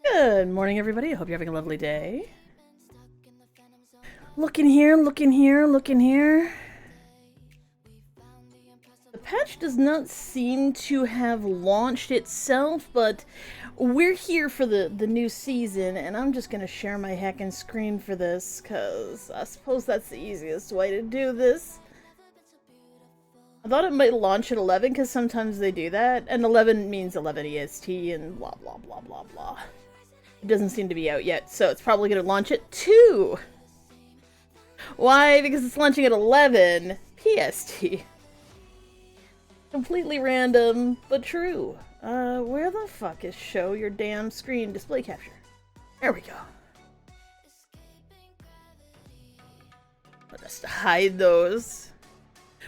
Good morning, everybody. I hope you're having a lovely day. Looking here, looking here, looking here. The patch does not seem to have launched itself, but we're here for the new season, and I'm just gonna share my heckin' screen for this, because I suppose that's the easiest way to do this. I thought it might launch at 11, because sometimes they do that, and 11 means 11 EST, and blah blah blah blah blah. It doesn't seem to be out yet, so it's probably going to launch at 2! Why? Because it's launching at 11 PST. Completely random, but true. Where the fuck is show your damn screen display capture? There we go. Let us hide those.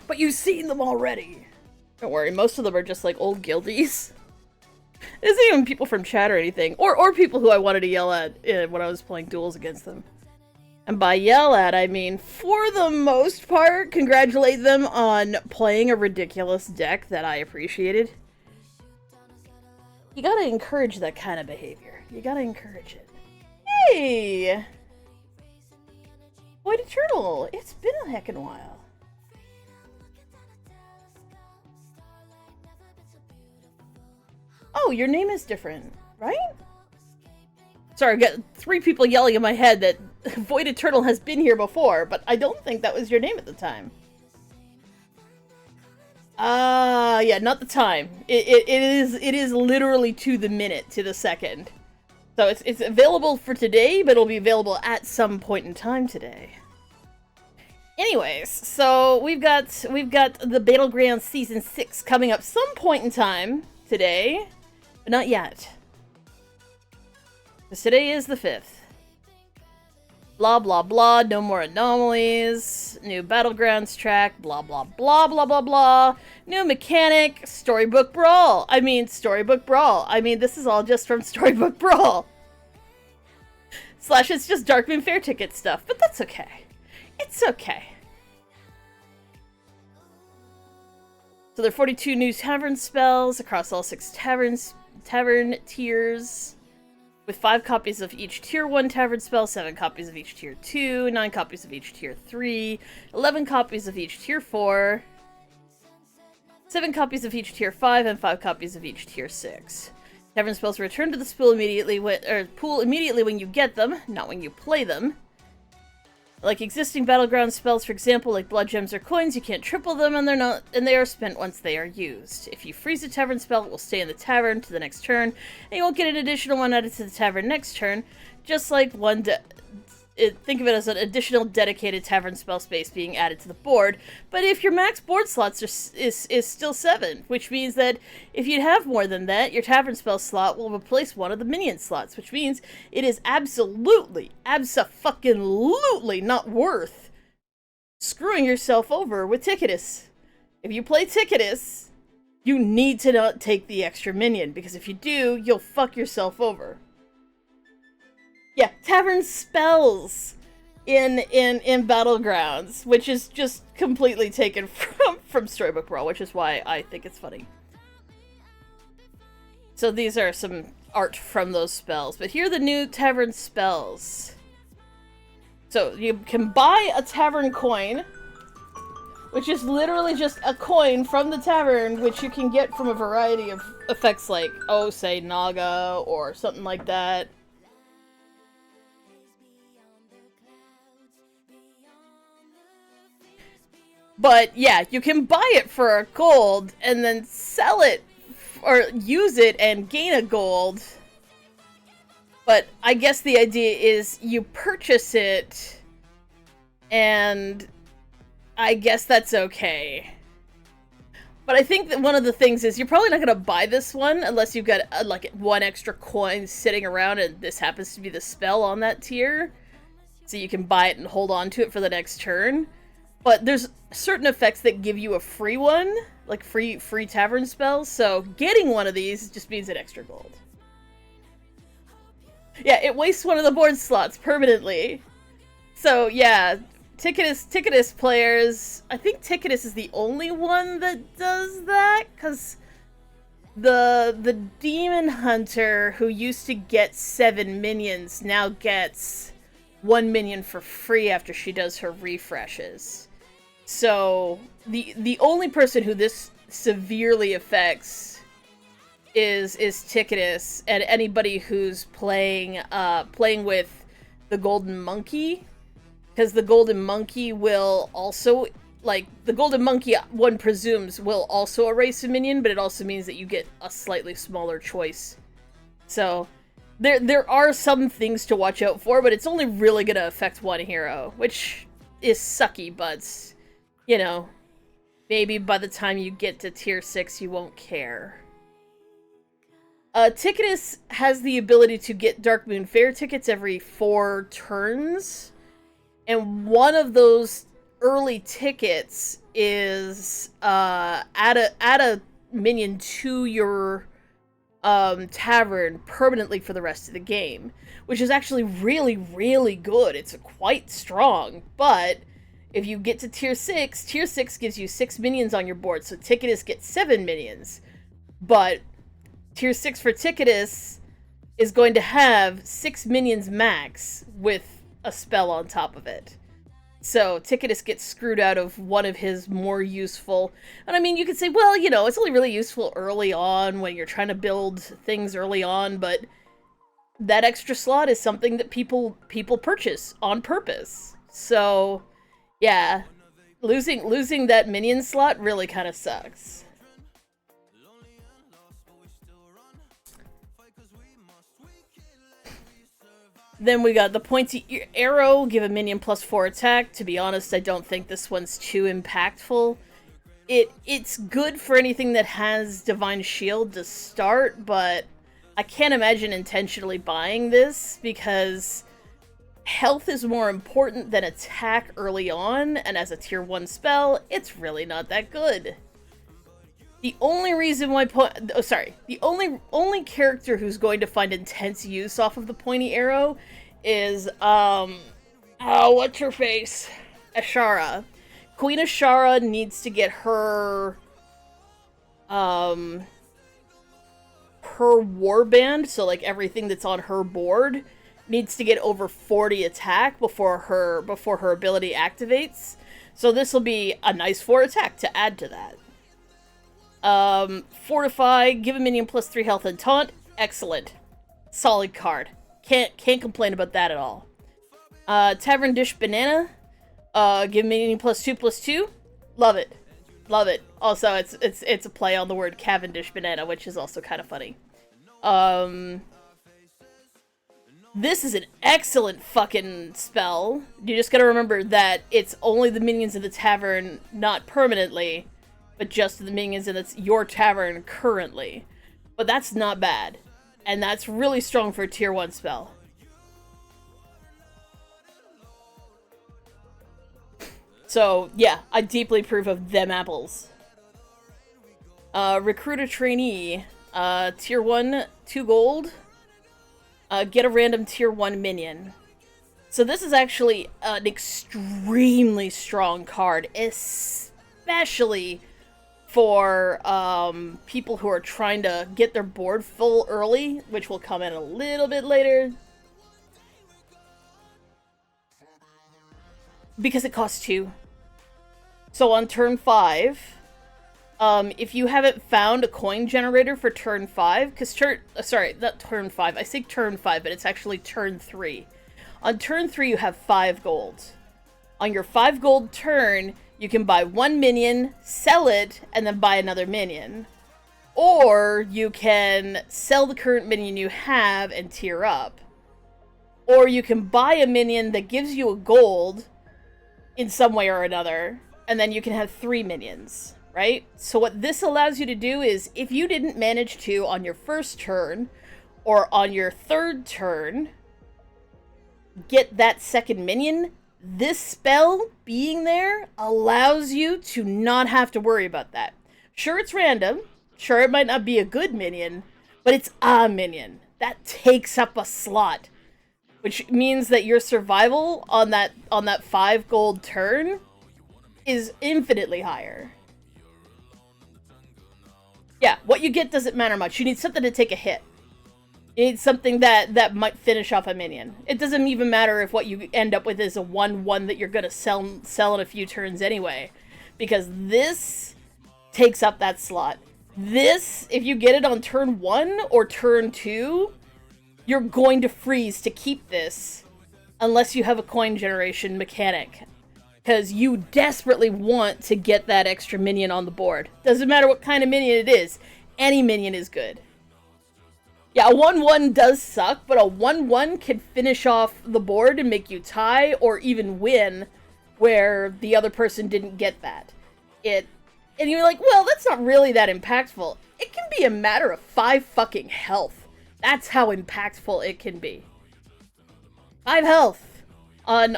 But you've seen them already! Don't worry, most of them are just like old guildies. It isn't even people from chat or anything, or people who I wanted to yell at when I was playing duels against them. And by yell at, I mean, for the most part, congratulate them on playing a ridiculous deck that I appreciated. You gotta encourage that kind of behavior. You gotta encourage it. Hey! Voided Turtle! It's been a heckin' while. Oh, your name is different, right? Sorry, I've got 3 people yelling in my head that Voided Turtle has been here before, but I don't think that was your name at the time. Yeah, not the time. It is literally to the minute, to the second. So it's available for today, but it'll be available at some point in time today. Anyways, so we've got the Battleground Season 6 coming up some point in time today. But not yet. Because today is the 5th. Blah blah blah, no more anomalies. New Battlegrounds track, blah blah blah blah blah blah. New mechanic, Storybook Brawl. Storybook Brawl. This is all just from Storybook Brawl. / it's just Darkmoon Fair ticket stuff, but that's okay. It's okay. So there are 42 new tavern spells across all 6 tavern tiers, with 5 copies of each tier 1 tavern spell, 7 copies of each tier 2, 9 copies of each tier 3, 11 copies of each tier 4, 7 copies of each tier 5, and 5 copies of each tier 6. Tavern spells return to the pool immediately when you get them, not when you play them. Like existing battleground spells, for example, like blood gems or coins, you can't triple them, and they are spent once they are used. If you freeze a tavern spell, it will stay in the tavern to the next turn, and you won't get an additional one added to the tavern next turn, just like think of it as an additional dedicated tavern spell space being added to the board. But if your max board slots is still 7, which means that if you have more than that, your tavern spell slot will replace one of the minion slots, which means it is absolutely not worth screwing yourself over with Ticketus. If you play Ticketus, you need to not take the extra minion, because if you do, you'll fuck yourself over. Yeah, tavern spells in Battlegrounds, which is just completely taken from Storybook Brawl, which is why I think it's funny. So these are some art from those spells, but here are the new tavern spells. So you can buy a tavern coin, which is literally just a coin from the tavern, which you can get from a variety of effects like, oh, say, Naga, or something like that. But yeah, you can buy it for a gold and then sell it or use it and gain a gold. But I guess the idea is you purchase it and I guess that's okay. But I think that one of the things is you're probably not going to buy this one unless you've got like 1 extra coin sitting around and this happens to be the spell on that tier. So you can buy it and hold on to it for the next turn. But there's certain effects that give you a free one, like free tavern spells, so getting one of these just means an extra gold. Yeah, it wastes one of the board slots permanently. So yeah, Ticketus players, I think Ticketus is the only one that does that, because The demon hunter who used to get 7 minions now gets 1 minion for free after she does her refreshes. So the only person who this severely affects is Ticketus, and anybody who's playing with the golden monkey, because the golden monkey will also, like, the golden monkey, one presumes, will also erase a minion, but it also means that you get a slightly smaller choice. So there are some things to watch out for, but it's only really gonna affect one hero, which is sucky, but, you know, maybe by the time you get to tier 6 you won't care. Ticketus has the ability to get Dark Moon Fair tickets every 4 turns, and one of those early tickets is add a minion to your tavern permanently for the rest of the game, which is actually really, really good. It's quite strong, but if you get to tier 6 gives you 6 minions on your board, so Ticketus gets 7 minions, but tier 6 for Ticketus is going to have 6 minions max with a spell on top of it. So Ticketus gets screwed out of one of his more useful... And I mean, you could say, well, you know, it's only really useful early on when you're trying to build things early on, but that extra slot is something that people purchase on purpose. So, yeah, losing that minion slot really kind of sucks. Then we got the pointy arrow, give a minion +4 attack. To be honest, I don't think this one's too impactful. It's good for anything that has Divine Shield to start, but I can't imagine intentionally buying this because health is more important than attack early on, and as a tier 1 spell, it's really not that good. The only reason why the only character who's going to find intense use off of the pointy arrow is what's her face? Ashara. Queen Ashara needs to get her warband, so like everything that's on her board needs to get over 40 attack before her ability activates. So this will be a nice 4 attack to add to that. Fortify, give a minion +3 health and taunt. Excellent. Solid card. Can't complain about that at all. Tavern Dish Banana, give a minion +2/+2. Love it. Love it. Also, it's a play on the word Cavendish Banana, which is also kind of funny. This is an excellent fucking spell. You just gotta remember that it's only the minions in the tavern, not permanently, but just the minions in your tavern currently. But that's not bad. And that's really strong for a tier 1 spell. So, yeah, I deeply approve of them apples. Recruit a trainee. Tier 1, 2 gold. Get a random tier 1 minion. So this is actually an extremely strong card, especially for people who are trying to get their board full early, which will come in a little bit later. Because it costs 2. So on turn 5, if you haven't found a coin generator for turn 5, because sorry, not turn 5, I say turn 5, but it's actually turn 3. On turn 3, you have 5 gold. On your 5 gold turn, you can buy 1 minion, sell it, and then buy another minion. Or you can sell the current minion you have and tier up. Or you can buy a minion that gives you a gold in some way or another, and then you can have 3 minions, right? So what this allows you to do is, if you didn't manage to, on your first turn, or on your 3rd turn, get that second minion, this spell being there allows you to not have to worry about that. Sure, it's random. Sure, it might not be a good minion, but it's a minion. That takes up a slot, which means that your survival on that 5 gold turn is infinitely higher. Yeah, what you get doesn't matter much. You need something to take a hit. You need something that might finish off a minion. It doesn't even matter if what you end up with is a 1/1 that you're gonna sell in a few turns anyway. Because this takes up that slot. This, if you get it on turn 1 or turn 2, you're going to freeze to keep this unless you have a coin generation mechanic. Because you desperately want to get that extra minion on the board. Doesn't matter what kind of minion it is. Any minion is good. Yeah, a 1/1 does suck, but a 1/1 can finish off the board and make you tie or even win where the other person didn't get that. And you're like, well, that's not really that impactful. It can be a matter of 5 fucking health. That's how impactful it can be. 5 health on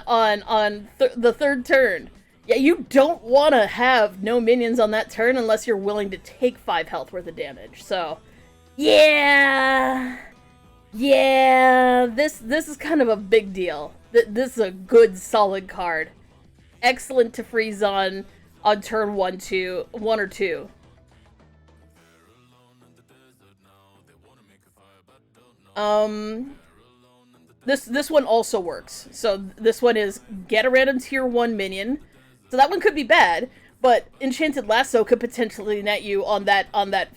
the third turn. Yeah, you don't want to have no minions on that turn unless you're willing to take 5 health worth of damage. So, yeah, this is kind of a big deal. This is a good, solid card. Excellent to freeze on turn 1 or 2. This one also works. So this one is get a random tier 1 minion. So that one could be bad, but Enchanted Lasso could potentially net you on that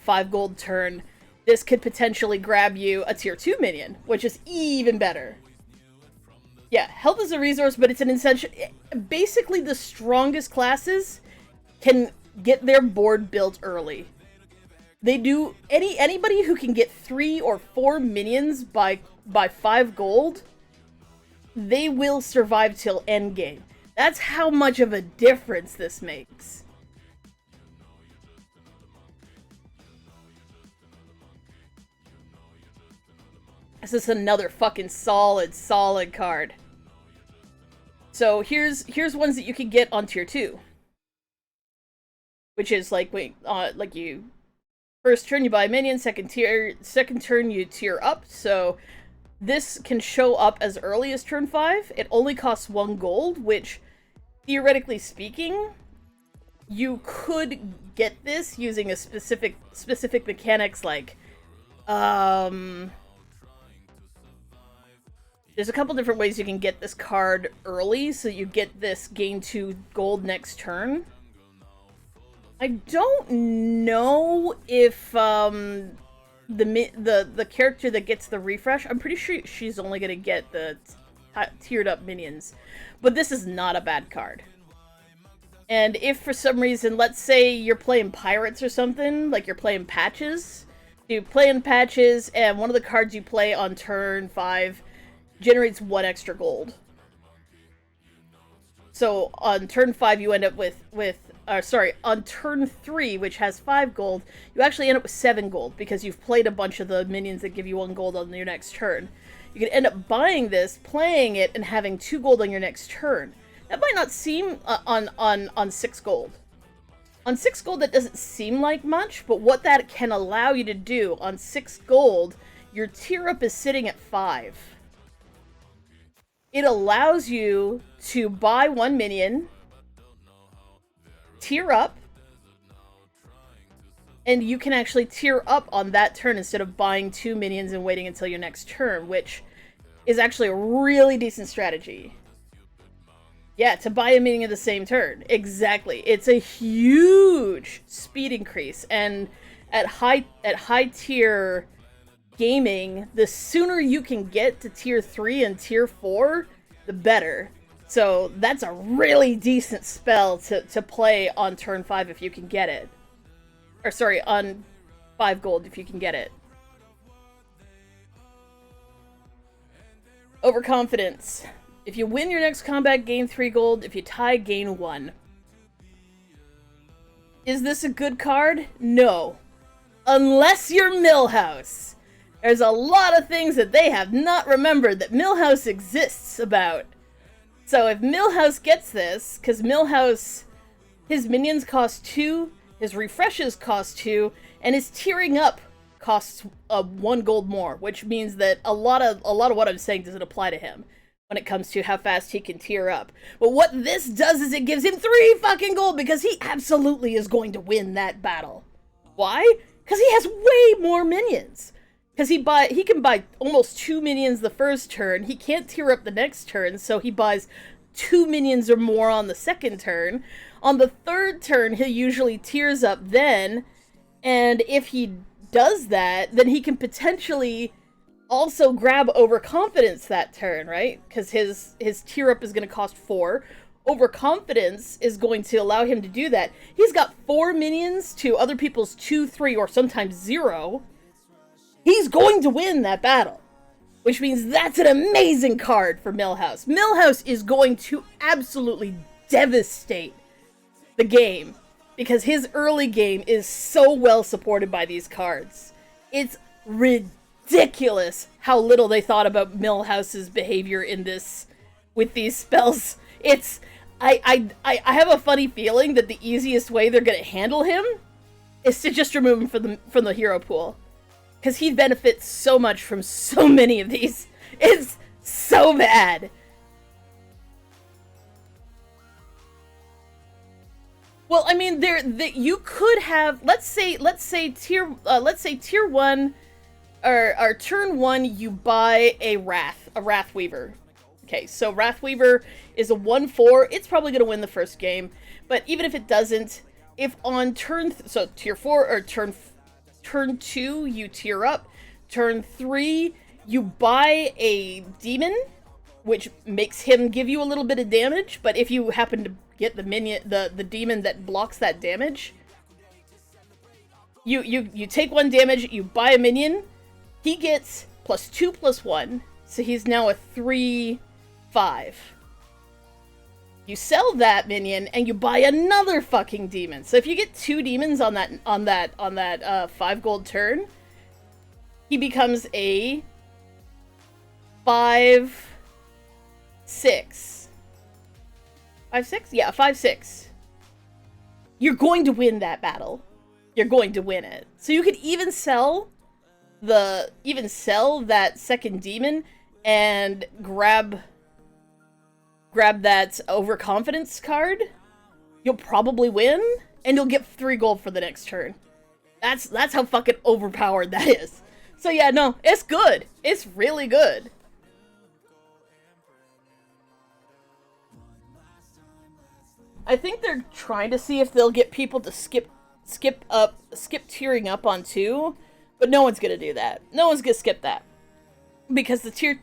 5 gold turn. This could potentially grab you a tier 2 minion, which is even better. Yeah, health is a resource, but it's an essential. Basically, the strongest classes can get their board built early. They do anybody who can get 3 or 4 minions by 5 gold, they will survive till endgame. That's how much of a difference this makes. This is another fucking solid card. So here's ones that you can get on tier 2. Which is like you first turn you buy a minion, second turn you tier up. So this can show up as early as turn 5. It only costs 1 gold, which theoretically speaking, you could get this using a specific mechanics like there's a couple different ways you can get this card early, so you get this gain 2 gold next turn. I don't know if the character that gets the refresh, I'm pretty sure she's only gonna get the tiered up minions, but this is not a bad card. And if for some reason, let's say you're playing pirates or something, like you're playing patches, you play in patches, and one of the cards you play on turn 5 generates 1 extra gold. So on turn 5 you end up on turn 3, which has 5 gold, you actually end up with 7 gold because you've played a bunch of the minions that give you 1 gold on your next turn. You can end up buying this, playing it, and having 2 gold on your next turn. That might not seem on 6 gold. On 6 gold that doesn't seem like much, but what that can allow you to do on 6 gold, your tier up is sitting at 5. It allows you to buy 1 minion, tier up, and you can actually tier up on that turn instead of buying 2 minions and waiting until your next turn, which is actually a really decent strategy. Yeah, to buy a minion in the same turn. Exactly. It's a huge speed increase, and at high tier gaming, the sooner you can get to tier 3 and tier 4, the better. So that's a really decent spell to play on turn 5 if you can get it. Or sorry, on 5 gold if you can get it. Overconfidence. If you win your next combat, gain 3 gold. If you tie, gain 1. Is this a good card? No. Unless you're Millhouse. There's a lot of things that they have not remembered that Millhouse exists about. So if Millhouse gets this, because Millhouse, his minions cost 2, his refreshes cost 2, and his tiering up costs 1 gold more, which means that a lot of what I'm saying doesn't apply to him when it comes to how fast he can tier up. But what this does is it gives him 3 fucking gold, because he absolutely is going to win that battle. Why? Because he has way more minions. Because he can buy almost 2 minions the first turn. He can't tier up the next turn, so he buys 2 minions or more on the second turn. On the third turn, he usually tiers up then, and if he does that, then he can potentially also grab Overconfidence that turn, right? Because his tier up is going to cost 4. Overconfidence is going to allow him to do that. He's got 4 minions to other people's 2, 3, or sometimes 0. He's going to win that battle. Which means that's an amazing card for Millhouse. Millhouse is going to absolutely devastate the game. Because his early game is so well supported by these cards. It's ridiculous how little they thought about Millhouse's behavior in this with these spells. I have a funny feeling that the easiest way they're gonna handle him is to just remove him from the hero pool. Because he benefits so much from so many of these. It's so bad. Well, I mean, you could have, let's say tier 1 or turn 1 you buy a Wrath Weaver. Okay, so Wrath Weaver is a 1/4. It's probably going to win the first game, but even if it doesn't, if on so tier 4 or turn 2 you tier up, turn 3 you buy a demon, which makes him give you a little bit of damage, but if you happen to get the minion, the demon that blocks that damage, you take 1 damage, you buy a minion, he gets +2/+1, so he's now a 3/5. You sell that minion and you buy another fucking demon. So if you get 2 demons on that 5 gold turn, he becomes a 5/6. 5/6? Yeah, 5/6. You're going to win that battle. You're going to win it. So you could even sell that second demon and grab that Overconfidence card. You'll probably win, and you'll get 3 gold for the next turn. That's how fucking overpowered that is. So yeah, no, it's good. It's really good. I think they're trying to see if they'll get people to skip tiering up on 2, but no one's gonna do that. No one's gonna skip that. Because the tier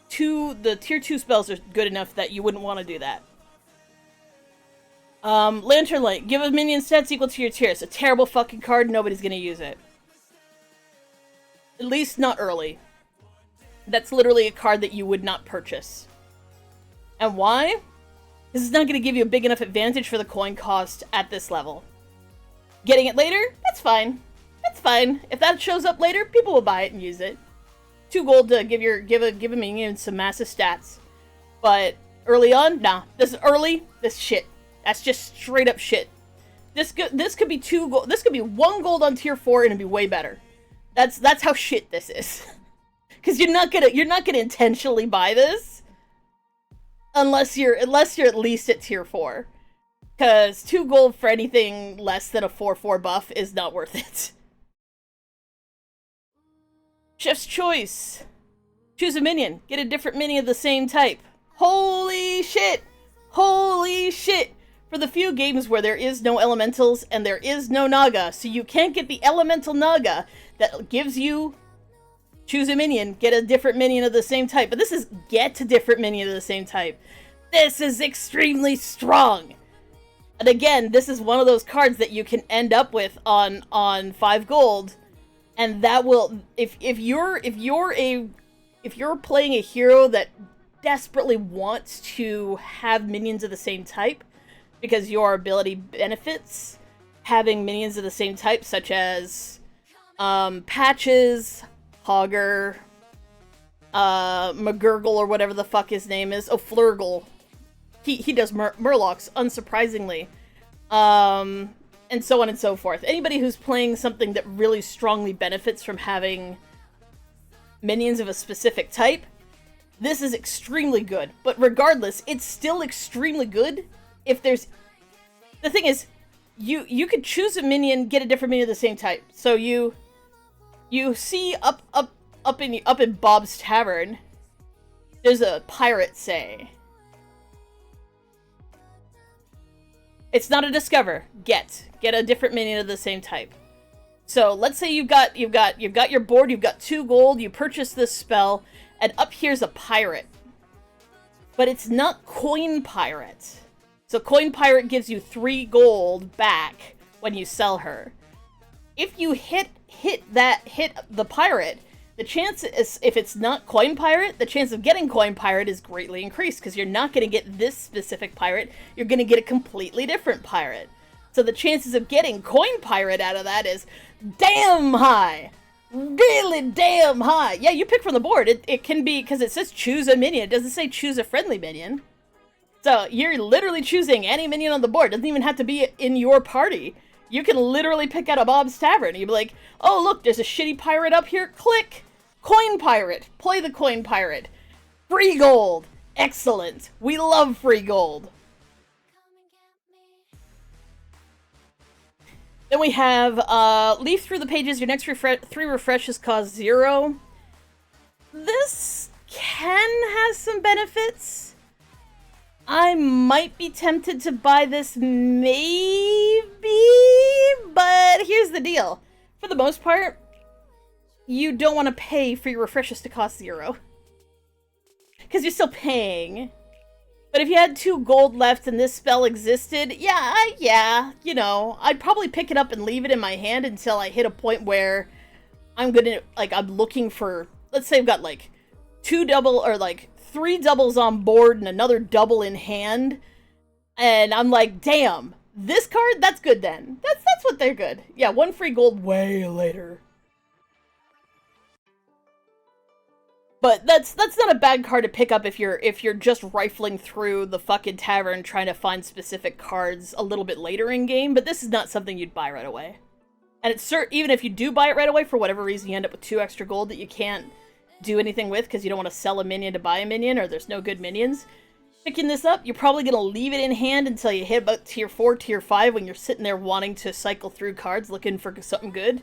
2 spells are good enough that you wouldn't want to do that. Lantern Light. Give a minion stats equal to your tier. It's a terrible fucking card. Nobody's gonna use it. At least not early. That's literally a card that you would not purchase. And why? This is not going to give you a big enough advantage for the coin cost at this level. Getting it later? That's fine. That's fine. If that shows up later, people will buy it and use it. 2 gold to give a minion some massive stats. But early on, nah. This is early. This shit. That's just straight up shit. This could be 2 gold. This could be 1 gold on tier 4 and it'd be way better. That's how shit this is. Because you're not gonna intentionally buy this. Unless you're at least at tier 4. Because 2 gold for anything less than a 4/4 buff is not worth it. Chef's Choice. Choose a minion. Get a different minion of the same type. Holy shit! Holy shit! For the few games where there is no elementals and there is no Naga, so you can't get the elemental Naga that gives you choose a minion, get a different minion of the same type. But this is get a different minion of the same type. This is extremely strong. And again, this is one of those cards that you can end up with on 5 gold. And that will, if you're playing a hero that desperately wants to have minions of the same type, because your ability benefits having minions of the same type, such as Patches, Hogger, McGurgle, or whatever the fuck his name is. Oh, Flurgle. He does Murlocs, unsurprisingly. And so on and so forth. Anybody who's playing something that really strongly benefits from having minions of a specific type, this is extremely good. But regardless, it's still extremely good if there's... The thing is, you could choose a minion, get a different minion of the same type. So you see up in Bob's Tavern, there's a pirate, say. It's not a discover. Get a different minion of the same type. So let's say you've got your board, you've got 2 gold, you purchase this spell, and up here's a pirate. But it's not Coin Pirate. So Coin Pirate gives you 3 gold back when you sell her. If you hit the pirate, the chance is, if it's not Coin Pirate, the chance of getting Coin Pirate is greatly increased, because you're not going to get this specific pirate, you're going to get a completely different pirate. So the chances of getting Coin Pirate out of that is damn high. Really damn high. Yeah, you pick from the board. It can be, because it says choose a minion. It doesn't say choose a friendly minion. So you're literally choosing any minion on the board. It doesn't even have to be in your party. You can literally pick out a Bob's Tavern. You'd be like, oh, look, there's a shitty pirate up here. Click. Coin Pirate. Play the Coin Pirate. Free gold. Excellent. We love free gold. Then we have leaf through the pages. Your next 3 refreshes cost 0. This can have some benefits. I might be tempted to buy this, maybe, but here's the deal. For the most part, you don't want to pay for your refreshes to cost 0. Because you're still paying. But if you had 2 gold left and this spell existed, yeah, you know, I'd probably pick it up and leave it in my hand until I hit a point where I'm looking for, let's say I've got like 3 doubles on board and another double in hand, and I'm like, damn, this card, that's good then. That's what they're good. Yeah, 1 free gold way later. But that's not a bad card to pick up if you're just rifling through the fucking tavern trying to find specific cards a little bit later in game, but this is not something you'd buy right away. And it's even if you do buy it right away, for whatever reason you end up with 2 extra gold that you can't do anything with because you don't want to sell a minion to buy a minion, or there's no good minions. Picking this up, you're probably going to leave it in hand until you hit about tier 4, tier 5 when you're sitting there wanting to cycle through cards looking for something good.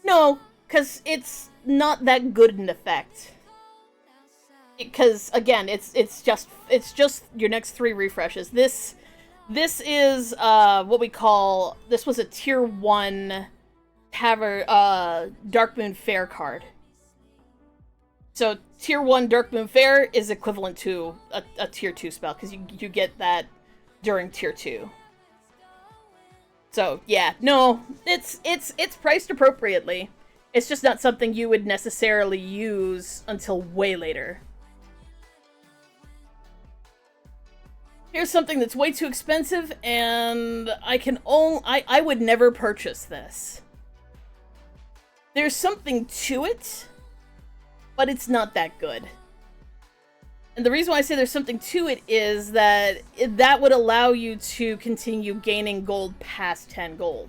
No, because it's not that good an effect. Because again, it's just your next 3 refreshes. This is what we call, this was a tier 1 Darkmoon Fair card. So tier 1 Darkmoon Fair is equivalent to a tier 2 spell, because you get that during tier 2. So yeah, no, it's priced appropriately. It's just not something you would necessarily use until way later. Here's something that's way too expensive, and I would never purchase this. There's something to it, but it's not that good. And the reason why I say there's something to it is that that would allow you to continue gaining gold past 10 gold.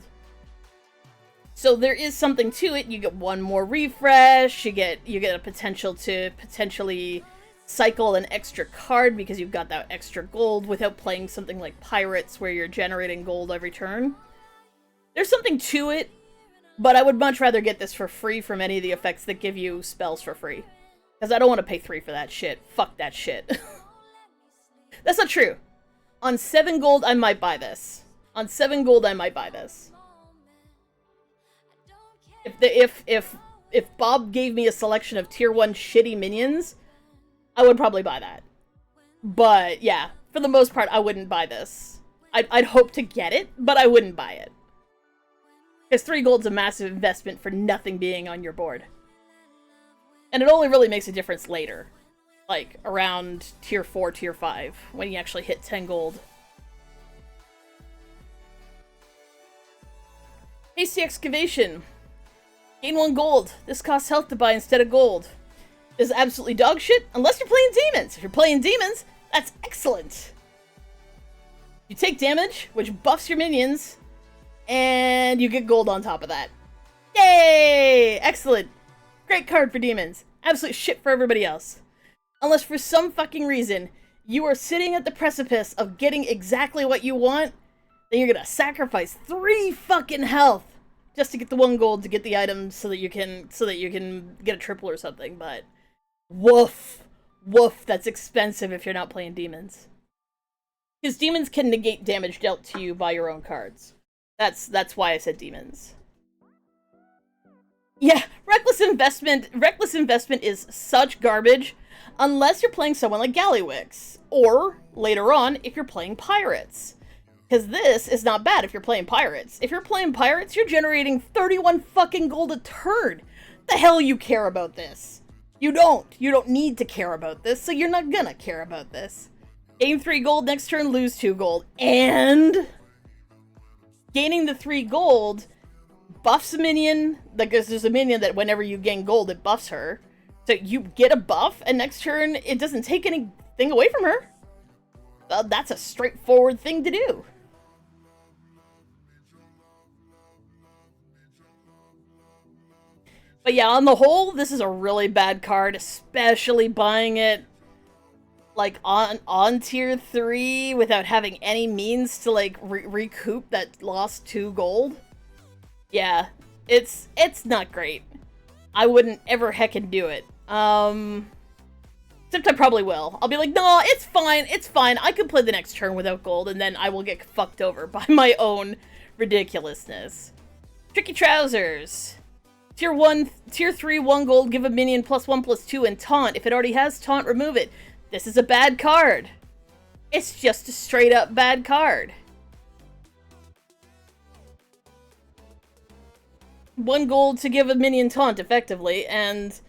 So there is something to it. You get 1 more refresh, you get a potential to potentially cycle an extra card because you've got that extra gold without playing something like Pirates where you're generating gold every turn. There's something to it, but I would much rather get this for free from any of the effects that give you spells for free. Because I don't want to pay 3 for that shit. Fuck that shit. That's not true. On 7 gold, I might buy this. On 7 gold, I might buy this. If Bob gave me a selection of tier 1 shitty minions, I would probably buy that. But yeah, for the most part, I wouldn't buy this. I'd hope to get it, but I wouldn't buy it. Because 3 gold's a massive investment for nothing being on your board. And it only really makes a difference later. Like, around tier 4, tier 5, when you actually hit 10 gold. Hasty Excavation. Gain 1 gold. This costs health to buy instead of gold. This is absolutely dog shit, unless you're playing demons. If you're playing demons, that's excellent. You take damage, which buffs your minions, and you get gold on top of that. Yay! Excellent. Great card for demons. Absolute shit for everybody else. Unless for some fucking reason, you are sitting at the precipice of getting exactly what you want, then you're gonna sacrifice 3 fucking health just to get the 1 gold to get the item so that you can get a triple or something. But woof, that's expensive if you're not playing demons. Because demons can negate damage dealt to you by your own cards. That's why I said demons. Yeah, reckless investment is such garbage unless you're playing someone like Gallywix, or later on if you're playing pirates. Because this is not bad if you're playing pirates. If you're playing pirates, you're generating 31 fucking gold a turn. The hell you care about this? You don't need to care about this, so you're not gonna care about this. Gain 3 gold, next turn lose 2 gold. And gaining the 3 gold buffs a minion, because there's a minion that whenever you gain gold, it buffs her. So you get a buff, and next turn, it doesn't take anything away from her. That's a straightforward thing to do. But yeah, on the whole, this is a really bad card, especially buying it like on tier 3 without having any means to like recoup that lost 2 gold. Yeah, it's not great. I wouldn't ever heckin' do it. Except I probably will. I'll be like, no, it's fine. I can play the next turn without gold, and then I will get fucked over by my own ridiculousness. Tricky Trousers. Tier 3, 1 gold, give a minion +1/+2 and taunt. If it already has taunt, remove it. This is a bad card. It's just a straight up bad card. 1 gold to give a minion taunt effectively, and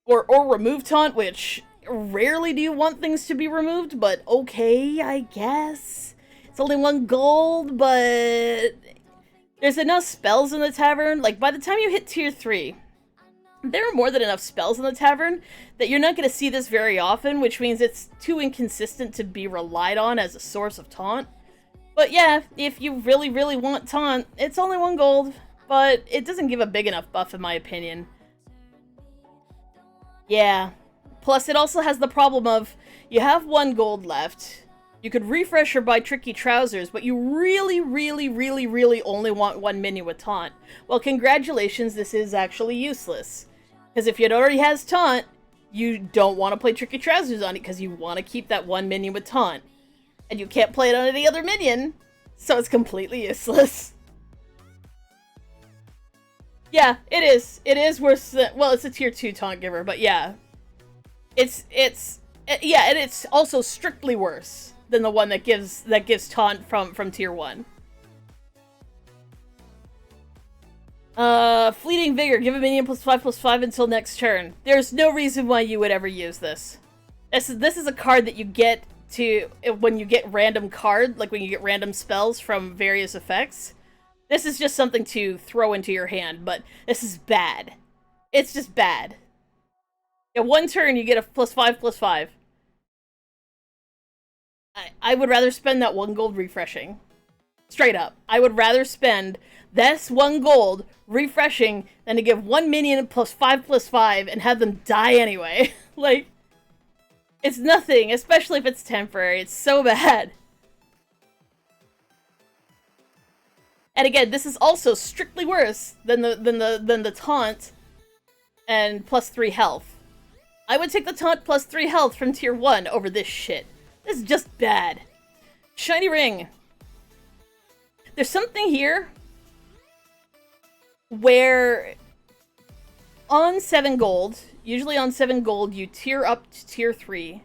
or remove taunt, which rarely do you want things to be removed, but okay, I guess. It's only 1 gold, but there's enough spells in the tavern. Like, by the time you hit tier 3, there are more than enough spells in the tavern that you're not going to see this very often, which means it's too inconsistent to be relied on as a source of taunt. But yeah, if you really, really want taunt, it's only 1 gold, but it doesn't give a big enough buff in my opinion. Yeah. Plus, it also has the problem of, you have 1 gold left. You could refresh or buy Tricky Trousers, but you really, really, really, really only want 1 minion with taunt. Well, congratulations, this is actually useless. Because if it already has taunt, you don't want to play Tricky Trousers on it because you want to keep that 1 minion with taunt. And you can't play it on any other minion, so it's completely useless. Yeah, it is. It is worse than, well, it's a tier 2 taunt giver, but yeah. Yeah, and it's also strictly worse than the one that gives taunt from tier 1. Fleeting Vigor, give a minion +5/+5 until next turn. There's no reason why you would ever use this. This is a card that you get to when you get random like when you get random spells from various effects. This is just something to throw into your hand, but this is bad. It's just bad. Yeah, 1 turn you get a +5/+5. I would rather spend that 1 gold refreshing. Straight up. I would rather spend this 1 gold refreshing than to give 1 minion +5/+5 and have them die anyway. Like, it's nothing, especially if it's temporary. It's so bad. And again, this is also strictly worse than the taunt and +3 health. I would take the taunt +3 health from tier 1 over this shit. This is just bad. Shiny Ring. There's something here where on 7 gold, usually on 7 gold, you tier up to tier 3,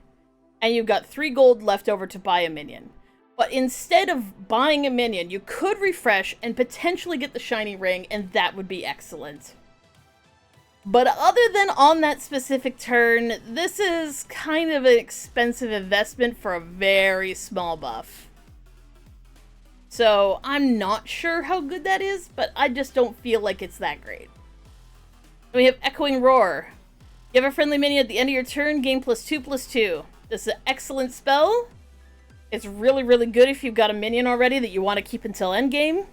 and you've got 3 gold left over to buy a minion. But instead of buying a minion, you could refresh and potentially get the Shiny Ring, and that would be excellent. But other than on that specific turn, this is kind of an expensive investment for a very small buff. So I'm not sure how good that is, but I just don't feel like it's that great. And we have Echoing Roar. Give a friendly minion at the end of your turn, gain +2/+2. This is an excellent spell. It's really, really good if you've got a minion already that you want to keep until endgame.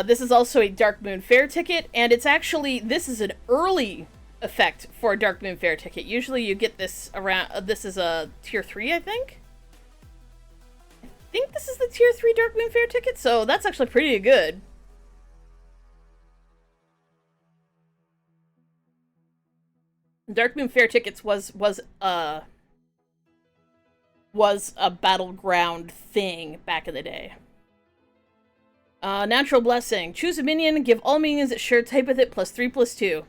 This is also a Dark Moon Fair ticket, and it's actually, this is an early effect for a Dark Moon Fair ticket. Usually you get this around, this is a tier 3, I think? I think this is the tier 3 Dark Moon Fair ticket, so that's actually pretty good. Dark Moon Fair tickets was a battleground thing back in the day. Natural Blessing. Choose a minion, give all minions that share type with it +3/+2.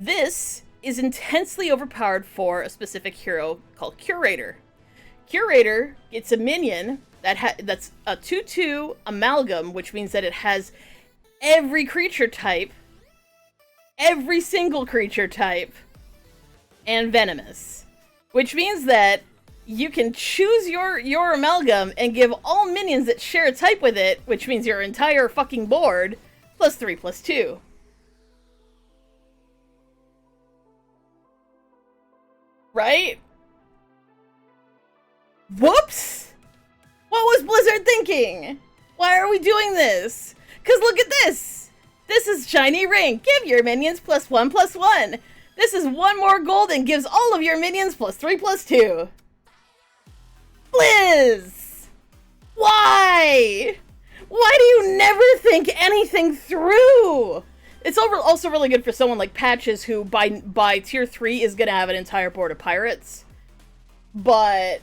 This is intensely overpowered for a specific hero called Curator. Curator gets a minion that's a 2/2 amalgam, which means that it has every creature type, every single creature type, and venomous. Which means that you can choose your amalgam and give all minions that share a type with it, which means your entire fucking board, +3/+2. Right? Whoops! What was Blizzard thinking? Why are we doing this? Cause look at this! This is Shiny Ring. Give your minions +1/+1. This is one more gold and gives all of your minions +3/+2. Blizz! Why? Why do you never think anything through? It's also really good for someone like Patches, who by tier 3 is gonna have an entire board of pirates. But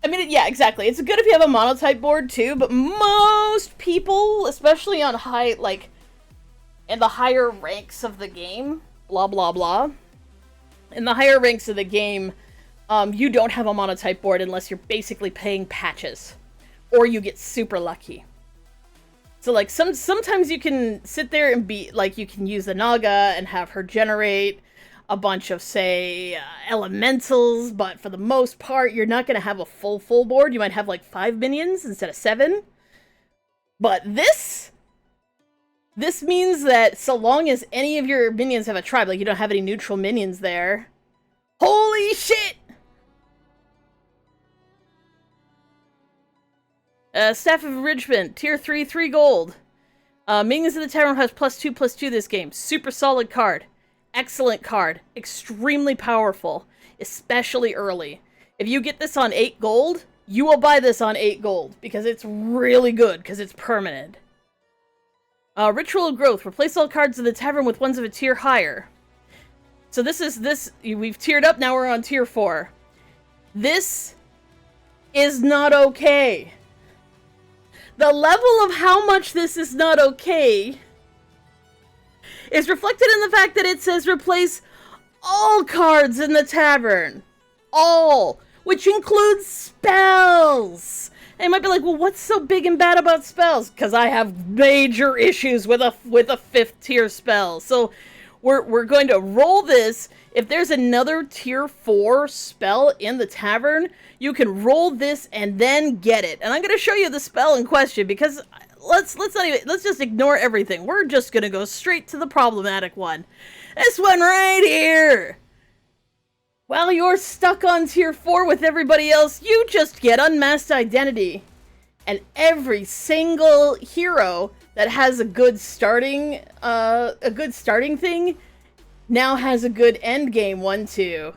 I mean, yeah, exactly. It's good if you have a monotype board too, but most people, especially on high, like, in the higher ranks of the game, blah blah blah, in the higher ranks of the game, you don't have a monotype board unless you're basically paying Patches, or you get super lucky. So, like, sometimes you can sit there and be, like, you can use the Naga and have her generate a bunch of, say, elementals, but for the most part, you're not going to have a full board. You might have, like, 5 minions instead of 7. But this means that so long as any of your minions have a tribe, like, you don't have any neutral minions there, holy shit! Staff of Enrichment, tier 3, 3 gold. Minions in the Tavern has +2/+2 this game. Super solid card. Excellent card. Extremely powerful. Especially early. If you get this on 8 gold, you will buy this on 8 gold. Because it's really good, because it's permanent. Ritual of Growth. Replace all cards in the Tavern with ones of a tier higher. So we've tiered up, now we're on tier 4. This is not okay. The level of how much this is not okay is reflected in the fact that it says replace all cards in the Tavern. All. Which includes spells. And you might be like, well, what's so big and bad about spells? Because I have major issues with a 5th tier spell. So we're going to roll this. If there's another tier 4 spell in the Tavern, you can roll this and then get it. And I'm going to show you the spell in question, because let's just ignore everything. We're just going to go straight to the problematic one. This one right here. While you're stuck on tier 4 with everybody else, you just get Unmasked Identity. And every single hero that has a good starting thing now has a good end game 1/2.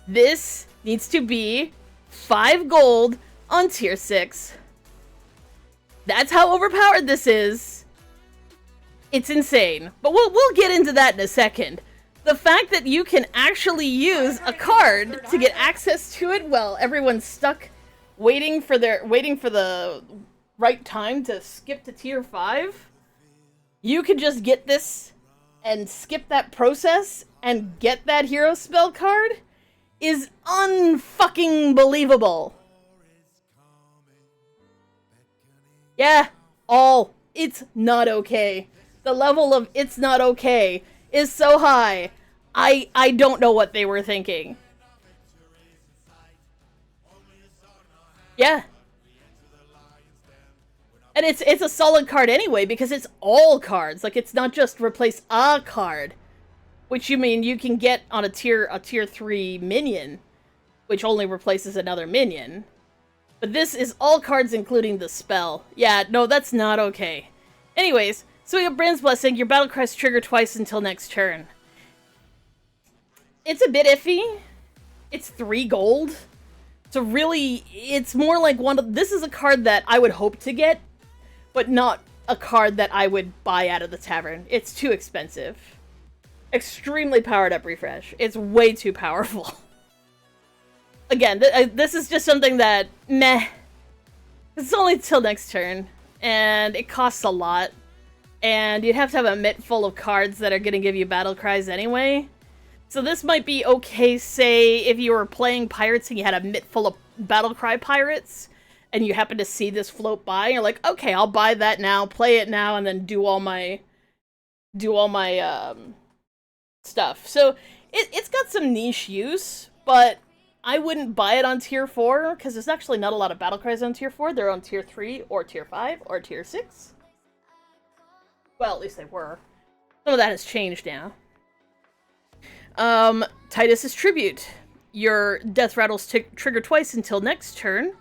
This needs to be 5 gold on tier 6. That's how overpowered this is. It's insane. But we'll get into that in a second. The fact that you can actually use a card to get access to it while everyone's stuck waiting for the right time to skip to tier 5. You can just get this and skip that process and get that hero spell card is unfucking believable. Yeah, it's not okay. The level of it's not okay is so high. I don't know what they were thinking. Yeah. And it's a solid card anyway, because it's all cards. Like, it's not just replace a card. Which you mean you can get on a tier 3 minion, which only replaces another minion. But this is all cards including the spell. Yeah, no, that's not okay. Anyways, So we have Brand's Blessing. Your battle cries trigger twice until next turn. It's a bit iffy. It's 3 gold. So really, it's more like this is a card that I would hope to get, but not a card that I would buy out of the tavern. It's too expensive. Extremely powered up refresh. It's way too powerful. Again, this is just something that, meh. It's only till next turn, and it costs a lot. And you'd have to have a mitt full of cards that are going to give you battle cries anyway. So this might be okay, say, if you were playing pirates and you had a mitt full of battle cry pirates, and you happen to see this float by, and you're like, okay, I'll buy that now, play it now, and then do all my stuff. So it's got some niche use, but I wouldn't buy it on tier 4, because there's actually not a lot of battle cries on tier 4. They're on tier 3, or tier 5, or tier 6. Well, at least they were. Some of that has changed now. Titus's Tribute. Your death rattles trigger twice until next turn.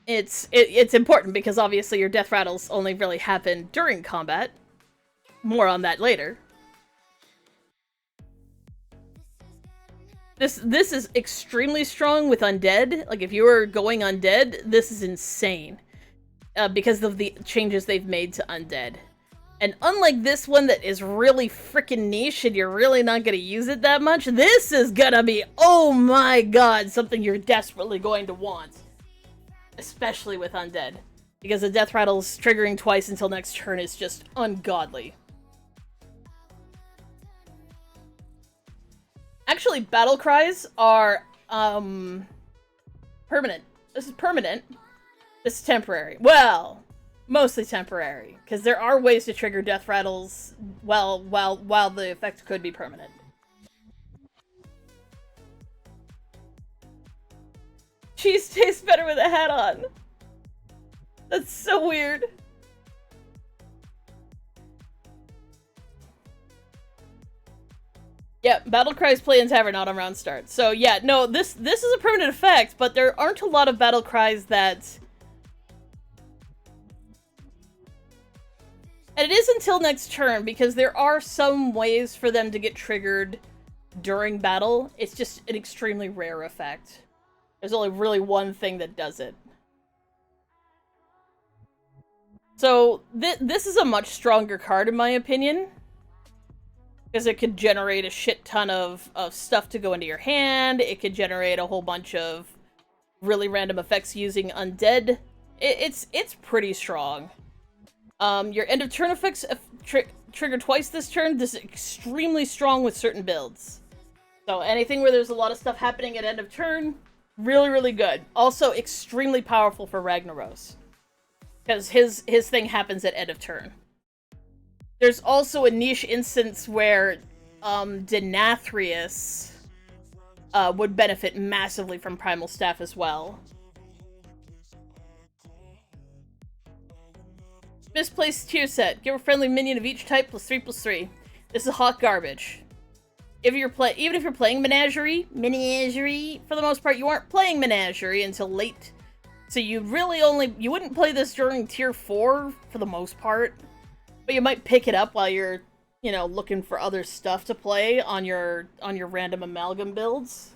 It's important because obviously your death rattles only really happen during combat. More on that later. This is extremely strong with undead. Like, if you were going undead, this is insane. Because of the changes they've made to undead. And unlike this one that is really freaking niche and you're really not going to use it that much, this is gonna be, oh my god, something you're desperately going to want. Especially with undead. Because the death rattles triggering twice until next turn is just ungodly. Actually, battle cries are, permanent. This is permanent. This is temporary. Well, mostly temporary, because there are ways to trigger death rattles while the effect could be permanent. Cheese tastes better with a hat on. That's so weird. Yeah, battle cries play in tavern, not on round start. So yeah, no, this is a permanent effect, but there aren't a lot of battle cries that. And it is until next turn, because there are some ways for them to get triggered during battle. It's just an extremely rare effect. There's only really one thing that does it. So, this is a much stronger card, in my opinion. Because it could generate a shit ton of stuff to go into your hand. It could generate a whole bunch of really random effects using undead. It's pretty strong. Your end of turn effects trigger twice this turn. This is extremely strong with certain builds. So anything where there's a lot of stuff happening at end of turn, really, really good. Also extremely powerful for Ragnaros. Because his thing happens at end of turn. There's also a niche instance where Denathrius would benefit massively from Primal Staff as well. Misplaced tier set. Give a friendly minion of each type +3/+3. This is hot garbage. Even if you're playing Menagerie, for the most part, you aren't playing Menagerie until late. So you wouldn't play this during tier 4 for the most part. But you might pick it up while you're, looking for other stuff to play on your random amalgam builds.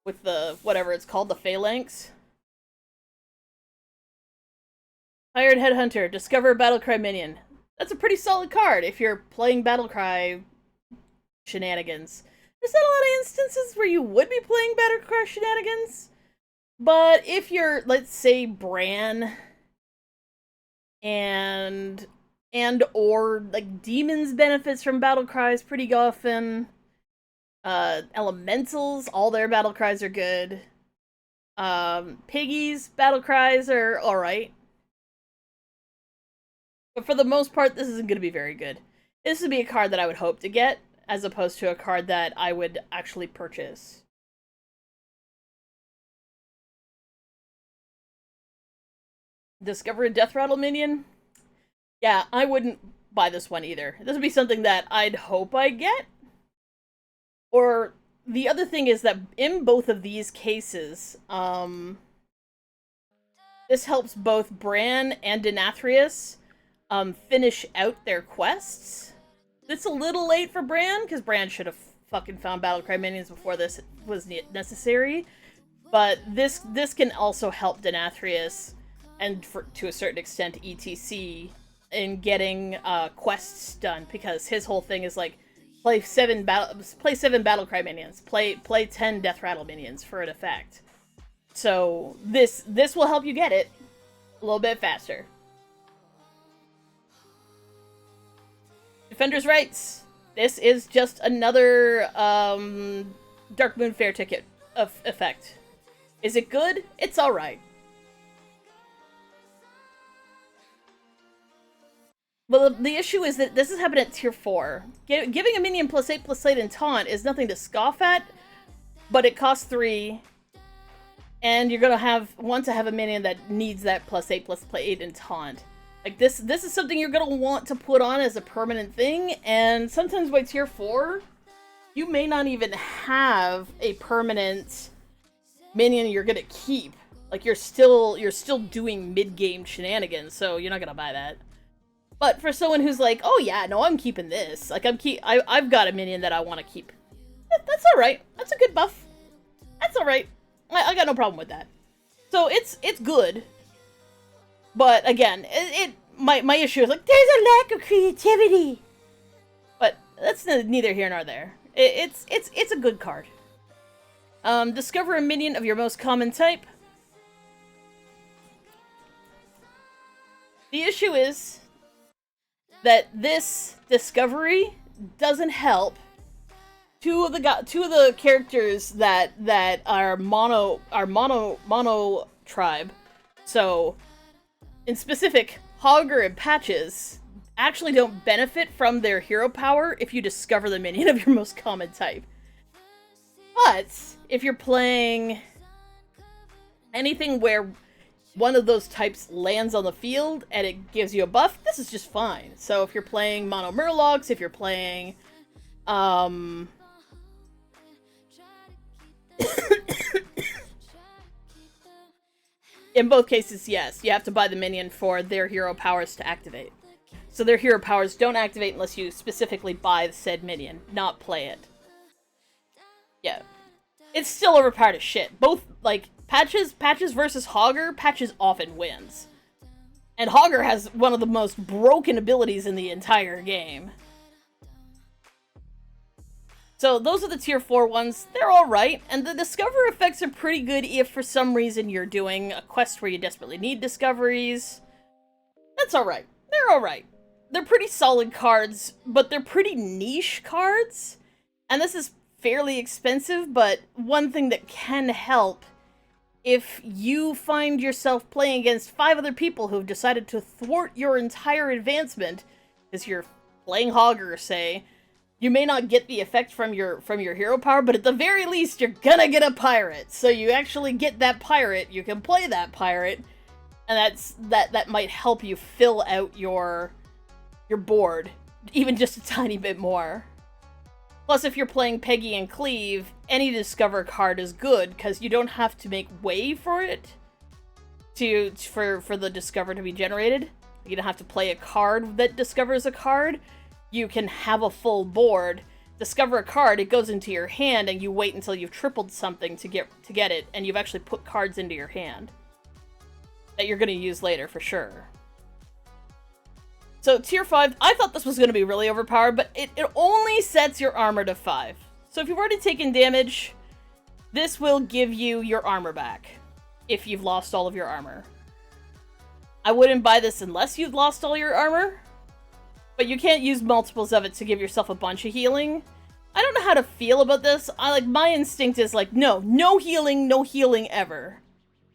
With the, whatever it's called, the Phalanx. Hired Headhunter. Discover a Battlecry minion. That's a pretty solid card if you're playing Battlecry shenanigans. There's not a lot of instances where you would be playing Battlecry shenanigans. But if you're, let's say, Bran, and or, like, Demons benefits from Battlecries pretty often. Elementals, all their Battlecries are good. Piggies, Battlecries are alright. But for the most part, this isn't going to be very good. This would be a card that I would hope to get, as opposed to a card that I would actually purchase. Discover a Death Rattle minion? Yeah, I wouldn't buy this one either. This would be something that I'd hope I get. Or, the other thing is that in both of these cases, this helps both Bran and Denathrius finish out their quests. It's a little late for Bran, because Bran should have fucking found Battlecry minions before this was necessary. But this can also help Denathrius, and to a certain extent ETC, in getting quests done, because his whole thing is like, play 7 Battlecry minions, play 10 Death Rattle minions for an effect. So this will help you get it a little bit faster. Defender's Rights. This is just another Dark Moon Fair ticket effect. Is it good? It's alright. Well, the issue is that this is happening at tier 4. Giving a minion +8/+8 in taunt is nothing to scoff at, but it costs 3, and you're gonna want to have a minion that needs that +8/+8 in taunt. Like, this is something you're gonna want to put on as a permanent thing, and sometimes by tier 4, you may not even have a permanent minion you're gonna keep. Like, you're still doing mid-game shenanigans, so you're not gonna buy that. But for someone who's like, oh yeah, no, I'm keeping this. Like, I've got a minion that I want to keep. That's alright. That's a good buff. That's alright. I got no problem with that. So it's good. But again, my issue is like, there's a lack of creativity. But that's neither here nor there. It's a good card. Discover a minion of your most common type. The issue is that this discovery doesn't help two of the characters that are mono tribe. So, in specific, Hogger and Patches actually don't benefit from their hero power if you discover the minion of your most common type. But if you're playing anything where one of those types lands on the field and it gives you a buff, this is just fine. So if you're playing Mono Murlocs, if you're playing in both cases, yes, you have to buy the minion for their hero powers to activate. So their hero powers don't activate unless you specifically buy the said minion, not play it. Yeah. It's still overpowered as shit. Both, like, Patches versus Hogger, Patches often wins. And Hogger has one of the most broken abilities in the entire game. So those are the tier 4 ones. They're alright, and the discover effects are pretty good if for some reason you're doing a quest where you desperately need discoveries. That's alright. They're alright. They're pretty solid cards, but they're pretty niche cards. And this is fairly expensive, but one thing that can help if you find yourself playing against 5 other people who've decided to thwart your entire advancement, because you're playing Hogger, say, you may not get the effect from your hero power, but at the very least, you're gonna get a pirate. So you actually get that pirate, you can play that pirate, and that might help you fill out your board, even just a tiny bit more. Plus, if you're playing Peggy and Cleave, any Discover card is good, because you don't have to make way for it for the Discover to be generated. You don't have to play a card that discovers a card. You can have a full board, discover a card, it goes into your hand, and you wait until you've tripled something to get it, and you've actually put cards into your hand that you're going to use later for sure. So, tier 5, I thought this was going to be really overpowered, but it only sets your armor to 5. So if you've already taken damage, this will give you your armor back, if you've lost all of your armor. I wouldn't buy this unless you've lost all your armor, but you can't use multiples of it to give yourself a bunch of healing. I don't know how to feel about this. My instinct is like, no healing ever.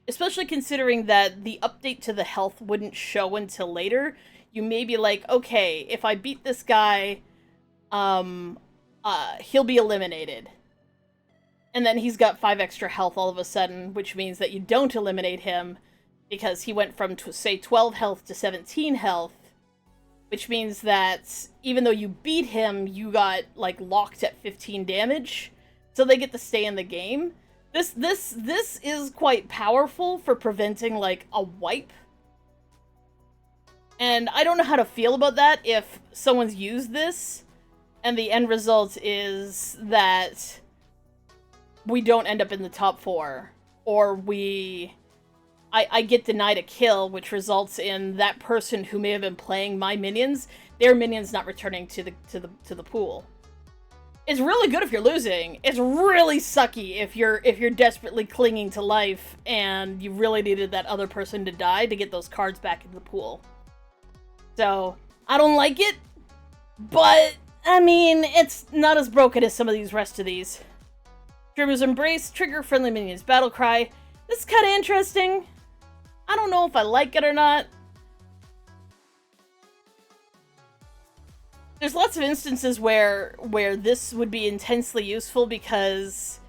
Especially considering that the update to the health wouldn't show until later. You may be like, okay, if I beat this guy, he'll be eliminated. And then he's got 5 extra health all of a sudden, which means that you don't eliminate him because he went from, say, 12 health to 17 health, which means that even though you beat him, you got, like, locked at 15 damage, so they get to stay in the game. This is quite powerful for preventing, like, a wipe. And I don't know how to feel about that if someone's used this, and the end result is that we don't end up in the top 4, or I get denied a kill, which results in that person who may have been playing my minions, their minions not returning to the pool. It's really good if you're losing. It's really sucky if you're desperately clinging to life and you really needed that other person to die to get those cards back into the pool. So, I don't like it, but, I mean, it's not as broken as some of these rest of these. Dreamer's Embrace, trigger friendly minions battle cry. This is kind of interesting. I don't know if I like it or not. There's lots of instances where this would be intensely useful because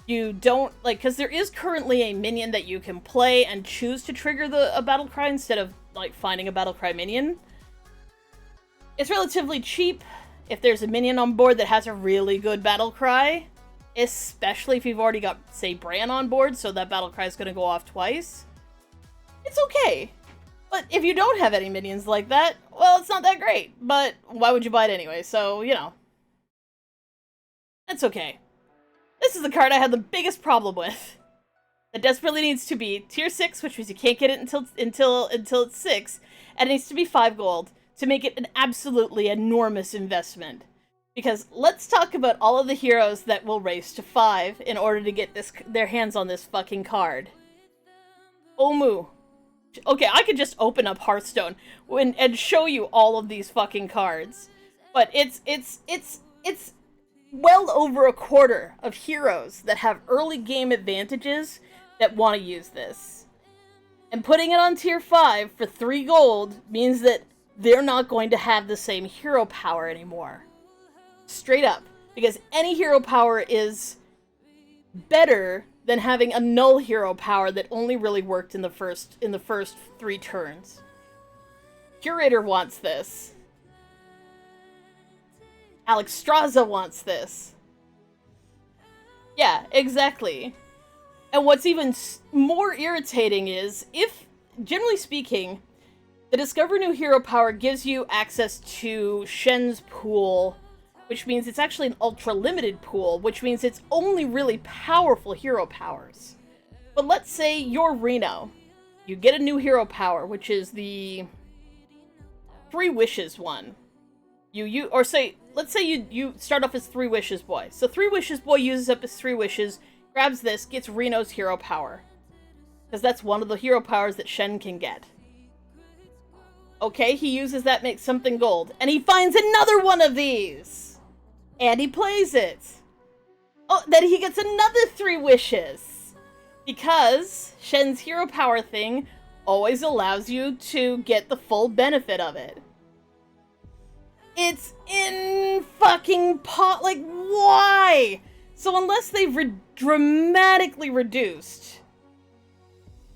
you don't, like, because there is currently a minion that you can play and choose to trigger a battle cry instead of, like, finding a battle cry minion. It's relatively cheap if there's a minion on board that has a really good battle cry, especially if you've already got, say, Bran on board, so that battle cry is going to go off twice. It's okay. But if you don't have any minions like that, well, it's not that great. But why would you buy it anyway? So, you know. It's okay. This is the card I had the biggest problem with. It desperately needs to be tier 6, which means you can't get it until it's 6, and it needs to be 5 gold to make it an absolutely enormous investment. Because let's talk about all of the heroes that will race to 5 in order to get their hands on this fucking card. Omu. Okay, I could just open up Hearthstone and show you all of these fucking cards. But it's well over a quarter of heroes that have early game advantages that want to use this. And putting it on tier 5 for 3 gold means that they're not going to have the same hero power anymore. Straight up. Because any hero power is better than having a null hero power that only really worked in the first 3 turns. Curator wants this. Alexstrasza wants this. Yeah, exactly. And what's even more irritating is, if, generally speaking, the Discover New Hero power gives you access to Shen's pool, which means it's actually an ultra-limited pool, which means it's only really powerful hero powers. But let's say you're Reno. You get a new hero power, which is the 3 Wishes one. Let's say you start off as 3 Wishes boy. So 3 Wishes boy uses up his 3 wishes, grabs this, gets Reno's hero power. Because that's one of the hero powers that Shen can get. Okay, he uses that, makes something gold. And he finds another one of these! And he plays it. Oh, then he gets another 3 wishes. Because Shen's hero power thing always allows you to get the full benefit of it. It's in fucking pot. Like, why? So unless they've dramatically reduced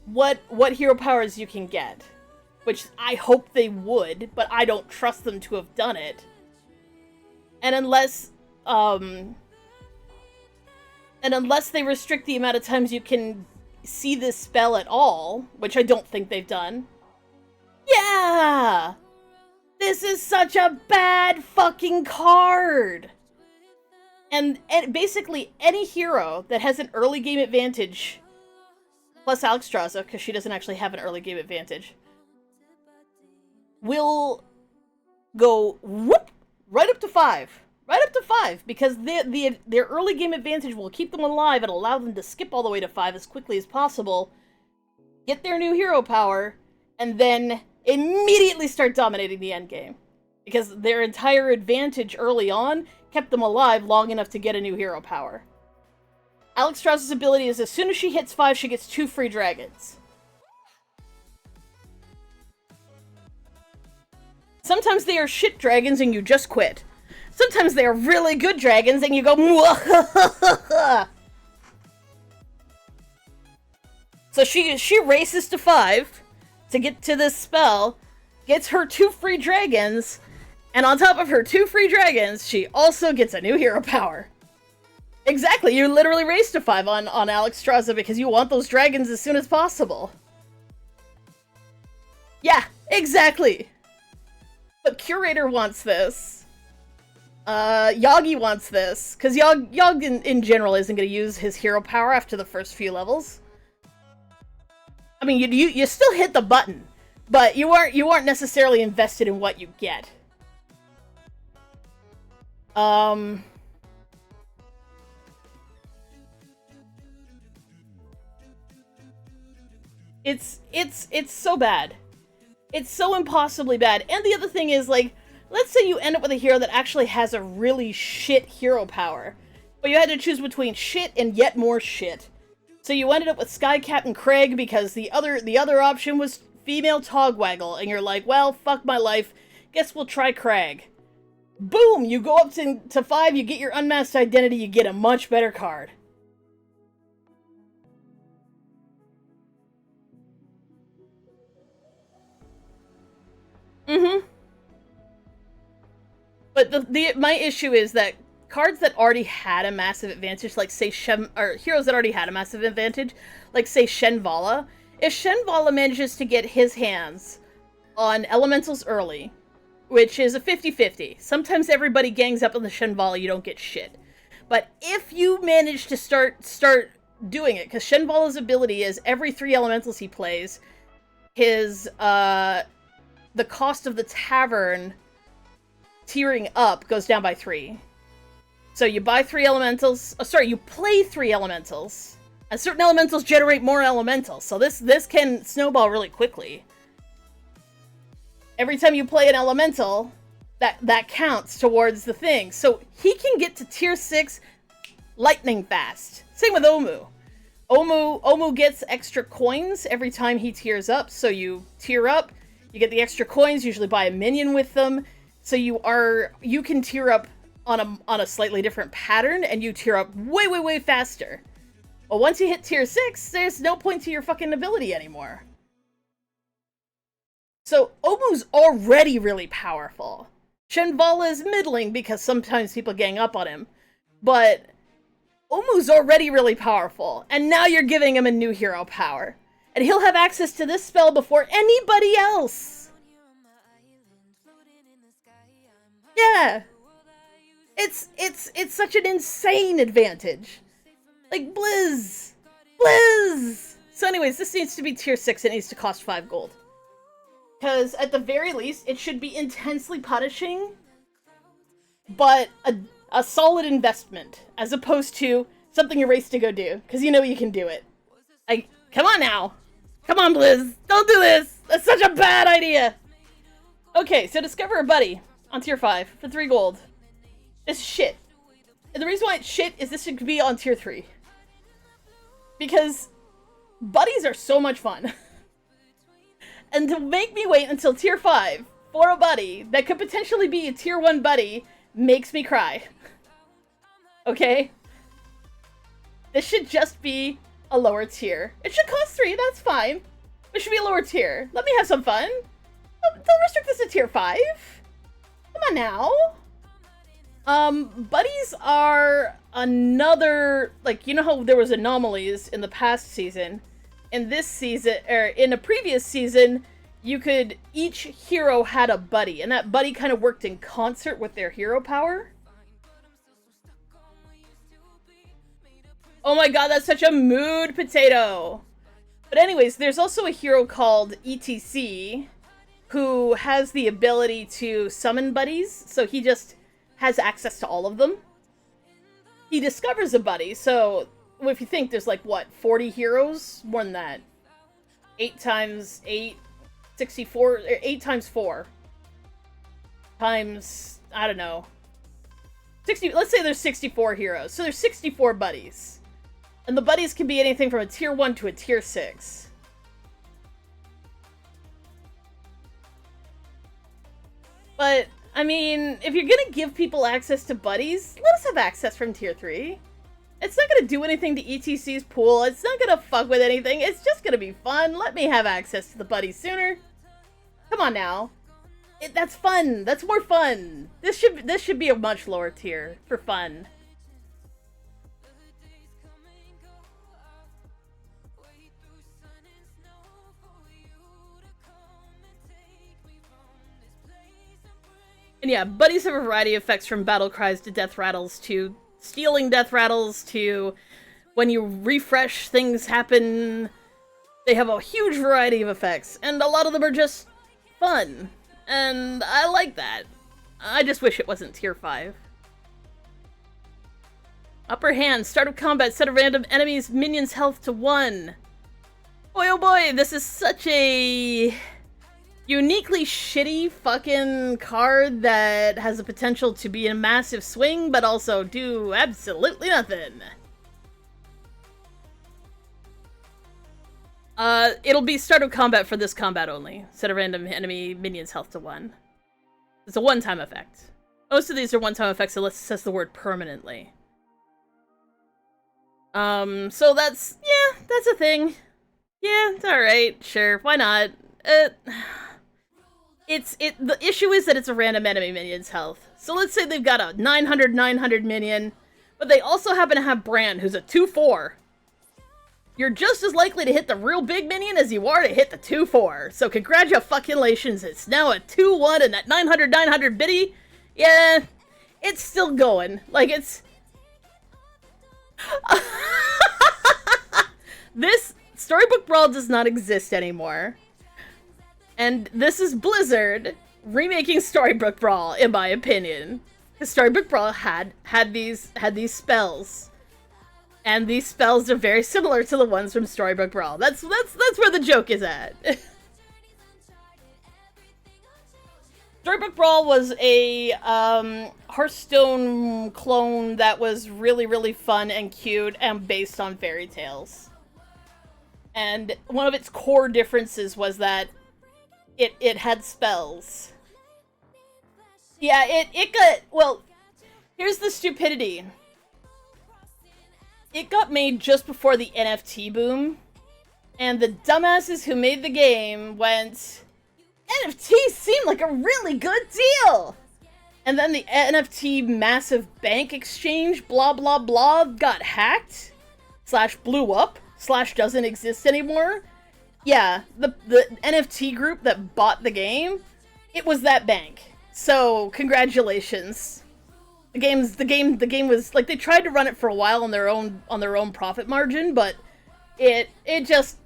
what hero powers you can get, which I hope they would, but I don't trust them to have done it. And unless they restrict the amount of times you can see this spell at all, which I don't think they've done. Yeah! This is such a bad fucking card! And basically any hero that has an early game advantage, plus Alexstrasza, because she doesn't actually have an early game advantage, will go whoop right up to 5. Right up to 5, because their early game advantage will keep them alive and allow them to skip all the way to 5 as quickly as possible, get their new hero power, and then immediately start dominating the endgame. Because their entire advantage early on kept them alive long enough to get a new hero power. Alexstrasza's ability is as soon as she hits 5, she gets 2 free dragons. Sometimes they are shit dragons and you just quit. Sometimes they are really good dragons and you go, Mwah! So she races to 5 to get to this spell, gets her 2 free dragons, and on top of her 2 free dragons, she also gets a new hero power. Exactly, you literally race to 5 on Alexstrasza because you want those dragons as soon as possible. Yeah, exactly. But Curator wants this. Yagi wants this. Because Yog in general isn't going to use his hero power after the first few levels. I mean, you still hit the button, but you aren't necessarily invested in what you get. It's so bad. It's so impossibly bad. And the other thing is, like, let's say you end up with a hero that actually has a really shit hero power, but you had to choose between shit and yet more shit. So you ended up with Sky Captain Craig because the other option was female Togwaggle, and you're like, well, fuck my life. Guess we'll try Craig. Boom! You go up to 5, you get your unmasked identity, you get a much better card. Mm-hmm. But my issue is that cards that already had a massive advantage, like say heroes that already had a massive advantage, like say Shenvala, if Shenvala manages to get his hands on elementals early, which is a 50-50, sometimes everybody gangs up on the Shenvala, you don't get shit. But if you manage to start doing it, because Shenvala's ability is every 3 elementals he plays, his the cost of the tavern tiering up goes down by 3. So you buy 3 elementals, you play 3 elementals, and certain elementals generate more elementals, so this can snowball really quickly. Every time you play an elemental, that counts towards the thing. So he can get to tier 6 lightning fast. Same with Omu. Omu gets extra coins every time he tiers up, so you tier up, you get the extra coins, usually buy a minion with them, so you can tier up on a slightly different pattern, and you tier up way faster. But once you hit tier 6, there's no point to your fucking ability anymore. So Omu's already really powerful. Shenvala is middling because sometimes people gang up on him, but Omu's already really powerful, and now you're giving him a new hero power. And he'll have access to this spell before anybody else. Yeah. It's such an insane advantage. Like, Blizz! So anyways, this needs to be tier 6, it needs to cost 5 gold. Because at the very least, it should be intensely punishing, but a solid investment, as opposed to something you're raced to go do, because you know you can do it. Like, come on now. Come on, Blizz. Don't do this. That's such a bad idea. Okay, so discover a buddy on tier 5 for 3 gold. This is shit. And the reason why it's shit is this should be on tier 3. Because buddies are so much fun. And to make me wait until tier 5 for a buddy that could potentially be a tier 1 buddy makes me cry. Okay? This should just be a lower tier. It should cost 3, that's fine. It should be a lower tier. Let me have some fun. Don't restrict this to tier 5. Come on now. Buddies are another, like, you know how there was anomalies in the past season? In this season, or in a previous season, each hero had a buddy, and that buddy kind of worked in concert with their hero power. Oh my god, that's such a mood potato! But anyways, there's also a hero called ETC, who has the ability to summon buddies, so he just has access to all of them. He discovers a buddy, so if you think there's like, what, 40 heroes? More than that. 8 times 8, 64, 8 times 4. Times, I don't know. 60, let's say there's 64 heroes, so there's 64 buddies. And the buddies can be anything from a tier 1 to a tier 6. But, I mean, if you're gonna give people access to buddies, let us have access from tier 3. It's not gonna do anything to ETC's pool, it's not gonna fuck with anything, it's just gonna be fun. Let me have access to the buddies sooner. Come on now. That's fun, that's more fun. This should be a much lower tier for fun. And yeah, buddies have a variety of effects from battle cries to death rattles to stealing death rattles to when you refresh, things happen. They have a huge variety of effects, and a lot of them are just fun. And I like that. I just wish it wasn't tier 5. Upper hand, start of combat, set a random enemy's minions' health to 1. Boy oh boy, this is such a uniquely shitty fucking card that has the potential to be a massive swing, but also do absolutely nothing. It'll be start of combat for this combat only. Set a random enemy minions health to 1. It's a one-time effect. Most of these are one-time effects unless it says the word permanently. So that's, yeah, that's a thing. Yeah, it's alright, sure, why not? The issue is that it's a random enemy minion's health. So let's say they've got a 900 minion, but they also happen to have Brand, who's a 2/4. You're just as likely to hit the real big minion as you are to hit the 2/4. So congratulations, it's now a 2/1, and that 900 biddy, yeah, it's still going. Like, it's... This Storybook Brawl does not exist anymore. And this is Blizzard remaking Storybook Brawl, in my opinion. Because Storybook Brawl had these spells. And these spells are very similar to the ones from Storybook Brawl. That's where the joke is at. Storybook Brawl was a Hearthstone clone that was really, really fun and cute and based on fairy tales. And one of its core differences was that it had spells. Yeah, it got... Well, here's the stupidity. It got made just before the NFT boom. And the dumbasses who made the game went, NFTs seem like a really good deal! And then the NFT massive bank exchange, blah blah blah, got hacked. / blew up. / doesn't exist anymore. Yeah, the NFT group that bought the game, it was that bank. So, congratulations. The game was, like, they tried to run it for a while on their own profit margin, but it just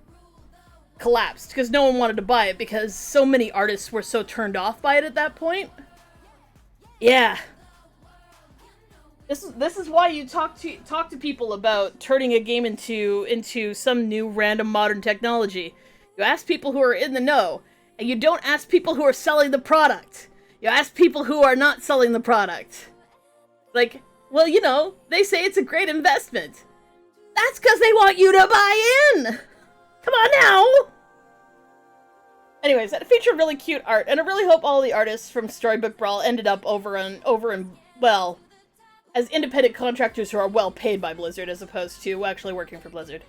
collapsed because no one wanted to buy it because so many artists were so turned off by it at that point. Yeah. This is why you talk to people about turning a game into some new random modern technology. You ask people who are in the know, and you don't ask people who are selling the product. You ask people who are not selling the product. Like, well, you know, they say it's a great investment. That's because they want you to buy in! Come on now! Anyways, that featured really cute art, and I really hope all the artists from Storybook Brawl ended up over in, well, as independent contractors who are well paid by Blizzard as opposed to actually working for Blizzard.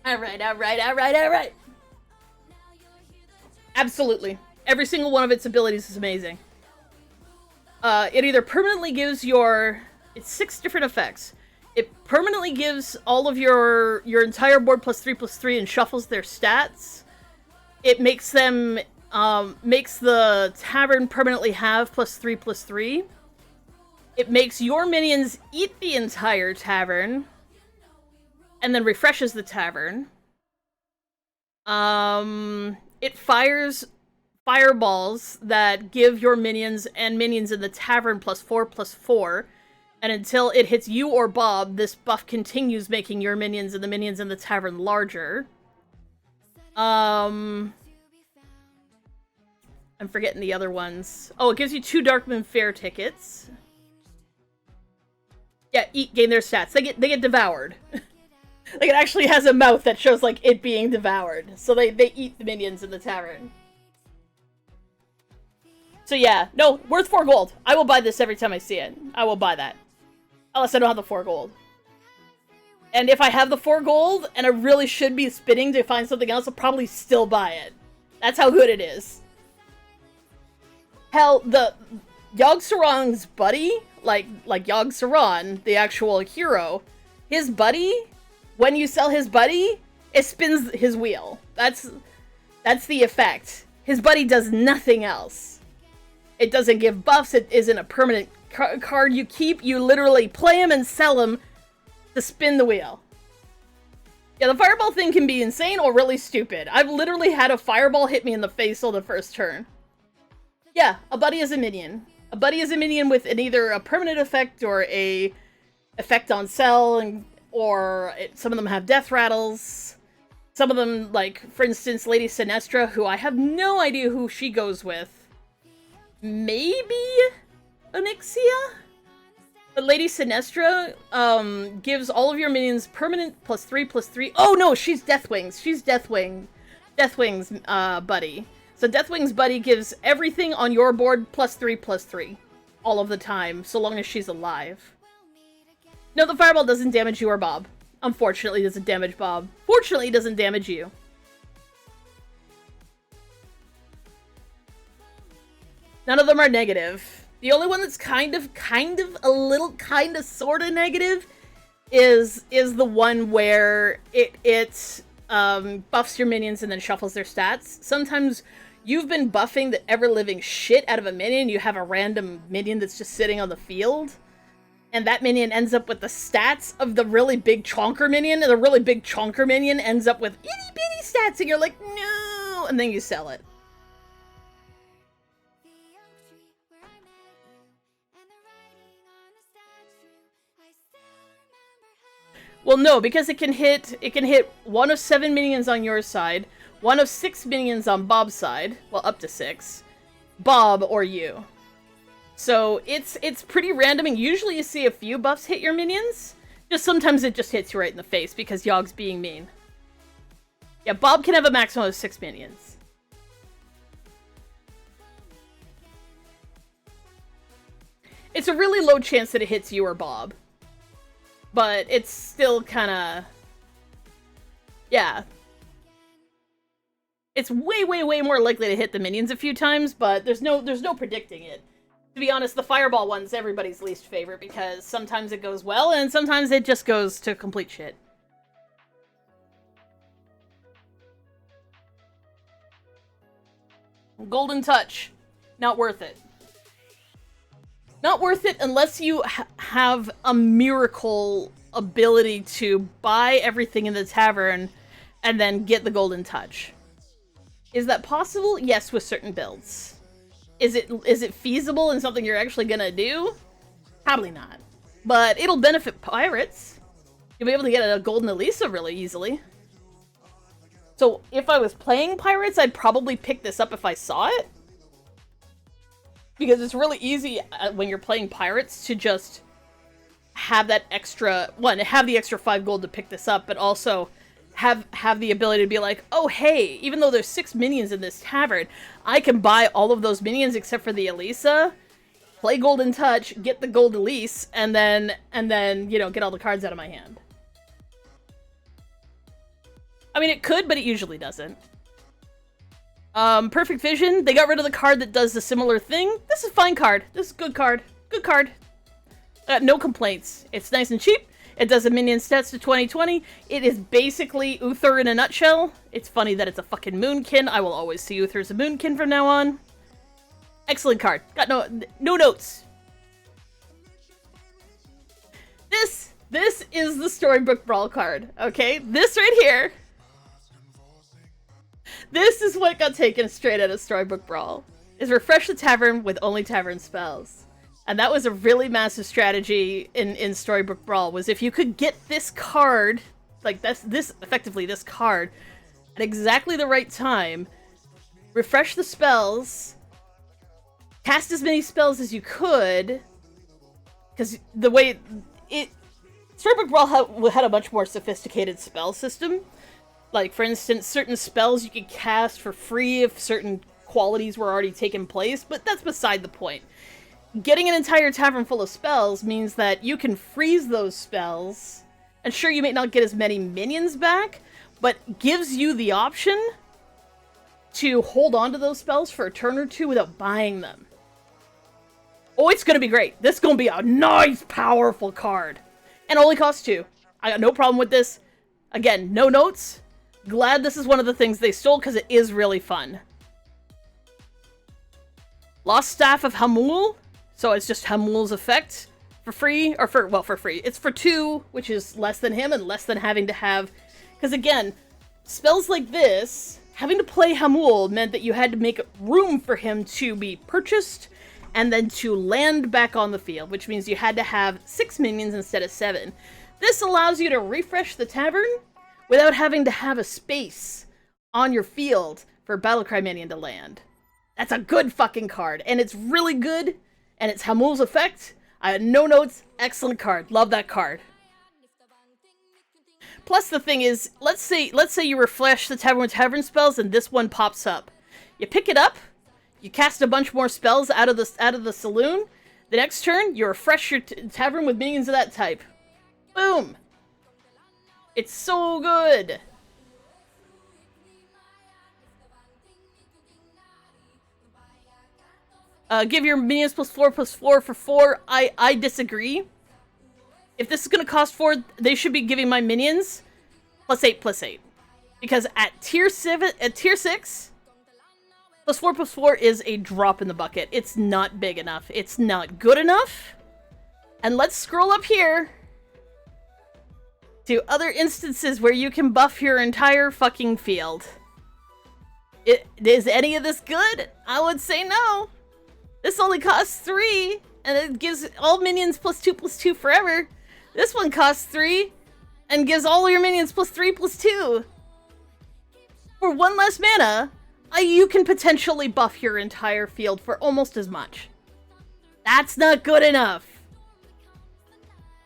Alright. Absolutely. Every single one of its abilities is amazing. It either permanently gives it's 6 different effects. It permanently gives all of your entire board +3/+3 and shuffles their stats. It makes them, makes the tavern permanently have +3/+3. It makes your minions eat the entire tavern. And then refreshes the tavern. It fires fireballs that give your minions and minions in the tavern +4/+4. And until it hits you or Bob, this buff continues making your minions and the minions in the tavern larger. I'm forgetting the other ones. Oh, it gives you 2 Darkmoon Fair tickets. Yeah, gain their stats. They get devoured. Like, it actually has a mouth that shows, like, it being devoured. So they eat the minions in the tavern. So yeah, no, worth 4 gold. I will buy this every time I see it. I will buy that. Unless I don't have the 4 gold. And if I have the 4 gold, and I really should be spinning to find something else, I'll probably still buy it. That's how good it is. Hell, the Yogg Saron's buddy, like Yogg Saron, the actual hero, his buddy, when you sell his buddy, it spins his wheel. That's the effect. His buddy does nothing else. It doesn't give buffs. It isn't a permanent card you keep. You literally play him and sell him to spin the wheel. Yeah, the fireball thing can be insane or really stupid. I've literally had a fireball hit me in the face on the first turn. Yeah, a buddy is a minion. A buddy is a minion with either a permanent effect or a effect on sell, or some of them have death rattles. Some of them, like, for instance, Lady Sinestra, who I have no idea who she goes with. Maybe Onyxia? But Lady Sinestra gives all of your minions permanent +3/+3. Oh no, she's Deathwings. She's Deathwing's buddy. So Deathwing's buddy gives everything on your board +3/+3 all of the time, so long as she's alive. No, the fireball doesn't damage you or Bob. Unfortunately, it doesn't damage Bob. Fortunately, it doesn't damage you. None of them are negative. The only one that's kind of sorta negative is the one where it buffs your minions and then shuffles their stats. Sometimes you've been buffing the ever-living shit out of a minion, you have a random minion that's just sitting on the field, and that minion ends up with the stats of the really big chonker minion, and the really big chonker minion ends up with itty-bitty stats, and you're like, no! And then you sell it. Well, no, because it can hit 1 of 7 minions on your side, 1 of 6 minions on Bob's side, well, up to 6, Bob or you. So it's pretty random, and usually you see a few buffs hit your minions. Just sometimes it just hits you right in the face because Yogg's being mean. Yeah, Bob can have a maximum of 6 minions. It's a really low chance that it hits you or Bob. But it's still kinda... yeah. It's way, way, way more likely to hit the minions a few times, but there's no predicting it. To be honest, the fireball one's everybody's least favorite because sometimes it goes well and sometimes it just goes to complete shit. Golden Touch. Not worth it. Not worth it unless you have a miracle ability to buy everything in the tavern and then get the Golden Touch. Is that possible? Yes, with certain builds. Is it feasible and something you're actually gonna do? Probably not. But it'll benefit pirates. You'll be able to get a Golden Elisa really easily. So if I was playing pirates, I'd probably pick this up if I saw it. Because it's really easy when you're playing pirates to just have that extra... one, have the extra 5 gold to pick this up, but also have the ability to be like, oh hey, even though there's 6 minions in this tavern, I can buy all of those minions except for the Elisa, play Golden Touch, get the Gold Elise, and then, you know, get all the cards out of my hand. I mean, it could, but it usually doesn't. Perfect Vision, they got rid of the card that does the similar thing. This is a fine card. This is a good card. Good card. No complaints. It's nice and cheap. It does a minion stats to 2020. It is basically Uther in a nutshell. It's funny that it's a fucking Moonkin. I will always see Uther as a Moonkin from now on. Excellent card. Got no notes. This is the Storybook Brawl card, okay? This right here. This is what got taken straight out of Storybook Brawl. Is refresh the tavern with only tavern spells. And that was a really massive strategy in Storybook Brawl, was if you could get this card, like effectively this card, at exactly the right time, refresh the spells, cast as many spells as you could, because the way Storybook Brawl had a much more sophisticated spell system. Like, for instance, certain spells you could cast for free if certain qualities were already taking place, but that's beside the point. Getting an entire tavern full of spells means that you can freeze those spells, and sure, you may not get as many minions back, but gives you the option to hold on to those spells for a turn or two without buying them. Oh, it's gonna be great. This is gonna be a nice, powerful card. And only costs 2. I got no problem with this. Again, no notes. Glad this is one of the things they stole, because it is really fun. Lost Staff of Hamul, so it's just Hamul's effect for free, or for free. It's for 2, which is less than him and less than having to have, because again, spells like this, having to play Hamul meant that you had to make room for him to be purchased and then to land back on the field, which means you had to have 6 minions instead of 7. This allows you to refresh the tavern without having to have a space on your field for Battlecry minion to land. That's a good fucking card, and it's really good, and it's Hamul's effect. I had no notes, excellent card, love that card. Plus the thing is, let's say you refresh the tavern with tavern spells and this one pops up. You pick it up, you cast a bunch more spells out of the saloon. The next turn, you refresh your tavern with minions of that type. Boom! It's so good! Give your minions +4/+4 for 4. I disagree. If this is gonna cost 4, they should be giving my minions +8/+8. Because at tier 6, +4/+4 is a drop in the bucket. It's not big enough. It's not good enough. And let's scroll up here to other instances where you can buff your entire fucking field. Is any of this good? I would say no. This only costs 3, and it gives all minions +2/+2 forever. This one costs 3, and gives all your minions +3/+2. For 1 less mana, you can potentially buff your entire field for almost as much. That's not good enough.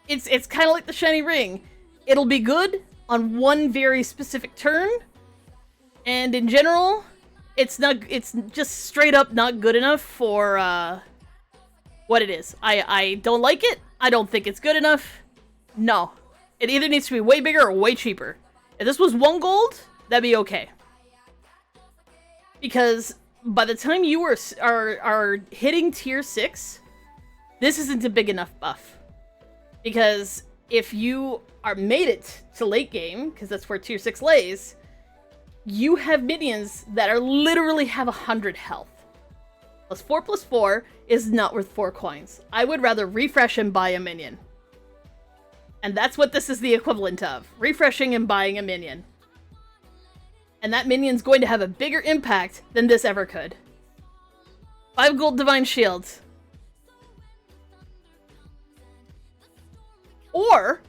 It's kind of like the shiny ring. It'll be good on one very specific turn, and in general, it's just straight up not good enough for what it is. I don't like it. I don't think it's good enough. No. It either needs to be way bigger or way cheaper. If this was 1 gold, that'd be okay. Because by the time you are hitting tier 6, this isn't a big enough buff. Because if you are made it to late game, because that's where tier 6 lays, you have minions that are literally have 100 health. +4/+4 is not worth 4 coins. I would rather refresh and buy a minion. And that's what this is the equivalent of. Refreshing and buying a minion. And that minion's going to have a bigger impact than this ever could. 5 gold Divine Shields. Or,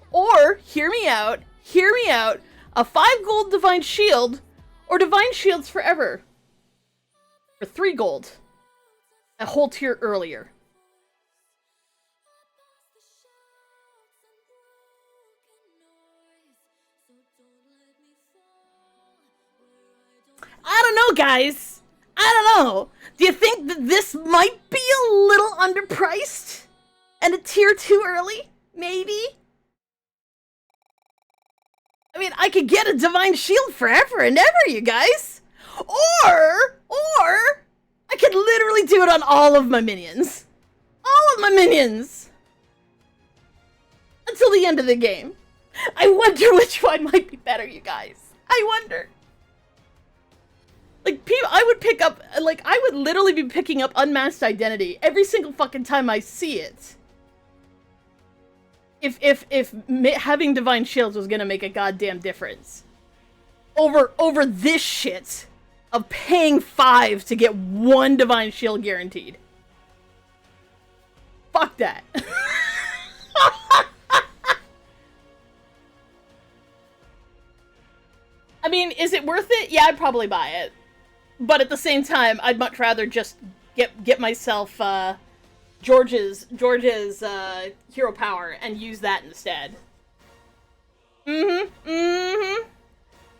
hear me out, a 5 gold Divine Shield, or Divine Shields forever. For 3 gold. A whole tier earlier. I don't know, guys. I don't know. Do you think that this might be a little underpriced? And a tier 2 early? Maybe? I mean, I could get a Divine Shield forever and ever, you guys. Or I could literally do it on all of my minions. All of my minions. Until the end of the game. I wonder which one might be better, you guys. I wonder. Like, I would pick up, like, I would literally be picking up Unmasked Identity every single fucking time I see it. If having Divine Shields was gonna make a goddamn difference. Over this shit of paying 5 to get 1 Divine Shield guaranteed. Fuck that. I mean, is it worth it? Yeah, I'd probably buy it. But at the same time, I'd much rather just get myself George's hero power and use that instead. New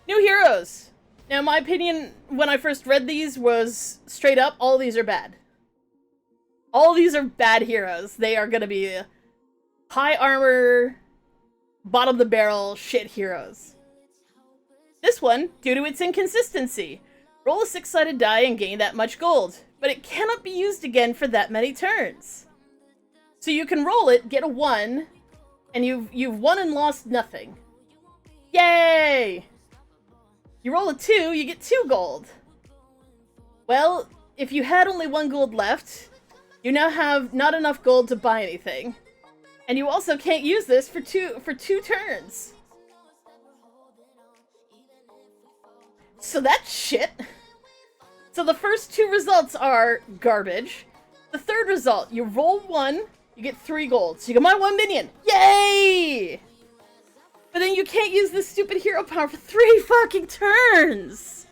heroes. Now, my opinion when I first read these was straight up, all these are bad. All these are bad heroes. They are gonna be high armor, bottom of the barrel shit heroes. This one, due to its inconsistency. Roll a 6-sided die and gain that much gold, but it cannot be used again for that many turns. So you can roll it, get a 1, and you've won and lost nothing. Yay! You roll a 2, you get 2 gold. Well, if you had only 1 gold left, You now have not enough gold to buy anything. And you also can't use this for two turns. So that's shit. So the first two results are garbage. The third result, you roll 1, you get 3 gold. So you get my 1 minion. Yay! But then you can't use this stupid hero power for 3 fucking turns.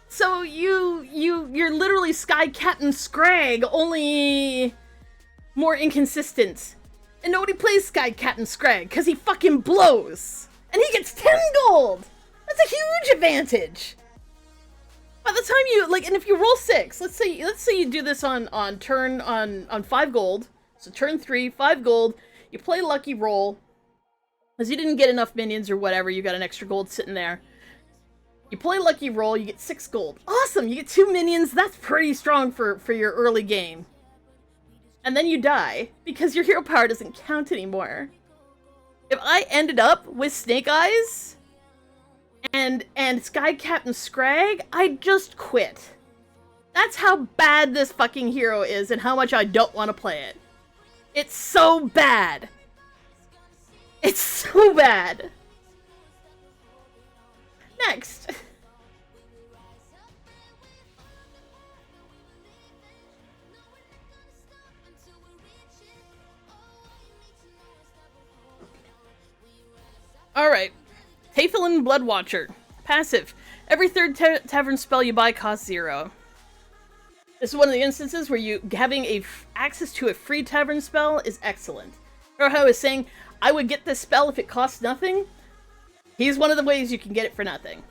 So you're literally Sky Captain Scrag, only more inconsistent. And nobody plays Sky Captain Scrag because he fucking blows. And he gets 10 gold. That's a huge advantage. By the time you and if you roll 6, let's say you do this on 5 gold. So turn 3, 5 gold. You play lucky roll. Because you didn't get enough minions or whatever, you got an extra gold sitting there. You play lucky roll, you get 6 gold. Awesome, you get 2 minions. That's pretty strong for your early game. And then you die, because your hero power doesn't count anymore. If I ended up with Snake Eyes and Sky Captain Scrag, I'd just quit. That's how bad this fucking hero is and how much I don't want to play it. It's so bad. It's so bad. Next. Alright. Tayfelin Bloodwatcher. Passive. Every third tavern spell you buy costs 0. This is one of the instances where having access to a free tavern spell is excellent. Remember how I was saying, I would get this spell if it costs nothing? He's one of the ways you can get it for nothing.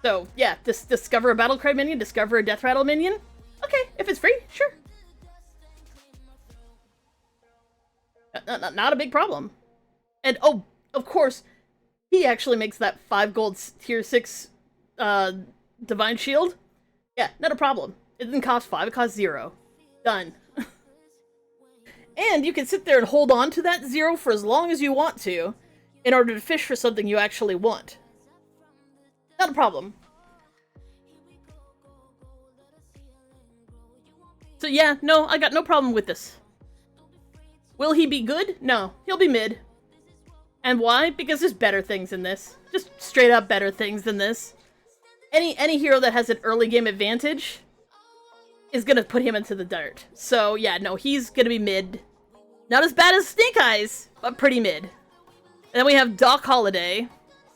So, yeah, discover a Battlecry minion, discover a Death Rattle minion. Okay, if it's free, sure. Not a big problem. And, oh, of course, he actually makes that 5 gold tier 6 Divine Shield. Yeah, not a problem. It didn't cost 5, it cost 0. Done. And you can sit there and hold on to that 0 for as long as you want to, in order to fish for something you actually want. Not a problem. So yeah, no, I got no problem with this. Will he be good? No, he'll be mid. And why? Because there's better things in this. Just straight up better things than this. Any hero that has an early game advantage is gonna put him into the dirt. So yeah, no, he's gonna be mid. Not as bad as Snake Eyes, but pretty mid. And then we have Doc Holiday.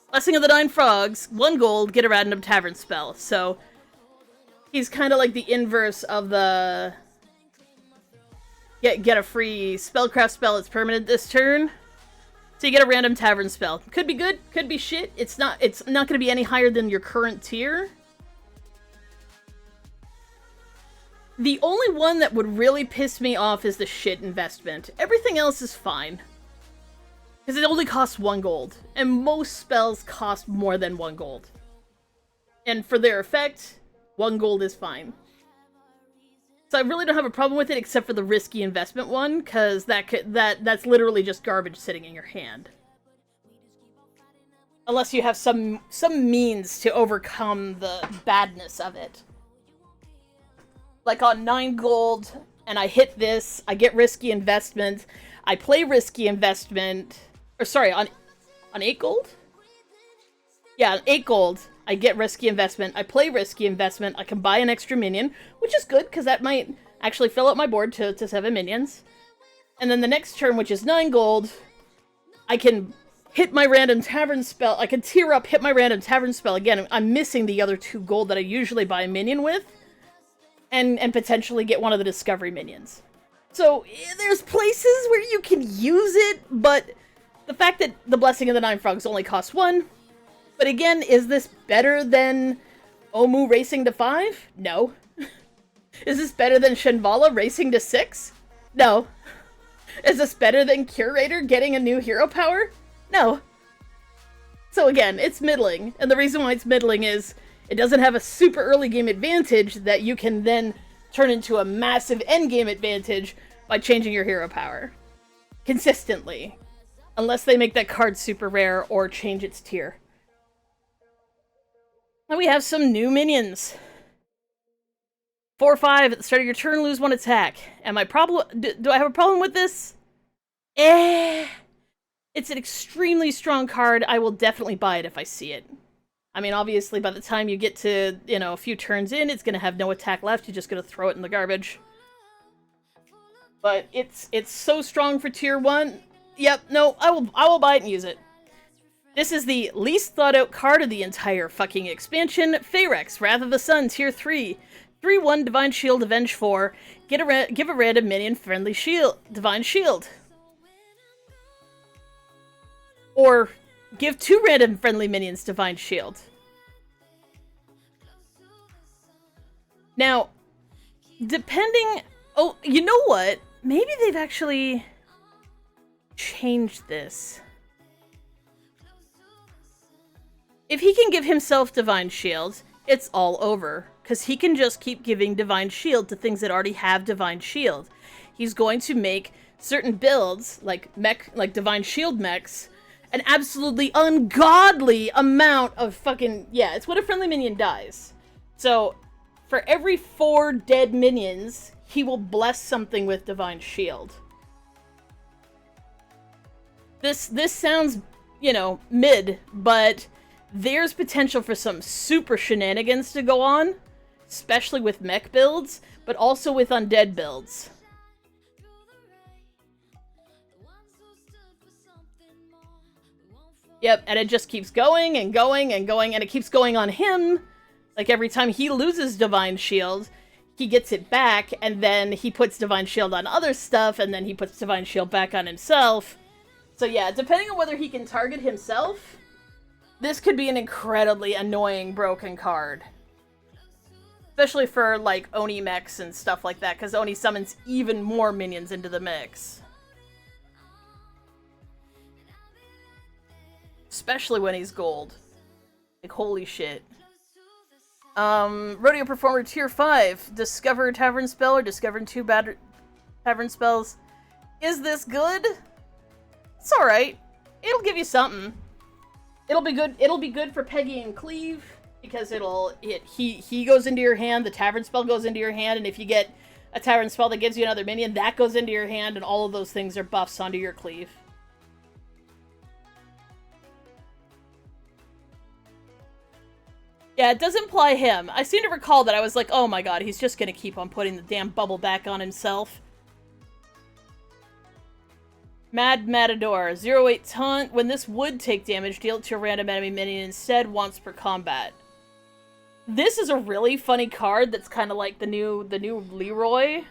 Blessing of the Nine Frogs, 1 gold, get a random tavern spell. So he's kind of like the inverse of the get a free spellcraft spell that's permanent this turn. So you get a random tavern spell. Could be good, could be shit. It's not going to be any higher than your current tier. The only one that would really piss me off is the shit investment. Everything else is fine. Because it only costs 1 gold. And most spells cost more than 1 gold. And for their effect, 1 gold is fine. So I really don't have a problem with it except for the risky investment one, because that's literally just garbage sitting in your hand. Unless you have some means to overcome the badness of it. Like on 9 gold, and I hit this, I get risky investment, I play risky investment, or sorry, on 8 gold? Yeah, on 8 gold, I get risky investment, I play risky investment, I can buy an extra minion, which is good, because that might actually fill up my board to 7 minions. And then the next turn, which is 9 gold, I can hit my random tavern spell, I can tier up, hit my random tavern spell again, I'm missing the other 2 gold that I usually buy a minion with, and potentially get one of the discovery minions. So, there's places where you can use it, but the fact that the Blessing of the Nine Frogs only costs 1, but again, is this better than Omu racing to 5? No. Is this better than Shinvala racing to 6? No. Is this better than Curator getting a new hero power? No. So again, it's middling, and the reason why it's middling is it doesn't have a super early game advantage that you can then turn into a massive end game advantage by changing your hero power. Consistently. Unless they make that card super rare or change its tier. And we have some new minions. 4/5 at the start of your turn, lose 1 attack. Am I do I have a problem with this? Eh. It's an extremely strong card. I will definitely buy it if I see it. I mean, obviously, by the time you get to, you know, a few turns in, it's gonna have no attack left. You're just gonna throw it in the garbage. But it's so strong for tier 1. Yep, no, I will buy it and use it. This is the least thought out card of the entire fucking expansion. Pharex, Wrath of the Sun, tier 3. 3/1 Divine Shield, Avenge 4. Give a random minion friendly shield, Divine Shield. Or give 2 random friendly minions Divine Shield. Now, depending... Oh, you know what? Maybe they've actually changed this. If he can give himself Divine Shield, it's all over. Because he can just keep giving Divine Shield to things that already have Divine Shield. He's going to make certain builds, like Divine Shield mechs, an absolutely ungodly amount of fucking... Yeah, it's what a friendly minion dies. So, for every 4 dead minions, he will bless something with Divine Shield. This sounds, you know, mid, but there's potential for some super shenanigans to go on, especially with mech builds, but also with undead builds. Yep, and it just keeps going and going and going, and it keeps going on him. Like, every time he loses Divine Shield, he gets it back, and then he puts Divine Shield on other stuff, and then he puts Divine Shield back on himself. So yeah, depending on whether he can target himself, this could be an incredibly annoying broken card. Especially for, like, Oni mechs and stuff like that, because Oni summons even more minions into the mix. Especially when he's gold. Like, holy shit. Rodeo Performer Tier 5. Discover a Tavern Spell or discover 2 bad Tavern Spells. Is this good? It's alright. It'll give you something. It'll be good for Peggy and Cleave, because he goes into your hand, the Tavern Spell goes into your hand, and if you get a Tavern Spell that gives you another minion, that goes into your hand, and all of those things are buffs onto your Cleave. Yeah, it does imply him. I seem to recall that I was like, oh my god, he's just gonna keep on putting the damn bubble back on himself. Mad Matador, 0/8 taunt. When this would take damage, deal it to a random enemy minion instead, once per combat. This is a really funny card that's kind of like the new Leroy.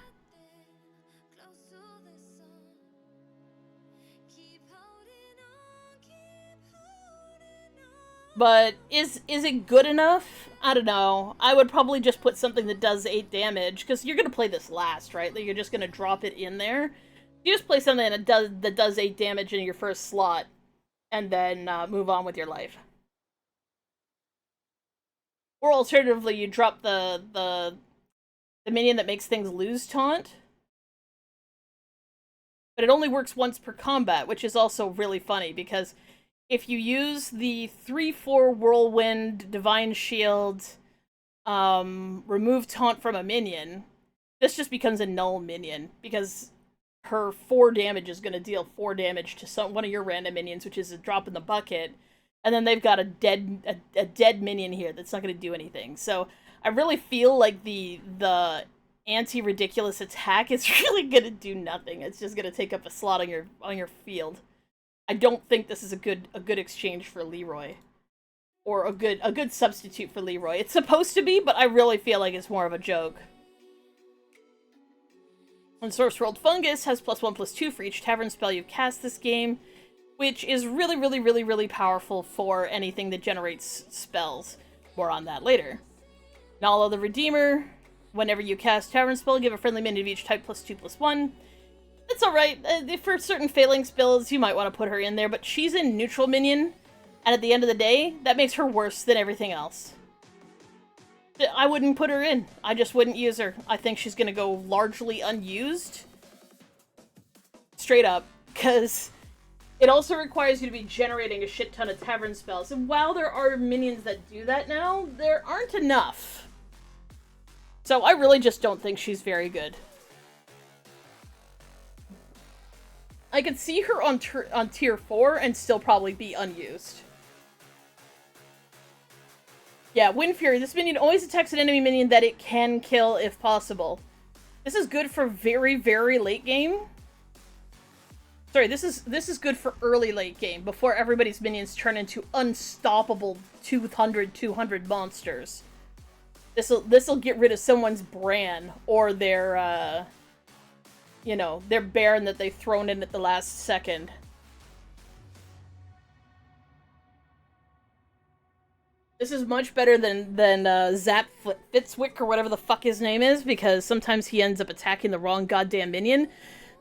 But is it good enough? I don't know. I would probably just put something that does 8 damage, because you're going to play this last, right? Like, you're just going to drop it in there. You just play something that does 8 damage in your first slot, and then move on with your life. Or alternatively, you drop the minion that makes things lose taunt. But it only works once per combat, which is also really funny, because if you use the 3/4 Whirlwind, Divine Shield, remove taunt from a minion, this just becomes a null minion, because her 4 damage is going to deal 4 damage to one of your random minions, which is a drop in the bucket, and then they've got a dead minion here that's not going to do anything. So I really feel like the anti-ridiculous attack is really going to do nothing. It's just going to take up a slot on your field. I don't think this is a good exchange for Leroy, or a good substitute for Leroy. It's supposed to be, but I really feel like it's more of a joke. And Source World Fungus has +1/+2 for each Tavern spell you cast this game, which is really, really, really, really powerful for anything that generates spells. More on that later. Nala the Redeemer. Whenever you cast Tavern spell, give a friendly minion of each type +2/+1. It's alright. For certain failing spells, you might want to put her in there, but she's in neutral minion, and at the end of the day, that makes her worse than everything else. I wouldn't put her in. I just wouldn't use her. I think she's gonna go largely unused. Straight up. Because it also requires you to be generating a shit ton of Tavern spells, and while there are minions that do that now, there aren't enough. So I really just don't think she's very good. I could see her on tier 4 and still probably be unused. Yeah, Wind Fury. This minion always attacks an enemy minion that it can kill if possible. This is good for very, very late game. Sorry, this is good for early late game, before everybody's minions turn into unstoppable 200 monsters. This'll get rid of someone's Bran, or their, you know, their Baron that they've thrown in at the last second. This is much better than Zap Fitzwick, or whatever the fuck his name is, because sometimes he ends up attacking the wrong goddamn minion.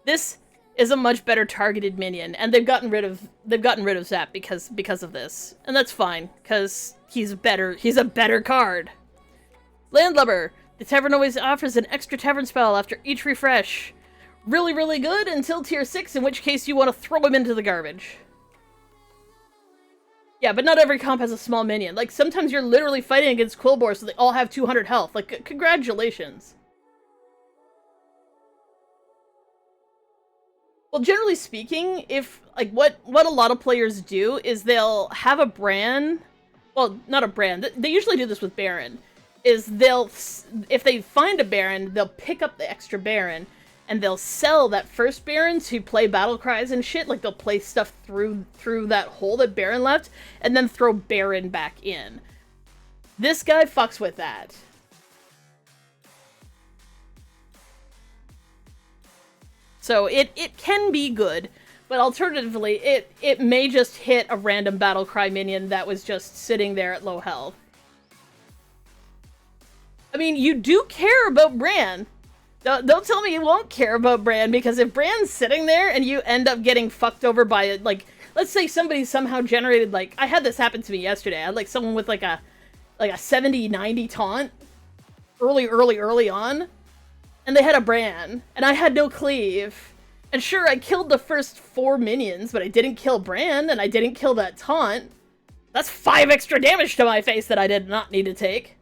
This is a much better targeted minion, and they've gotten rid of Zap because of this. And that's fine, because he's a better card. Landlubber. The tavern always offers an extra tavern spell after each refresh. Really, really good until tier 6, in which case you want to throw him into the garbage. Yeah, but not every comp has a small minion. Like, sometimes you're literally fighting against Quillbore, so they all have 200 health. Like, congratulations. Well, generally speaking, if, like, what a lot of players do is they'll have a Bran, well, not a Bran, they usually do this with Baron, is if they find a Baron, they'll pick up the extra Baron, and they'll sell that first Baron to play battle cries and shit, like they'll play stuff through that hole that Baron left, and then throw Baron back in. This guy fucks with that. So it can be good, but alternatively, it may just hit a random battlecry minion that was just sitting there at low health. I mean, you do care about Bran. Don't tell me you won't care about Bran, because if Bran's sitting there and you end up getting fucked over by, like, let's say somebody somehow generated, like, I had this happen to me yesterday. I had, like, someone with, like a 70-90 taunt early on. And they had a Bran, and I had no cleave. And sure, I killed the first 4 minions, but I didn't kill Bran, and I didn't kill that taunt. That's 5 extra damage to my face that I did not need to take.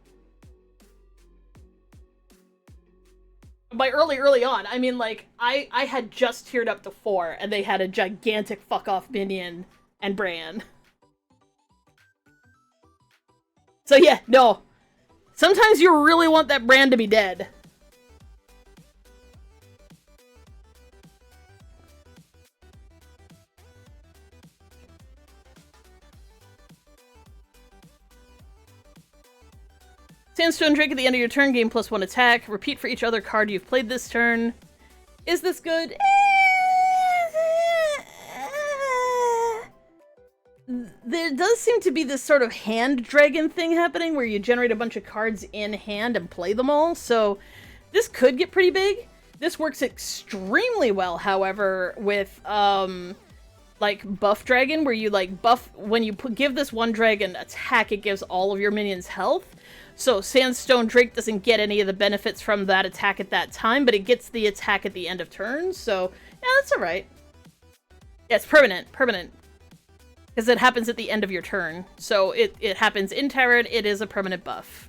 By early on, I mean, like, I had just tiered up to 4, and they had a gigantic fuck-off minion and Bran. So yeah, no. Sometimes you really want that Bran to be dead. Sandstone Drake at the end of your turn, gain +1 attack. Repeat for each other card you've played this turn. Is this good? There does seem to be this sort of hand dragon thing happening where you generate a bunch of cards in hand and play them all, so this could get pretty big. This works extremely well, however, with, like, buff dragon, where you, like, buff, when you give this one dragon attack, it gives all of your minions health. So Sandstone Drake doesn't get any of the benefits from that attack at that time, but it gets the attack at the end of turn, so yeah, that's alright. Yeah, it's permanent. Because it happens at the end of your turn. So it happens in Terran, it is a permanent buff.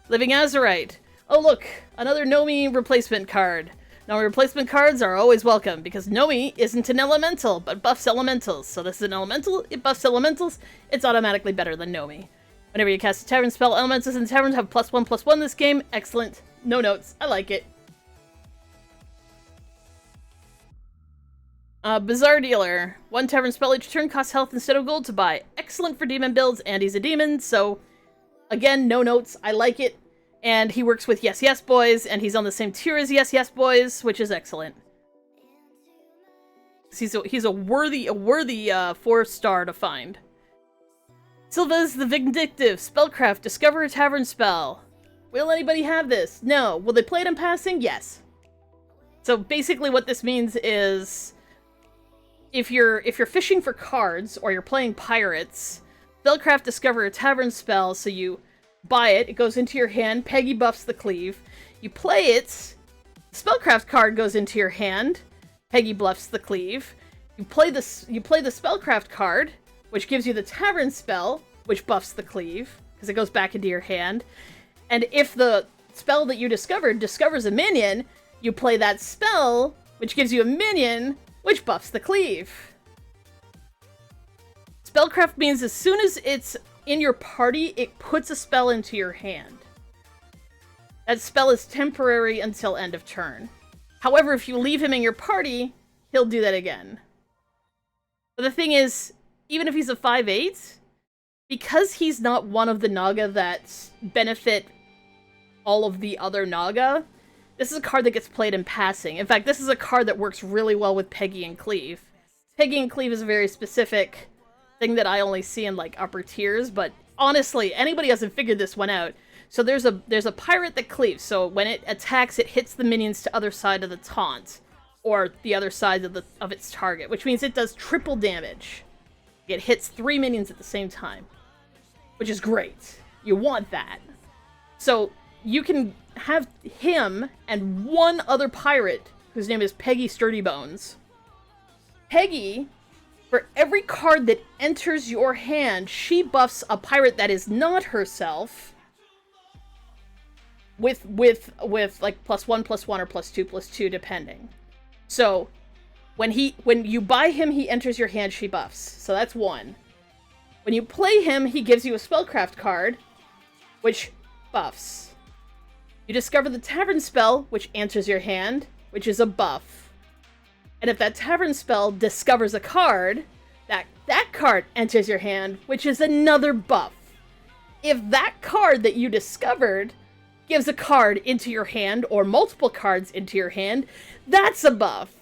Living Azurite. Oh look, another Nomi replacement card. Nomi replacement cards are always welcome, because Nomi isn't an elemental, but buffs elementals. So this is an elemental, it buffs elementals, it's automatically better than Nomi. Whenever you cast a Tavern spell, elementals in Taverns have +1/+1 this game. Excellent. No notes. I like it. Bizarre Dealer. 1 Tavern spell each turn costs health instead of gold to buy. Excellent for demon builds, and he's a demon, so again, no notes. I like it. And he works with Yes Yes Boys, and he's on the same tier as Yes Yes Boys, which is excellent. He's a worthy 4-star to find. Sylva's the Vindictive. Spellcraft. Discover a tavern spell. Will anybody have this? No. Will they play it in passing? Yes. So basically what this means is if you're fishing for cards or you're playing pirates, Spellcraft discover a tavern spell, so you buy it, it goes into your hand, Peggy buffs the cleave. You play it, Spellcraft card goes into your hand, Peggy buffs the cleave. You play the Spellcraft card, which gives you the tavern spell, which buffs the cleave, because it goes back into your hand. And if the spell that you discovered discovers a minion, you play that spell, which gives you a minion, which buffs the cleave. Spellcraft means as soon as it's in your party, it puts a spell into your hand. That spell is temporary until end of turn. However, if you leave him in your party, he'll do that again. But the thing is, even if he's a 5/8, because he's not one of the Naga that benefit all of the other Naga, this is a card that gets played in passing. In fact, this is a card that works really well with Peggy and Cleave. Peggy and Cleave is a very specific thing that I only see in, like, upper tiers, but honestly, anybody hasn't figured this one out. So there's a pirate that cleaves, so when it attacks, it hits the minions to other side of the taunt, or the other side of its target, which means it does triple damage. It hits 3 minions at the same time, which is great. You want that. So you can have him and one other pirate, whose name is Peggy Sturdybones. Peggy, for every card that enters your hand, she buffs a pirate that is not herself with like +1/+1 or +2/+2 depending. So when you buy him, he enters your hand, she buffs. So that's one. When you play him, he gives you a spellcraft card, which buffs. You discover the tavern spell, which enters your hand, which is a buff. And if that tavern spell discovers a card, that card enters your hand, which is another buff. If that card that you discovered gives a card into your hand, or multiple cards into your hand, that's a buff.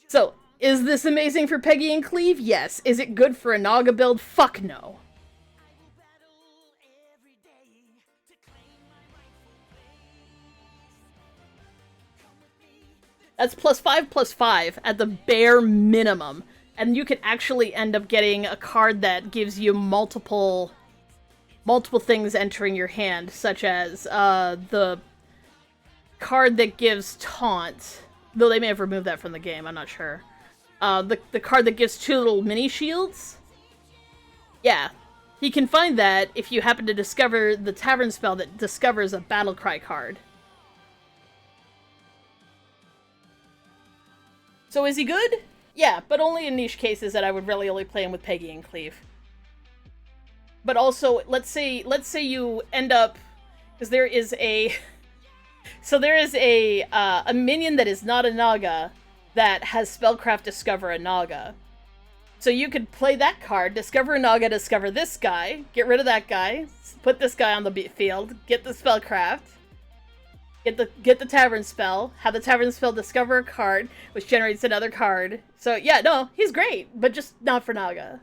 So, is this amazing for Peggy and Cleave? Yes. Is it good for a Naga build? Fuck no. That's +5/+5 at the bare minimum. And you could actually end up getting a card that gives you multiple things entering your hand, such as the card that gives taunt, though they may have removed that from the game, I'm not sure. The card that gives 2 little mini shields. Yeah, he can find that if you happen to discover the tavern spell that discovers a battlecry card. So is he good? Yeah, but only in niche cases that I would really only play him with Peggy and Cleave. But also, let's say you end up, because there is a minion that is not a Naga that has Spellcraft Discover a Naga. So you could play that card, discover a Naga, discover this guy, get rid of that guy, put this guy on the field, get the Spellcraft, get the Tavern spell, have the Tavern spell discover a card, which generates another card. So yeah, no, he's great, but just not for Naga.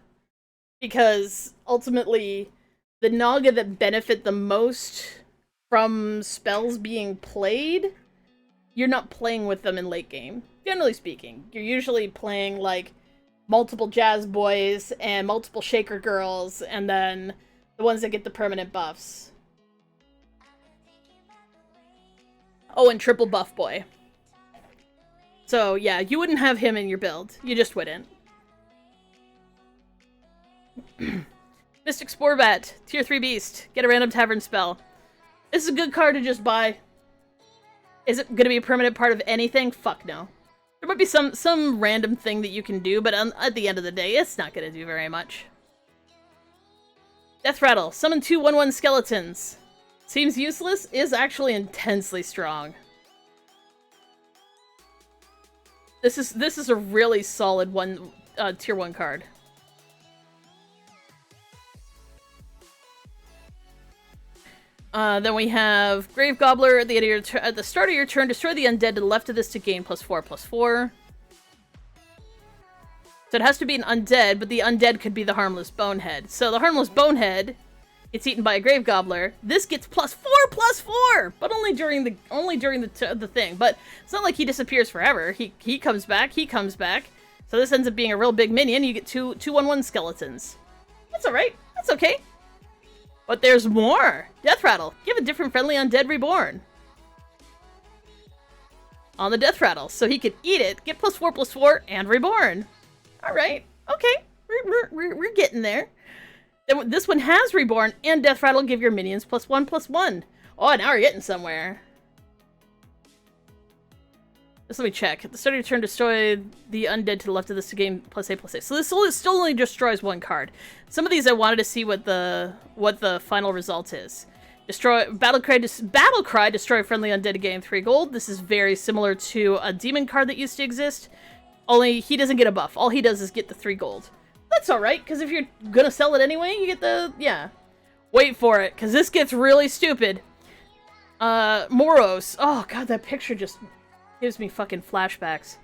Because ultimately, the Naga that benefit the most from spells being played, you're not playing with them in late game. Generally speaking, you're usually playing like multiple Jazz Boys and multiple Shaker Girls, and then the ones that get the permanent buffs. Oh, and Triple Buff Boy. So yeah, you wouldn't have him in your build. You just wouldn't. Mystic Sporebat, Tier 3 Beast. Get a random Tavern spell. This is a good card to just buy. Is it going to be a permanent part of anything? Fuck no. There might be some random thing that you can do, but at the end of the day, it's not going to do very much. Death Rattle. Summon 2 1/1 skeletons. Seems useless, is actually intensely strong. This is a really solid Tier 1 card. Then we have Grave Gobbler at the start of your turn. Destroy the undead to the left of this to gain +4/+4. So it has to be an undead, but the undead could be the Harmless Bonehead. So the Harmless Bonehead gets eaten by a Grave Gobbler. This gets +4/+4, but only during the thing. But it's not like he disappears forever. He comes back. He comes back. So this ends up being a real big minion. You get two 1/1 skeletons. That's all right. That's okay. But there's more! Death Rattle. Give a different friendly undead reborn. On the Death Rattle. So he could eat it, get +4/+4, and reborn. Alright. Okay. We're getting there. Then this one has reborn, and Death Rattle give your minions +1/+1. Oh, now we're getting somewhere. Just let me check. At the start of your turn, destroy the undead to the left of this to gain +8/+8. So this still only destroys one card. Some of these I wanted to see what the final result is. Destroy Battle Cry, destroy friendly undead to gain 3 gold. This is very similar to a demon card that used to exist. Only he doesn't get a buff. All he does is get the 3 gold. That's alright, because if you're gonna sell it anyway, you get the... yeah. Wait for it, because this gets really stupid. Moros. Oh, God, that picture just gives me fucking flashbacks.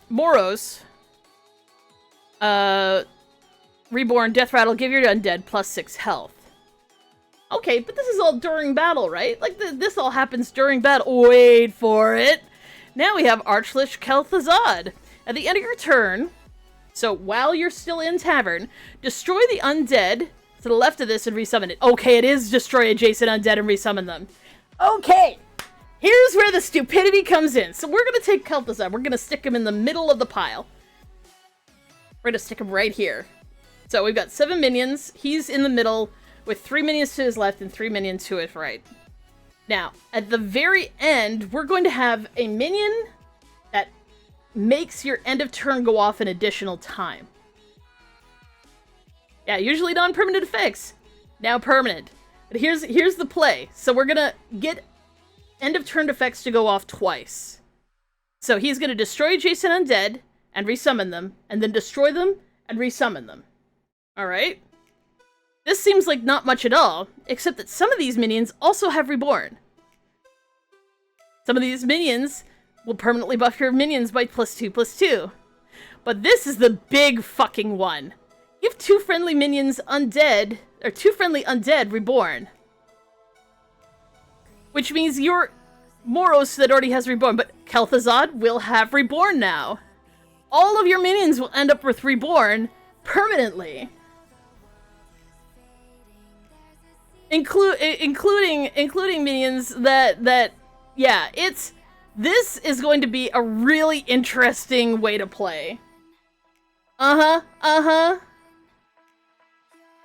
Moros. Reborn, Death Rattle, give your undead +6 health. Okay, but this is all during battle, right? Like, this all happens during battle. Wait for it. Now we have Archlich Kel'Thuzad. At the end of your turn, so while you're still in Tavern, destroy the undead to the left of this and resummon it. Okay, it is destroy adjacent undead and resummon them. Okay, here's where the stupidity comes in. So we're gonna take Kel'Thuzad. We're gonna stick him in the middle of the pile. We're gonna stick him right here. So we've got 7 minions. He's in the middle with 3 minions to his left and 3 minions to his right. Now, at the very end, we're going to have a minion that makes your end of turn go off an additional time. Yeah, usually non-permanent effects. Now permanent. But here's the play. So we're gonna get end of turn effects to go off twice. So he's gonna destroy adjacent undead and resummon them, and then destroy them and resummon them. Alright? This seems like not much at all, except that some of these minions also have Reborn. Some of these minions will permanently buff your minions by +2/+2. But this is the big fucking one. Give 2 friendly minions undead, or 2 friendly undead Reborn. Which means your Moros that already has Reborn, but Kel'Thuzad will have Reborn now. All of your minions will end up with Reborn permanently. Including minions that yeah, this is going to be a really interesting way to play. Now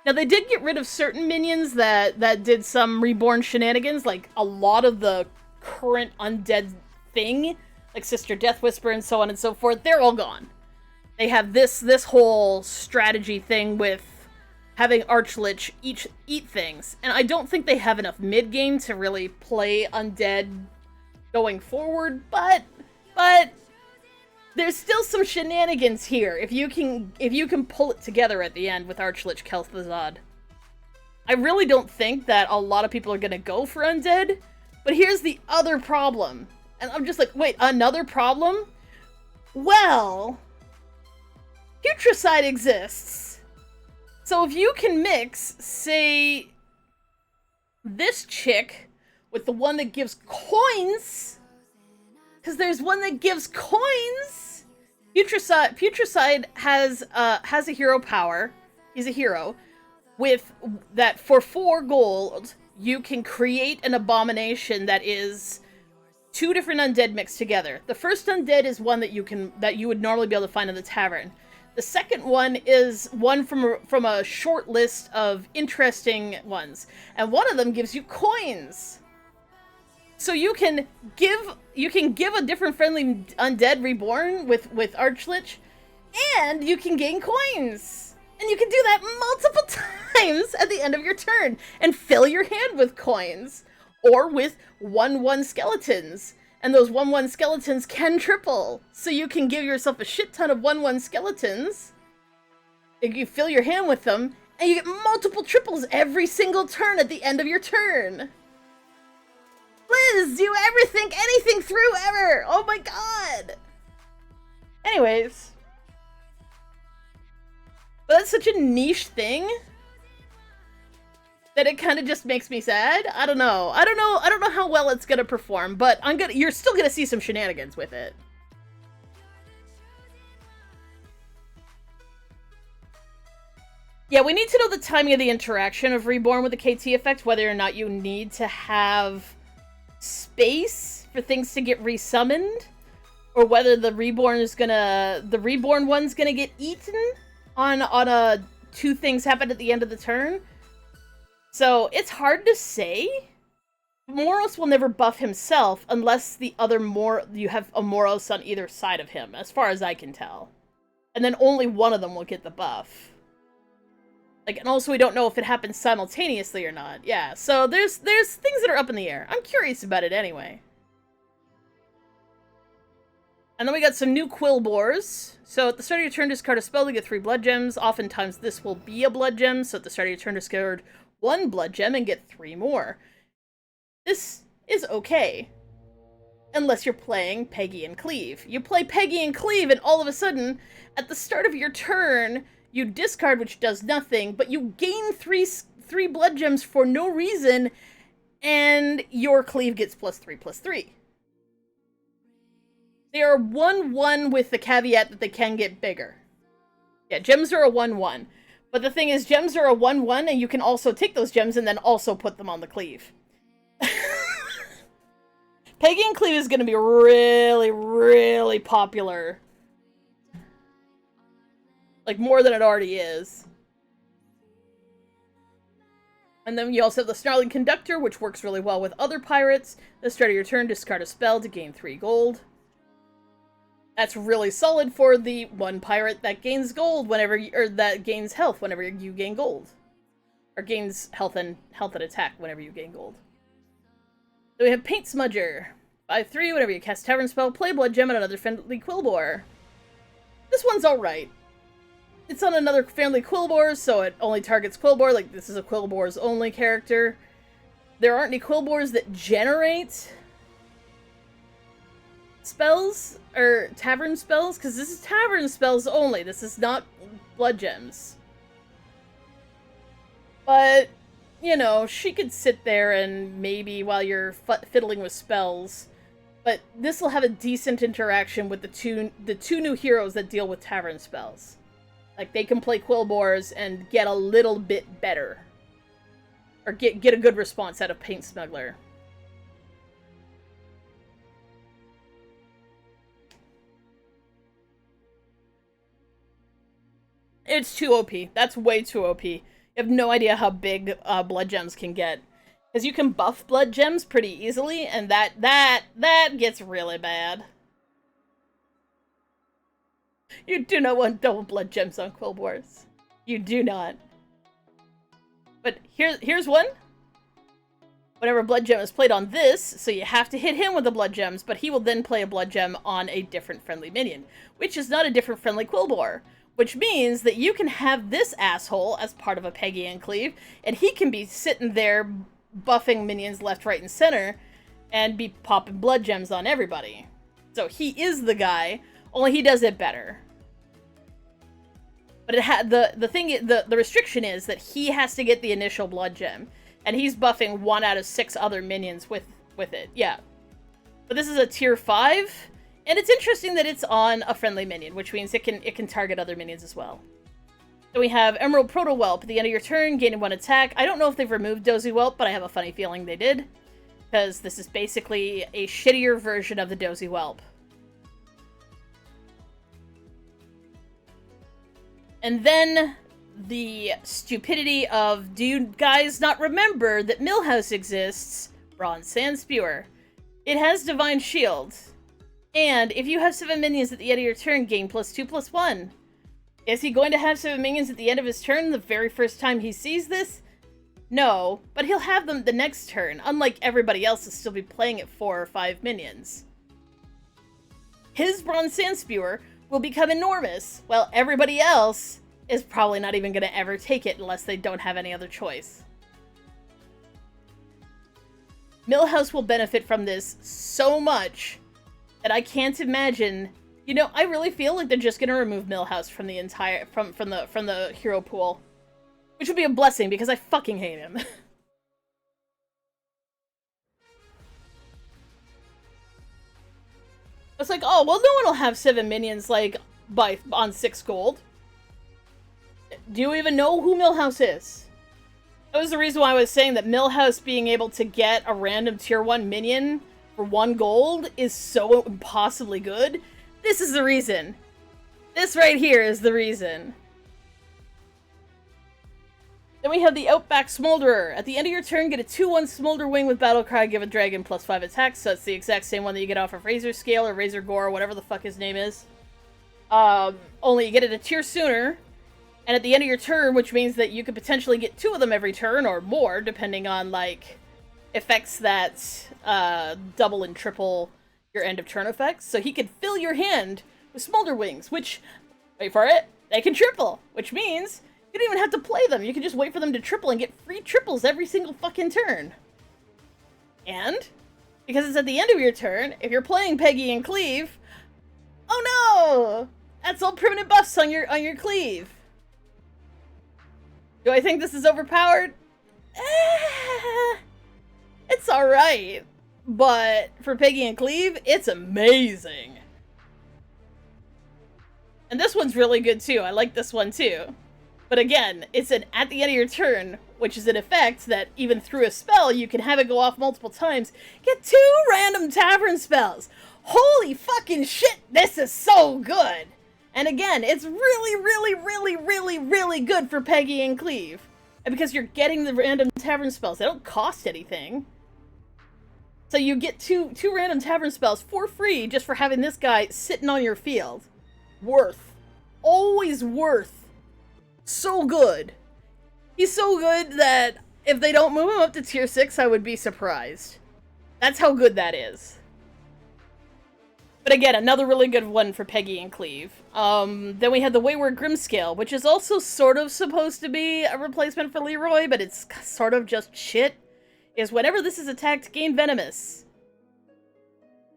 they did get rid of certain minions that did some Reborn shenanigans, like a lot of the current undead thing, like Sister Death Whisper and so on and so forth. They're all gone. They have this whole strategy thing with having Archlich eat things. And I don't think they have enough mid-game to really play undead going forward, but there's still some shenanigans here if you can pull it together at the end with Archlich Kel'Thuzad. I really don't think that a lot of people are gonna go for undead, but here's the other problem. And I'm just like, wait, another problem? Well, Putricide exists. So if you can mix, say, this chick with the one that gives coins, because there's one that gives coins. Putricide has a hero power. He's a hero with that for 4 gold. You can create an abomination that is 2 different undead mixed together. The first undead is one that you would normally be able to find in the tavern. The second one is one from a short list of interesting ones, and one of them gives you coins. So you can give a different friendly undead Reborn with Archlich, and you can gain coins. And you can do that multiple times at the end of your turn and fill your hand with coins or with 1/1 skeletons. And those 1/1 skeletons can triple. So you can give yourself a shit ton of 1/1 skeletons. You fill your hand with them, and you get multiple triples every single turn at the end of your turn. Liz, do you ever think anything through ever? Oh my god! Anyways. But that's such a niche thing that it kind of just makes me sad. I don't know how well it's gonna perform, but you're still gonna see some shenanigans with it. Yeah, we need to know the timing of the interaction of Reborn with the KT effect, whether or not you need to have space for things to get resummoned, or whether the Reborn one's gonna get eaten on a 2 things happen at the end of the turn. So, it's hard to say, Moros will never buff himself unless the other you have a Moros on either side of him, as far as I can tell. And then only one of them will get the buff. Like, and also we don't know if it happens simultaneously or not. Yeah, so there's things that are up in the air. I'm curious about it anyway. And then we got some new Quillbores. So at the start of your turn, discard a spell to get 3 blood gems. Oftentimes this will be a blood gem, so at the start of your turn, discard 1 blood gem and get 3 more. This is okay. Unless you're playing Peggy and Cleave. You play Peggy and Cleave, and all of a sudden, at the start of your turn, you discard, which does nothing, but you gain 3 blood gems for no reason, and your Cleave gets +3/+3. They are 1/1 with the caveat that they can get bigger. Yeah, gems are a 1/1. But the thing is, gems are a 1/1, and you can also take those gems and then also put them on the Cleave. Peggy and Cleave is going to be really, really popular. Like, more than it already is. And then you also have the Snarling Conductor, which works really well with other pirates. At the start of your turn, discard a spell to gain 3 gold. That's really solid for the one pirate that gains gold whenever or that gains health whenever you gain gold. Or gains health and attack whenever you gain gold. Then we have Paint Smudger. 5/3, whenever you cast Tavern Spell, play Blood Gem on another friendly Quillbore. This one's alright. It's on another friendly Quillbore, so it only targets Quillbore, like this is a Quillbore's only character. There aren't any Quillbores that generate spells, or Tavern Spells, because this is Tavern Spells only, this is not Blood Gems. But, you know, she could sit there and maybe while you're fiddling with spells, but this will have a decent interaction with the two new heroes that deal with Tavern Spells. Like, they can play Quillbores and get a little bit better. Or get a good response out of Paint Smuggler. It's too OP. That's way too OP. You have no idea how big blood gems can get. Because you can buff blood gems pretty easily, and that gets really bad. You do not want double blood gems on Quillbores. You do not. But here's one. Whenever a blood gem is played on this, so you have to hit him with the blood gems, but he will then play a blood gem on a different friendly minion, which is not a different friendly Quillbore. Which means that you can have this asshole as part of a Peggy and Cleave, and he can be sitting there buffing minions left, right, and center, and be popping blood gems on everybody. So he is the guy, only he does it better. But it had the restriction is that he has to get the initial blood gem, and he's buffing 1 out of 6 other minions with it. Yeah, but this is a tier 5. And it's interesting that it's on a friendly minion, which means it can target other minions as well. Then we have Emerald Proto-Whelp. At the end of your turn, gaining 1 attack. I don't know if they've removed Dozy Whelp, but I have a funny feeling they did. Because this is basically a shittier version of the Dozy Whelp. And then the stupidity of, do you guys not remember that Millhouse exists? Bronze Sand Spewer. It has Divine Shield. And if you have 7 minions at the end of your turn, gain +2/+1. Is he going to have 7 minions at the end of his turn the very first time he sees this? No, but he'll have them the next turn, unlike everybody else will still be playing at 4 or 5 minions. His Bronze Sand Spewer will become enormous, while everybody else is probably not even going to ever take it unless they don't have any other choice. Millhouse will benefit from this so much that I can't imagine. You know, I really feel like they're just gonna remove Millhouse from the entire from the hero pool, which would be a blessing because I fucking hate him. It's like, oh well, no one will have 7 minions like on 6 gold. Do you even know who Millhouse is? That was the reason why I was saying that Millhouse being able to get a random tier 1 minion for 1 gold is so impossibly good. This is the reason. This right here is the reason. Then we have the Outback Smolderer. At the end of your turn, get a 2/1 Smolder Wing with Battle Cry, give a dragon +5 attacks, so it's the exact same one that you get off of Razor Scale or Razor Gore, or whatever the fuck his name is. Only you get it a tier sooner, and at the end of your turn, which means that you could potentially get 2 of them every turn, or more, depending on, like, effects that double and triple your end of turn effects. So he could fill your hand with Smolder Wings, which, wait for it, they can triple, which means you don't even have to play them. You can just wait for them to triple and get free triples every single fucking turn. And, because it's at the end of your turn, if you're playing Peggy and Cleave, oh no! That's all permanent buffs on your Cleave. Do I think this is overpowered? It's alright. But for Peggy and Cleave, it's amazing. And this one's really good too. I like this one too. But again, it's an at the end of your turn, which is an effect that even through a spell, you can have it go off multiple times. Get 2 random tavern spells. Holy fucking shit, this is so good. And again, it's really, really, really, really, really good for Peggy and Cleave. And because you're getting the random tavern spells, they don't cost anything. So you get two random tavern spells for free just for having this guy sitting on your field. Worth. Always worth. So good. He's so good that if they don't move him up to tier 6, I would be surprised. That's how good that is. But again, another really good one for Peggy and Cleave. Then we have the Wayward Grimscale, which is also sort of supposed to be a replacement for Leroy, but it's sort of just shit. Is whenever this is attacked, gain Venomous.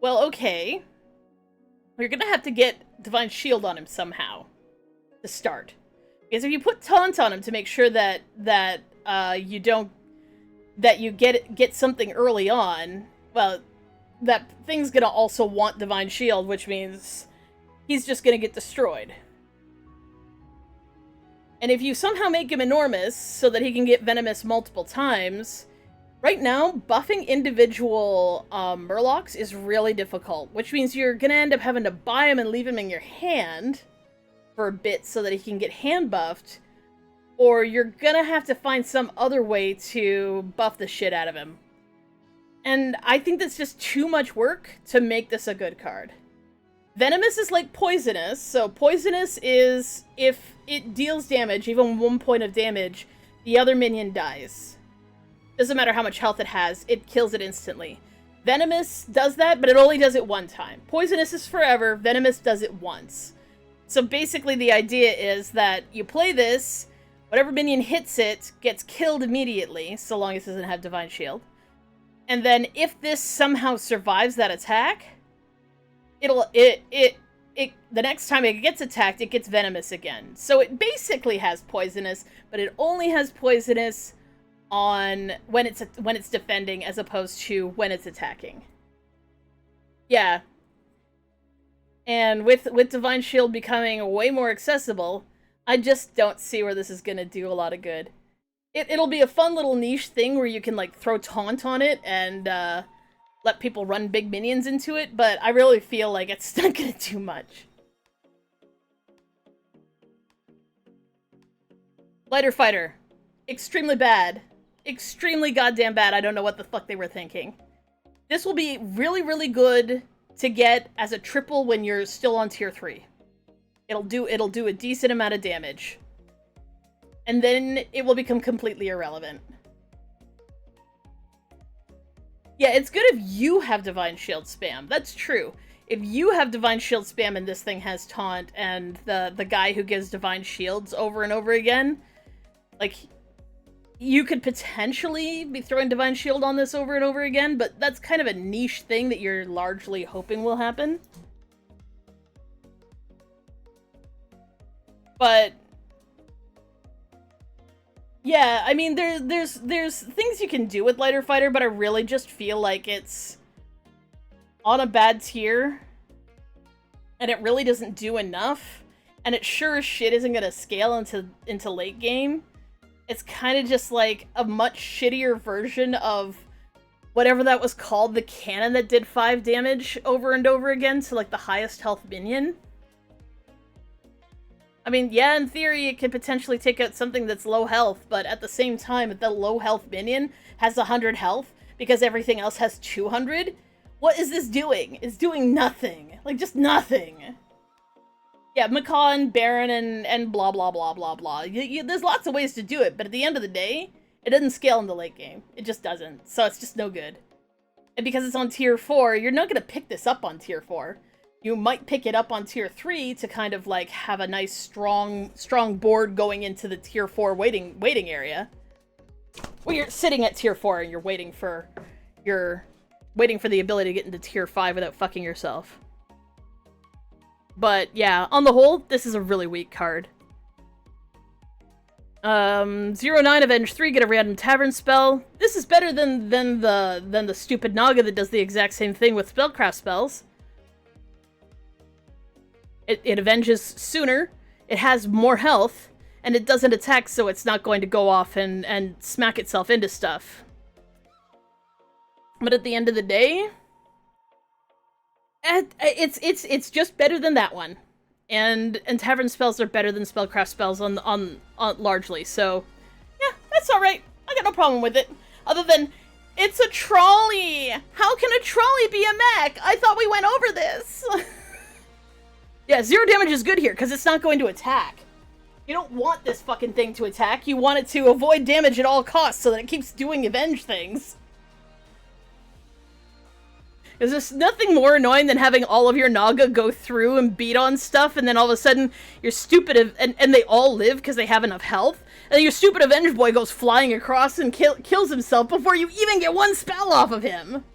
Well, okay. You're gonna have to get Divine Shield on him somehow to start. Because if you put Taunt on him to make sure that you get something early on, well, that thing's gonna also want Divine Shield, which means he's just gonna get destroyed. And if you somehow make him enormous so that he can get Venomous multiple times, right now, buffing individual Murlocs is really difficult, which means you're gonna end up having to buy him and leave him in your hand for a bit so that he can get hand buffed, or you're gonna have to find some other way to buff the shit out of him. And I think that's just too much work to make this a good card. Venomous is like Poisonous, so Poisonous is if it deals damage, even 1 point of damage, the other minion dies. Doesn't matter how much health it has, it kills it instantly. Venomous does that, but it only does it 1 time. Poisonous is forever, Venomous does it once. So basically the idea is that you play this, whatever minion hits it gets killed immediately, so long as it doesn't have Divine Shield. And then if this somehow survives that attack, the next time it gets attacked, it gets Venomous again. So it basically has Poisonous, but it only has Poisonous on when it's defending as opposed to when it's attacking. Yeah. And with Divine Shield becoming way more accessible, I just don't see where this is gonna do a lot of good. It'll be a fun little niche thing where you can, like, throw Taunt on it and let people run big minions into it, but I really feel like it's not gonna do much. Lighter Fighter. Extremely bad. Extremely goddamn bad. I don't know what the fuck they were thinking. This will be really, really good to get as a triple when you're still on tier 3. It'll do a decent amount of damage. And then it will become completely irrelevant. Yeah, it's good if you have Divine Shield spam. That's true. If you have Divine Shield spam and this thing has Taunt and the guy who gives Divine Shields over and over again, like, you could potentially be throwing Divine Shield on this over and over again, but that's kind of a niche thing that you're largely hoping will happen. But yeah, I mean, there's things you can do with Lighter Fighter, but I really just feel like it's on a bad tier, and it really doesn't do enough, and it sure as shit isn't gonna scale into late game. It's kind of just like a much shittier version of whatever that was called, the cannon that did 5 damage over and over again to, like, the highest health minion. I mean, yeah, in theory, it could potentially take out something that's low health, but at the same time, if the low health minion has 100 health because everything else has 200, what is this doing? It's doing nothing. Like, just nothing. Yeah, Macaw and Baron and blah blah blah blah blah. There's lots of ways to do it, but at the end of the day, it doesn't scale in the late game. It just doesn't. So it's just no good. And because it's on tier 4, you're not gonna pick this up on tier 4. You might pick it up on tier 3 to kind of like have a nice strong board going into the tier 4 waiting area. Well, you're sitting at tier 4 and you're waiting for the ability to get into tier 5 without fucking yourself. But yeah, on the whole, this is a really weak card. 09 Avenge 3, get a random tavern spell. This is better than the stupid Naga that does the exact same thing with spellcraft spells. It avenges sooner, it has more health, and it doesn't attack, so it's not going to go off and smack itself into stuff. But at the end of the day, it's just better than that one. And tavern spells are better than spellcraft spells on largely, so yeah, that's alright. I got no problem with it. Other than, it's a trolley! How can a trolley be a mech? I thought we went over this! Yeah, 0 damage is good here, because it's not going to attack. You don't want this fucking thing to attack, you want it to avoid damage at all costs so that it keeps doing avenge things. Is there's nothing more annoying than having all of your Naga go through and beat on stuff, and then all of a sudden, you're stupid, and they all live because they have enough health, and then your stupid Avenge Boy goes flying across and kills himself before you even get one spell off of him!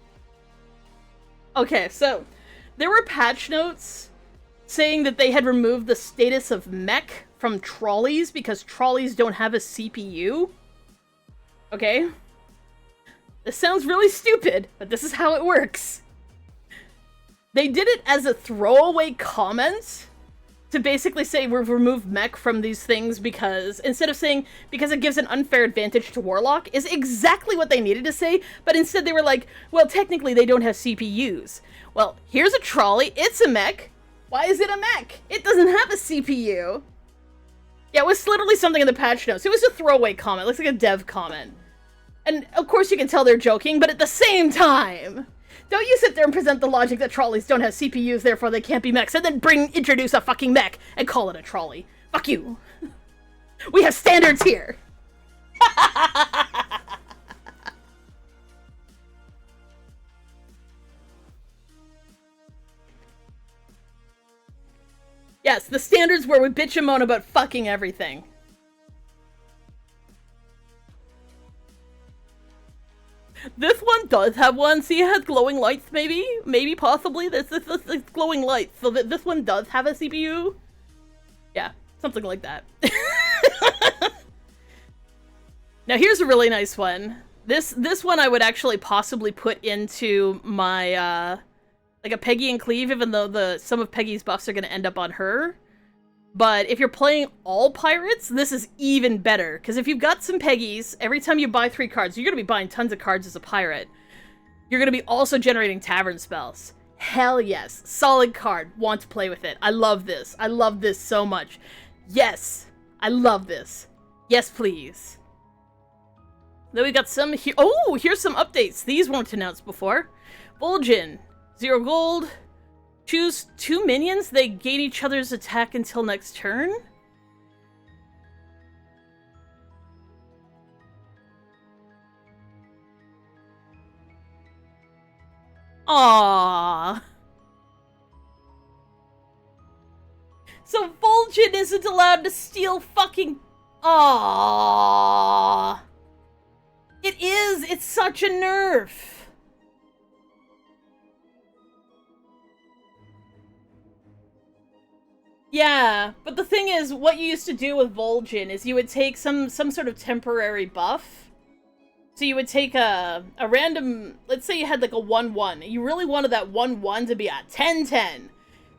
Okay, so, there were patch notes saying that they had removed the status of mech from trolleys because trolleys don't have a CPU. Okay? This sounds really stupid, but this is how it works. They did it as a throwaway comment to basically say we've removed mech from these things because, instead of saying because it gives an unfair advantage to Warlock, is exactly what they needed to say, but instead they were like, well, technically they don't have CPUs. Well, here's a trolley, it's a mech. Why is it a mech? It doesn't have a CPU. Yeah, it was literally something in the patch notes. It was a throwaway comment. It looks like a dev comment. And of course you can tell they're joking, but at the same time, don't you sit there and present the logic that trolleys don't have CPUs, therefore they can't be mechs, and then introduce a fucking mech and call it a trolley. Fuck you. We have standards here. Yes, the standards where we bitch and moan about fucking everything. This one does have one. See, it has glowing lights, maybe? Maybe, possibly. This glowing lights. So that this one does have a CPU? Yeah, something like that. Now, here's a really nice one. This one I would actually possibly put into my, like a Peggy and Cleave, even though some of Peggy's buffs are going to end up on her. But if you're playing all pirates, this is even better. Because if you've got some Peggies, every time you buy 3 cards, you're going to be buying tons of cards as a pirate. You're going to be also generating tavern spells. Hell yes. Solid card. Want to play with it. I love this. I love this so much. Yes. I love this. Yes, please. Then we got some here. Oh, here's some updates. These weren't announced before. Vol'jin. 0 gold. Choose 2 minions. They gain each other's attack until next turn. Aww. So Vol'jin isn't allowed to steal fucking... Aww. It is. It's such a nerf. Yeah, but the thing is, what you used to do with Vol'jin is you would take some sort of temporary buff. So you would take a random, let's say you had like a 1-1. You really wanted that 1-1 to be a 10-10.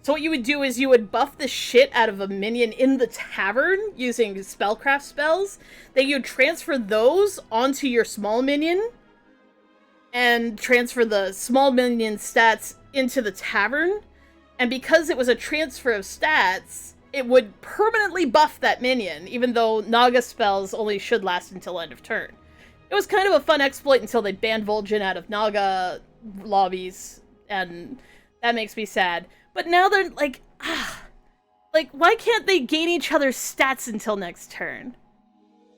So what you would do is you would buff the shit out of a minion in the tavern using spellcraft spells. Then you would transfer those onto your small minion and transfer the small minion stats into the tavern. And because it was a transfer of stats, it would permanently buff that minion, even though Naga spells only should last until end of turn. It was kind of a fun exploit until they banned Vol'jin out of Naga lobbies, and that makes me sad. But now they're like, like, why can't they gain each other's stats until next turn?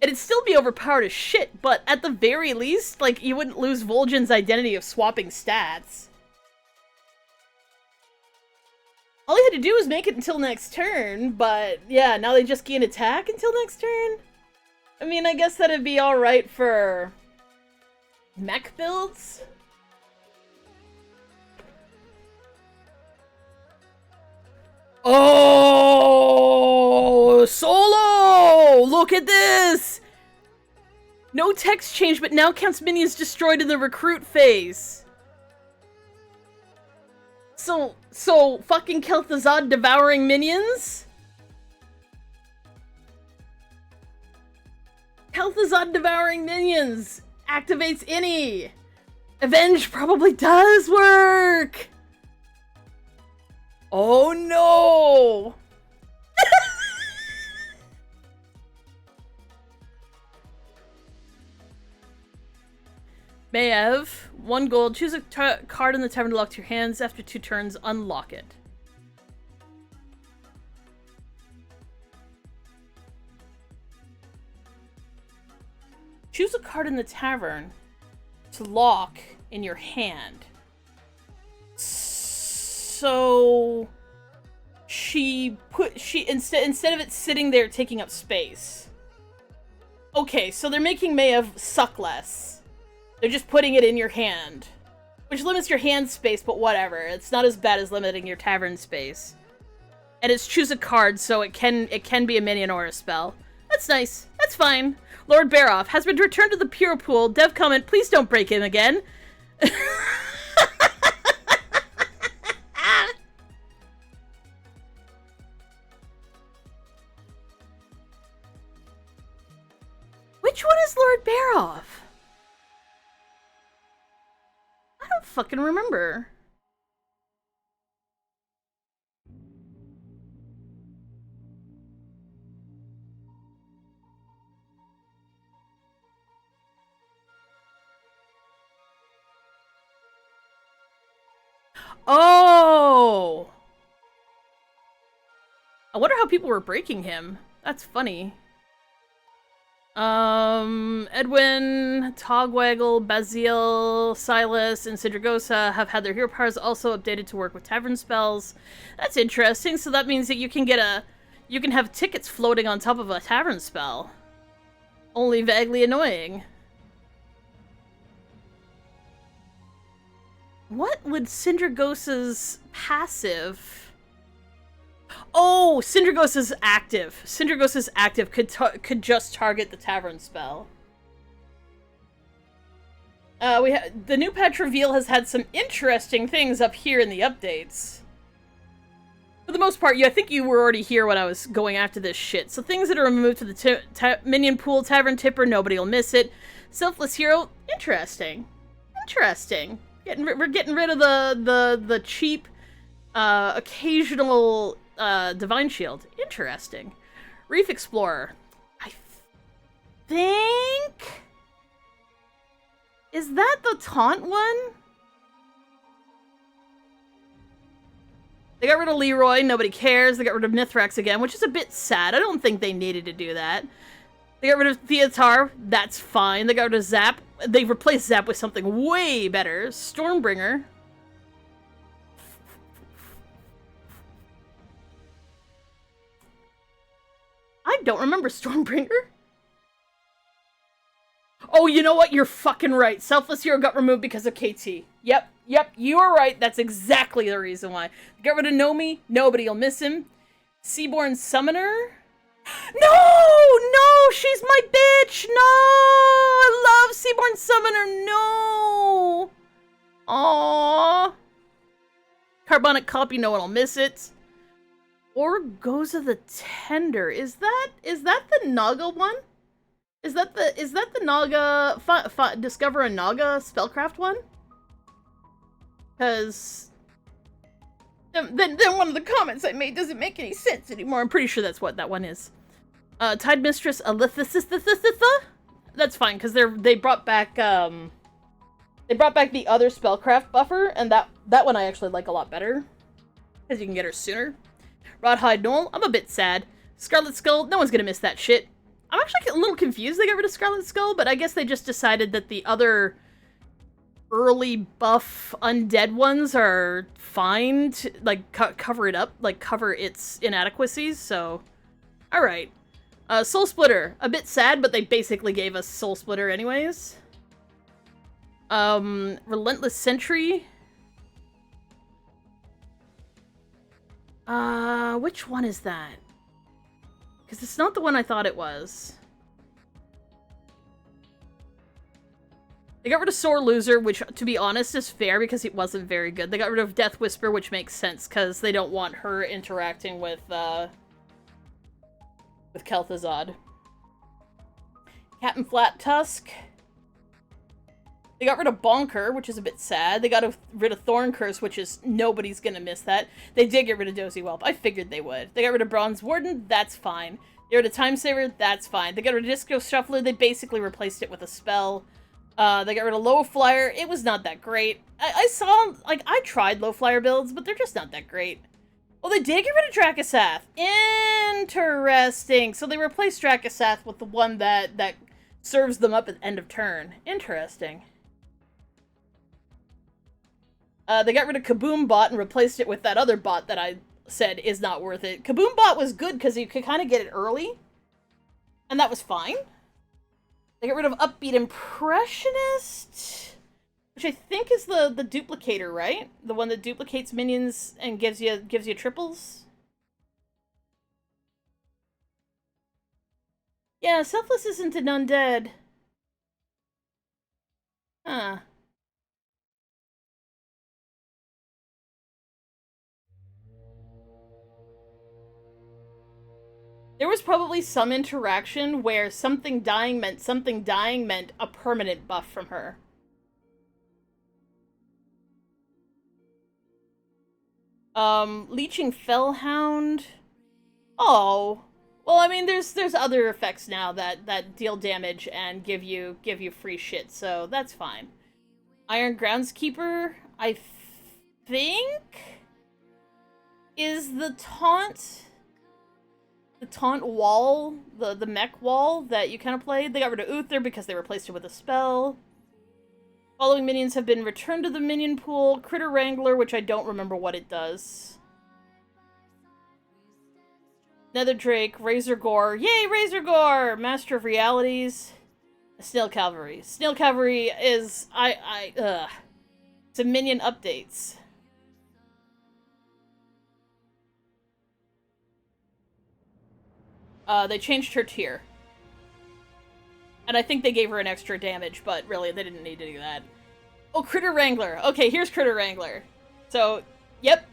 It'd still be overpowered as shit, but at the very least, like, you wouldn't lose Vol'jin's identity of swapping stats. All he had to do was make it until next turn, but yeah, now they just gain attack until next turn? I mean, I guess that'd be alright for mech builds. Oh, Solo! Look at this! No text change, but now counts minions destroyed in the recruit phase. So fucking Kel'Thuzad devouring minions? Kel'Thuzad devouring minions activates any. Avenge probably does work. Oh no! Mayev, 1 gold. Choose a card in the tavern to lock to your hands. After 2 turns, unlock it. Choose a card in the tavern to lock in your hand. So instead of it sitting there taking up space. Okay, so they're making Mayev suck less. They're just putting it in your hand, which limits your hand space, but whatever. It's not as bad as limiting your tavern space. And it's choose a card, so it can be a minion or a spell. That's nice. That's fine. Lord Baroff has been returned to the Pure Pool. Dev comment, please don't break him again. Which one is Lord Baroff? I don't fucking remember. Oh! I wonder how people were breaking him. That's funny. Edwin, Togwaggle, Bazil, Silas, and Sidragosa have had their hero powers also updated to work with tavern spells. That's interesting. So that means that you can have tickets floating on top of a tavern spell. Only vaguely annoying. What would Sindragosa's passive... Oh, Sindragosa's active. Sindragosa's active could just target the tavern spell. The new patch reveal has had some interesting things up here in the updates. For the most part, I think you were already here when I was going after this shit. So things that are removed to the minion pool, tavern tipper, nobody will miss it. Selfless hero, interesting. Interesting. We're getting rid of the cheap, occasional divine shield. Interesting. Reef Explorer. I think... Is that the taunt one? They got rid of Leroy, nobody cares. They got rid of Mithrax again, which is a bit sad. I don't think they needed to do that. They got rid of Theatar, that's fine. They got rid of Zap. They replaced Zap with something way better. Stormbringer. I don't remember Stormbringer. Oh, you know what? You're fucking right. Selfless Hero got removed because of KT. Yep, you are right. That's exactly the reason why. Get rid of Nomi. Nobody will miss him. Seaborn Summoner. No, she's my bitch. No, I love Seaborn Summoner. No. Aww. Carbonic Copy. No one will miss it. Orgoza the Tender. Is that the Naga one? Is that the Naga Discover a Naga Spellcraft one? Because Then one of the comments I made doesn't make any sense anymore. I'm pretty sure that's what that one is. Tide Mistress Alithithithithitha? That's fine, because they brought back the other spellcraft buffer, and that one I actually like a lot better. Because you can get her sooner. Rodhide Knoll, I'm a bit sad. Scarlet Skull, no one's gonna miss that shit. I'm actually a little confused they got rid of Scarlet Skull, but I guess they just decided that the other early buff undead ones are fine to, like, cover it up, like, cover its inadequacies, so... Alright. Soul Splitter, a bit sad, but they basically gave us Soul Splitter anyways. Relentless Sentry. Which one is that? Because it's not the one I thought it was. They got rid of Sore Loser, which, to be honest, is fair because it wasn't very good. They got rid of Death Whisper, which makes sense because they don't want her interacting with Kel'Thuzad. Captain Flat Tusk. They got rid of Bonker, which is a bit sad. They got rid of Thorn Curse, which is... Nobody's gonna miss that. They did get rid of Dozy Whelp. I figured they would. They got rid of Bronze Warden. That's fine. They got rid of Time Saver. That's fine. They got rid of Disco Shuffler. They basically replaced it with a spell. They got rid of Low Flyer. It was not that great. I saw... Like, I tried Low Flyer builds, but they're just not that great. Well, they did get rid of Dracasath. Interesting. So they replaced Dracasath with the one that serves them up at the end of turn. Interesting. They got rid of Kaboom Bot and replaced it with that other bot that I said is not worth it. Kaboom Bot was good because you could kind of get it early. And that was fine. They got rid of Upbeat Impressionist, which I think is the duplicator, right? The one that duplicates minions and gives you triples. Yeah, Selfless isn't an undead. Huh. There was probably some interaction where something dying meant a permanent buff from her. Leeching Fellhound. Oh. Well, I mean, there's other effects now that deal damage and give you free shit, so that's fine. Iron Groundskeeper, I think, is the taunt wall, the mech wall that you kind of played. They got rid of Uther because they replaced it with a spell. Following minions have been returned to the minion pool. Critter Wrangler, which I don't remember what it does. Nether Drake, Razor Gore. Yay, Razor Gore! Master of Realities. Snail Cavalry. Snail Cavalry is... It's a minion updates. They changed her tier. And I think they gave her an extra damage, but really, they didn't need to do that. Oh, Critter Wrangler. Okay, here's Critter Wrangler. So, yep.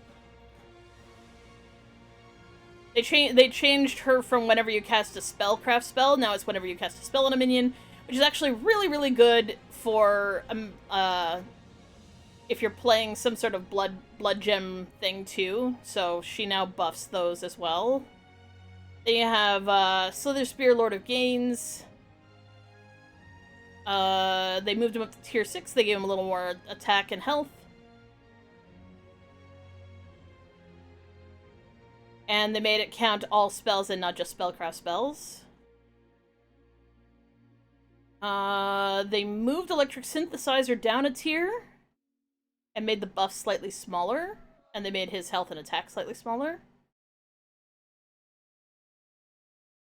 They changed her from whenever you cast a spellcraft spell, now it's whenever you cast a spell on a minion, which is actually really, really good for, if you're playing some sort of blood gem thing too, so she now buffs those as well. Then you have, Slither Spear, Lord of Gains. They moved him up to tier 6, they gave him a little more attack and health. And they made it count all spells and not just spellcraft spells. They moved Electric Synthesizer down a tier. And made the buff slightly smaller. And they made his health and attack slightly smaller.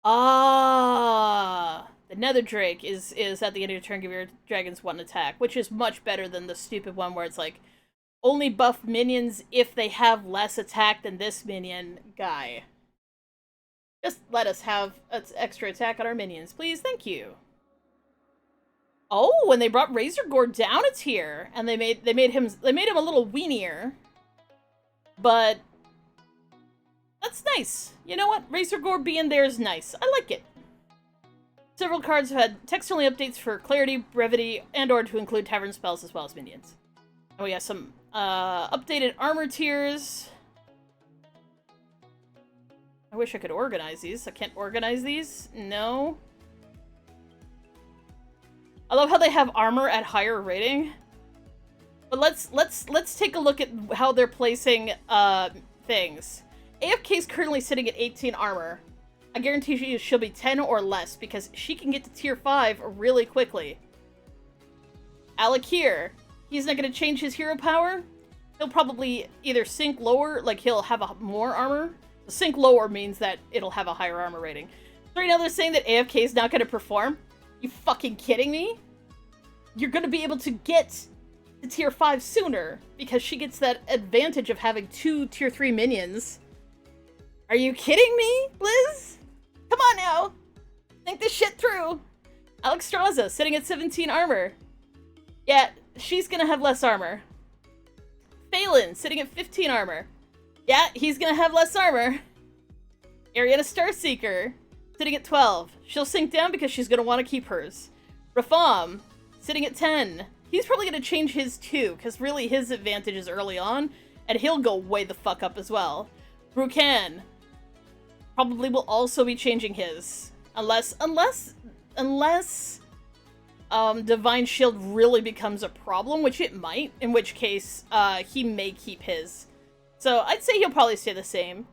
The Nether Drake is at the end of your turn, give your dragons 1 attack. Which is much better than the stupid one where it's like... Only buff minions if they have less attack than this minion guy. Just let us have extra attack on our minions, please. Thank you. Oh, and they brought Razor Gore down a tier, and they made him a little weenier. But that's nice. You know what? Razor Gore being there is nice. I like it. Several cards have had text-only updates for clarity, brevity, and/or to include tavern spells as well as minions. And we have some updated armor tiers. I wish I could organize these. I can't organize these? No. I love how they have armor at higher rating. But let's take a look at how they're placing things. AFK's currently sitting at 18 armor. I guarantee you she'll be 10 or less because she can get to tier 5 really quickly. Alec here. He's not going to change his hero power. He'll probably either sink lower, like he'll have more armor. Sink lower means that it'll have a higher armor rating. So right now they're saying that AFK is not going to perform. You fucking kidding me? You're going to be able to get to tier 5 sooner because she gets that advantage of having 2 tier 3 minions. Are you kidding me, Blizz? Come on now. Think this shit through. Alexstrasza sitting at 17 armor. Yeah, she's gonna have less armor. Phelan sitting at 15 armor. Yeah, he's gonna have less armor. Ariana Starseeker sitting at 12. She'll sink down because she's gonna want to keep hers. Rafam sitting at 10. He's probably gonna change his too, because really his advantage is early on, and he'll go way the fuck up as well. Brucan probably will also be changing his. Unless Divine Shield really becomes a problem, which it might, in which case, he may keep his. So, I'd say he'll probably stay the same.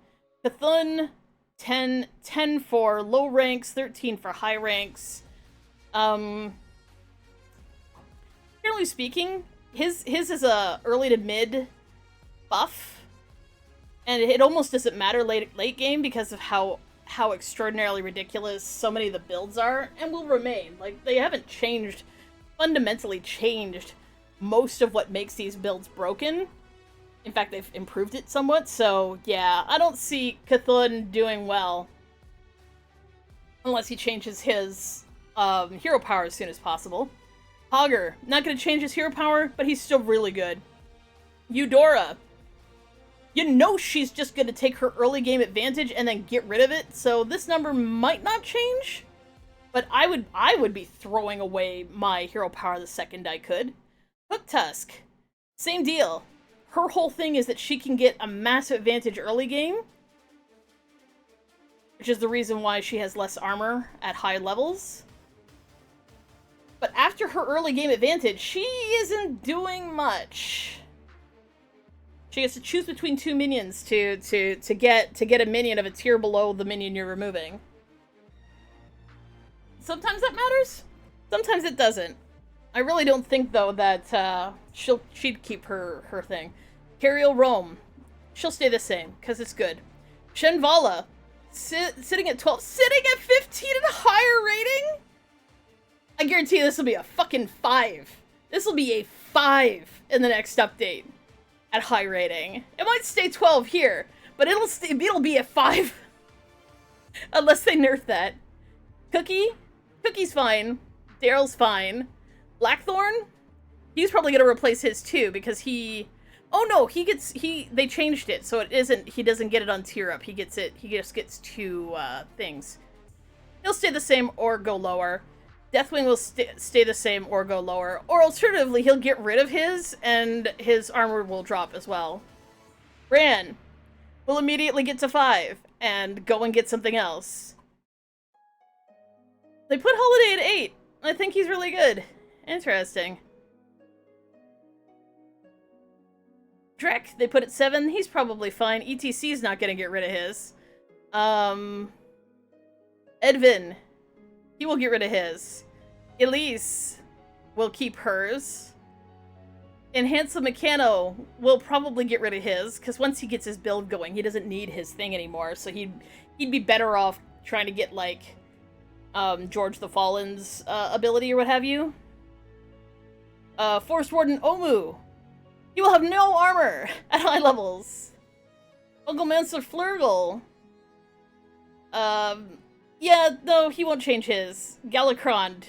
Cthulhu, 10 for low ranks, 13 for high ranks. Generally speaking, his is a early to mid buff. And it almost doesn't matter late game because of how extraordinarily ridiculous so many of the builds are, and will remain. Like, they haven't fundamentally changed most of what makes these builds broken. In fact, they've improved it somewhat, so yeah, I don't see Cthulhu doing well unless he changes his hero power as soon as possible. Hogger, not going to change his hero power, but he's still really good. Eudora. You know she's just going to take her early game advantage and then get rid of it, so this number might not change. But I would be throwing away my hero power the second I could. Hook Tusk. Same deal. Her whole thing is that she can get a massive advantage early game, which is the reason why she has less armor at high levels. But after her early game advantage, she isn't doing much. She gets to choose between 2 minions to get a minion of a tier below the minion you're removing. Sometimes that matters, sometimes it doesn't. I really don't think, though, that she'd keep her thing. Cariel Rome. She'll stay the same, because it's good. Shenvala. Sitting at 12. Sitting at 15 and a higher rating? I guarantee this will be a fucking 5. This will be a 5 in the next update. At high rating. It might stay 12 here, but it'll be a 5. Unless they nerf that. Cookie's fine. Daryl's fine. Blackthorn? He's probably gonna replace his too, because he... Oh no, they changed it, so he doesn't get it on tier up. He just gets 2 things. He'll stay the same or go lower. Deathwing will stay the same or go lower. Or alternatively, he'll get rid of his, and his armor will drop as well. Bran will immediately get to 5, and go and get something else. They put Holiday at 8. I think he's really good. Interesting. Drek, they put at 7. He's probably fine. ETC's not gonna get rid of his. Edvin. He will get rid of his. Elise will keep hers. And Handsome Meccano will probably get rid of his, because once he gets his build going, he doesn't need his thing anymore, so he'd be better off trying to get, like, George the Fallen's ability or what have you. Forest Warden Omu. He will have no armor at high levels. Uncle Mancer Flurgle. Yeah, no, he won't change his. Galacrond.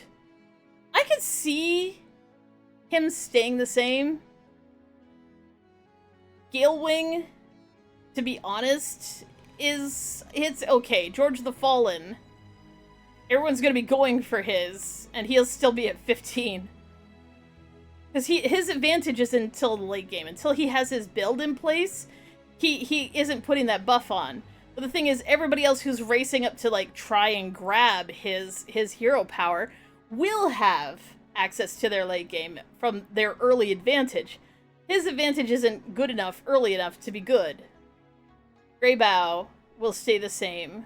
I could see him staying the same. Galewing, to be honest, it's okay. George the Fallen. Everyone's gonna be going for his, and he'll still be at 15. Because his advantage is until the late game. Until he has his build in place, he isn't putting that buff on. But the thing is, everybody else who's racing up to, like, try and grab his hero power will have access to their late game from their early advantage. His advantage isn't good enough, early enough, to be good. Greybow will stay the same.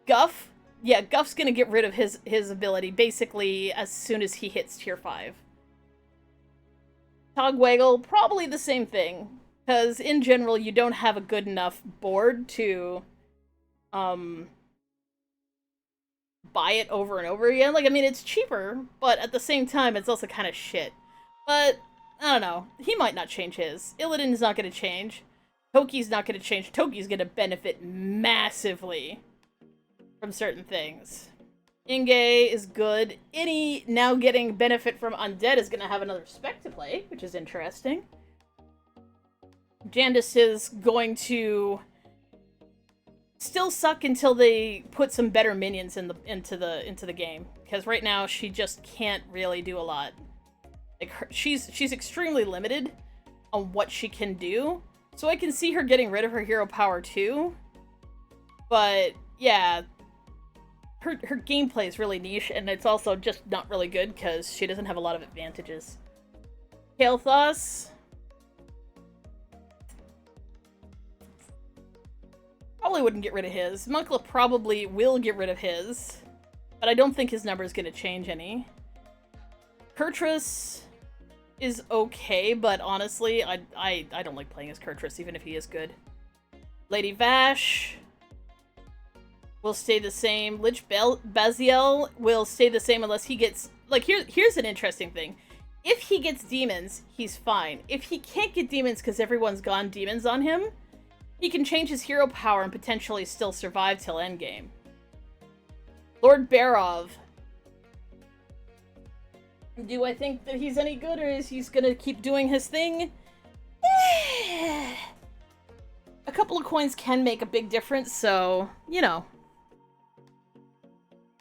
Guff? Yeah, Guff's gonna get rid of his ability, basically, as soon as he hits tier 5. Togwaggle, probably the same thing. Because, in general, you don't have a good enough board to, buy it over and over again. Like, I mean, it's cheaper, but at the same time, it's also kind of shit. But, I don't know. He might not change his. Illidan's not going to change. Toki's not going to change. Toki's going to benefit massively from certain things. Inge is good. Any now getting benefit from Undead is going to have another spec to play, which is interesting. Jandice is going to still suck until they put some better minions into the game, because right now she just can't really do a lot. Like she's extremely limited on what she can do. So I can see her getting rid of her hero power too. But yeah, her gameplay is really niche, and it's also just not really good because she doesn't have a lot of advantages. Kael'thas probably wouldn't get rid of his. Munkla probably will get rid of his, but I don't think his number is going to change any. Kurtrus is okay, but honestly, I don't like playing as Kurtrus, even if he is good. Lady Vash will stay the same. Lich Baziel will stay the same unless he gets... Like, here's an interesting thing. If he gets demons, he's fine. If he can't get demons because everyone's gone demons on him, he can change his hero power and potentially still survive till endgame. Lord Barov. Do I think that he's any good, or is he gonna keep doing his thing? A couple of coins can make a big difference, so, you know.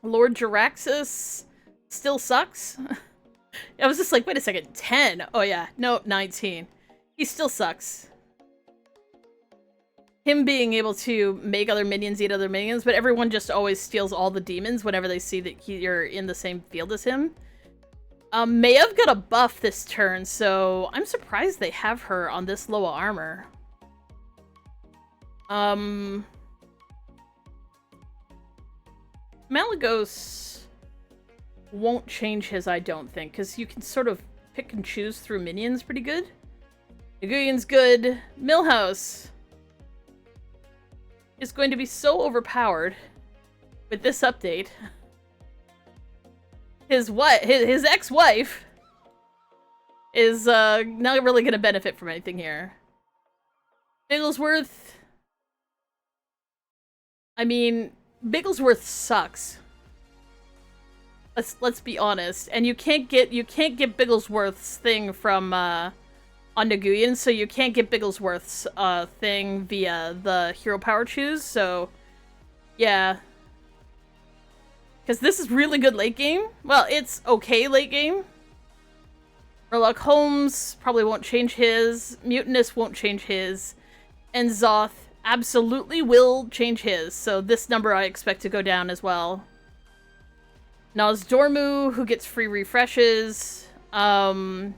Lord Jaraxxus still sucks. I was just like, wait a second, 10? Oh yeah, no, 19. He still sucks. Him being able to make other minions eat other minions, but everyone just always steals all the demons whenever they see that you're in the same field as him. Mayev got a buff this turn, so I'm surprised they have her on this low armor. Malygos won't change his, I don't think, because you can sort of pick and choose through minions pretty good. Naguyon's good. Millhouse is going to be so overpowered with this update. His ex-wife is not really going to benefit from anything here. Bigglesworth, I mean, Bigglesworth sucks. Let's be honest. And you can't get Bigglesworth's thing from on Naguyan, so you can't get Bigglesworth's thing via the hero power choose, so yeah. Because this is really good late game. Well, it's okay late game. Sherlock Holmes probably won't change his. Mutinous won't change his. And Zoth absolutely will change his. So this number I expect to go down as well. Nozdormu, who gets free refreshes, won't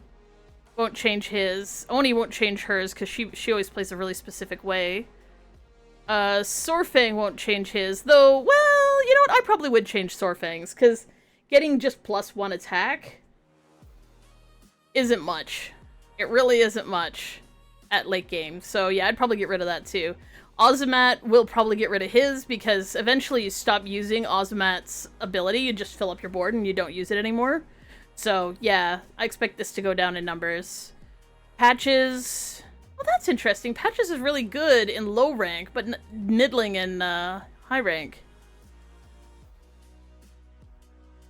change his. Oni won't change hers because she always plays a really specific way. Sorfang won't change his, though, well, you know what, I probably would change Sorfang's, because getting just +1 attack isn't much. It really isn't much at late game, so yeah, I'd probably get rid of that too. Ozumat will probably get rid of his, because eventually you stop using Ozumat's ability, you just fill up your board and you don't use it anymore. So yeah, I expect this to go down in numbers. Patches... Well, that's interesting. Patches is really good in low rank, but middling in high rank.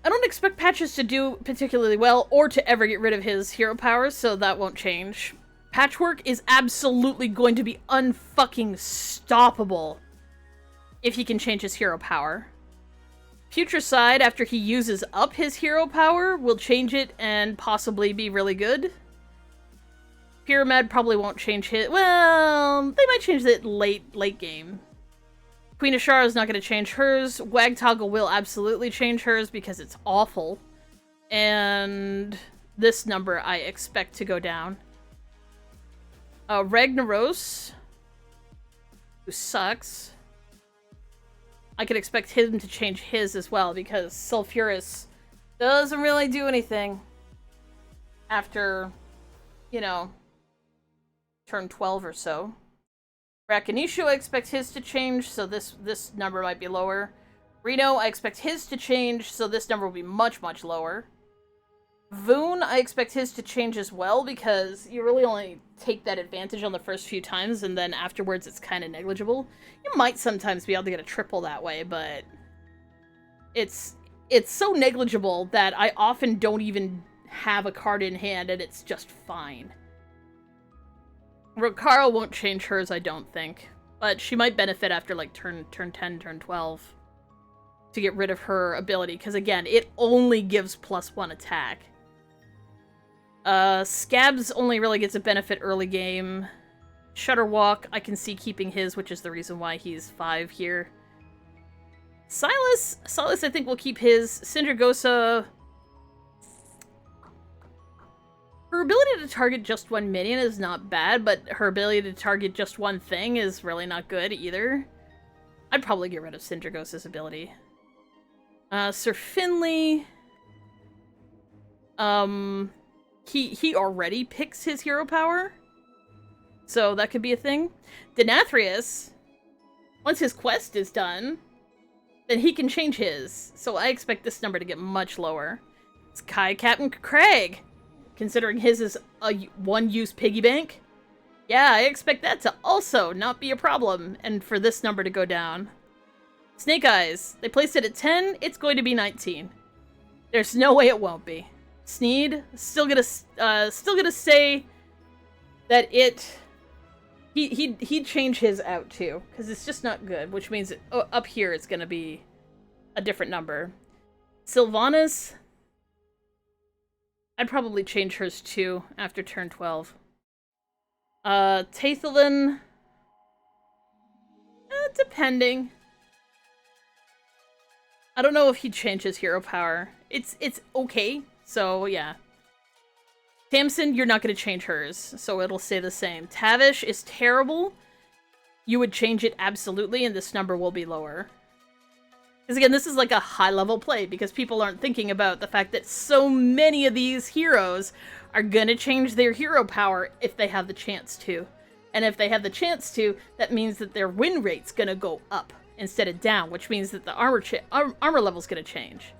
I don't expect Patches to do particularly well, or to ever get rid of his hero powers, so that won't change. Patchwork is absolutely going to be unfucking stoppable if he can change his hero power. Futureside, after he uses up his hero power, will change it and possibly be really good. Pyramid probably won't change his... Well, they might change it late game. Queen Ashara is not going to change hers. Wagtoggle will absolutely change hers because it's awful. And this number I expect to go down. Ragnaros, who sucks. I could expect him to change his as well because Sulfuras doesn't really do anything after, you know, turn 12 or so. Rakinishu, I expect his to change, so this number might be lower. Reno, I expect his to change, so this number will be much, much lower. Voon, I expect his to change as well, because you really only take that advantage on the first few times, and then afterwards it's kind of negligible. You might sometimes be able to get a triple that way, but it's so negligible that I often don't even have a card in hand, and it's just fine. Rokara won't change hers, I don't think. But she might benefit after, like, turn 10, turn 12. To get rid of her ability, because, again, it only gives +1 attack. Scabs only really gets a benefit early game. Shutterwalk, I can see keeping his, which is the reason why he's 5 here. Silas, I think, will keep his. Syndragosa... Her ability to target just one minion is not bad, but her ability to target just one thing is really not good either. I'd probably get rid of Syndragosa's ability. Sir Finley... He already picks his hero power, so that could be a thing. Denathrius, once his quest is done, then he can change his, so I expect this number to get much lower. Sky Captain Craig! Considering his is a one-use piggy bank? Yeah, I expect that to also not be a problem, and for this number to go down. Snake Eyes. They placed it at 10, it's going to be 19. There's no way it won't be. Sneed, still gonna say that he'd change his out too, because it's just not good, which means up here it's gonna be a different number. Sylvanas, I'd probably change hers too after turn 12. Tathalin, depending. I don't know if he'd change his hero power. It's okay, so yeah. Tamsin, you're not going to change hers, so it'll stay the same. Tavish is terrible. You would change it absolutely, and this number will be lower. Because again, this is like a high-level play, because people aren't thinking about the fact that so many of these heroes are gonna change their hero power if they have the chance to. And if they have the chance to, that means that their win rate's gonna go up instead of down, which means that the armor level's gonna change.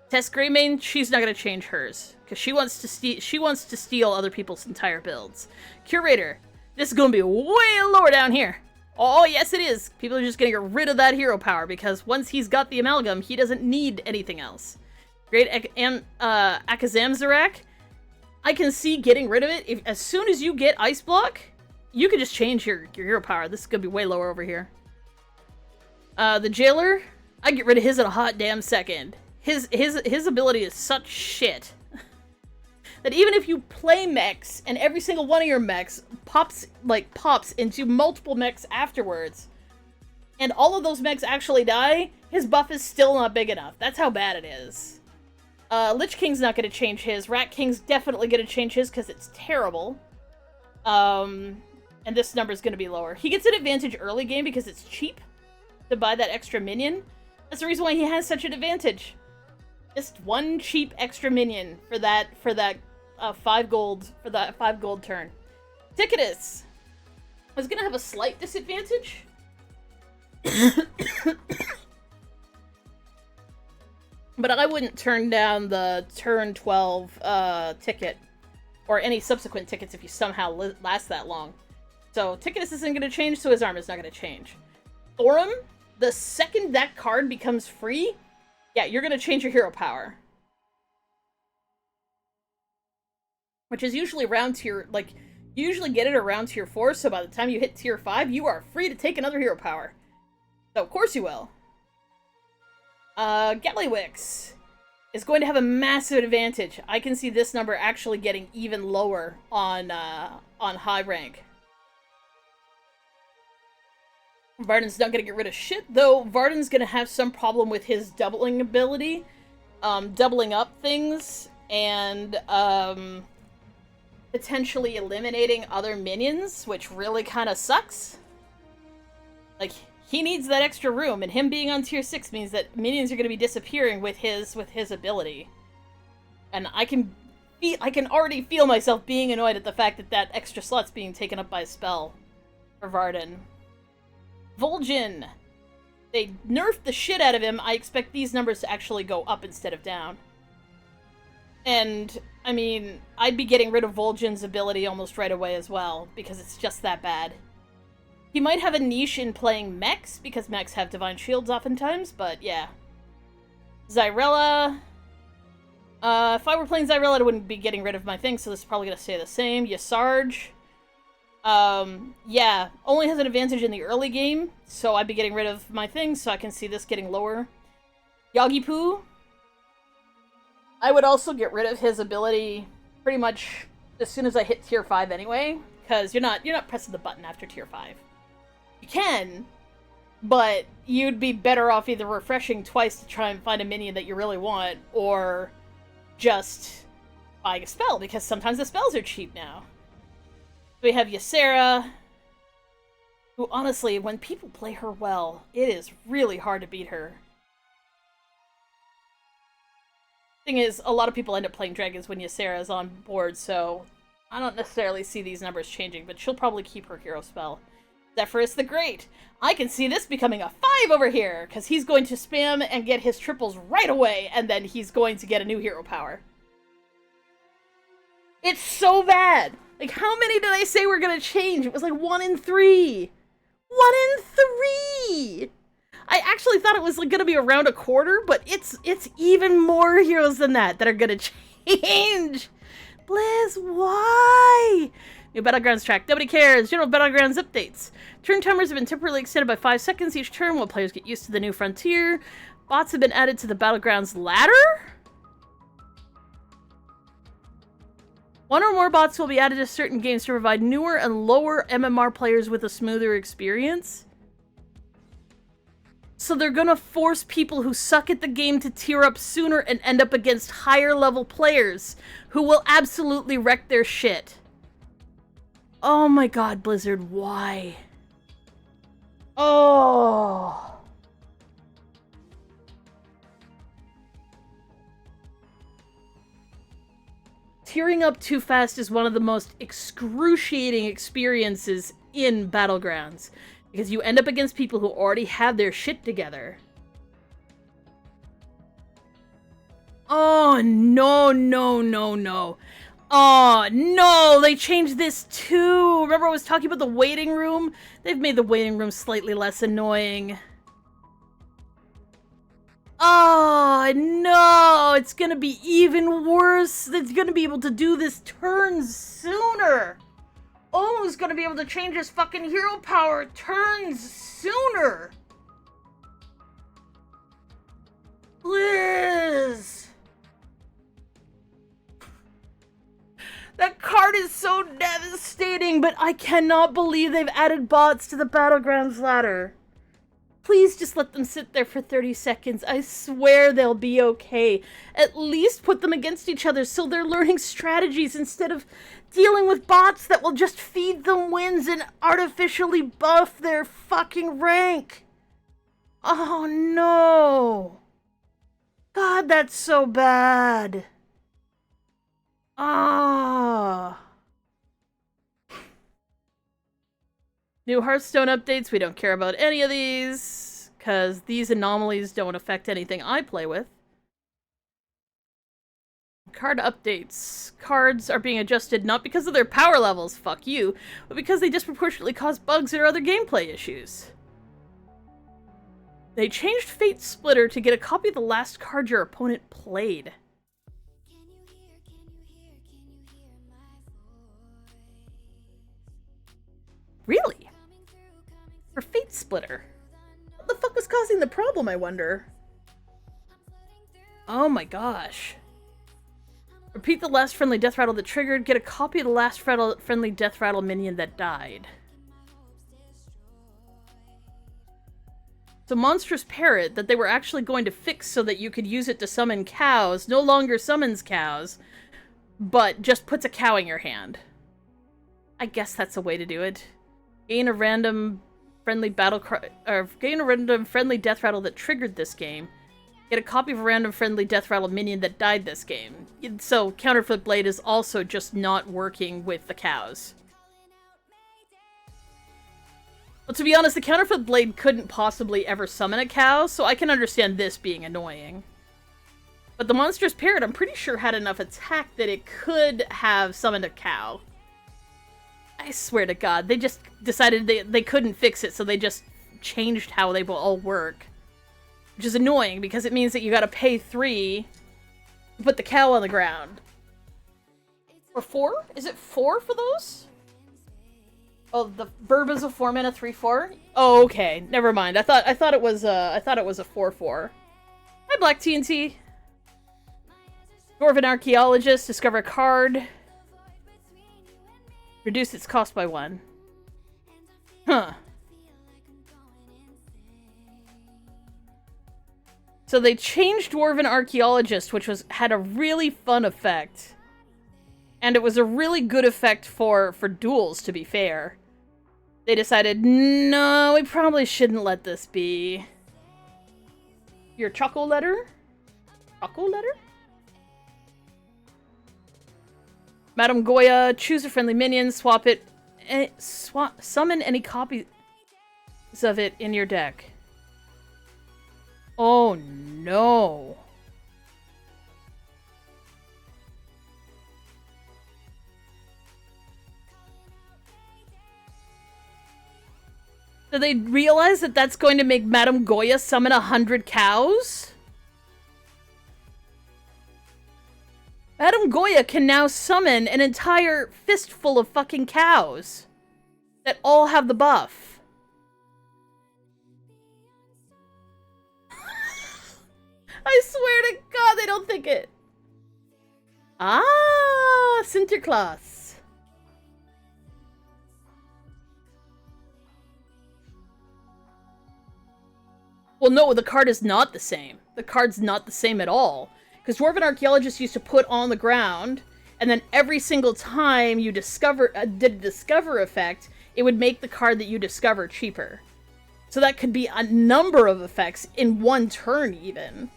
Tess Greymane, she's not gonna change hers, because she wants to steal other people's entire builds. Curator, this is gonna be way lower down here. Oh, yes it is! People are just gonna get rid of that hero power, because once he's got the amalgam, he doesn't need anything else. Great Akazamzarak, I can see getting rid of it. As soon as you get Ice Block, you can just change your hero power. This is gonna be way lower over here. The Jailer, I get rid of his in a hot damn second. His ability is such shit that even if you play mechs and every single one of your mechs pops into multiple mechs afterwards, and all of those mechs actually die, his buff is still not big enough. That's how bad it is. Lich King's not going to change his. Rat King's definitely going to change his because it's terrible. And this number's going to be lower. He gets an advantage early game because it's cheap to buy that extra minion. That's the reason why he has such an advantage. Just one cheap extra minion for that 5 gold turn. Ticketus was gonna have a slight disadvantage. But I wouldn't turn down the turn 12 ticket or any subsequent tickets if you somehow last that long. So Ticketus isn't gonna change, so his armor's not gonna change. Thorum, the second that card becomes free, yeah, you're gonna change your hero power. Which is usually around tier, like, you usually get it around tier 4, so by the time you hit tier 5, you are free to take another hero power. So, of course you will. Gallywix is going to have a massive advantage. I can see this number actually getting even lower on high rank. Varden's not gonna get rid of shit, though Varden's gonna have some problem with his doubling ability, doubling up things, and, potentially eliminating other minions, which really kind of sucks. Like, he needs that extra room, and him being on tier 6 means that minions are going to be disappearing with his ability. And I can already feel myself being annoyed at the fact that that extra slot's being taken up by a spell for Varden. Vol'jin! They nerfed the shit out of him. I expect these numbers to actually go up instead of down. And, I mean, I'd be getting rid of Vol'jin's ability almost right away as well, because it's just that bad. He might have a niche in playing mechs, because mechs have divine shields oftentimes, but yeah. Xyrella. If I were playing Xyrella, I wouldn't be getting rid of my thing, so this is probably going to stay the same. Yasarj. Yeah, only has an advantage in the early game, so I'd be getting rid of my thing, so I can see this getting lower. Yagipu. I would also get rid of his ability pretty much as soon as I hit tier 5 anyway, because you're not pressing the button after tier 5. You can, but you'd be better off either refreshing twice to try and find a minion that you really want, or just buying a spell, because sometimes the spells are cheap now. We have Ysera, who honestly, when people play her well, it is really hard to beat her. Thing is, a lot of people end up playing dragons when Ysera is on board, so I don't necessarily see these numbers changing, but she'll probably keep her hero spell. Zephyrus the Great. I can see this becoming a 5 over here, because he's going to spam and get his triples right away, and then he's going to get a new hero power. It's so bad! Like, how many did I say were going to change? It was like 1 in 3! 1 in 3! I actually thought it was like, going to be around a quarter, but it's even more heroes than that are going to change! Blizz, why? New Battlegrounds track. Nobody cares. General Battlegrounds updates. Turn timers have been temporarily extended by 5 seconds each turn while players get used to the new frontier. Bots have been added to the Battlegrounds ladder? 1 or more bots will be added to certain games to provide newer and lower MMR players with a smoother experience. So they're gonna force people who suck at the game to tier up sooner and end up against higher level players who will absolutely wreck their shit. Oh my god, Blizzard, why? Oh. Tearing up too fast is one of the most excruciating experiences in Battlegrounds, because you end up against people who already have their shit together. Oh, no, no, no, no. Oh, no, they changed this too. Remember I was talking about the waiting room? They've made the waiting room slightly less annoying. Oh, no, it's gonna be even worse. It's gonna be able to do this turns sooner. O's gonna be able to change his fucking hero power turns sooner. Liz. That card is so devastating, but I cannot believe they've added bots to the Battlegrounds ladder. Please just let them sit there for 30 seconds. I swear they'll be okay. At least put them against each other so they're learning strategies instead of dealing with bots that will just feed them wins and artificially buff their fucking rank. Oh no. God, that's so bad. Ah. New Hearthstone updates. We don't care about any of these, because these anomalies don't affect anything I play with. Card updates. Cards are being adjusted not because of their power levels, fuck you, but because they disproportionately cause bugs or other gameplay issues. They changed Fate Splitter to get a copy of the last card your opponent played. Really? For Fate Splitter? What the fuck was causing the problem, I wonder? Oh my gosh. Repeat the last friendly death rattle that triggered. Get a copy of the last friendly death rattle minion that died. So monstrous parrot that they were actually going to fix so that you could use it to summon cows no longer summons cows, but just puts a cow in your hand. I guess that's a way to do it. Gain a random friendly battle cry, or gain a random friendly death rattle that triggered this game. Get a copy of a random friendly death rattle minion that died this game. So Counterfeit Blade is also just not working with the cows. Well, to be honest, the Counterfeit Blade couldn't possibly ever summon a cow, so I can understand this being annoying. But the Monstrous Parrot, I'm pretty sure, had enough attack that it could have summoned a cow. I swear to God, they just decided they couldn't fix it, so they just changed how they will all work. Which is annoying, because it means that you gotta pay 3 to put the cow on the ground. Or 4? Is it 4 for those? Oh, the Burb is a 4-mana 3/4? Oh, okay. Never mind. I thought it was a 4/4. Hi, Black TNT. Dwarven Archaeologist, discover a card. Reduce its cost by 1. Huh. So they changed Dwarven Archaeologist, which had a really fun effect. And it was a really good effect for duels, to be fair. They decided, no, we probably shouldn't let this be. Your Choco Letter? Choco Letter? Madame Goya, choose a friendly minion, swap it, summon any copies of it in your deck. Oh no. Did they realize that that's going to make Madame Goya summon 100 cows? Madame Goya can now summon an entire fistful of fucking cows that all have the buff. I swear to God, they don't think it. Ah, Sinterklaas. Well, no, the card is not the same. The card's not the same at all. Because Dwarven Archaeologist used to put on the ground, and then every single time you did a discover effect, it would make the card that you discover cheaper. So that could be a number of effects in one turn, even.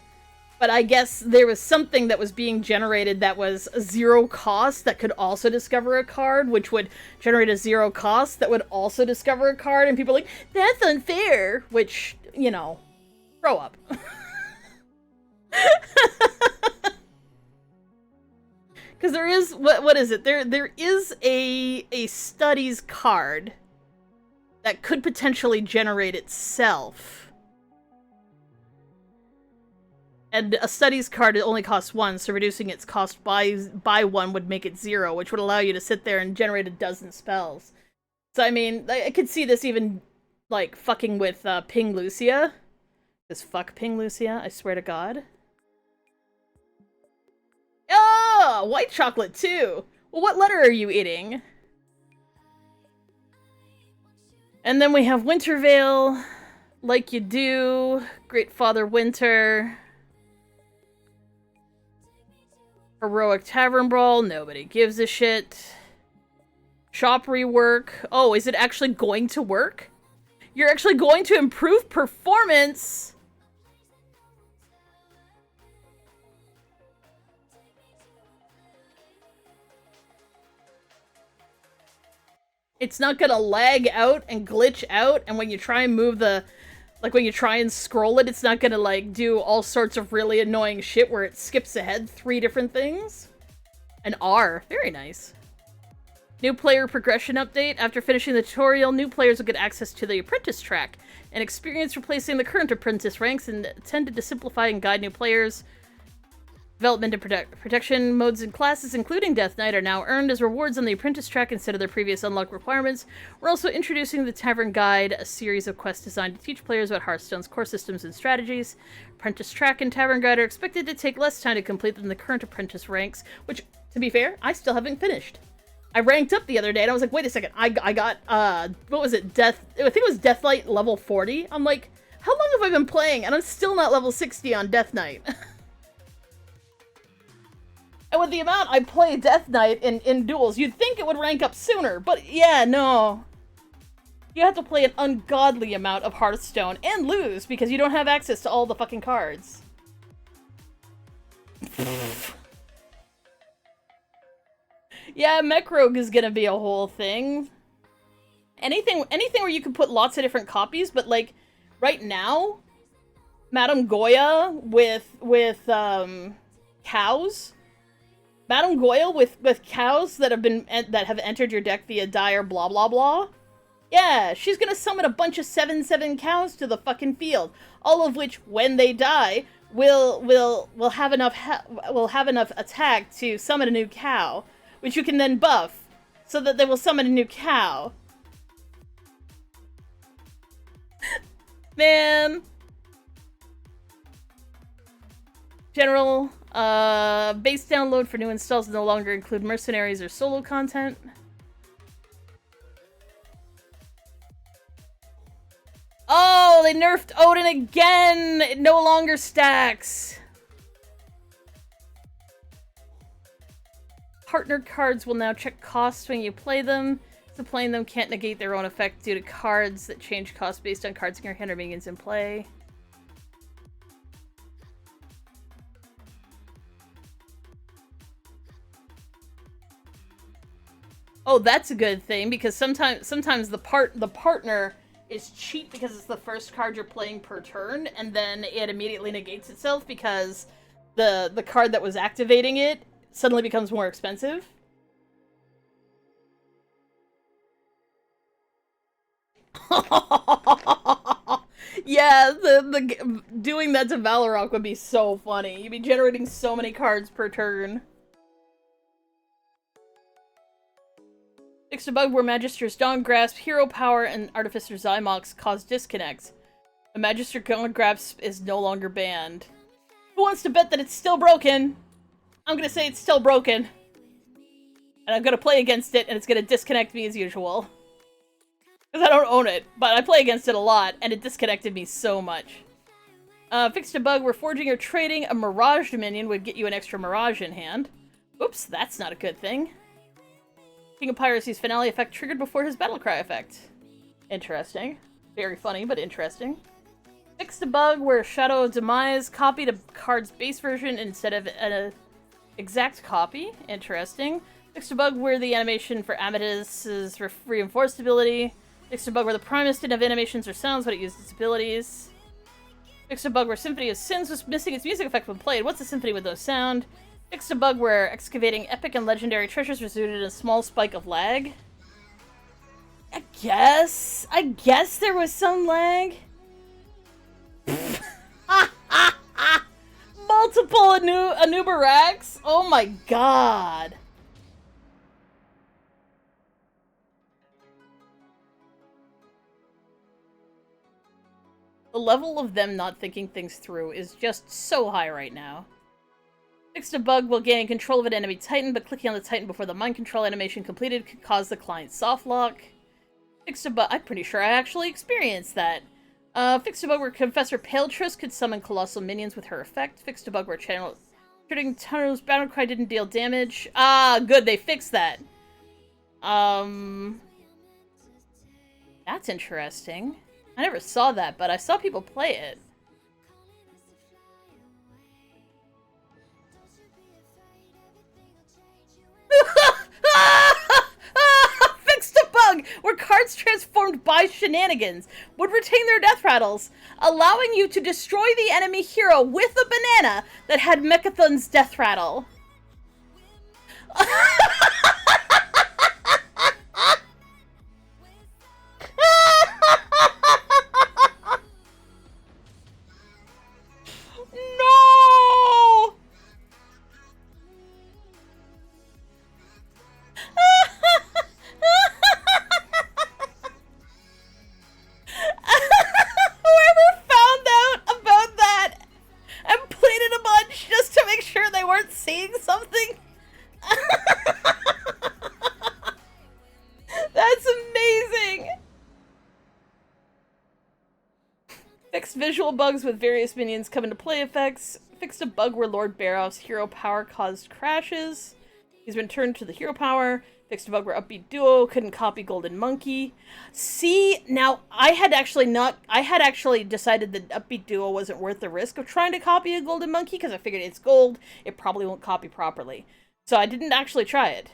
But I guess there was something that was being generated that was 0 cost that could also discover a card, which would generate a 0 cost that would also discover a card, and people are like, that's unfair! Which, you know, grow up. Because there is, what is it? There is a studies card that could potentially generate itself. And a studies card only costs 1, so reducing its cost by 1 would make it 0, which would allow you to sit there and generate a dozen spells. So, I mean, I could see this even, like, fucking with Ping Lucia. Because fuck Ping Lucia, I swear to God. Oh, white chocolate too. Well, what letter are you eating? And then we have Wintervale, Like You Do, Great Father Winter, Heroic Tavern Brawl, nobody gives a shit. Shop rework. Oh, is it actually going to work? You're actually going to improve performance? It's not gonna lag out and glitch out, and when you try and move the... Like, when you try and scroll it, it's not gonna, like, do all sorts of really annoying shit where it skips ahead 3 different things? An R. Very nice. New player progression update. After finishing the tutorial, new players will get access to the apprentice track, an experience replacing the current apprentice ranks and intended to simplify and guide new players. Development and protection modes and classes, including Death Knight, are now earned as rewards on the apprentice track instead of their previous unlock requirements. We're also introducing the Tavern Guide, a series of quests designed to teach players about Hearthstone's core systems and strategies. Apprentice track and Tavern Guide are expected to take less time to complete than the current apprentice ranks, which, to be fair, I still haven't finished. I ranked up the other day and I was like, wait a second, I got, what was it, I think it was Deathlight level 40. I'm like, how long have I been playing? And I'm still not level 60 on Death Knight. And with the amount I play Death Knight in duels, you'd think it would rank up sooner, but yeah, no. You have to play an ungodly amount of Hearthstone and lose because you don't have access to all the fucking cards. Yeah, Mech Rogue is gonna be a whole thing. Anything where you can put lots of different copies, but like right now, Madame Goya with cows. Madame Goyle with cows that have entered your deck via die or blah blah blah. Yeah, she's gonna summon a bunch of 7/7 cows to the fucking field, all of which, when they die, will have enough attack to summon a new cow, which you can then buff, so that they will summon a new cow. Man. General, base download for new installs no longer include mercenaries or solo content. Oh, they nerfed Odin again! It no longer stacks! Partner cards will now check costs when you play them, so playing them can't negate their own effect due to cards that change cost based on cards in your hand or minions in play. Oh, that's a good thing, because sometimes the partner is cheap because it's the first card you're playing per turn, and then it immediately negates itself because the card that was activating it suddenly becomes more expensive. Yeah, the doing that to Valorok would be so funny. You'd be generating so many cards per turn. Fixed a bug where Magister's Dawn Grasp, Hero Power, and Artificer Zymox cause disconnects. The Magister Dawn Grasp is no longer banned. Who wants to bet that it's still broken? I'm gonna say it's still broken. And I'm gonna play against it, and it's gonna disconnect me as usual. Because I don't own it, but I play against it a lot, and it disconnected me so much. Fixed a bug where forging or trading a Mirage Dominion would get you an extra Mirage in hand. Oops, that's not a good thing. King of Piracy's finale effect triggered before his Battlecry effect. Interesting. Very funny, but interesting. Fixed a bug where Shadow of Demise copied a card's base version instead of an exact copy. Interesting. Fixed a bug where the animation for Amethyst's reinforced ability. Fixed a bug where the Primus didn't have animations or sounds, but it used its abilities. Fixed a bug where Symphony of Sins was missing its music effect when played. What's a symphony with no sound? Fixed a bug where excavating epic and legendary treasures resulted in a small spike of lag. I guess there was some lag. Multiple Anubaraks? Oh my god. The level of them not thinking things through is just so high right now. Fixed a bug while gaining control of an enemy Titan, but clicking on the Titan before the mind control animation completed could cause the client soft lock. Fixed a bug. I'm pretty sure I actually experienced that. Fixed a bug where Confessor Paletrus could summon colossal minions with her effect. Fixed a bug where Trading Tunnel's Battlecry didn't deal damage. Ah, good, they fixed that. That's interesting. I never saw that, but I saw people play it. Fixed a bug where cards transformed by shenanigans would retain their death rattles, allowing you to destroy the enemy hero with a banana that had Mechathon's death rattle. No! Whoever found out about that and played it a bunch just to make sure they weren't seeing something. That's amazing. Fixed visual bugs with various minions come into play effects. Fixed a bug where Lord Barrows' hero power caused crashes. He's been turned to the hero power. Fixed a bug where Upbeat Duo couldn't copy Golden Monkey. See, now, I had actually decided that Upbeat Duo wasn't worth the risk of trying to copy a Golden Monkey, because I figured it's gold, it probably won't copy properly. So I didn't actually try it.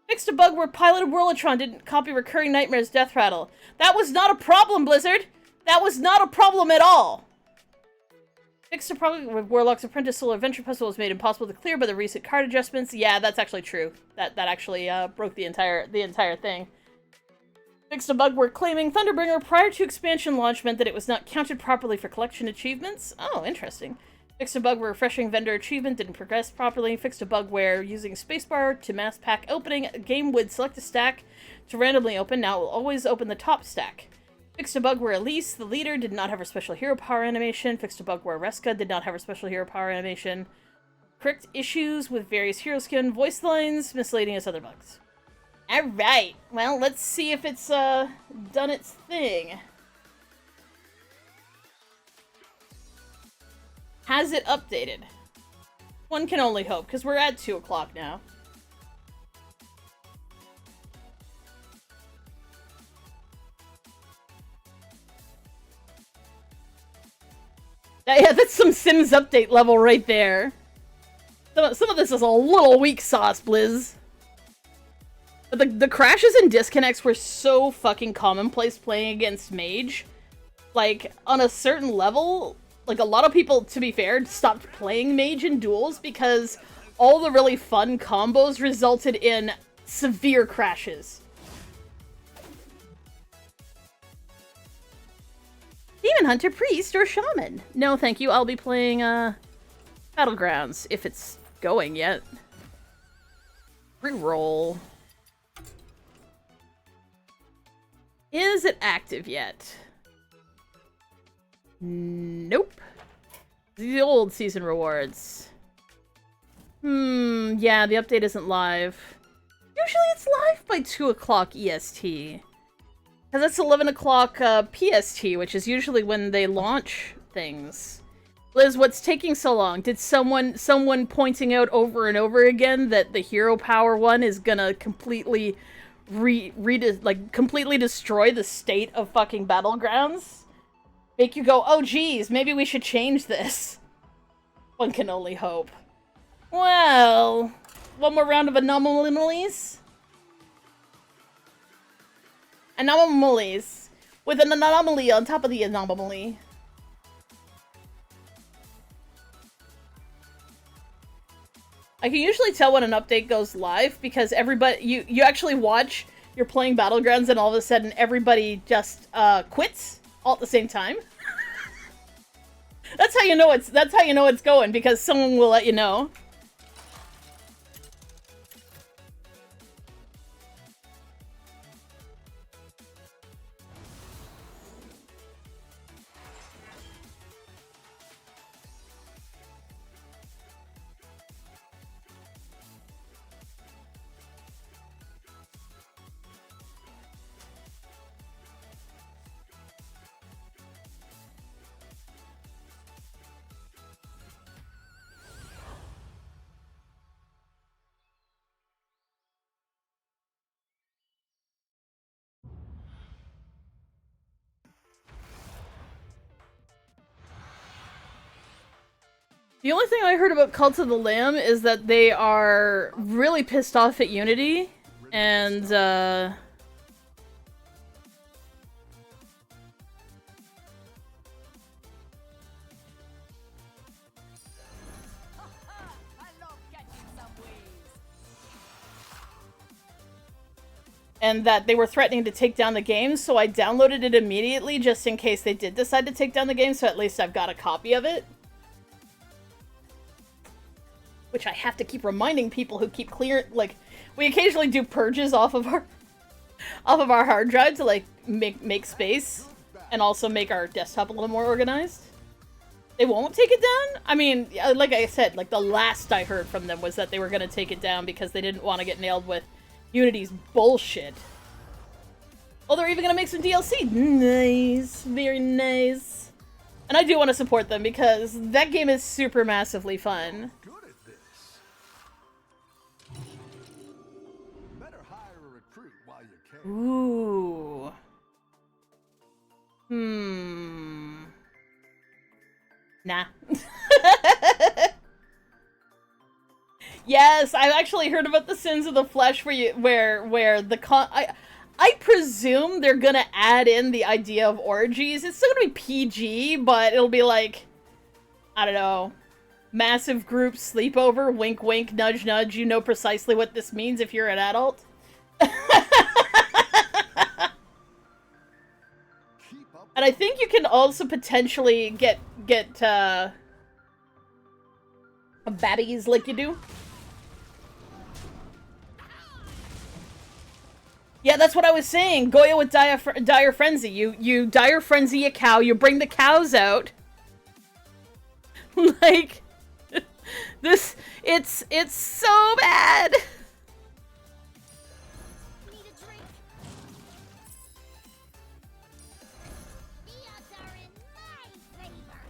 Fixed a bug where Piloted Whirlotron didn't copy Recurring Nightmare's Death Rattle. That was not a problem, Blizzard! That was not a problem at all! Fixed a problem with Warlock's Apprentice Solar Adventure Puzzle was made impossible to clear by the recent card adjustments. Yeah, that's actually true. That actually broke the entire thing. Fixed a bug where claiming Thunderbringer prior to expansion launch meant that it was not counted properly for collection achievements. Oh, interesting. Fixed a bug where refreshing vendor achievement didn't progress properly. Fixed a bug where using spacebar to mass pack opening, a game would select a stack to randomly open. Now it will always open the top stack. Fixed a bug where Elise, the leader, did not have her special hero power animation. Fixed a bug where Reska did not have her special hero power animation. Correct issues with various hero skin voice lines, misleading as other bugs. Alright, well, let's see if it's done its thing. Has it updated? One can only hope, because we're at 2 o'clock now. Yeah, that's some Sims update level right there. Some of this is a little weak sauce, Blizz. But the crashes and disconnects were so fucking commonplace playing against Mage. Like, on a certain level, like, a lot of people, to be fair, stopped playing Mage in duels because all the really fun combos resulted in severe crashes. Demon Hunter, Priest, or Shaman? No, thank you. I'll be playing, Battlegrounds, if it's going yet. Reroll. Is it active yet? Nope. The old season rewards. Yeah, the update isn't live. Usually it's live by 2 o'clock EST. Because that's 11 o'clock PST, which is usually when they launch things. Liz, what's taking so long? Did someone pointing out over and over again that the hero power one is gonna completely completely destroy the state of fucking Battlegrounds? Make you go, oh geez, maybe we should change this. One can only hope. Well, one more round of anomalies? Anomalies. With an anomaly on top of the anomaly. I can usually tell when an update goes live because everybody, you actually watch, you're playing Battlegrounds and all of a sudden everybody just quits all at the same time. That's how you know it's going, because someone will let you know. The only thing I heard about Cult of the Lamb is that they are really pissed off at Unity, and, and that they were threatening to take down the game, so I downloaded it immediately just in case they did decide to take down the game, so at least I've got a copy of it. Which I have to keep reminding people who keep like, we occasionally do purges off of our hard drive to, like, make space, and also make our desktop a little more organized. They won't take it down? I mean, like I said, like, the last I heard from them was that they were gonna take it down because they didn't want to get nailed with Unity's bullshit. Oh, they're even gonna make some DLC. Nice. Very nice. And I do want to support them because that game is super massively fun. Good at this. Better hire a recruit while you can. Ooh. Nah. Yes, I've actually heard about the Sins of the Flesh where the I presume they're gonna add in the idea of orgies. It's still gonna be PG, but it'll be like, I don't know, massive group sleepover, wink wink, nudge nudge, you know precisely what this means if you're an adult. And I think you can also potentially get babbies like you do. Yeah, that's what I was saying. Goya with dire frenzy. You dire frenzy a cow. You bring the cows out. Like this. It's so bad. Need a drink? The odds are in my favor.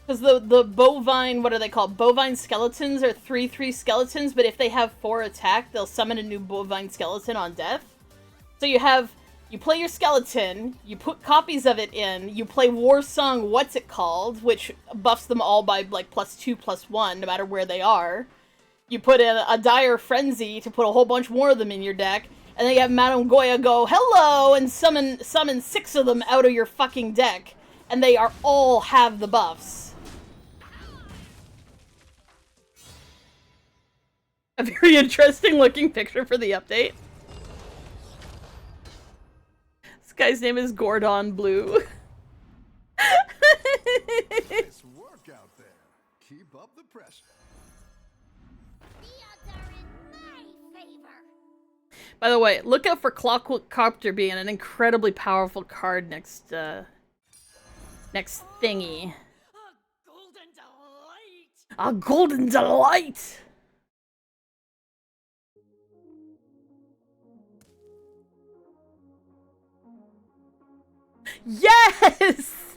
Because the bovine, what are they called? Bovine skeletons are 3/3 skeletons, but if they have 4 attack, they'll summon a new bovine skeleton on death. So you play your skeleton, you put copies of it in, you play War Song What's It Called, which buffs them all by like +2/+1, no matter where they are. You put in a Dire Frenzy to put a whole bunch more of them in your deck, and then you have Madame Goya go, hello, and summon 6 of them out of your fucking deck, and they are all have the buffs. A very interesting looking picture for the update. This guy's name is Gordon Blue. Nice work out there. Keep up the pressure. The odds are in my favor. By the way, look out for Clockwork Copter being an incredibly powerful card next thingy. A golden delight. A golden delight! Yes!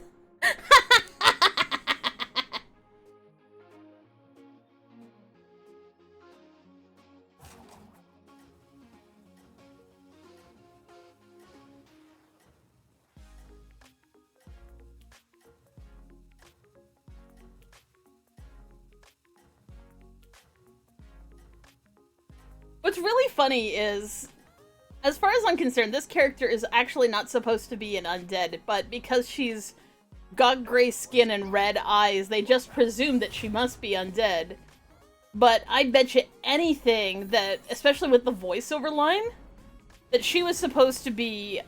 What's really funny is, as far as I'm concerned, this character is actually not supposed to be an undead, but because she's got gray skin and red eyes, they just presume that she must be undead. But I'd bet you anything that, especially with the voiceover line, that she was supposed to be,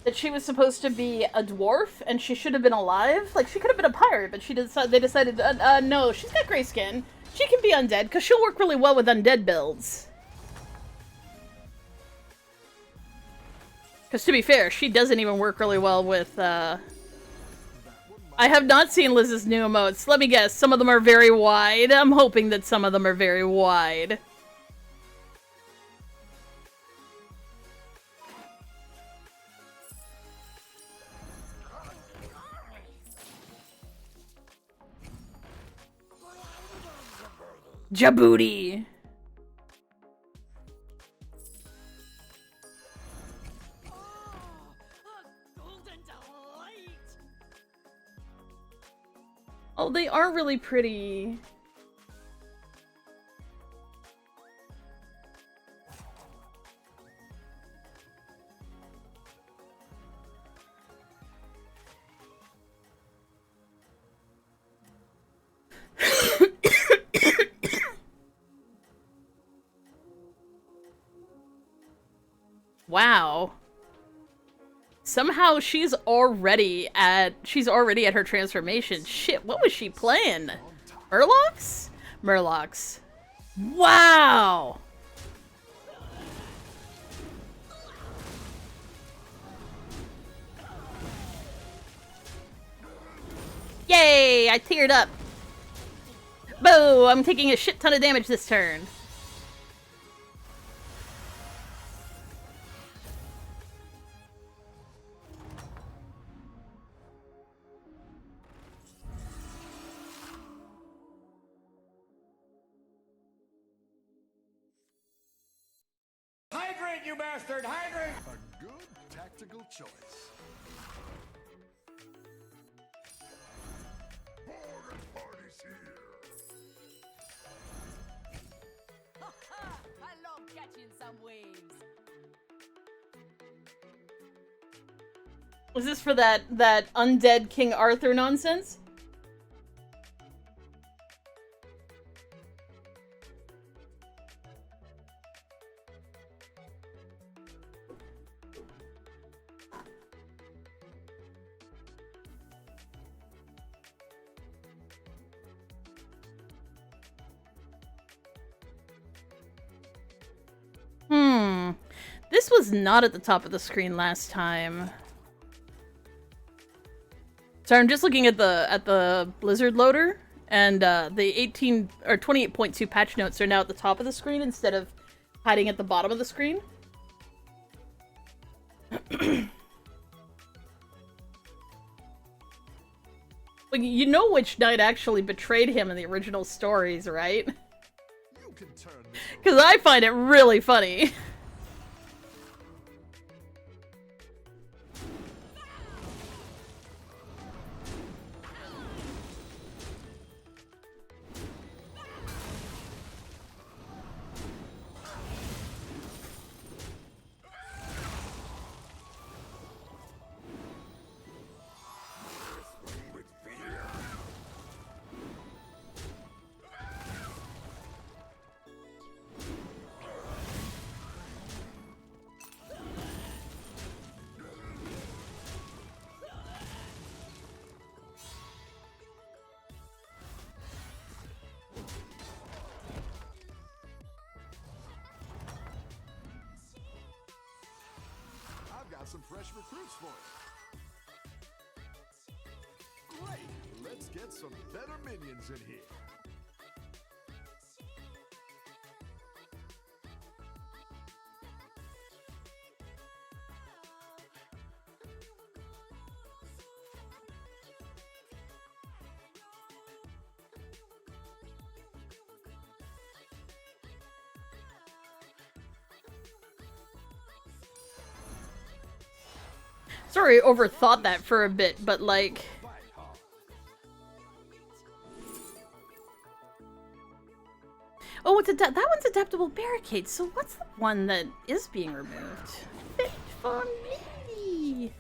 that she was supposed to be a dwarf, and she should have been alive. Like, she could have been a pirate, but they decided, no, she's got gray skin. She can be undead, because she'll work really well with undead builds. Because to be fair, she doesn't even work really well with, I have not seen Liz's new emotes. Let me guess, some of them are very wide. I'm hoping that some of them are very wide. Djibouti. Oh, they are really pretty. wow. Somehow she's already at her transformation. Shit, what was she playing? Murlocs? Murlocs. Wow! Yay! I teared up. Boo! I'm taking a shit ton of damage this turn. Hydrate, you bastard! Hydrate! A good tactical choice. Party's here. I love catching some waves. Was this for that undead King Arthur nonsense? This was not at the top of the screen last time. So I'm just looking at the Blizzard loader, and the 18 or 28.2 patch notes are now at the top of the screen instead of hiding at the bottom of the screen. Like, you know which knight actually betrayed him in the original stories, right? You can turn this Because I find it really funny. I've got some fresh recruits for you. Great! Let's get some better minions in here. Sorry, I overthought that for a bit, but like... Oh, that one's adaptable barricade, so what's the one that is being removed? Fit for me!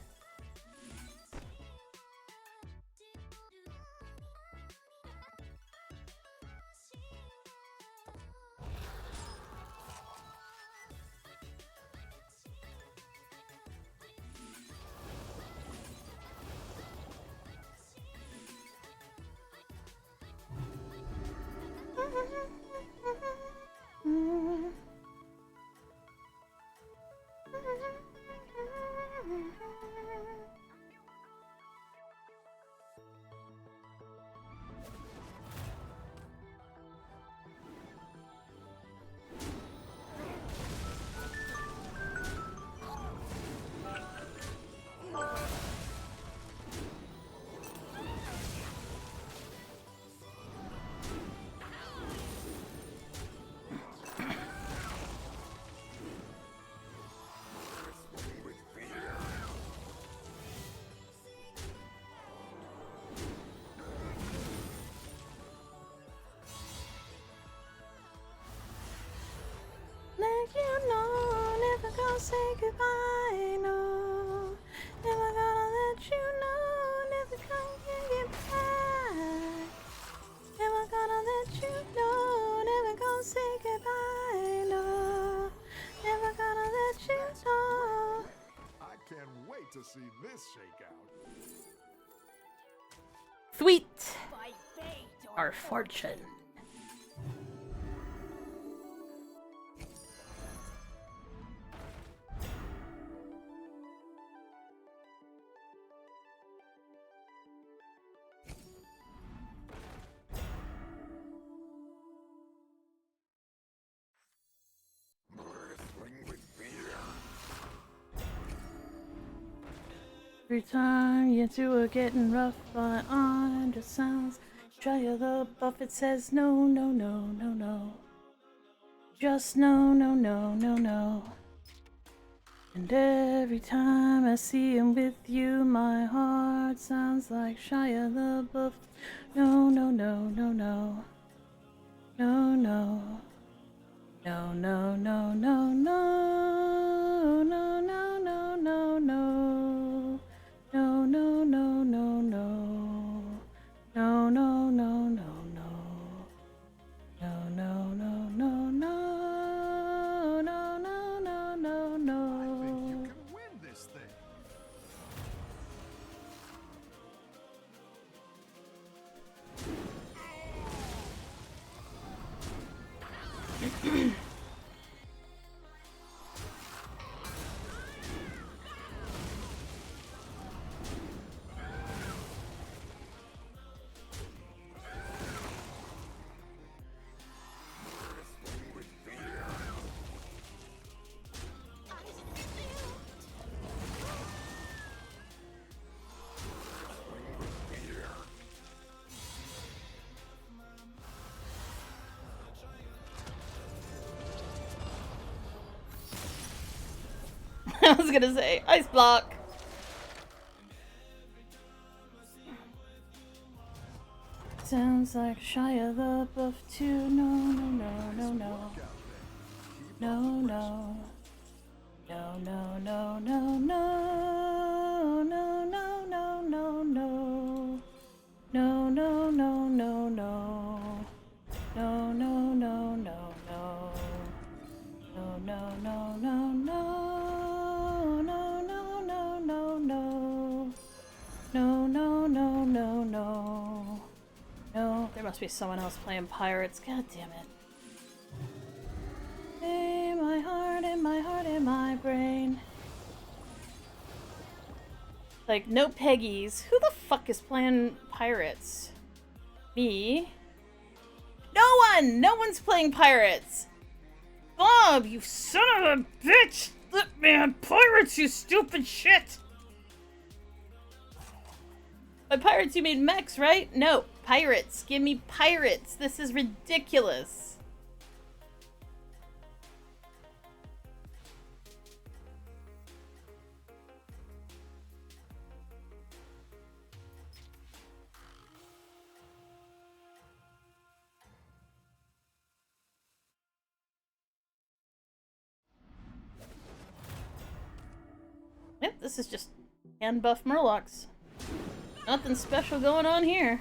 Like you know, never gonna say goodbye, no. Never gonna let you know, never gonna get back. Never gonna let you know, never gonna say goodbye, no. Never gonna let you know. Sweet! By fate or Our fortune. Every time you two are getting rough, my undersounds. Shia LaBeouf, it says no, no, no, no, no. Just no, no, no, no, no. And every time I see him with you, my heart sounds like Shia LaBeouf. No, no, no, no, no. No, no. No, no, no, no, no. No, no, no, no, no. No, no, no, no, no. No, no, no, no, no. No, no, no, no, no. No, no, no, no, no. I think you can win this thing. I was gonna say, ice block. Sounds like Shia LaBeouf too. No, no, no, no, no. No, no. No, no, no, no, no. No, no, no, no, no. No, no, no, no, no. No, no, no, no, no. No, no, no, no, no. No, no, no, no, no. No, no, no, no, no. No, there must be someone else playing pirates. God damn it. Hey, my heart and my heart and my brain. Like, no Peggies. Who the fuck is playing pirates? Me? No one! No one's playing pirates! Bob, you son of a bitch! Let me on pirates, you stupid shit! By pirates you mean mechs, right? No, pirates. Give me pirates. This is ridiculous. Yep, this is just hand buff Murlocs. Nothing special going on here.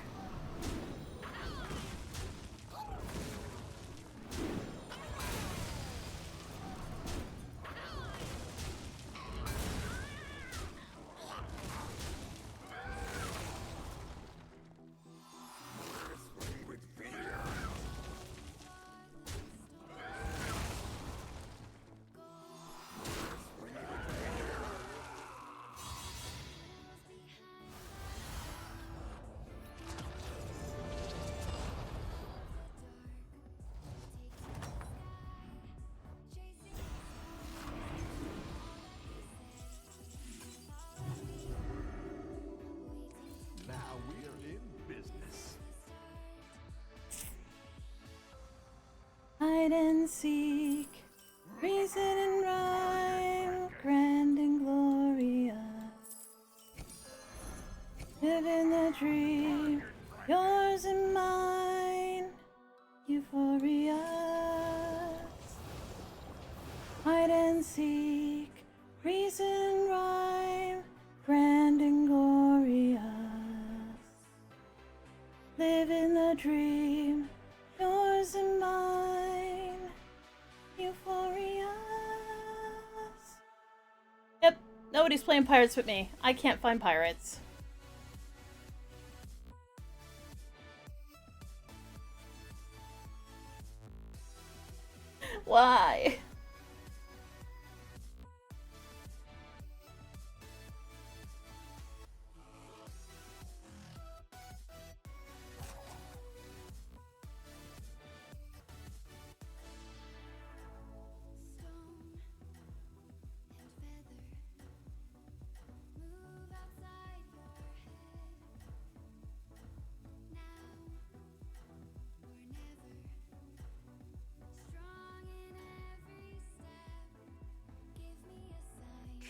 Now we're in business. Hide and seek, reason and rhyme, grand and glorious. Live in the dream, yours and mine, euphorious. Hide and seek, reason and rhyme, grand and glorious. Live in the dream, yours and mine, euphorious. Yep, nobody's playing pirates with me. I can't find pirates. Why?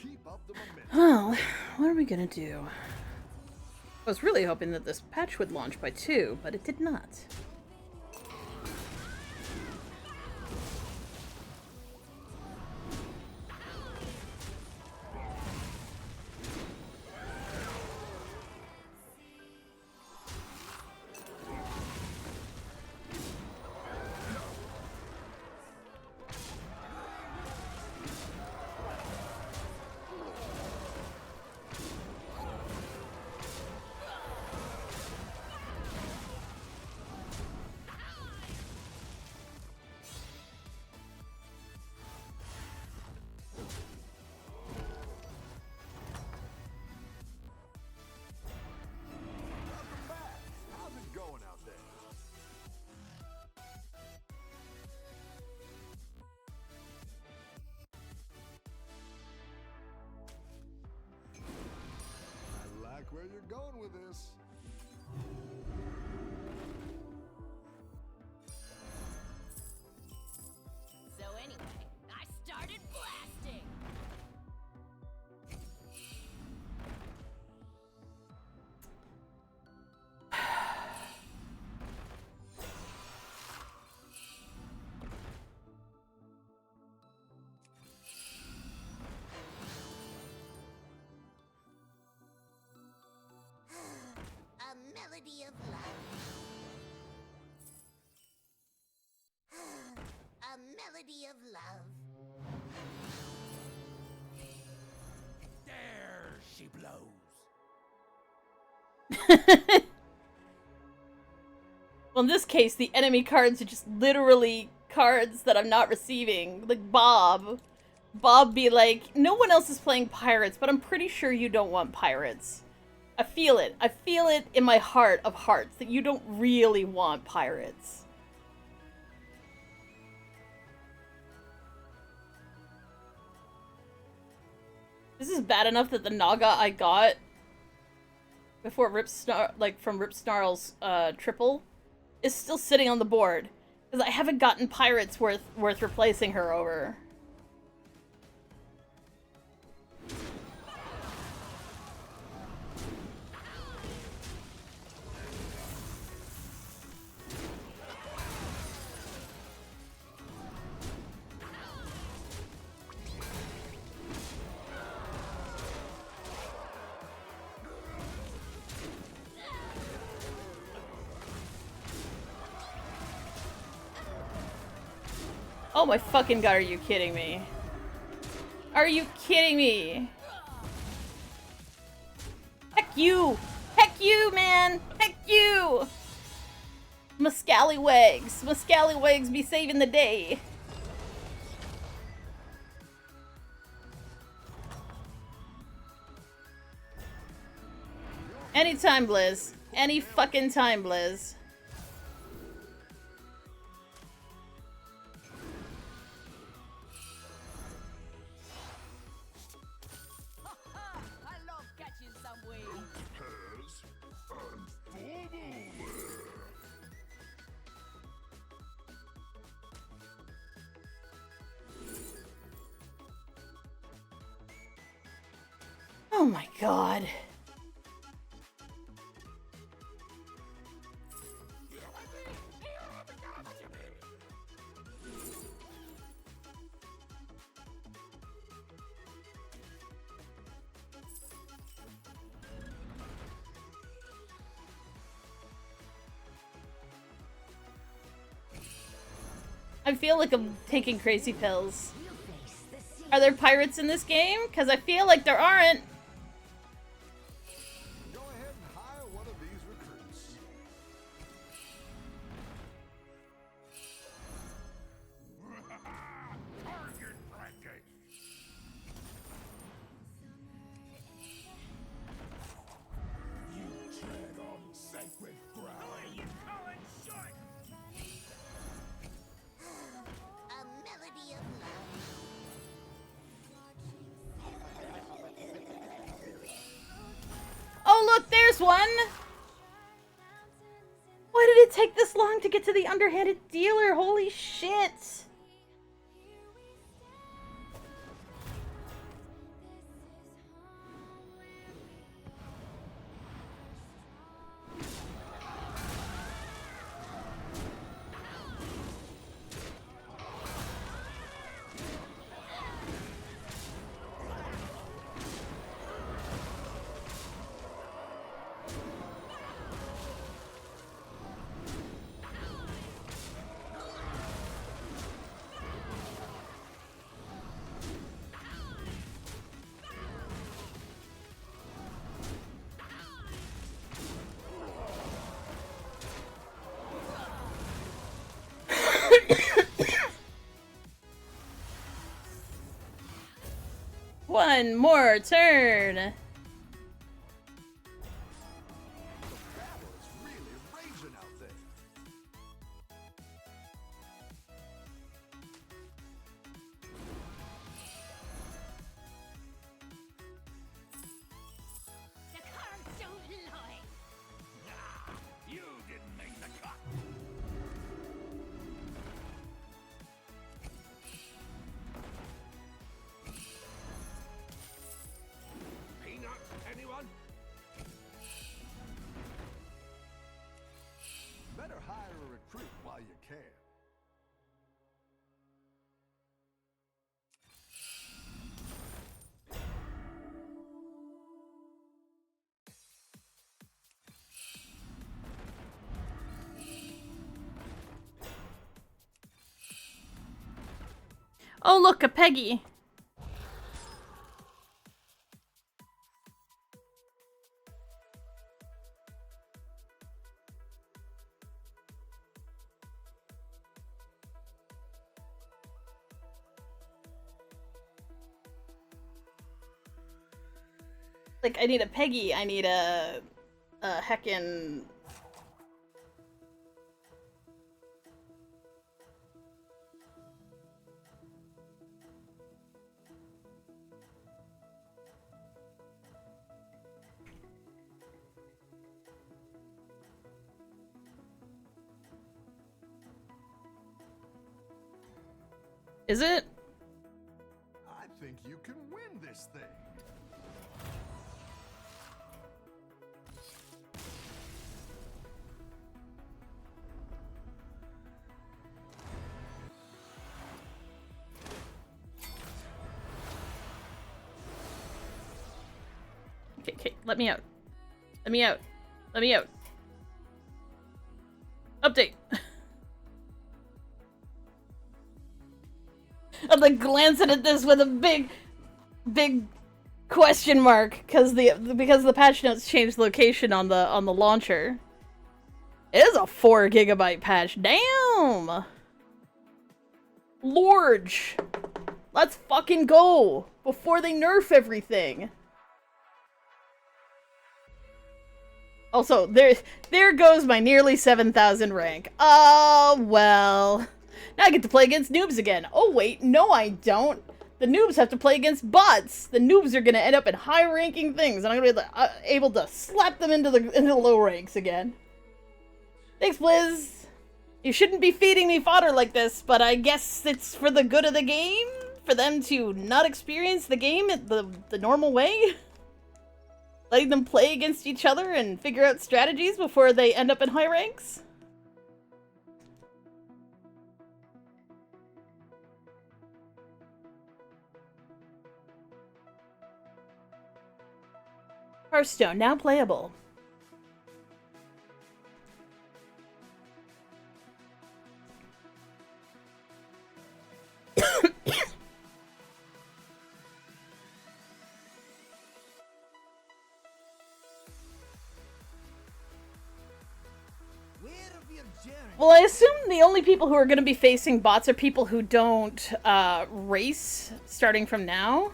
Keep up the momentum. Well, what are we gonna do? I was really hoping that this patch would launch by 2, but it did not. How's it going out there? I like where you're going with this. So anyway, I started blasting. A melody of love. A melody of love. There she blows. Well, in this case, the enemy cards are just literally cards that I'm not receiving. Like Bob. Bob be like, no one else is playing pirates, but I'm pretty sure you don't want pirates. I feel it. I feel it in my heart of hearts that you don't really want pirates. This is bad enough that the Naga I got before from Rip Snarl's triple is still sitting on the board because I haven't gotten pirates worth replacing her over. Oh my fucking god, are you kidding me? Are you kidding me? Heck you! Heck you, man! Heck you! Muscallywags! Muscallywags be saving the day! Anytime, Blizz. Any fucking time, Blizz. I love catching some waves. Oh my god. I feel like I'm taking crazy pills. Are there pirates in this game? Because I feel like there aren't. Go ahead and hire one of these recruits. this one! Why did it take this long to get to the underhanded dealer? Holy shit! One more turn. The battle is really raging out there. The cards don't lie. You didn't make the cut. Peanuts, anyone? Better hire a recruit while you can. Oh, look, a Peggy. Like, I need a Peggy, I need a heckin'... Is it? I think you can win this thing. Okay, let me out. Let me out. Let me out. Update. I'm like glancing at this with a big question mark because the patch notes changed location on the launcher. It is a 4 GB patch. Damn. Lorge. Let's fucking go before they nerf everything. Also, there goes my nearly 7,000 rank. Oh, well. Now I get to play against noobs again. Oh, wait. No, I don't. The noobs have to play against bots. The noobs are going to end up in high-ranking things, and I'm going to be able to slap them into the low ranks again. Thanks, Blizz. You shouldn't be feeding me fodder like this, but I guess it's for the good of the game? For them to not experience the game the normal way? Letting them play against each other and figure out strategies before they end up in high ranks? Hearthstone, now playable. Well, I assume the only people who are going to be facing bots are people who don't race starting from now.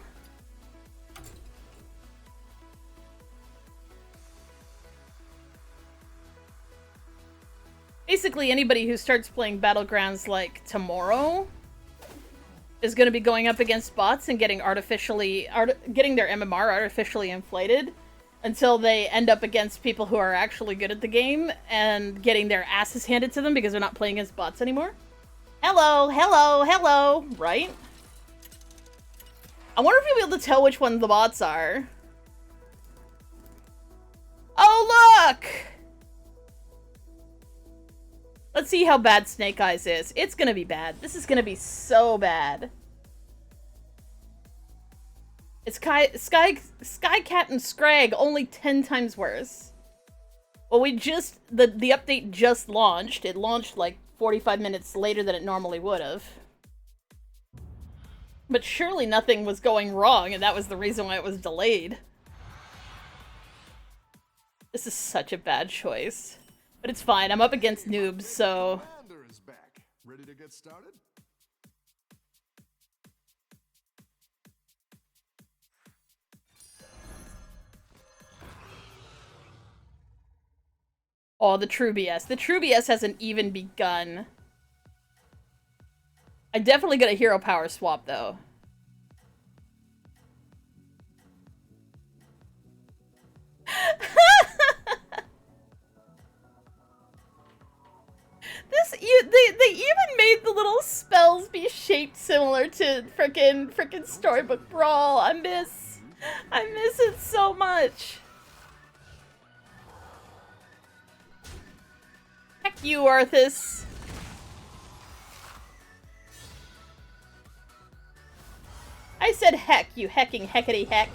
Basically, anybody who starts playing Battlegrounds like tomorrow is going to be going up against bots and getting getting their MMR artificially inflated. until they end up against people who are actually good at the game and getting their asses handed to them because they're not playing against bots anymore. Hello, hello, hello, right? I wonder if you'll be able to tell which ones the bots are. Oh, look! Let's see how bad Snake Eyes is. It's gonna be bad. This is gonna be so bad. It's Sky Cat and Scrag, only 10 times worse. Well, the update just launched. It launched like 45 minutes later than it normally would have. But surely nothing was going wrong, and that was the reason why it was delayed. This is such a bad choice. But it's fine, I'm up against noobs, so... Commander is back. Ready to get started? Oh, the true BS. The true BS hasn't even begun. I definitely got a hero power swap, though. They even made the little spells be shaped similar to frickin' Storybook Brawl. I miss it so much. Heck you, Arthas. I said heck, you hecking heckity heck.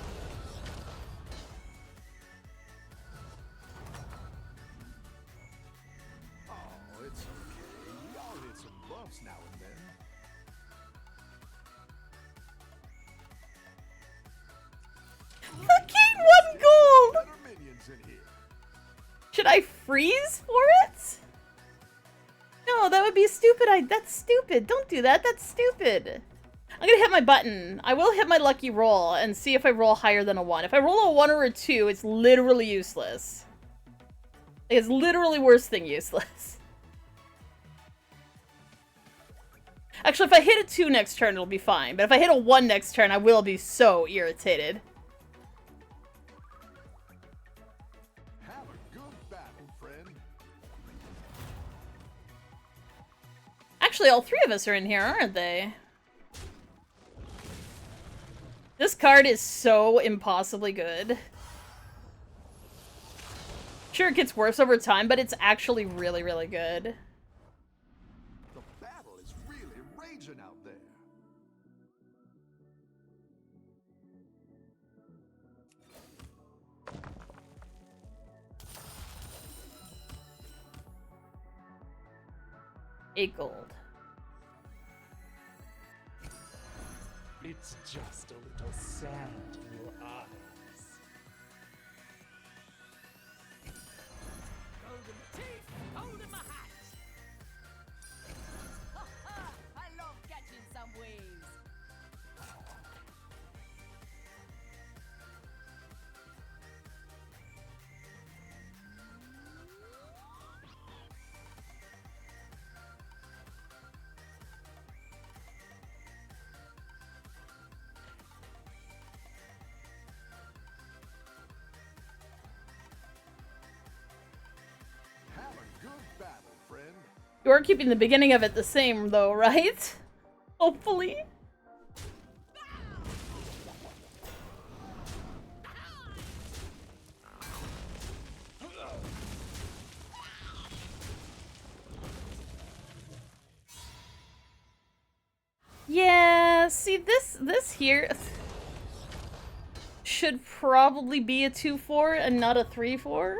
Oh, it's okay. We all hit some bumps now and then. Fucking 1 gold! Better minions in here. Should I freeze for it? No, that would be stupid. That's stupid. Don't do that. That's stupid. I'm gonna hit my button. I will hit my lucky roll and see if I roll higher than a 1. If I roll a 1 or a 2, it's literally useless. It's literally worse than useless. Actually, if I hit a 2 next turn, it'll be fine. But if I hit a 1 next turn, I will be so irritated. Have a good battle, friend. Actually, all 3 of us are in here, aren't they? This card is so impossibly good. Sure, it gets worse over time, but it's actually really, really good. The battle is really raging out there. $8 gold. It's just a little sand in your eyes. Gold in my teeth, gold in my hat. Ha ha! I love catching some waves. Have a good battle, friend. You are keeping the beginning of it the same, though, right? Hopefully. Yeah, see, this here should probably be a 2-4 and not a 3-4.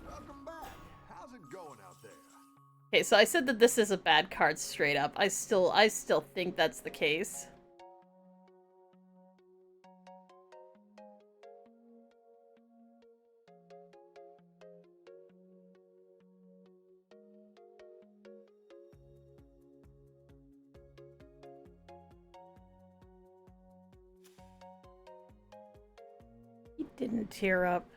Welcome back. How's it going out there? Okay, so I said that this is a bad card straight up. I still think that's the case. He didn't tear up.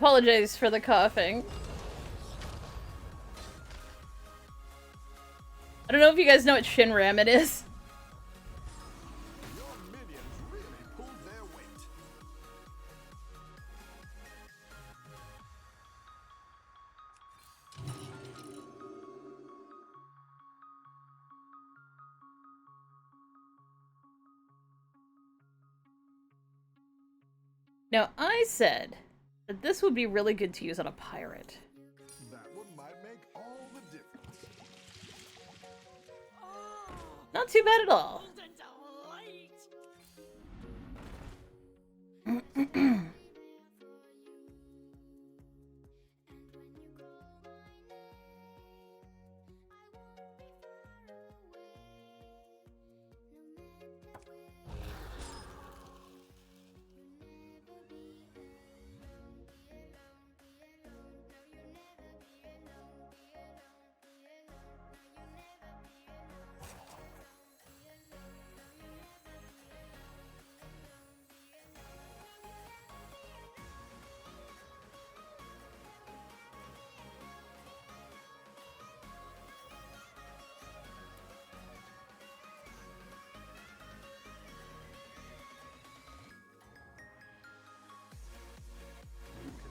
Apologize for the coughing. I don't know if you guys know what Shin Ramen is. Your minions really pulled their weight. Now, I said that this would be really good to use on a pirate. That one might make all the difference. Not too bad at all.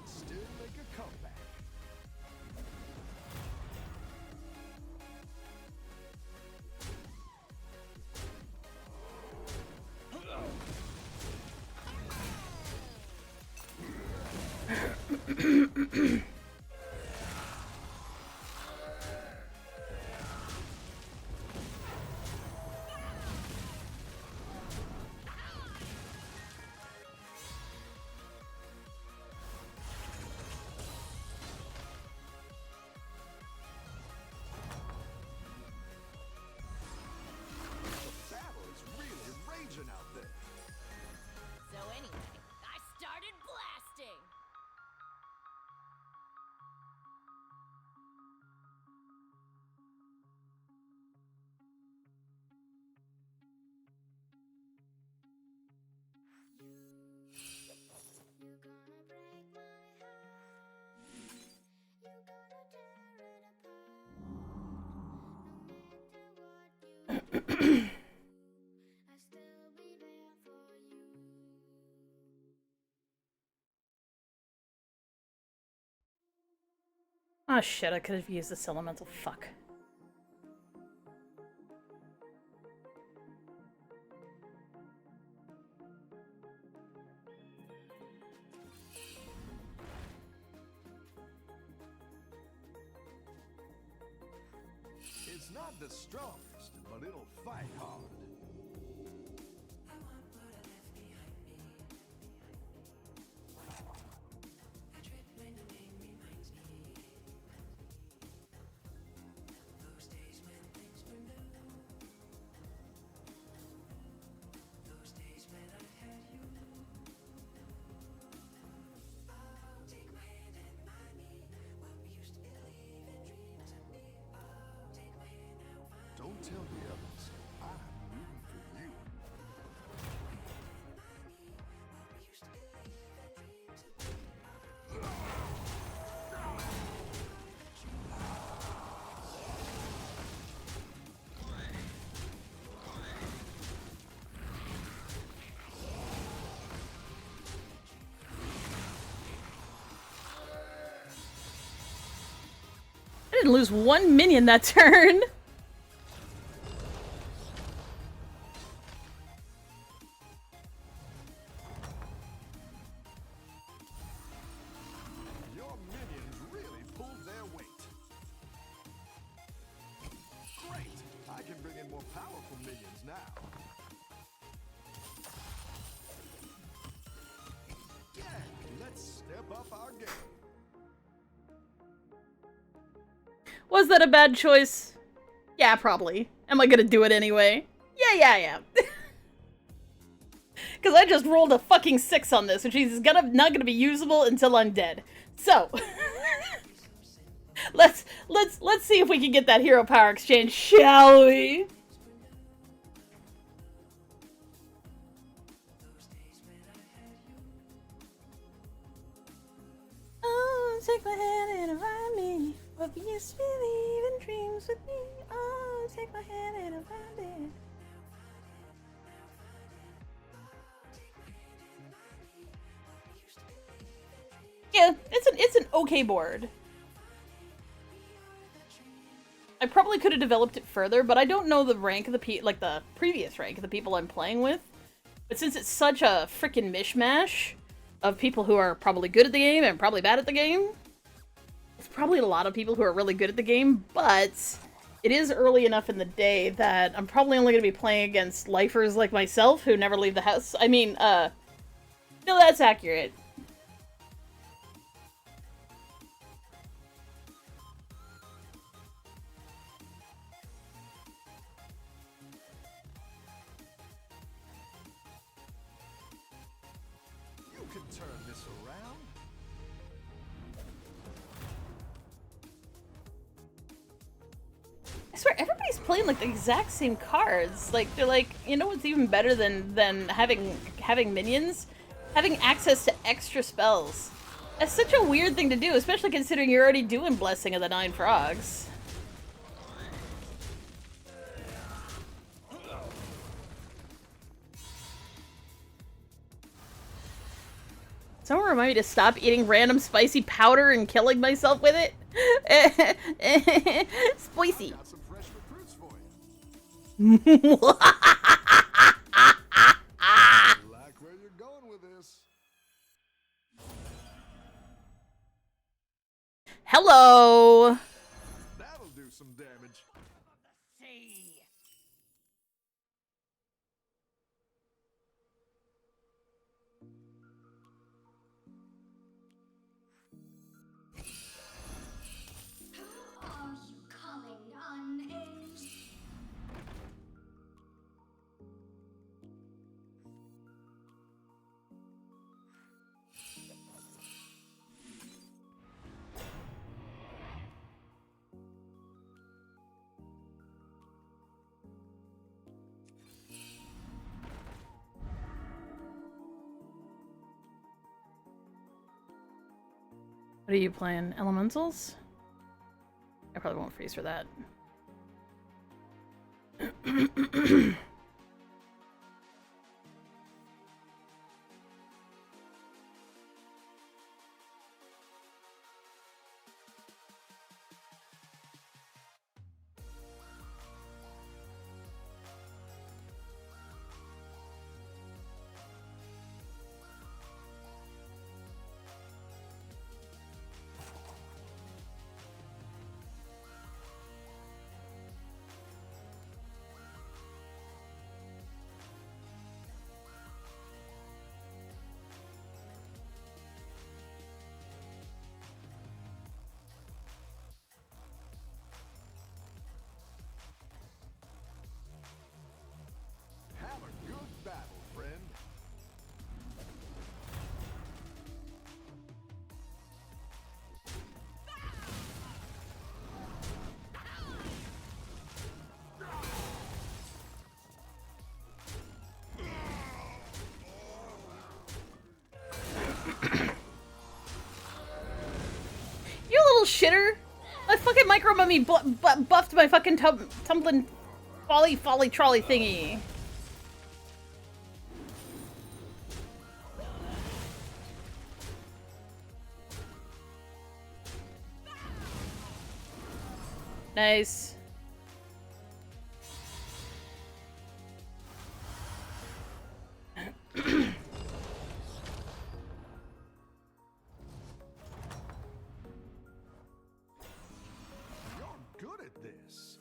Still make a comeback. The battle is really raging out there. So anyway, I started blasting. Oh shit, I could have used this elemental. Fuck. It's not the strongest, but it'll fight hard. Don't tell the others. I'm rooting for you. I didn't lose one minion that turn. Your minions really pulled their weight. Great! I can bring in more powerful minions now. Yeah, let's step up our game. Was that a bad choice? Yeah, probably. Am I gonna do it anyway? Yeah. Because I just rolled a fucking 6 on this, which means it's not gonna be usable until I'm dead. So, let's see if we can get that hero power exchange, shall we? take my hand and remind me what we used to believe in dreams with me. Oh, take my hand and remind me. Yeah, it's an okay board. I probably could have developed it further, but I don't know the rank of the previous rank of the people I'm playing with. But since it's such a freaking mishmash of people who are probably good at the game and probably bad at the game, it's probably a lot of people who are really good at the game, but it is early enough in the day that I'm probably only going to be playing against lifers like myself who never leave the house. I mean, no, that's accurate. You can turn this around. I swear, everybody's playing like the exact same cards. Like, they're like, you know what's even better than having minions? Having access to extra spells. That's such a weird thing to do, especially considering you're already doing Blessing of the Nine Frogs. Someone remind me to stop eating random spicy powder and killing myself with it. Spicy. Got some fresh recruits for you. I like where you're going with this. Hello. That'll do some damage. See. Are you coming unhinged? What are you playing? Elementals? I probably won't freeze for that. Have a good battle, friend. You little shitter! My fucking micro mummy buffed my fucking tumbling folly trolley thingy. Nice. You're good at this.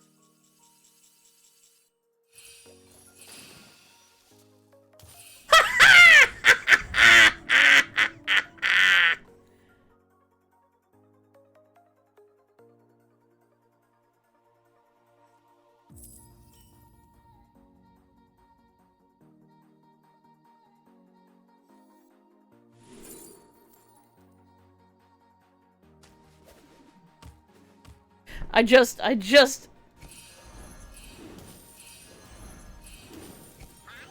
I just I'm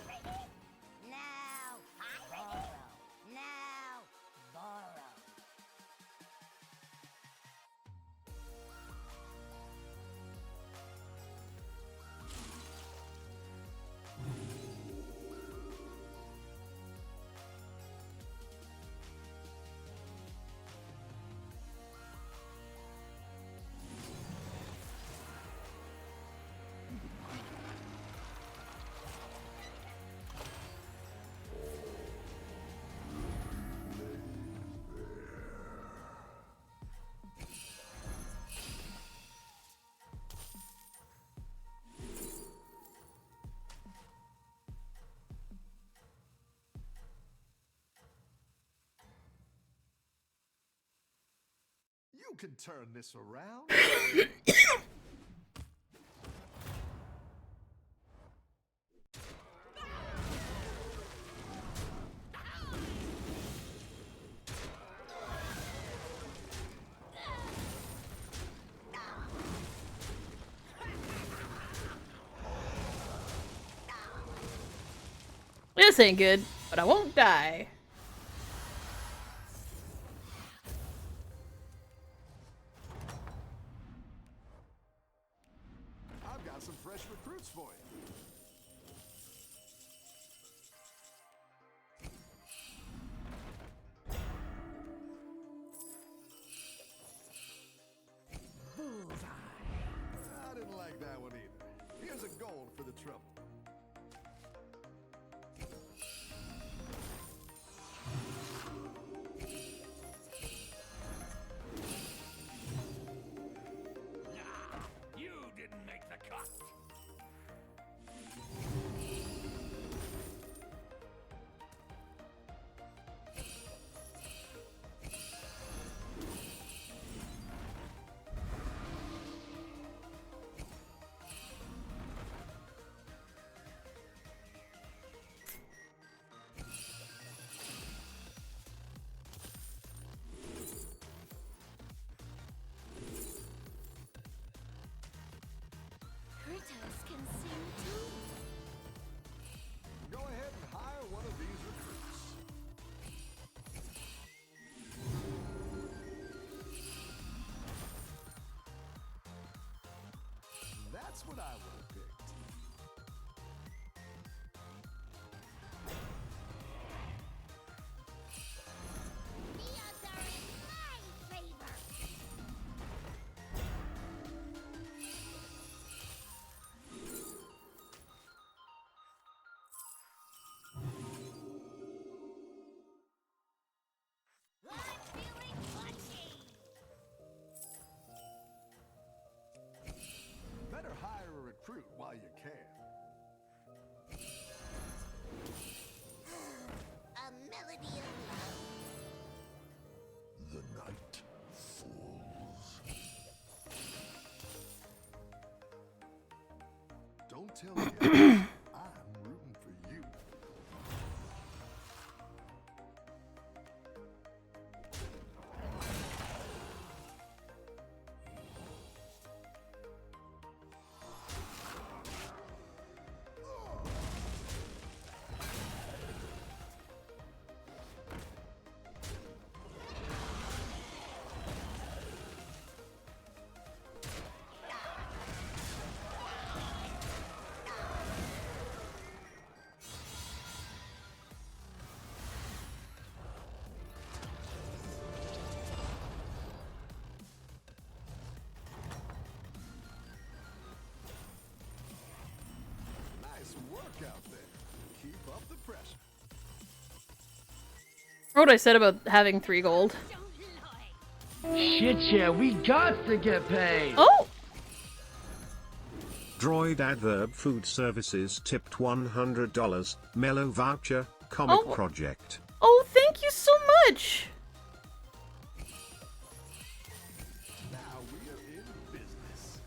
ready. Now, I'm ready. Now, borrow. You can turn this around. This ain't good, but I won't die. I've got some fresh recruits for you. I didn't like that one either. Here's a gold for the trouble. You didn't make the cut. Kratos can sing too. Go ahead and hire one of these recruits. That's what I would have picked. The odds are in my favor. I'm feeling punchy. Better hire a recruit while you can. A melody of love. The night falls. Don't tell me I'm rooting for you. Nice work out there. Keep up the pressure. What I said about having 3 gold. Don't lie. Shit, yeah, we got to get paid. Oh! Droid Adverb Food Services tipped $100. Mellow voucher, comic Oh. project. Oh, thank you so much! Now we are in business.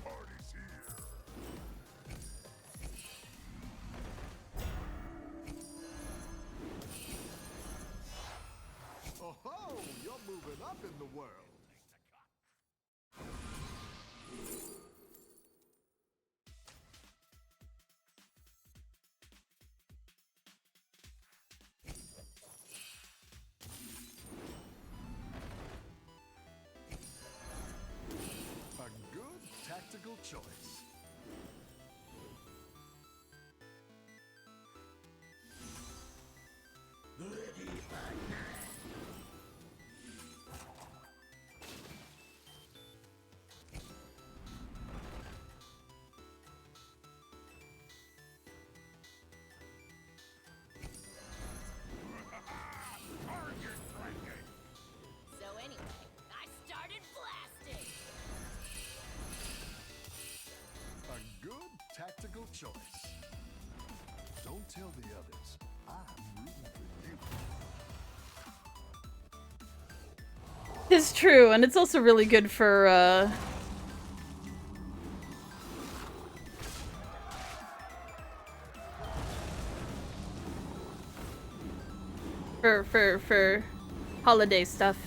Party's here. Oh, you're moving up in the world. A good tactical choice. So anyway, I started blasting. It's true, and it's also really good for holiday stuff.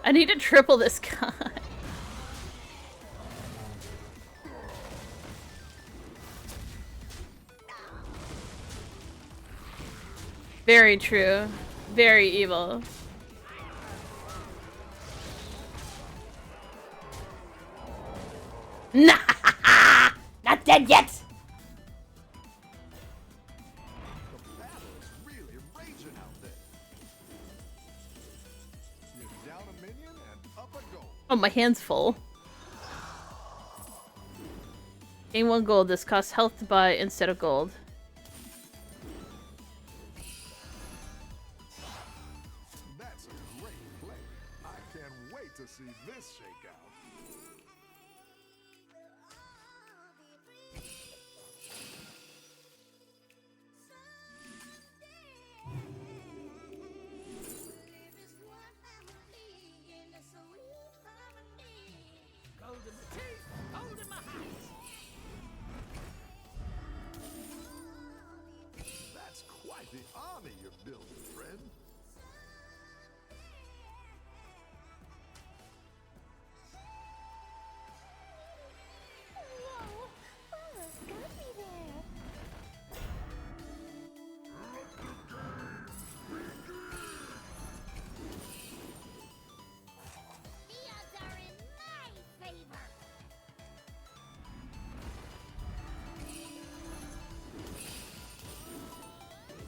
I need to triple this guy. Very true. Very evil. Nah! Not dead yet! The battle is really raging out there. You're down a minion and up a goal. Oh, my hand's full. Gain 1 gold. This costs health to buy instead of gold. That's a great play. I can't wait to see this shake out. Golden teeth, holding my hat. That's quite the army you're building, friend. Whoa, Paula's got me there. The odds are in my favor.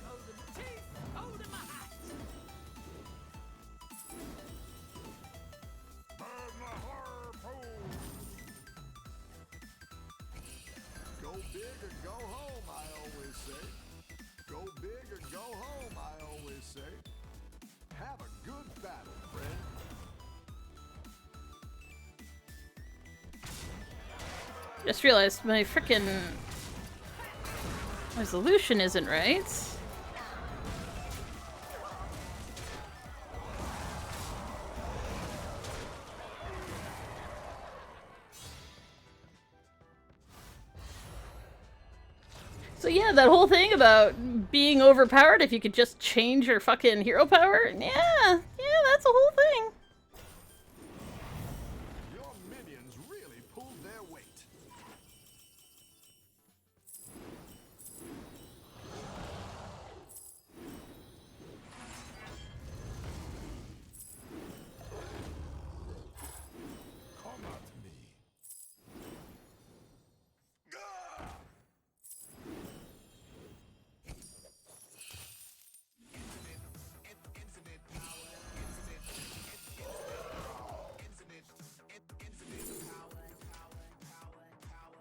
Golden teeth, holding my hat. Burn the harpoon! Go big or go home, I always say. Go big or go home, I always say. Have a good battle, friend. Just realized my frickin' resolution isn't right. So yeah, that whole thing about being overpowered if you could just change your fucking hero power, yeah, that's a whole thing. Your minions really pulled their weight. Come at me. Gah!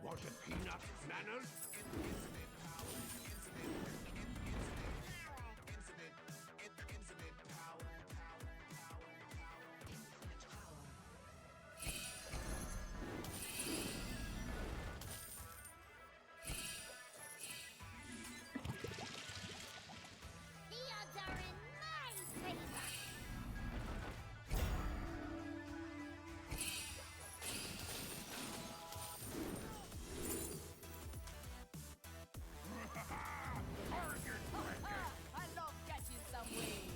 Was it peanut manners? The odds are in my favor. I love catching some waves.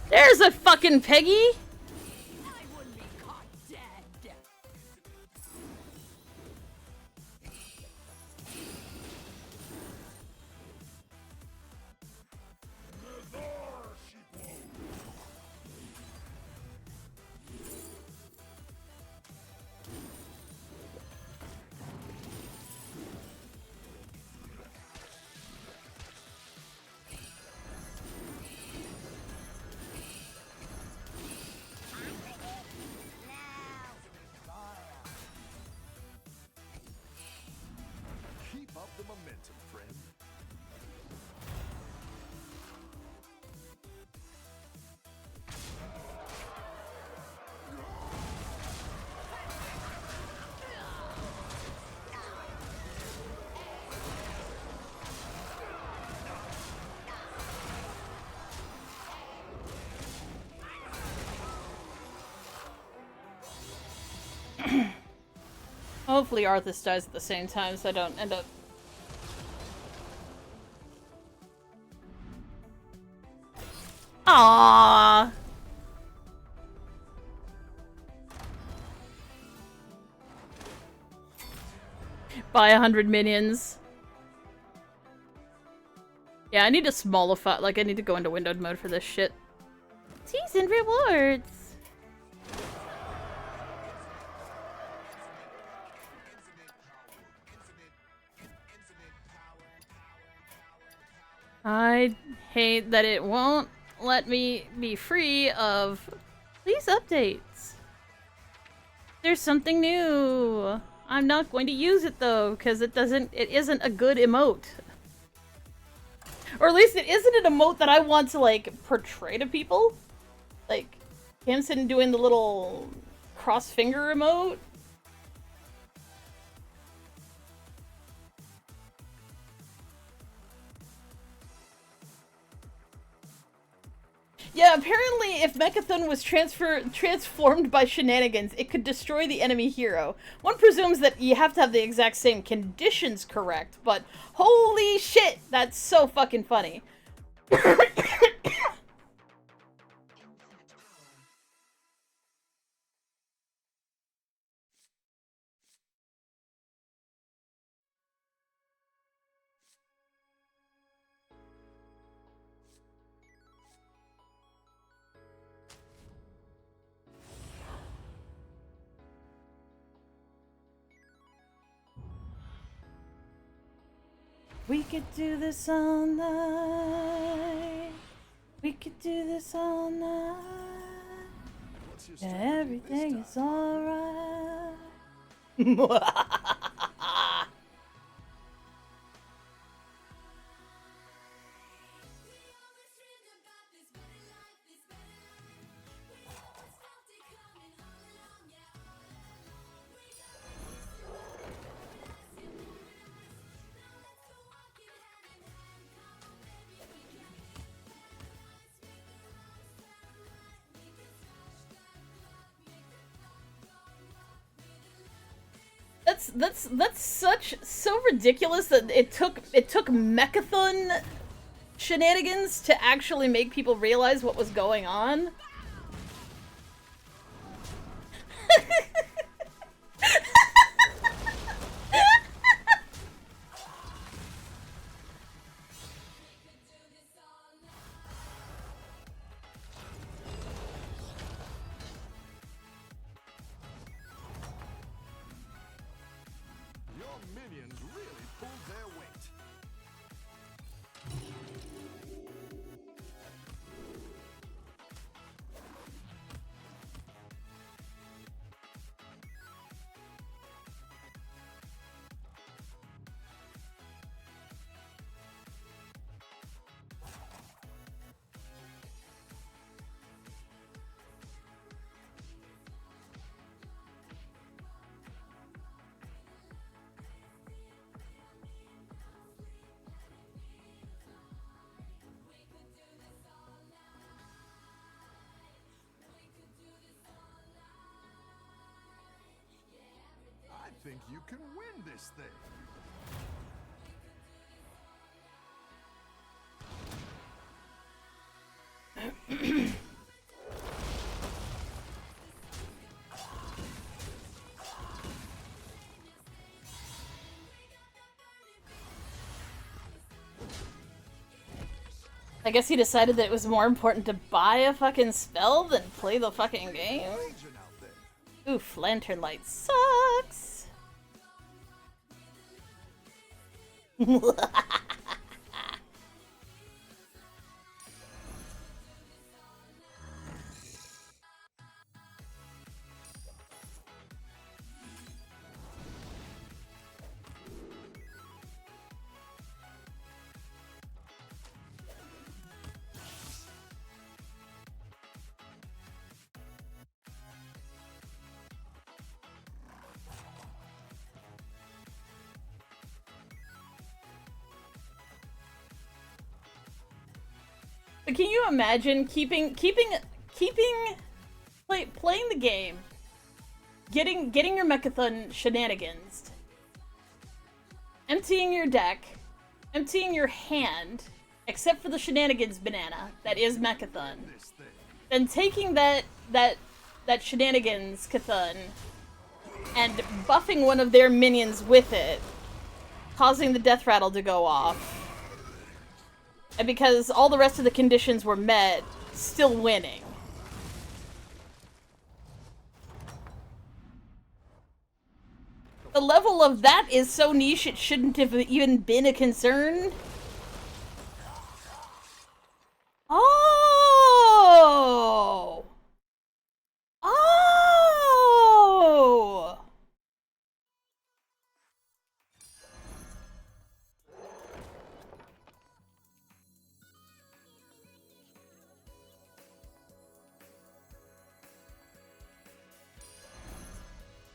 There's a fucking Peggy! I wouldn't be caught dead. Keep up the momentum, friend. Hopefully Arthas dies at the same time so I don't end up... Aww. Buy 100 minions. Yeah, I need to smallify, like I need to go into windowed mode for this shit. Season rewards! I hate that it won't let me be free of these updates. There's something new. I'm not going to use it though, because it isn't a good emote. Or at least it isn't an emote that I want to, like, portray to people. Like, Hamson doing the little cross-finger emote. Yeah, apparently if Mechathon was transformed by shenanigans, it could destroy the enemy hero. One presumes that you have to have the exact same conditions correct, but holy shit, that's so fucking funny. We could do this all night. We could do this all night. Everything is alright. That's so ridiculous that it took Mechathon shenanigans to actually make people realize what was going on. I think you can win this thing. I guess he decided that it was more important to buy a fucking spell than play the fucking game. Oof, Lantern Light sucks. But can you imagine playing the game getting your mechathon shenanigans, emptying your deck, emptying your hand, except for the shenanigans banana that is mechathon, then taking that shenanigans cathon and buffing one of their minions with it, causing the death rattle to go off. And because all the rest of the conditions were met, still winning. The level of that is so niche it shouldn't have even been a concern. Oh! Oh!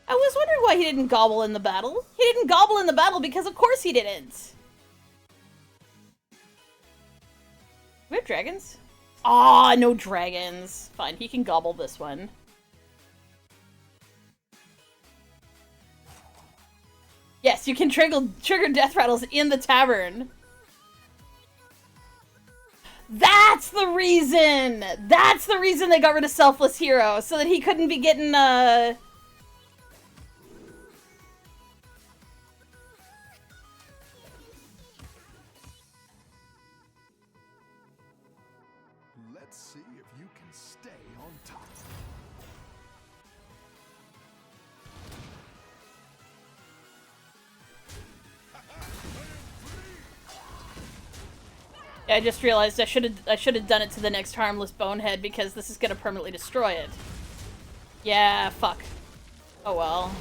I was wondering why he didn't gobble in the battle. He didn't gobble in the battle because of course he didn't. We have dragons? Ah, no dragons. Fine, he can gobble this one. Yes, you can trigger death rattles in the tavern. That's the reason! That's the reason they got rid of Selfless Hero, so that he couldn't be getting, Let's see if you can stay on top. I just realized I should have done it to the next harmless bonehead because this is gonna permanently destroy it. Yeah, fuck. Oh well.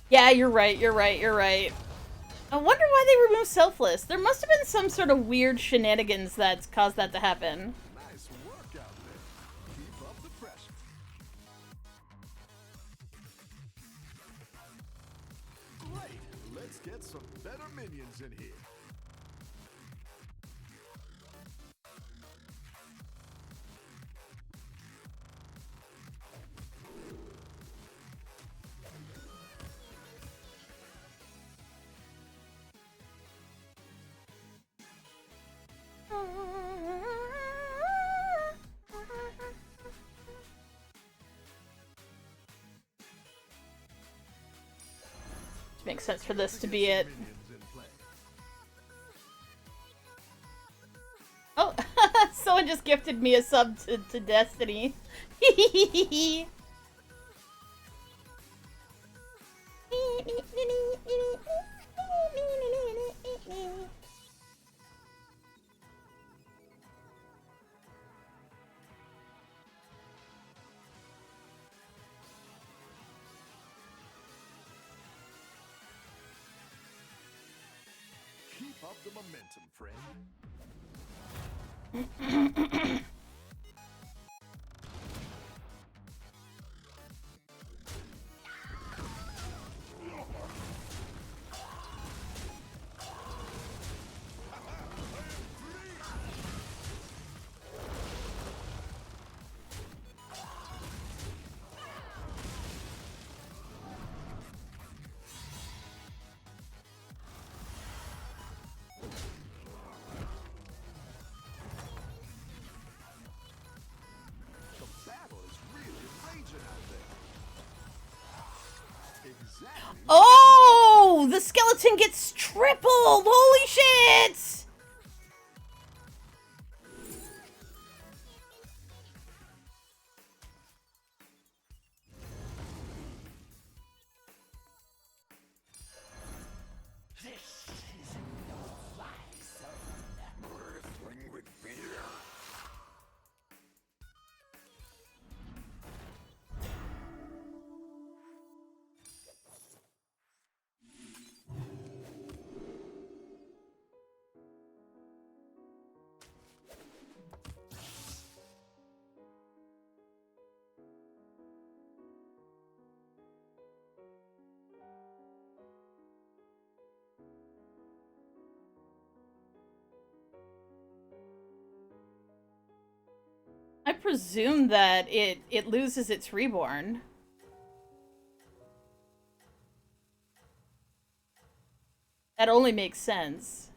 Yeah, you're right, you're right, you're right. I wonder why they removed Selfless. There must have been some sort of weird shenanigans that's caused that to happen. Nice work out there. Keep up the pressure. Great. Let's get some better minions in here. Makes sense for this to be it. Minions in play. Oh, someone just gifted me a sub to Destiny. Keep up the momentum, friend. The battle is really raging out there. Exactly. Oh, the skeleton gets tripled. Holy shit! Bristling with fear. presume that it loses its reborn. That only makes sense.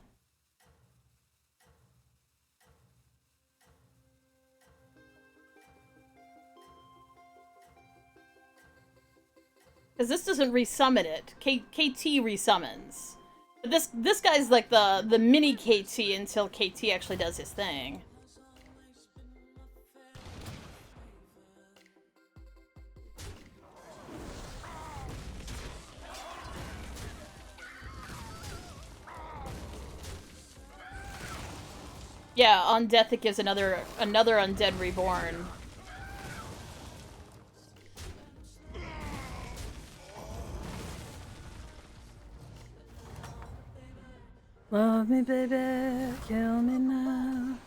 Because this doesn't resummon it. KT resummons. But this guy's like the mini KT until KT actually does his thing. Yeah, on death it gives another undead reborn. Love me, baby, kill me now.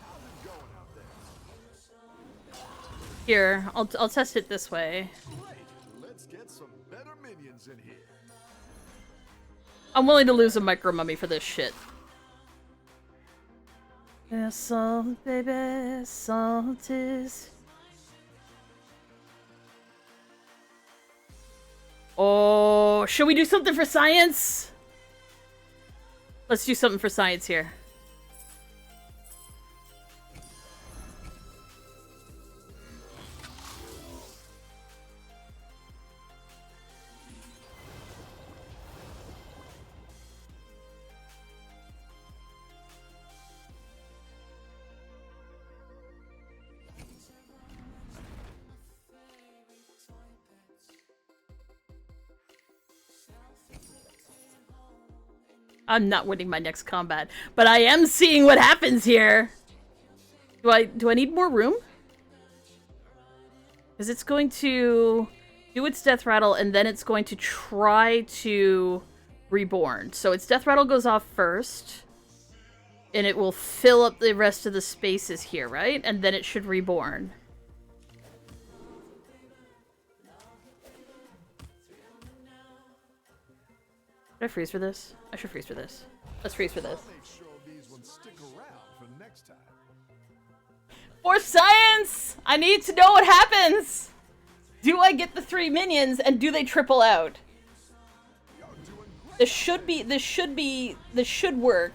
Here, I'll test it this way. Let's get some better minions in here. I'm willing to lose a micro mummy for this shit. Yeah, salt, baby, salt is. Oh, should we do something for science? Let's do something for science here. I'm not winning my next combat, but I am seeing what happens here. Do I need more room? Because it's going to do its death rattle and then it's going to try to reborn. So its death rattle goes off first and it will fill up the rest of the spaces here, right? And then it should reborn. Should I freeze for this? I should freeze for this. Let's freeze for this. Make sure these ones stick around for next time. For science! I need to know what happens! Do I get the 3 minions and do they triple out? This should work.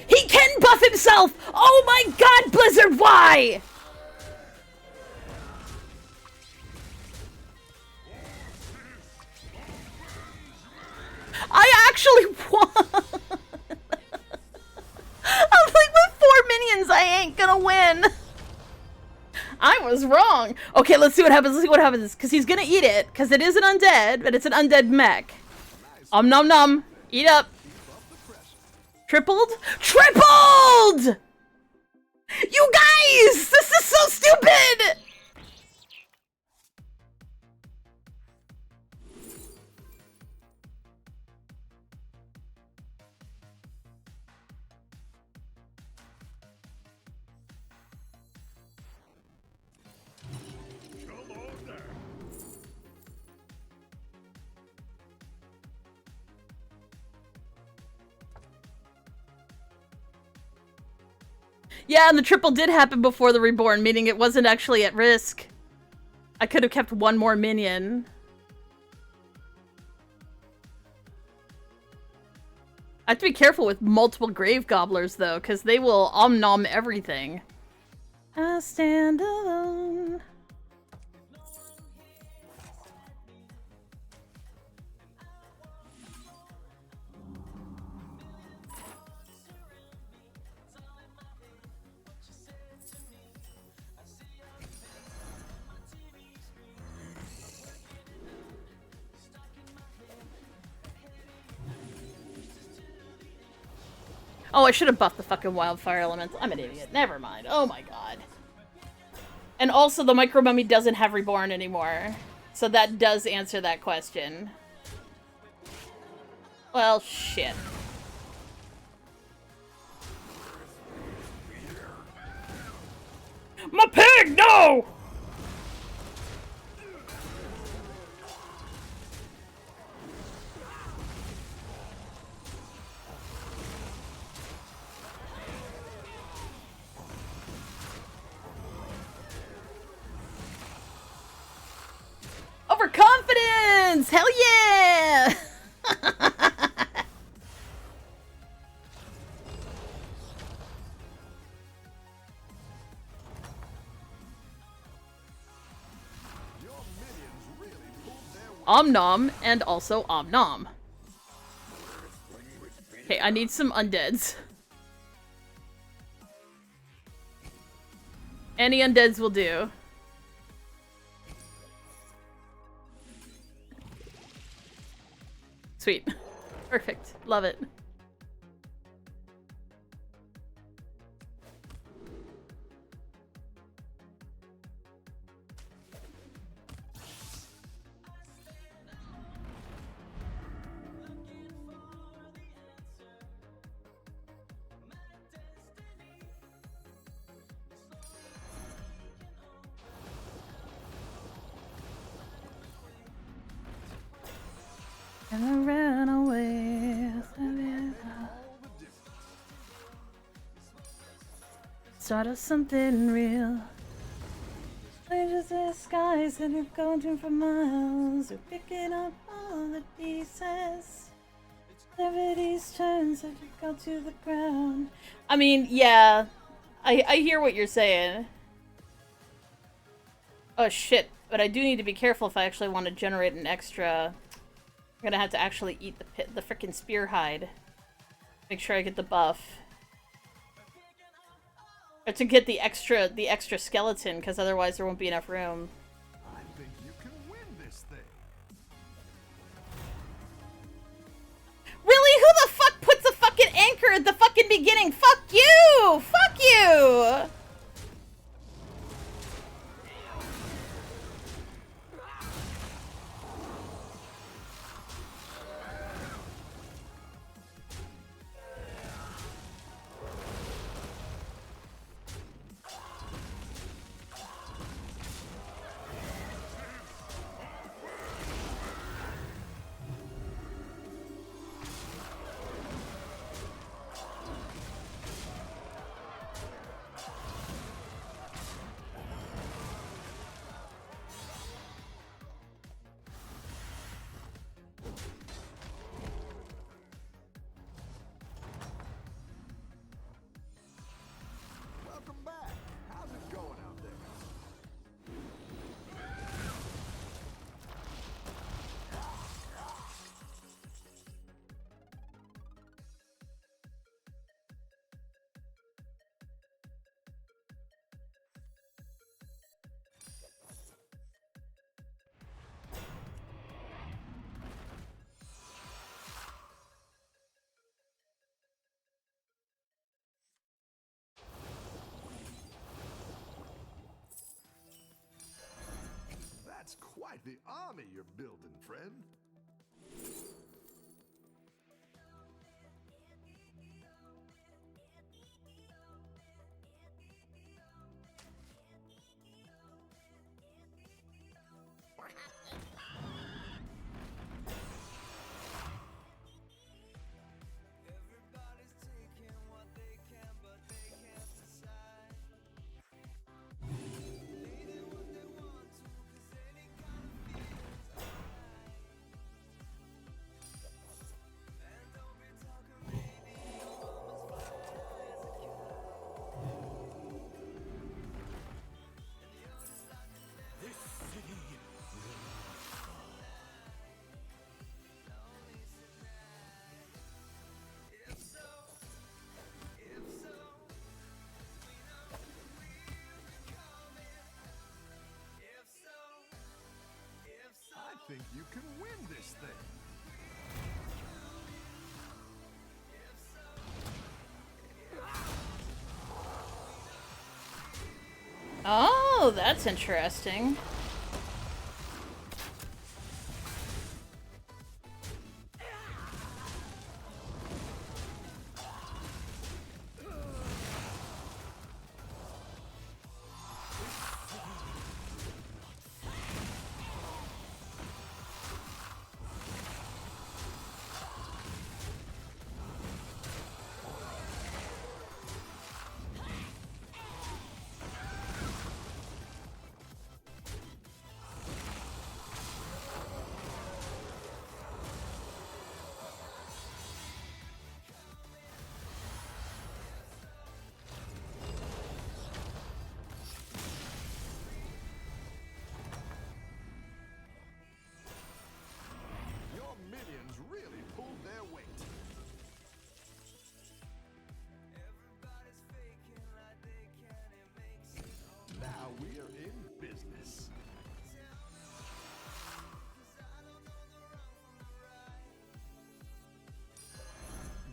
He can buff himself! Oh my god, Blizzard, why? I actually won! I'm like, with 4 minions, I ain't gonna win! I was wrong! Okay, let's see what happens, because he's gonna eat it, because it is an undead, but it's an undead mech. Nom nom! Eat up! Tripled? Tripled! You guys! This is so stupid! Yeah, and the triple did happen before the reborn, meaning it wasn't actually at risk. I could have kept one more minion. I have to be careful with multiple grave gobblers, though, because they will om-nom everything. I stand alone. Oh, I should have buffed the fucking wildfire elemental. I'm an idiot. Never mind. Oh my god. And also, the Micro Mummy doesn't have Reborn anymore. So that does answer that question. Well, shit. My pig, no! Overconfidence! Hell yeah! Om Nom and also Om Nom. Okay, I need some undeads. Any undeads will do. Sweet. Perfect. Love it. And I ran away. Start of something real. Strangers in the skies and you're going for miles. You're picking up all the pieces. Never these turns that you go to the ground. I mean, yeah. I hear what you're saying. Oh shit. But I do need to be careful if I actually want to generate an extra. I'm gonna have to actually eat the frickin' spear hide. Make sure I get the buff. Or to get the extra skeleton, because otherwise there won't be enough room. I think you can win this thing. Really? Who the fuck puts a fucking anchor at the fucking beginning? Fuck you! Fuck you! Welcome back. How's it going out there? That's quite the army you're building, friend. I think you can win this thing. Oh, that's interesting. Your minions really pulled their weight. Now we are in business.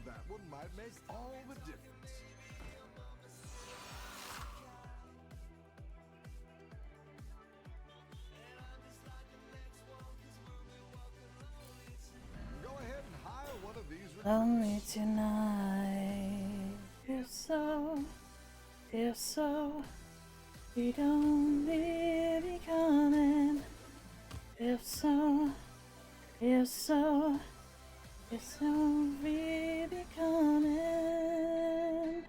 That one might make all the difference. Go ahead and hire one of these Only tonight. If so, we don't really coming. If so, really coming.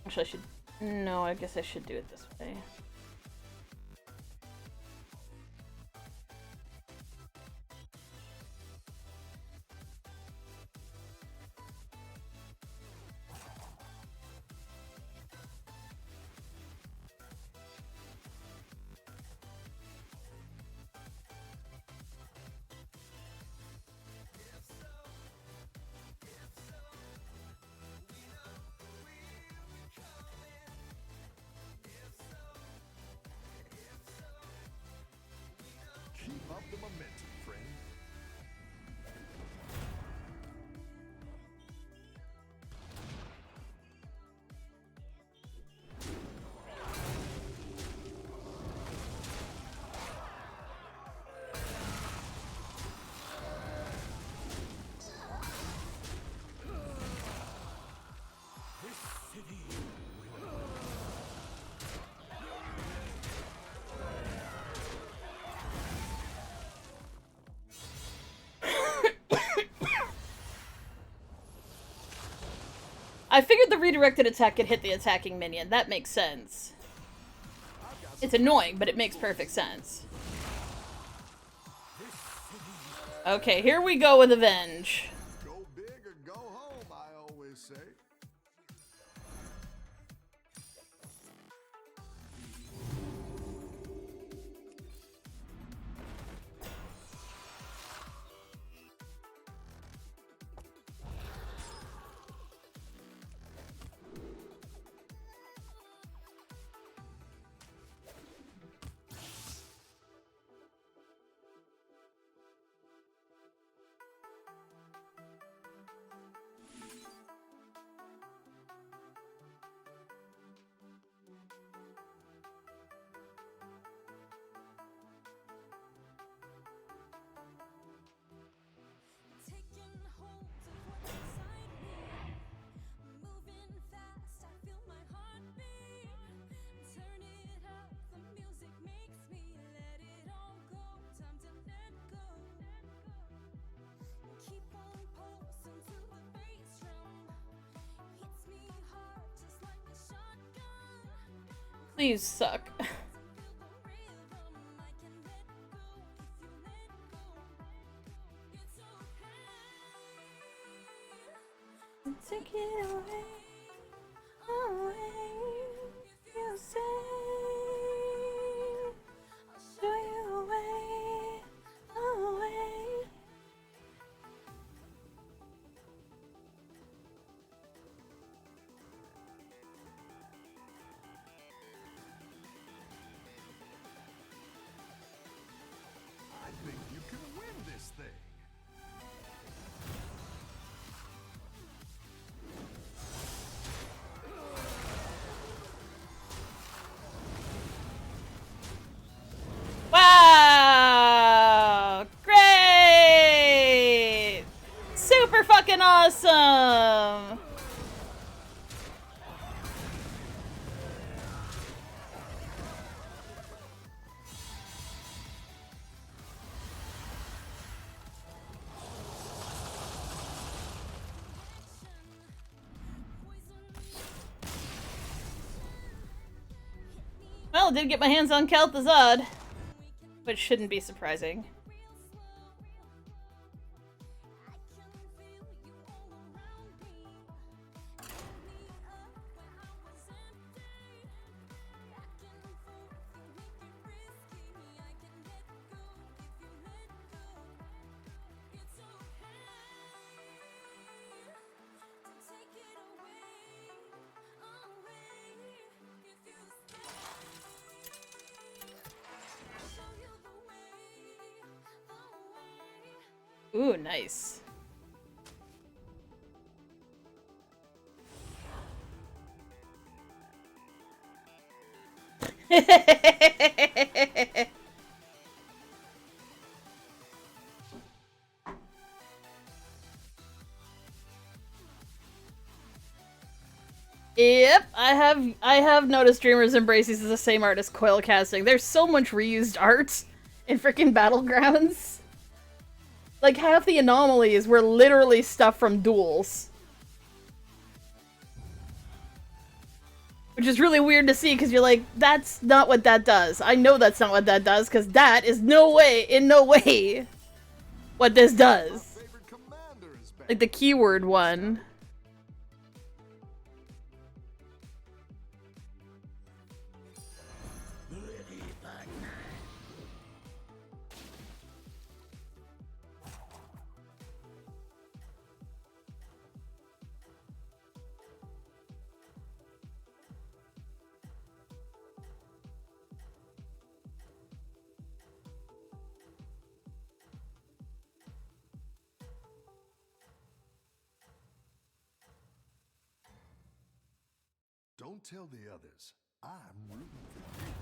Actually, I should. No, I guess I should do it this way. Keep up the momentum, friend. I figured the redirected attack could hit the attacking minion. That makes sense. It's annoying, but it makes perfect sense. Okay, here we go with Avenge. Go big or go home, I always say. Taking hold of what's inside me. Moving fast, I feel my heart beat. Turn it up, the music makes me let it all go. Time to let go. Keep on pulsing to the bass drum. Hits me hard just like a shotgun. Please suck. Take it away, away, you say, show you away, away. I think you can win this thing. freaking awesome! Well, I did get my hands on Kel'Thuzad, which shouldn't be surprising. Ooh, nice. Yep, I have noticed Dreamers Embrace is the same artist Coil Casting. There's so much reused art in freaking Battlegrounds. Like, half the anomalies were literally stuff from duels. Which is really weird to see, because you're like, that's not what that does. I know that's not what that does, because that is in no way, what this does. Like, the keyword one. Don't tell the others. I'm rooting for you.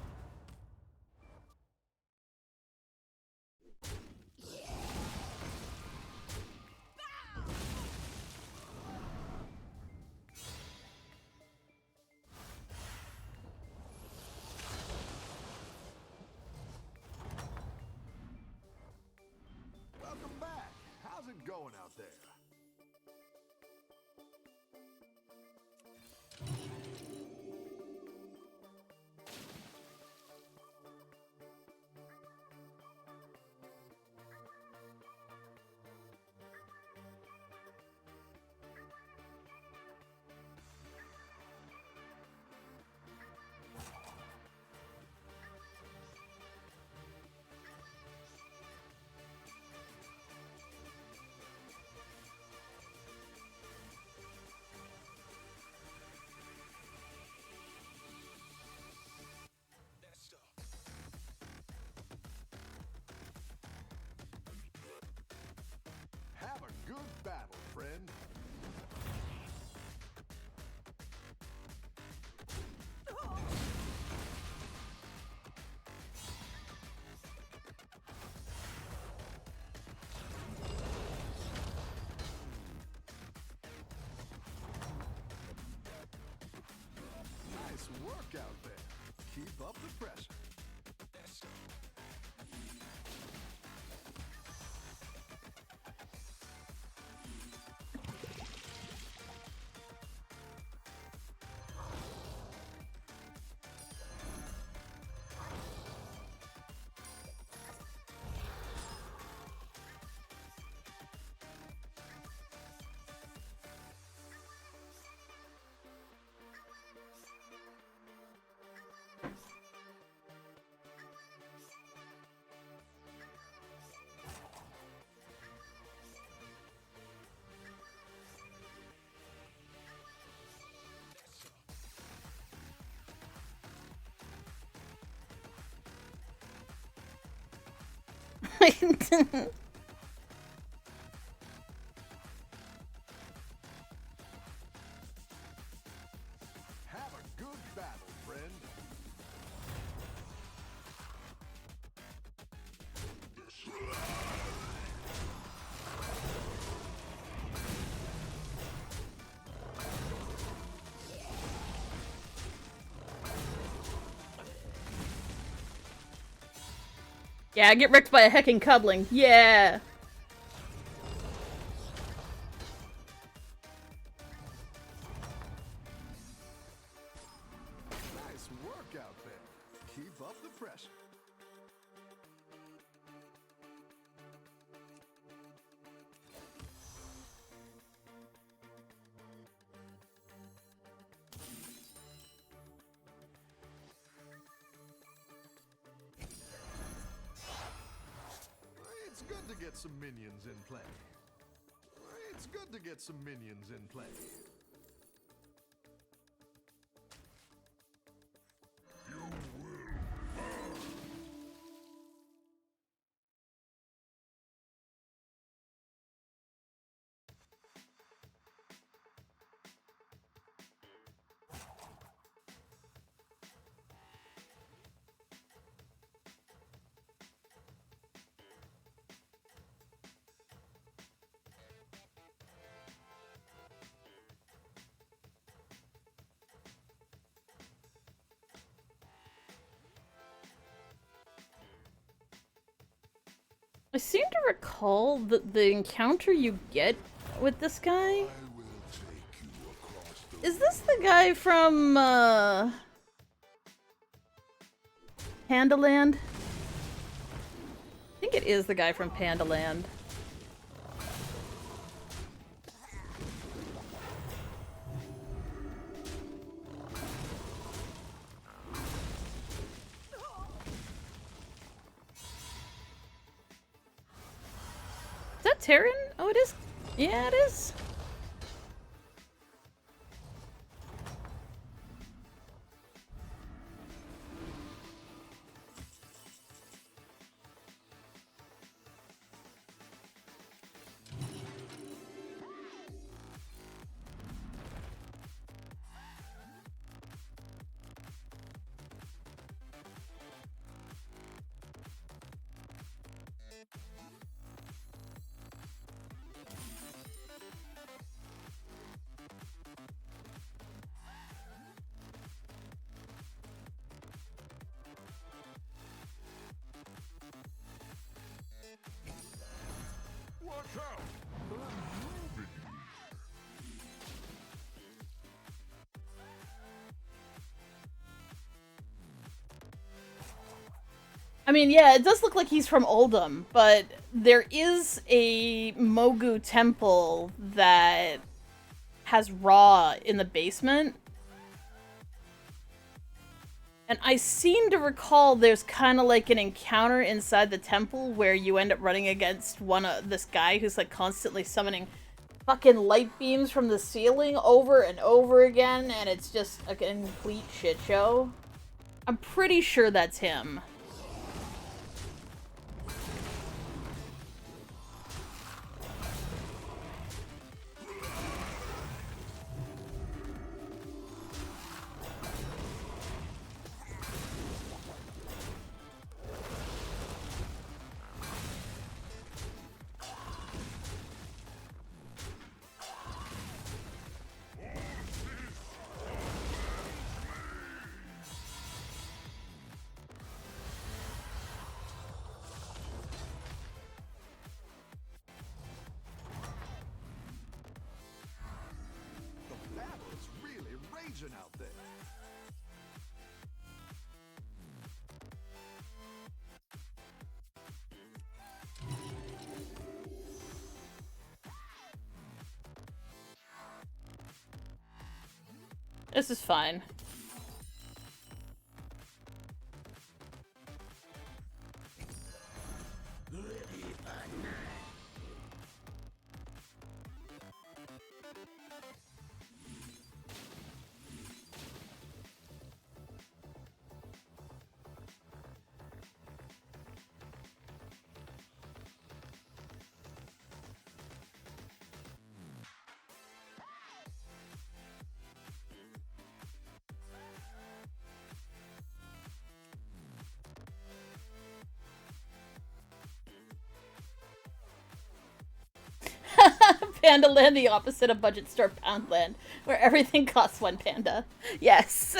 Welcome back. How's it going out there? Have a good battle, friend. Nice work out there. Keep up the pressure. Have a good battle, friend. Yeah, get wrecked by a hecking cuddling. Yeah! Nice work out there. Keep up the pressure. It's good to get some minions in play. It's good to get some minions in play. I seem to recall that the encounter you get with this guy... Is this the guy from, Pandaland? I think it is the guy from Pandaland. Is that Terran? Oh, it is. Yeah, it is. Watch out! I mean, yeah, it does look like he's from Oldham, but there is a Mogu temple that has Ra in the basement. And I seem to recall there's kind of like an encounter inside the temple where you end up running against this guy who's like constantly summoning fucking light beams from the ceiling over and over again, and it's just a complete shit show. I'm pretty sure that's him. The battle is really raging out there. This is fine. Pandaland, the opposite of Budget Store Poundland, where everything costs 1 panda. Yes.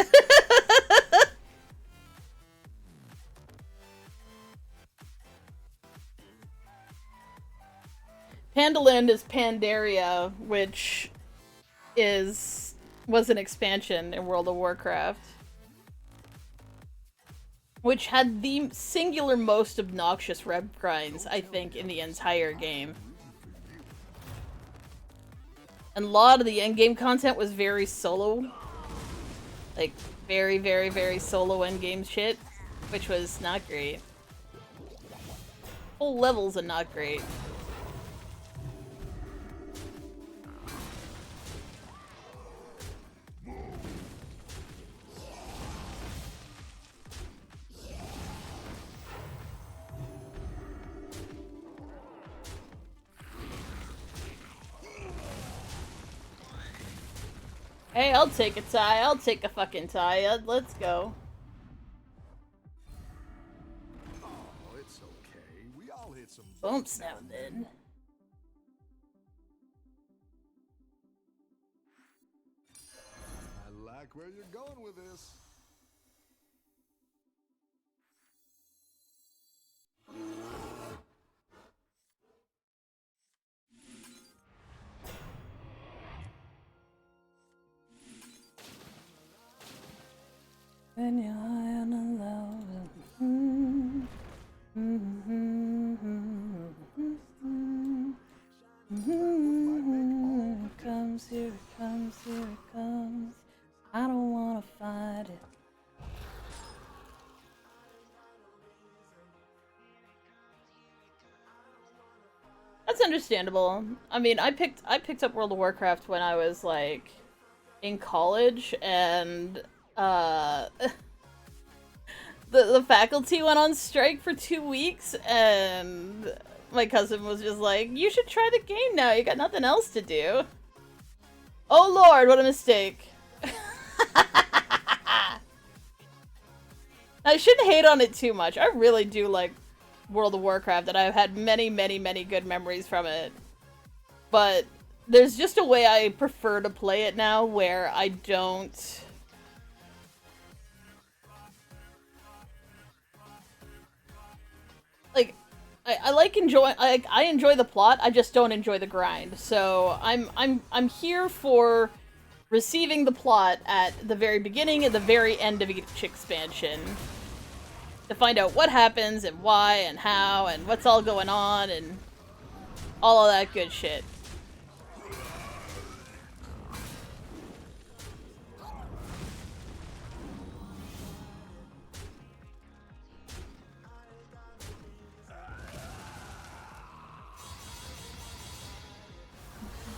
Pandaland is Pandaria, which was an expansion in World of Warcraft, which had the singular most obnoxious rep grinds, I think, in the entire game. And a lot of the endgame content was very solo. Like, very, very, very solo endgame shit, which was not great. Whole levels are not great. Hey, I'll take a tie. I'll take a fucking tie. Let's go. Oh, it's okay. We all hit some Bumps now and then. I like where you're going with this. When you're high on the low. Here it comes, here it comes, here it comes. I don't wanna fight it. That's understandable. I mean, I picked up World of Warcraft when I was like in college, and the faculty went on strike for 2 weeks, and my cousin was just like, "You should try the game now. You got nothing else to do." Oh lord, what a mistake! I shouldn't hate on it too much. I really do like World of Warcraft, and I've had many, many, many good memories from it. But there's just a way I prefer to play it now where I don't... Like, I like I enjoy the plot, I just don't enjoy the grind. So I'm here for receiving the plot at the very beginning and the very end of each expansion, to find out what happens and why and how and what's all going on and all of that good shit.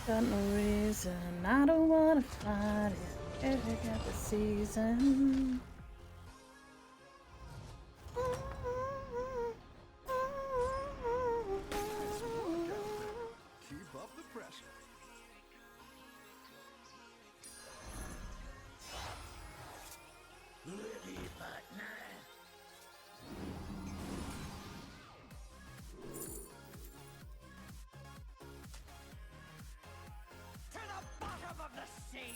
Got no reason, I don't wanna fight it. Every got the season. Keep up the pressure. To the bottom of the sea!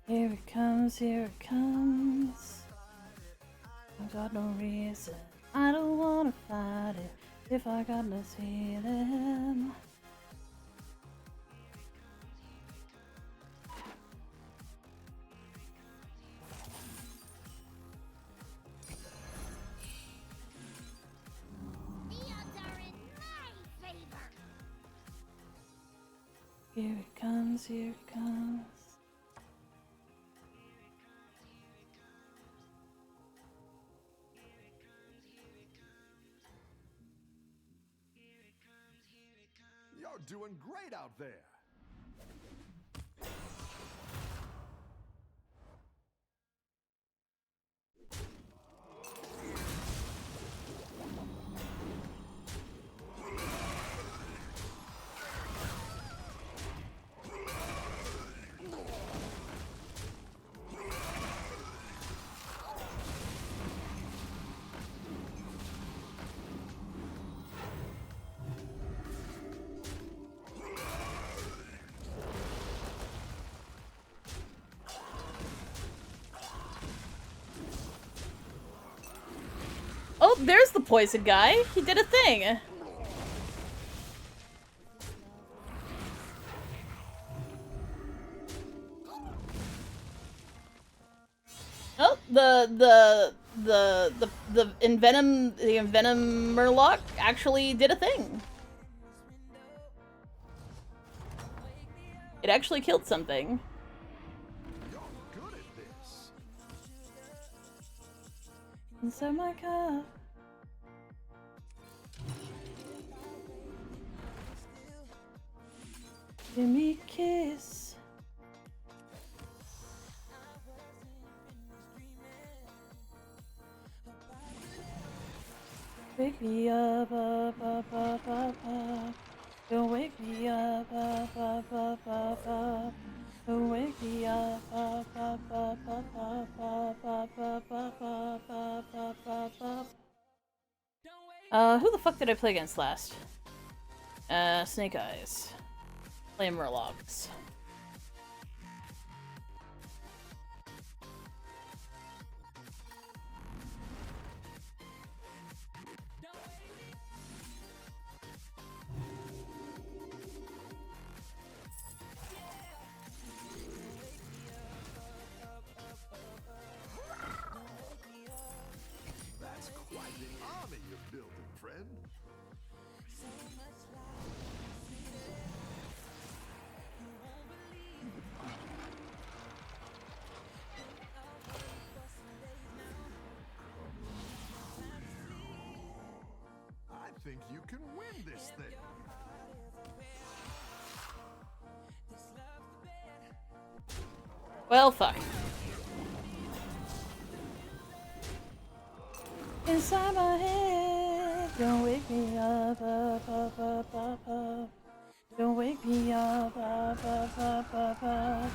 Here it comes, here it comes. I got no reason, I don't wanna fight it. If I got no feeling. The odds are in my favor. Here it comes, here it comes. You're doing great out there. there's the poison guy. He did a thing. Oh, the envenom Murloc actually did a thing. It actually killed something. You're good at this. Inside my cup. Give me a kiss. Wake me up, up, up, up, up, up. Don't wake me up, up, up, up, up, up. Don't wake me up, up, up, up, up, up, up, up, up, up, up, up, up, up. Who the fuck did I play against last? Snake Eyes. Play Murlocs. That's quite the army you're building, friend. I think you can win this thing. Well, fuck. Inside my head, don't wake me up, up, up, up, up, up. Don't wake me up, up, up, up, up, up.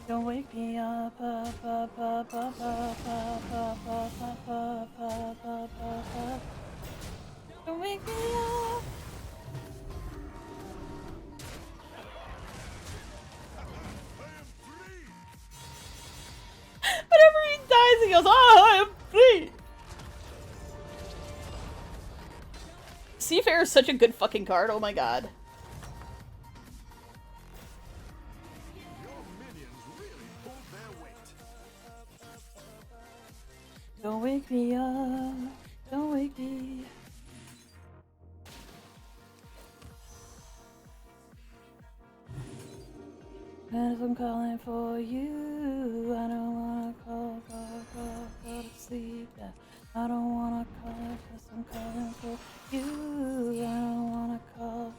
Don't wake me up, up, up, up, up, up, up, up, up, up, up, up, up, up, up. Don't wake me up. Whenever he dies, he goes, "Oh, I am free." Seafarer is such a good fucking card. Oh my god. Your minions really pulled their weight. Don't wake me up. Don't wake me. As I'm calling for you, I don't wanna call to sleep now. I don't wanna call cause I'm calling for you. I don't wanna call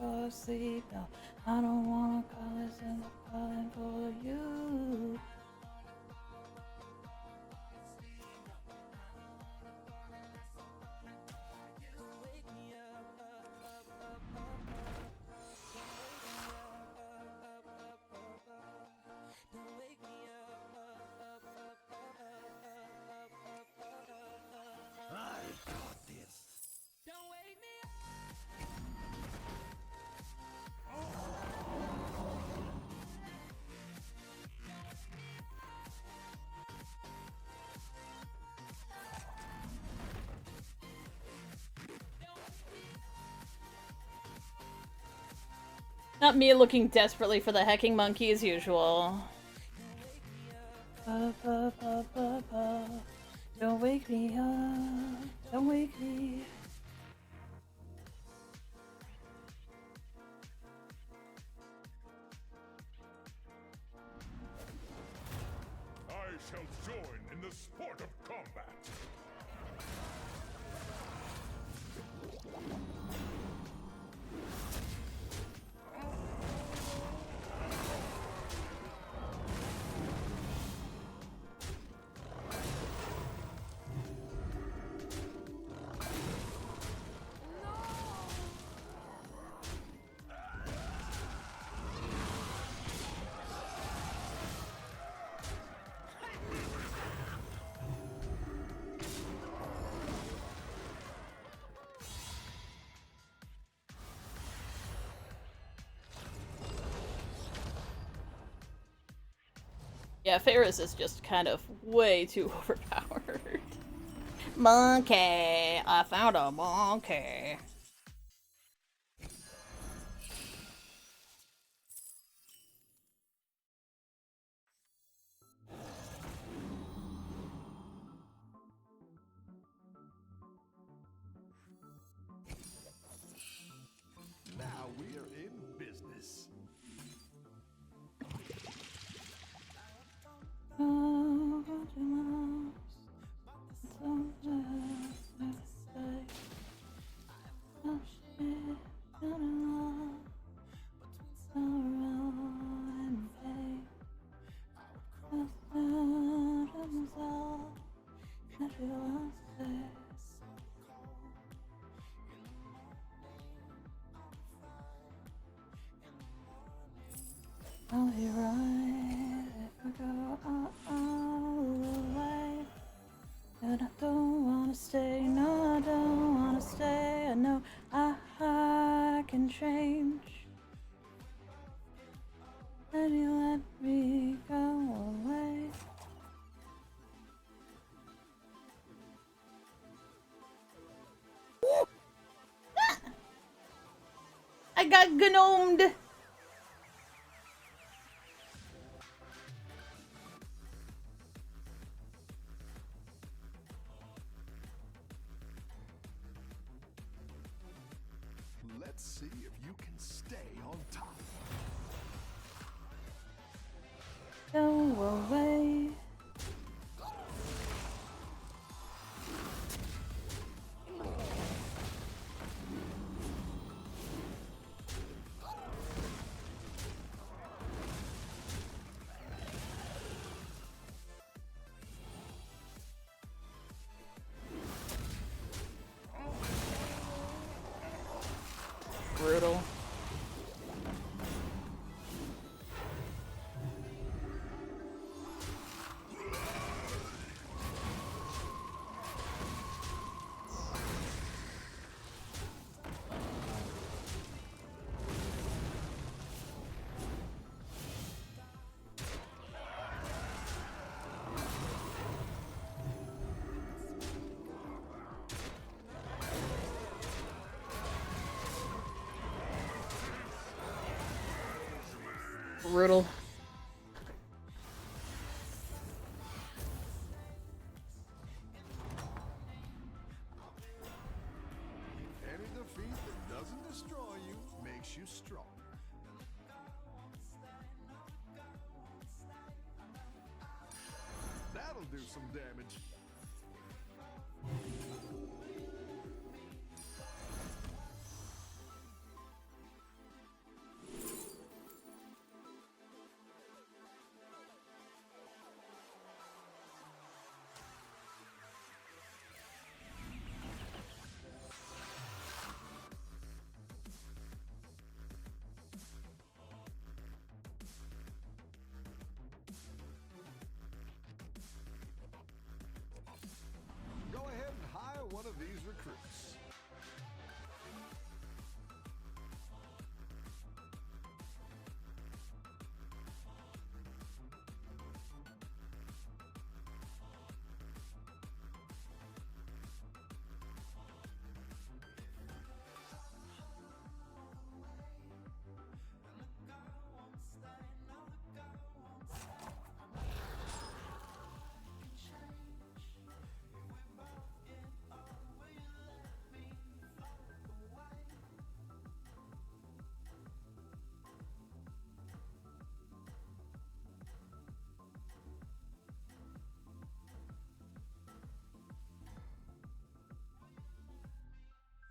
to sleep now. I don't wanna call as I'm calling for you. Not me looking desperately for the hecking monkey as usual. Don't wake me up. Don't wake me. I shall join in the sport of combat. Yeah, Ferris is just kind of way too overpowered. Monkey. I found a monkey. Now we're in business. I'll be right if I go all the way. But I don't wanna stay, no, I don't wanna stay. I know I can change. And you let me go away. I got gnomed. Let's see if you can stay on top. Go away. Brutal. Brutal. Any defeat that doesn't destroy you makes you stronger. That'll do some damage. Go ahead and hire one of these recruits.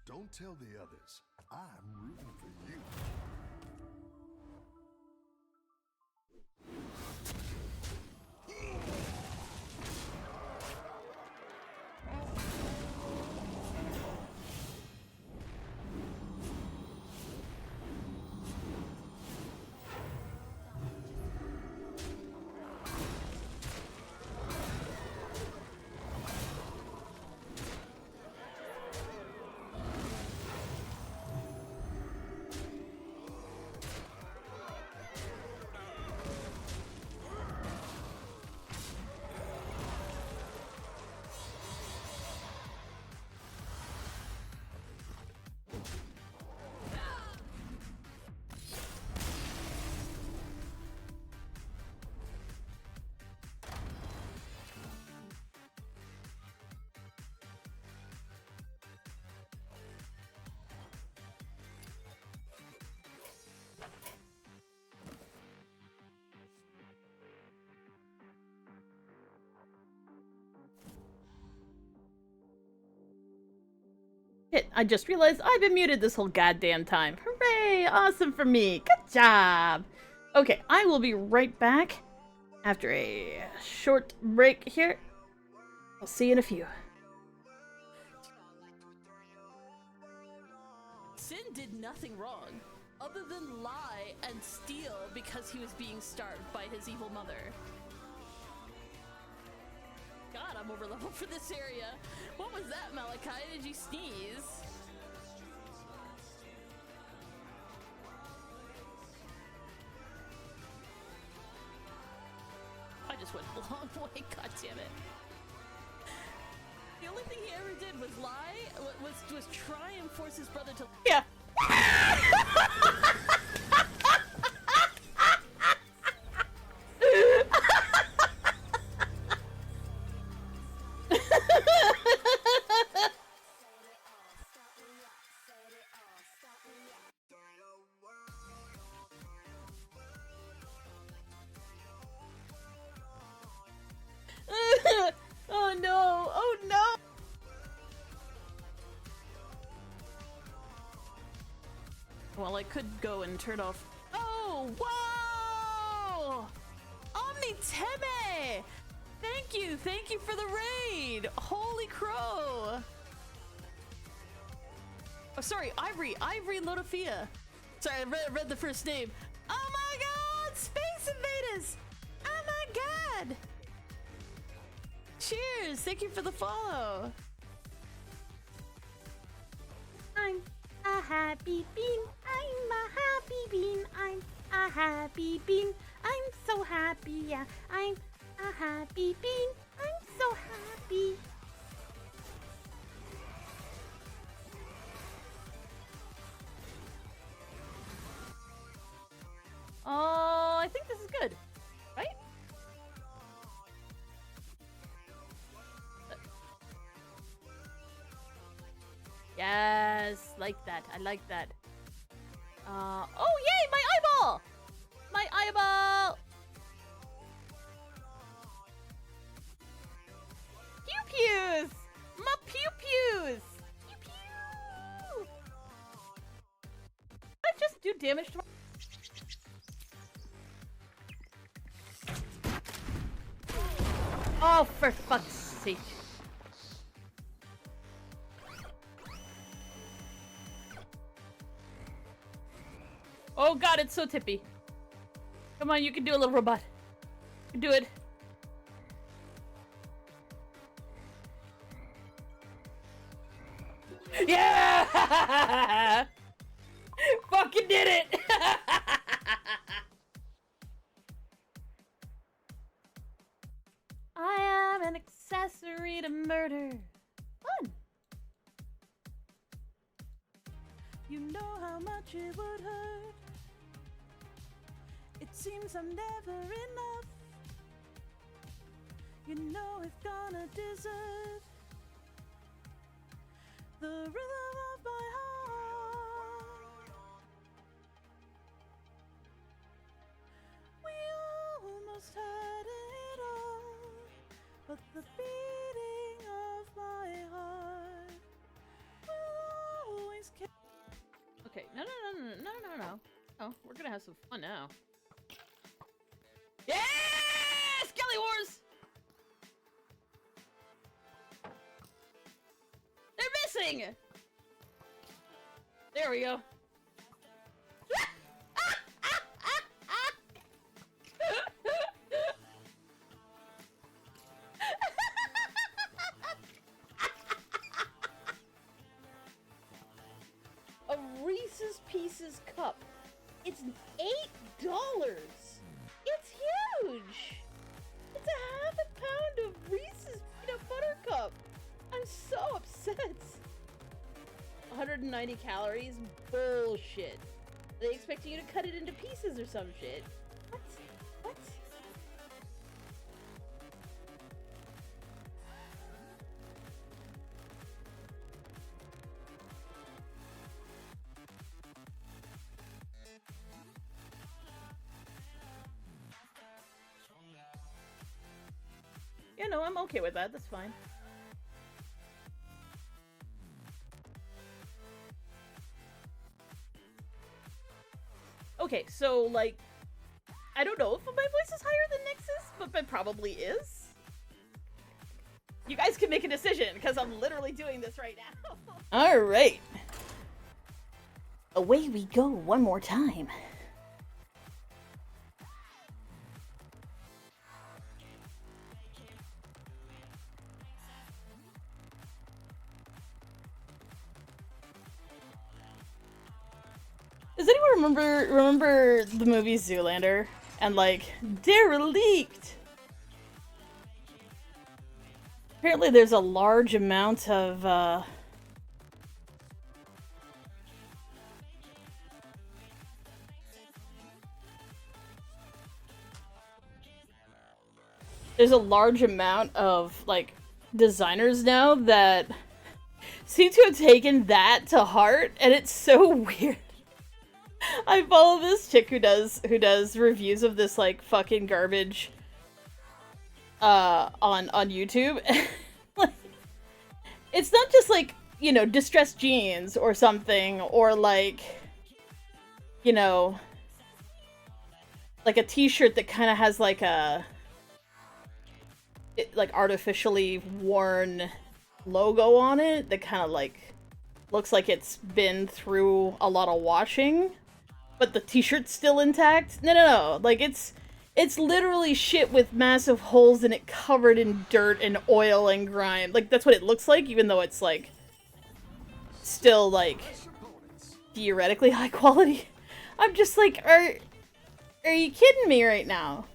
Don't tell the others. I'm rooting for you. Shit, I just realized I've been muted this whole goddamn time. Hooray! Awesome for me. Good job. Okay, I will be right back after a short break here. I'll see you in a few. Sin did nothing wrong, other than lie and steal because he was being starved by his evil mother. God, I'm over level for this area. What was that, Malachi? Did you sneeze? I just went a long way, god damn it. The only thing he ever did was lie, was try and force his brother to— Yeah. Oh no! Oh no! Well, I could go and turn off— Oh, whoa! Omniteme! Thank you for the raid! Holy crow! Oh, sorry, Ivory Lotofia. Sorry, I read the first name. Oh my god! Space Invaders! Oh my god! Cheers! Thank you for the follow! I'm a happy bean. I'm a happy bean. I'm a happy bean. I'm so happy. Yeah, I'm a happy bean. I'm so happy. Oh, I think this is good, right? Yes, like that. I like that. Oh, yay! My eyeball! My eyeball! Pew pews! My pew pews! Pew pew! I just do damage to my— Oh, for fuck's sake. Oh god, it's so tippy. Come on, you can do a little robot. You can do it. Yeah! Fucking did it! I am an accessory to murder. Fun. You know how much it would hurt. It seems I'm never enough. You know it's gonna deserve the rhythm of my heart. We almost had it all, but the beating of my heart will always carry. Okay, no. Oh, we're gonna have some fun now. Yeah! Skelly Wars! They're missing! There we go. A Reese's Pieces cup. It's $8. It's huge. It's a half a pound of Reese's peanut butter cup. I'm so upset. 190 calories? Bullshit. Are they expecting you to cut it into pieces or some shit? What? What? Yeah, no, I'm okay with that. That's fine. So, like, I don't know if my voice is higher than NYX's, but it probably is. You guys can make a decision, because I'm literally doing this right now. Alright. Away we go one more time. Does anyone remember the movie Zoolander? And like, derelict! Apparently there's a large amount of, there's a large amount of, like, designers now that seem to have taken that to heart, and it's so weird. I follow this chick who does reviews of this, like, fucking garbage on YouTube. Like, it's not just like, you know, distressed jeans or something, or like, you know, like a t-shirt that kind of has like a like artificially worn logo on it that kind of like looks like it's been through a lot of washing, but the t-shirt's still intact. No. Like, it's literally shit with massive holes in it, covered in dirt and oil and grime. Like, that's what it looks like, even though it's, like, still, like, theoretically high quality. I'm just like, are you kidding me right now?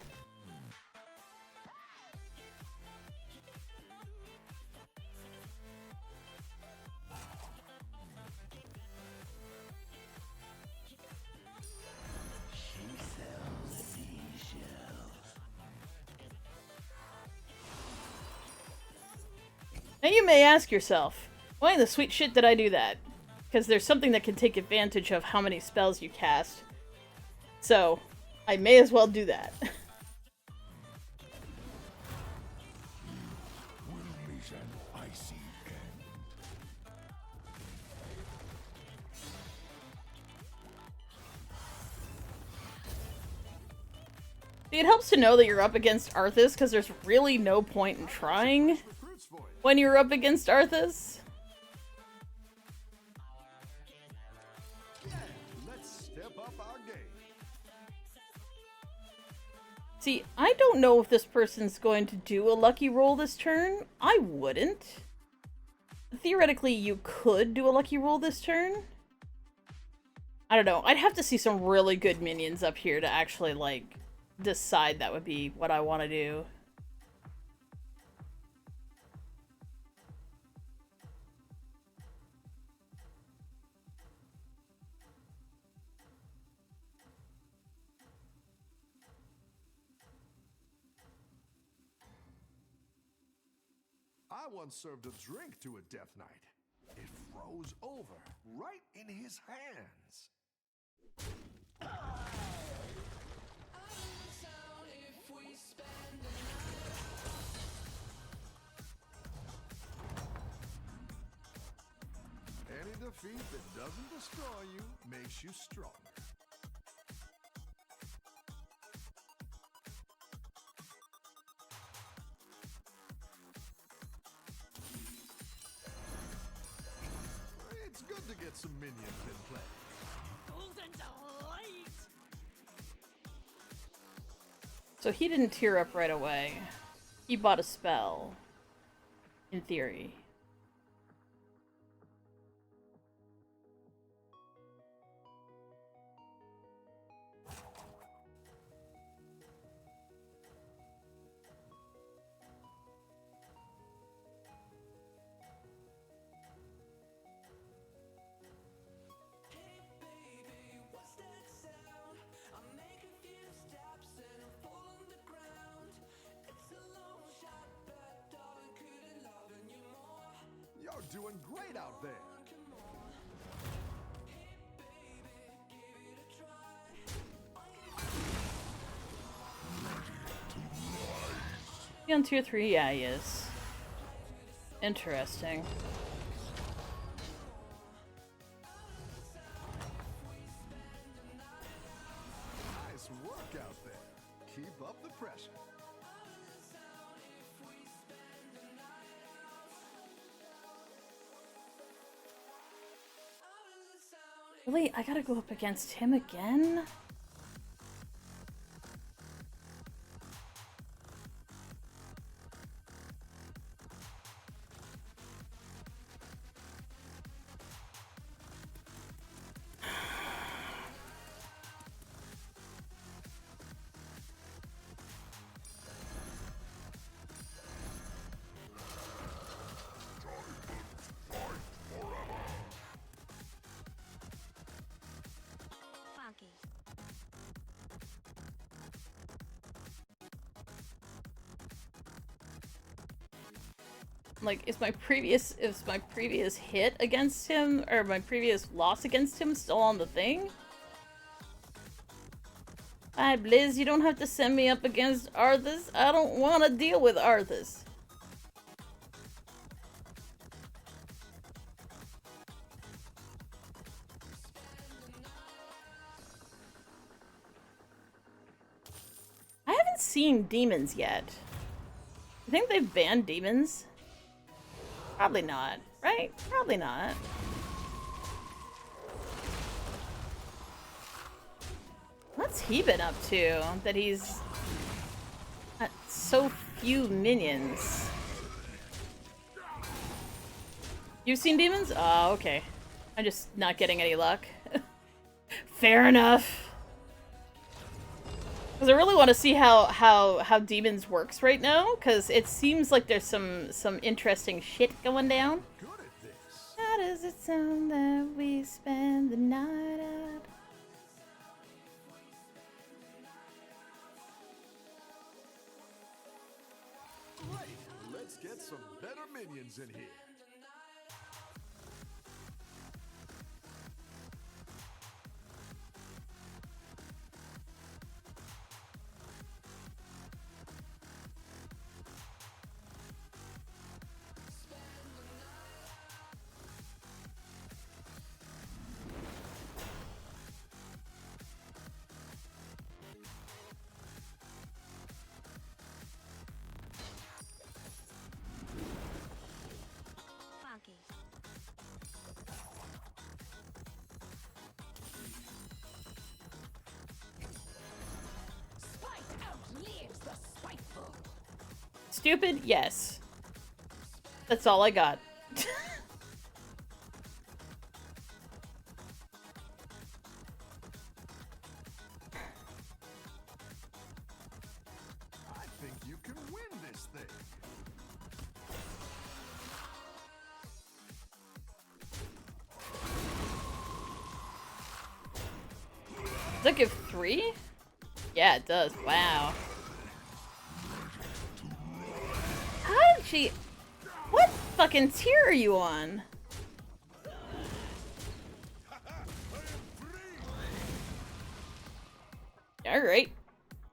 Now you may ask yourself, why in the sweet shit did I do that? Because there's something that can take advantage of how many spells you cast. So, I may as well do that. See, it helps to know that you're up against Arthas, because there's really no point in trying when you're up against Arthas. Let's step up our game. See, I don't know if this person's going to do a lucky roll this turn. I wouldn't. Theoretically, you could do a lucky roll this turn. I don't know. I'd have to see some really good minions up here to actually, like, decide that would be what I want to do. I once served a drink to a Death Knight. It froze over right in his hands. Any defeat that doesn't destroy you makes you stronger. It's good to get some minions in play. Golden delight. So he didn't tear up right away. He bought a spell. In theory. You're doing great out there. He on tier 3? Yeah, he is. Interesting. Really? I gotta go up against him again? Funky. Like, is my previous hit against him, or my previous loss against him still on the thing? Hi, Blizz, you don't have to send me up against Arthas. I don't want to deal with Arthas. I haven't seen demons yet. You think they've banned demons? Probably not, right? Probably not. What's he been up to that he's got so few minions? You've seen demons? Oh, okay. I'm just not getting any luck. Fair enough. Because I really want to see how demons works right now, because it seems like there's some interesting shit going down. Good at this. How does it sound that we spend the night out? Great. Let's get some better minions in here. Funky. Spite outlives the spiteful. Stupid? Yes. That's all I got. I think you can win this thing. Does that give 3? Yeah, it does. Wow. How did she... What fucking tier are you on? Alright.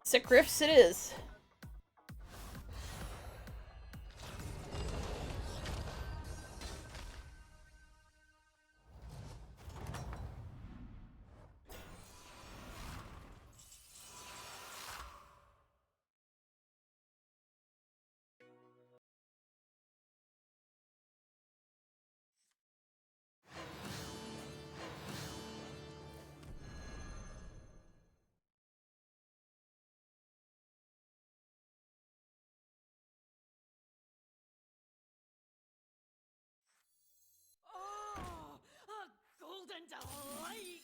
Sick riffs it is. Oh, a golden delight!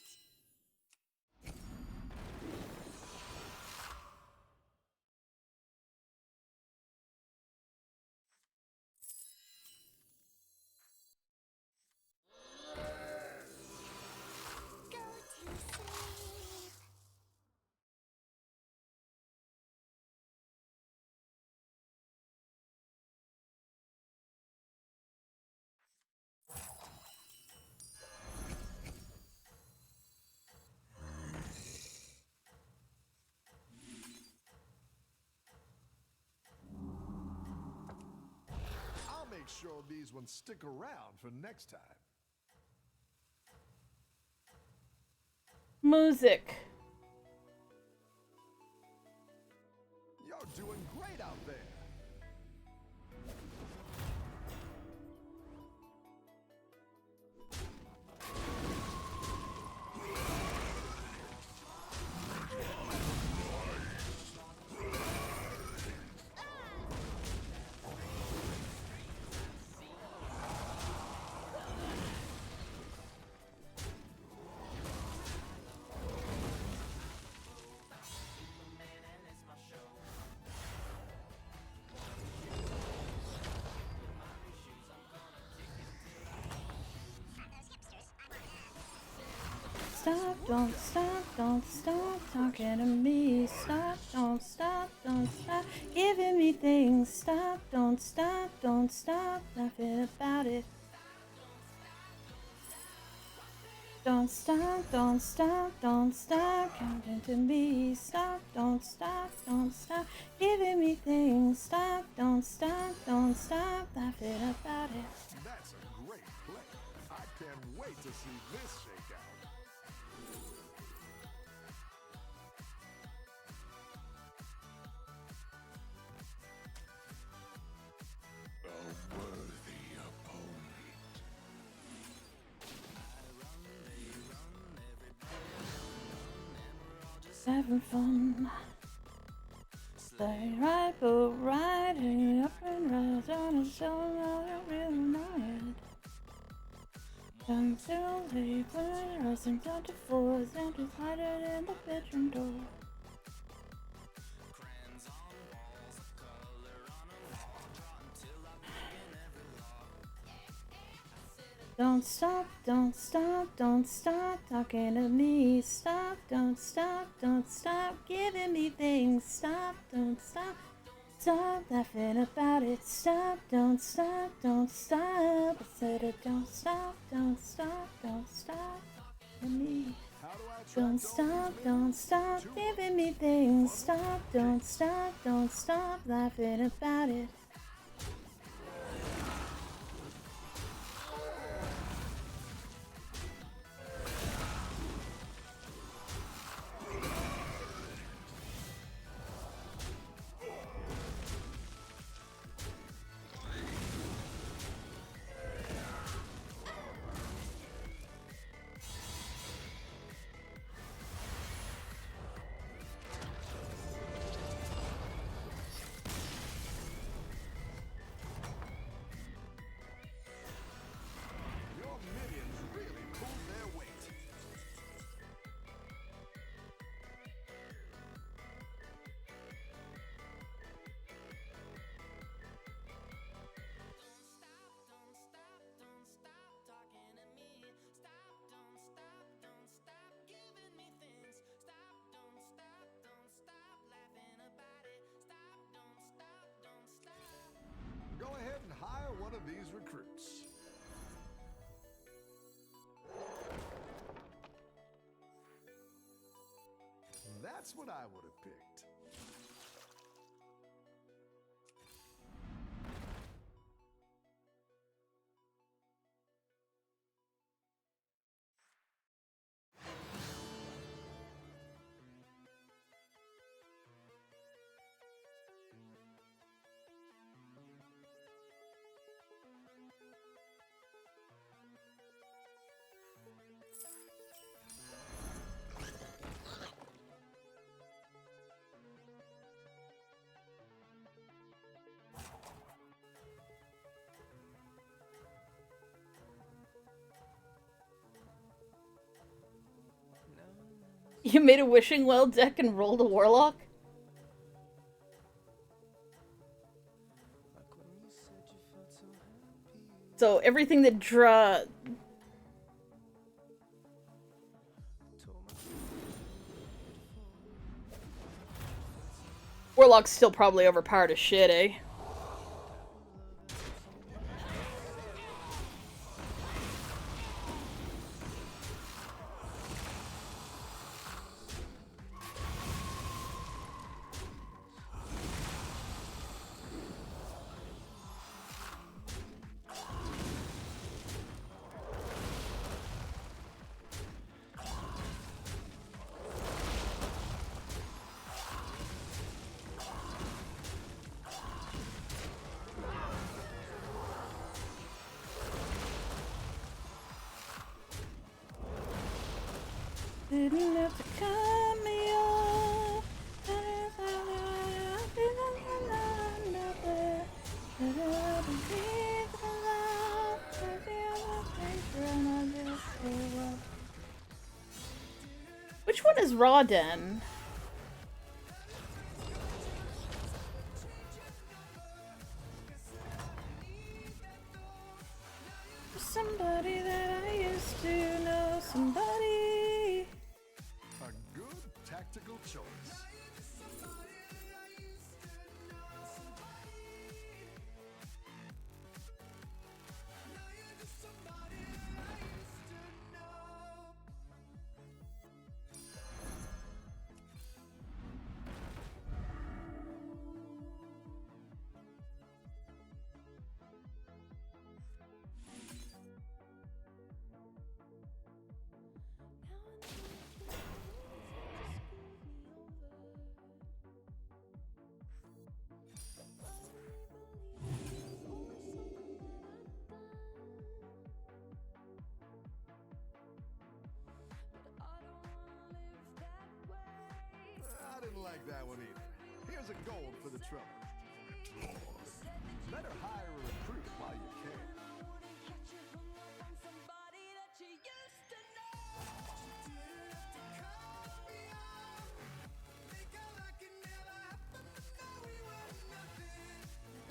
Go to sleep. I'll make sure these ones stick around for next time. Music. You're doing great out there. stop, don't stop, don't stop talking to me. Stop, don't stop giving me things. Stop, don't stop laughing about it. Don't stop counting to me. Stop, don't stop giving me things. Stop, don't stop laughing about it. That's a great play. I can't wait to see this shake out. A worthy opponent. Having fun. Stay right, but right, hanging up and rise on a song I really know it. Until they put rising down to fours and just hide it in the bedroom door. Don't stop talking to me. Stop, don't stop giving me things. Stop, don't stop laughing about it. Stop, don't stop. I said it, don't stop to me. How do I Don't stop giving me things. Stop, don't stop laughing about it. Your minions really pulled their weight. Go ahead and hire one of these recruits. That's what I would have picked. You made a wishing well deck and rolled a warlock? So everything that Warlock's still probably overpowered as shit, eh? Didn't have to cut me off. Which one is Rawden? Somebody that I used to know, somebody. like that one either. Here's a gold for the trouble. Better hire a recruit while you can.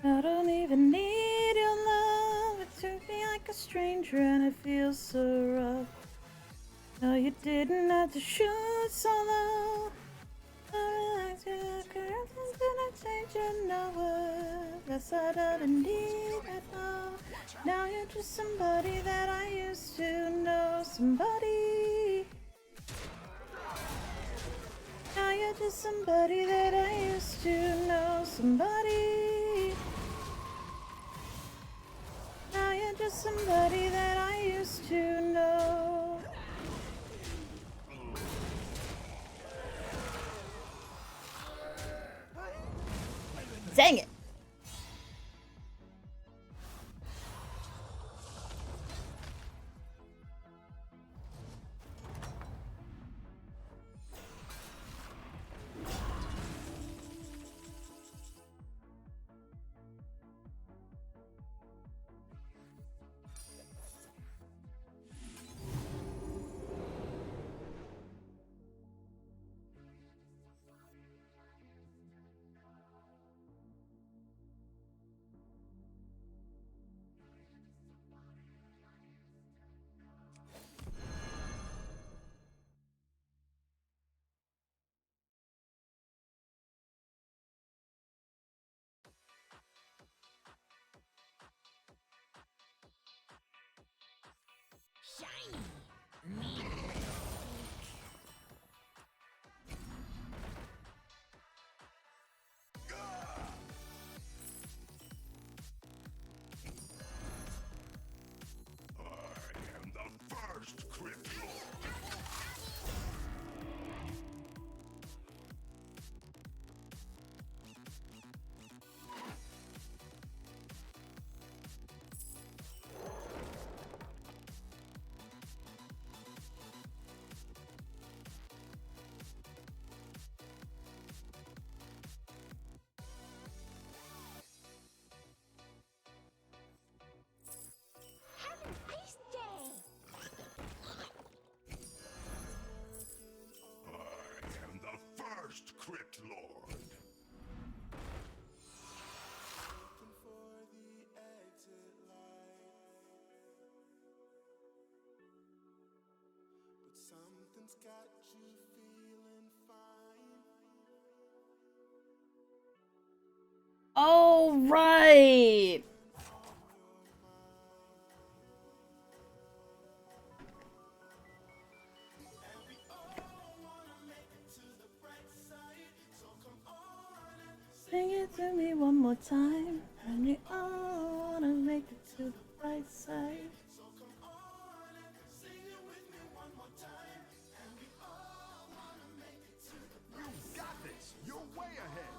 I don't even need your love. It took me like a stranger and it feels so rough. No, you didn't have to shoot so low. I realized your girlfriend's gonna change your number. Guess I don't need that love. Now you're just somebody that I used to know. Somebody. Now you're just somebody that I used to know. Somebody. Now you're just somebody that I used to know. Dang it! Shiny! Me. I am the first crit lord. Have a nice day! I am the first crit lord. Something's got you feeling fine. Oh, right! Sing it to me one more time, and we all wanna make it to the bright side. You got this. You're way ahead.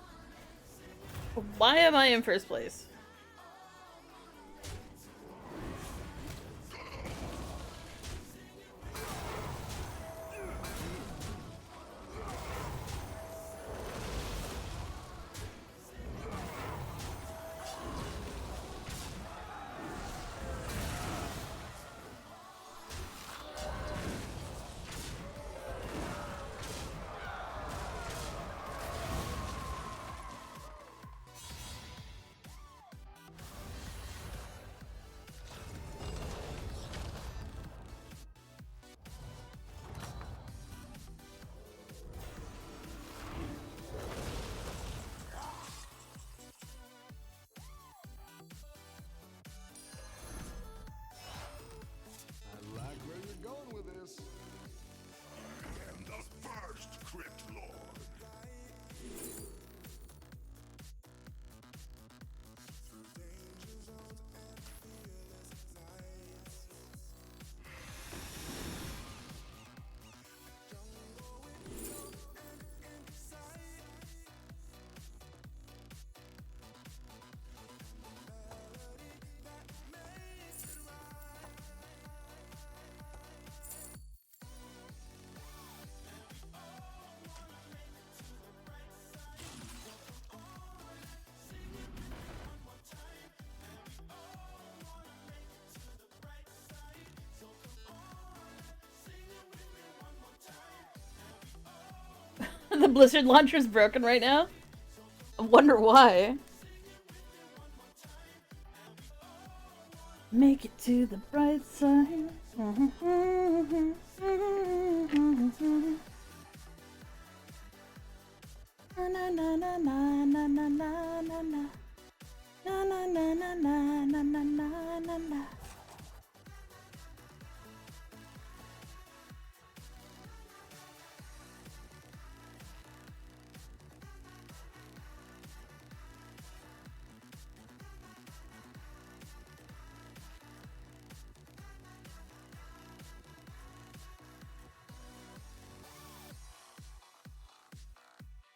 Why am I in first place? The Blizzard launcher's broken right now? I wonder why. Make it to the bright side. Na na na na na na na na na na. Na na na na na na na na na na.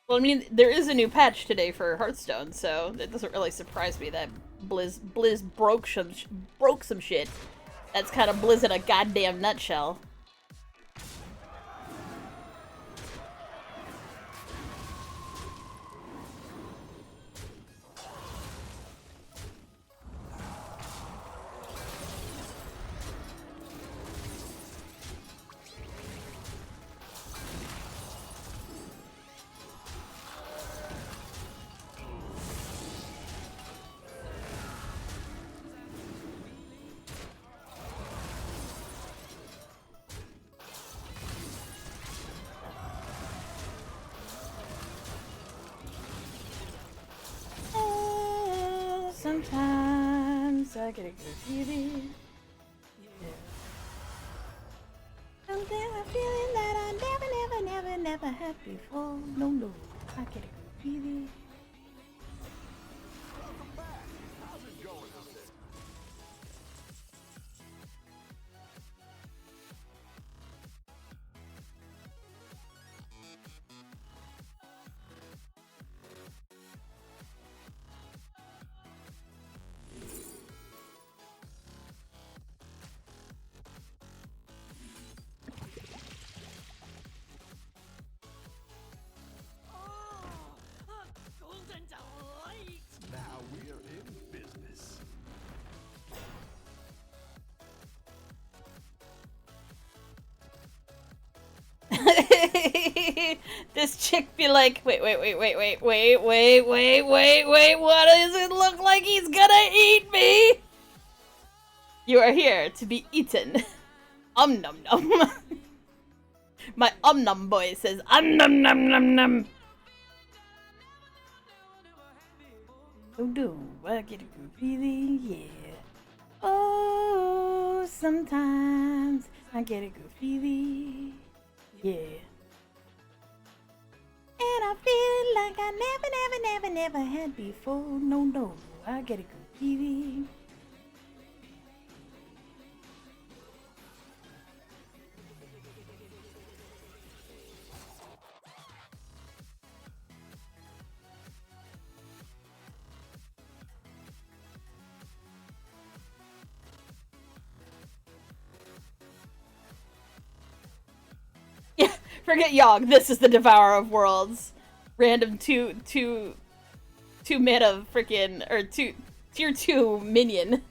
Well, I mean, there is a new patch today for Hearthstone, so it doesn't really surprise me that Blizz broke some shit. That's kind of Blizz in a goddamn nutshell. Sometimes I get a good feeling. Yeah. Something I'm feeling that I never had before. No, I get a good feeling. Welcome back. How's it going out there? Now we're in business. This chick be like, wait, what does it look like he's gonna eat me? You are here to be eaten. Num num. My num boy says num num. Oh, I get a good feeling, yeah. Oh, sometimes I get a good feeling, yeah. And I feel like I never had before. No, I get a good feeling. Yeah, forget Yogg. This is the Devourer of Worlds. Random two mana freaking or tier 2 minion.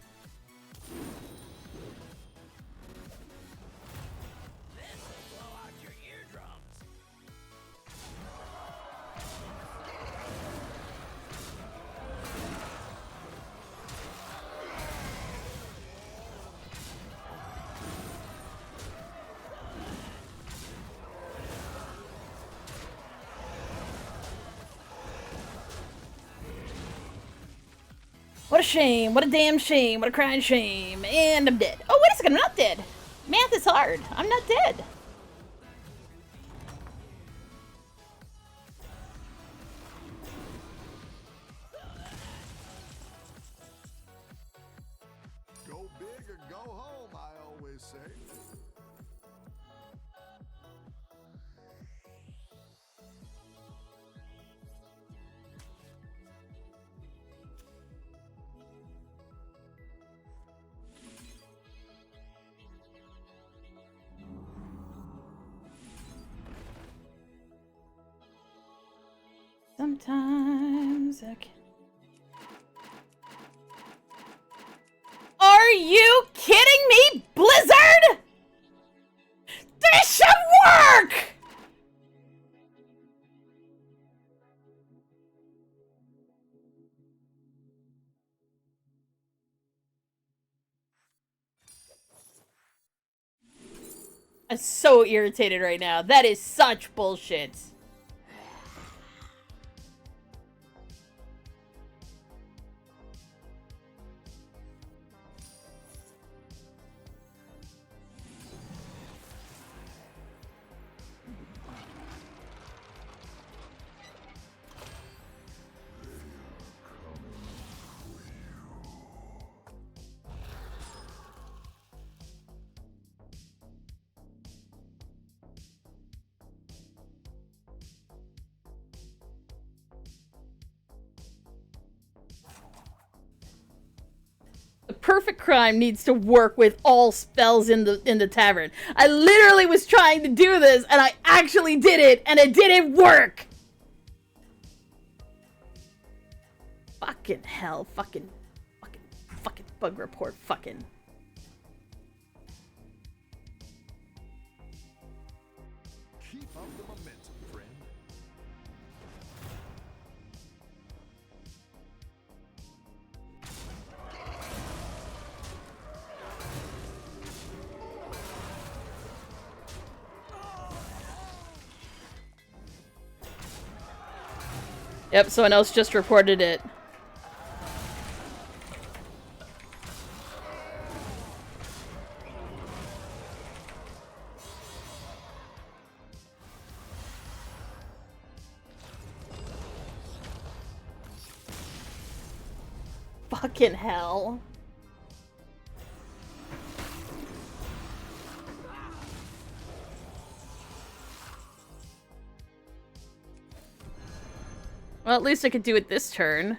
What a shame, what a damn shame, what a crying shame, and I'm dead. Oh, wait a second, I'm not dead. Math is hard. I'm not dead. Go big or go home, I always say. Sometimes I can... Are you kidding me, Blizzard? This should work! I'm so irritated right now. That is such bullshit. Perfect crime needs to work with all spells in the tavern. I literally was trying to do this and I actually did it and it didn't work. Fucking hell, fucking bug report, fucking. Keep up the momentum, friend. Yep, someone else just reported it. Fucking hell. Well, at least I could do it this turn.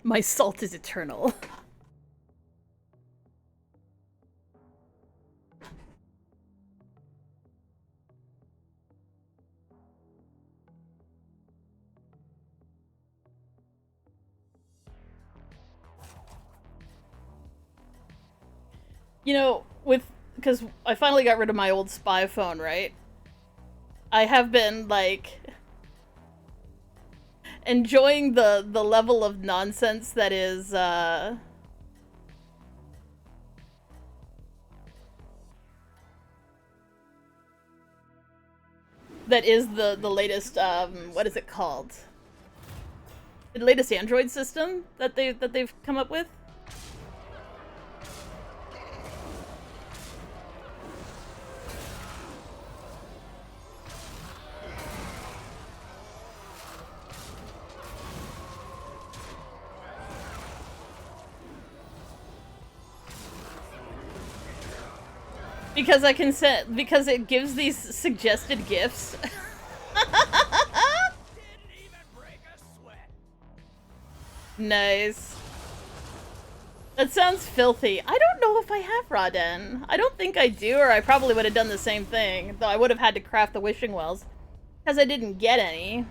My salt is eternal. You know, because I finally got rid of my old spy phone, right? I have been, like, enjoying the level of nonsense that is, that is the latest, what is it called? The latest Android system that they've come up with? Because I can set, because it gives these suggested gifts. Nice. That sounds filthy. I don't know if I have Raden. I don't think I do, or I probably would have done the same thing. Though I would have had to craft the wishing wells. Because I didn't get any.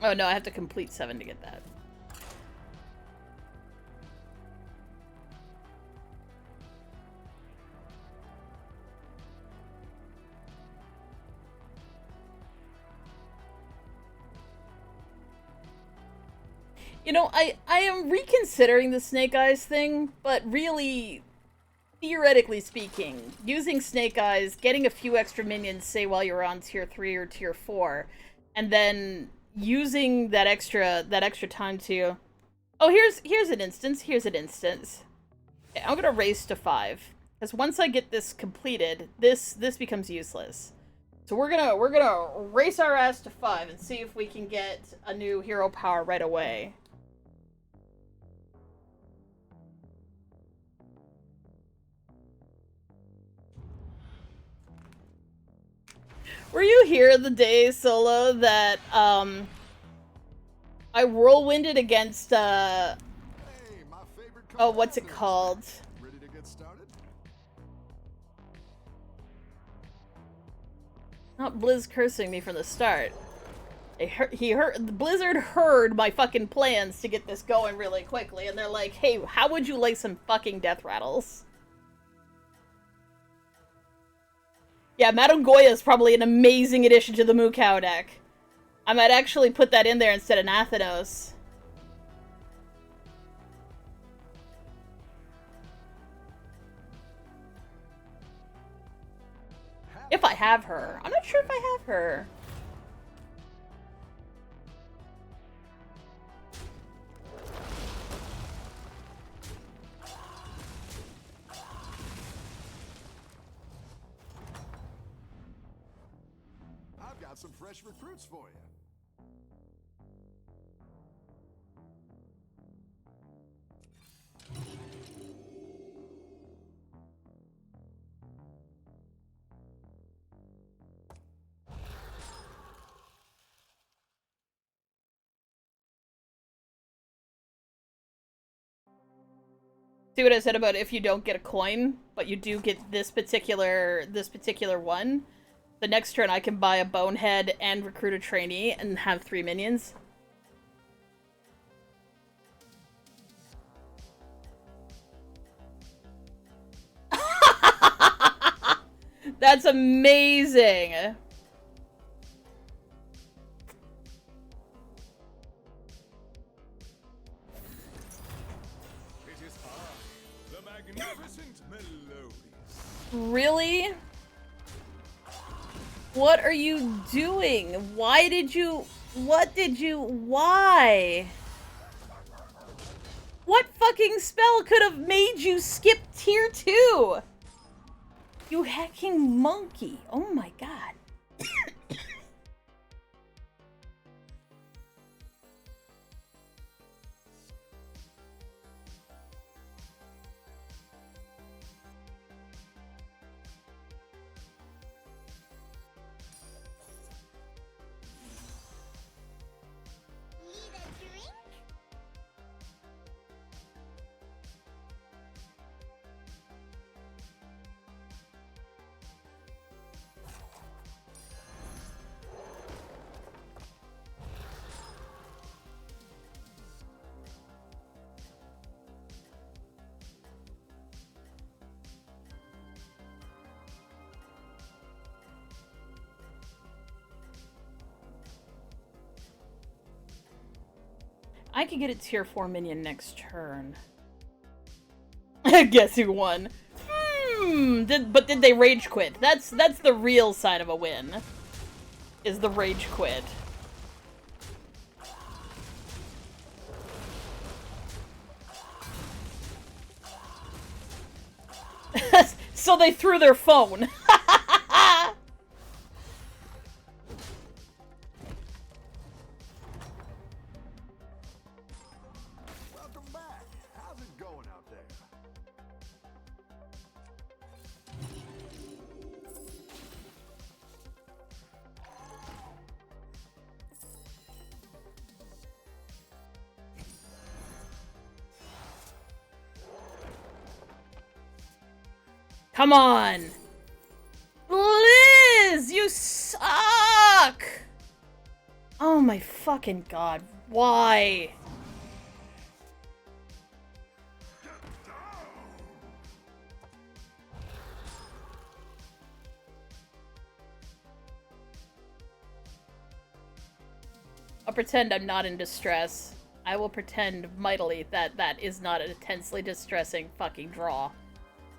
Oh no, I have to complete 7 to get that. You know, I am reconsidering the Snake Eyes thing, but really, theoretically speaking, using Snake Eyes, getting a few extra minions, say while you're on tier 3 or tier 4, and then using that extra time to... Oh, here's an instance, Okay, I'm gonna race to 5. Because once I get this completed, this becomes useless. So we're gonna race our ass to 5 and see if we can get a new hero power right away. Were you here the day, Solo, that I whirlwinded against Hey, my favorite oh, what's it commander. called? Ready to get started? Not Blizz cursing me from the start. Blizzard heard my fucking plans to get this going really quickly, and they're like, hey, how would you like some fucking death rattles? Yeah, Madame Goya is probably an amazing addition to the Mukau deck. I might actually put that in there instead of Nathanos. If I have her. I'm not sure if I have her. I've got some fresh recruits for you. See what I said about if you don't get a coin, but you do get this particular one? The next turn I can buy a bonehead and recruit a trainee and have 3 minions. That's amazing! It is I, the magnificent Melodious. Really? What are you doing? Why? What fucking spell could have made you skip tier 2? You hacking monkey. Oh my god. I could get a tier 4 minion next turn. Guess who won? But did they rage quit? That's the real sign of a win. Is the rage quit. So they threw their phone. Welcome back. How's it going out there? Come on! Liz! You suck! Oh my fucking god. Why? I'll pretend I'm not in distress. I will pretend mightily that that is not an intensely distressing fucking draw.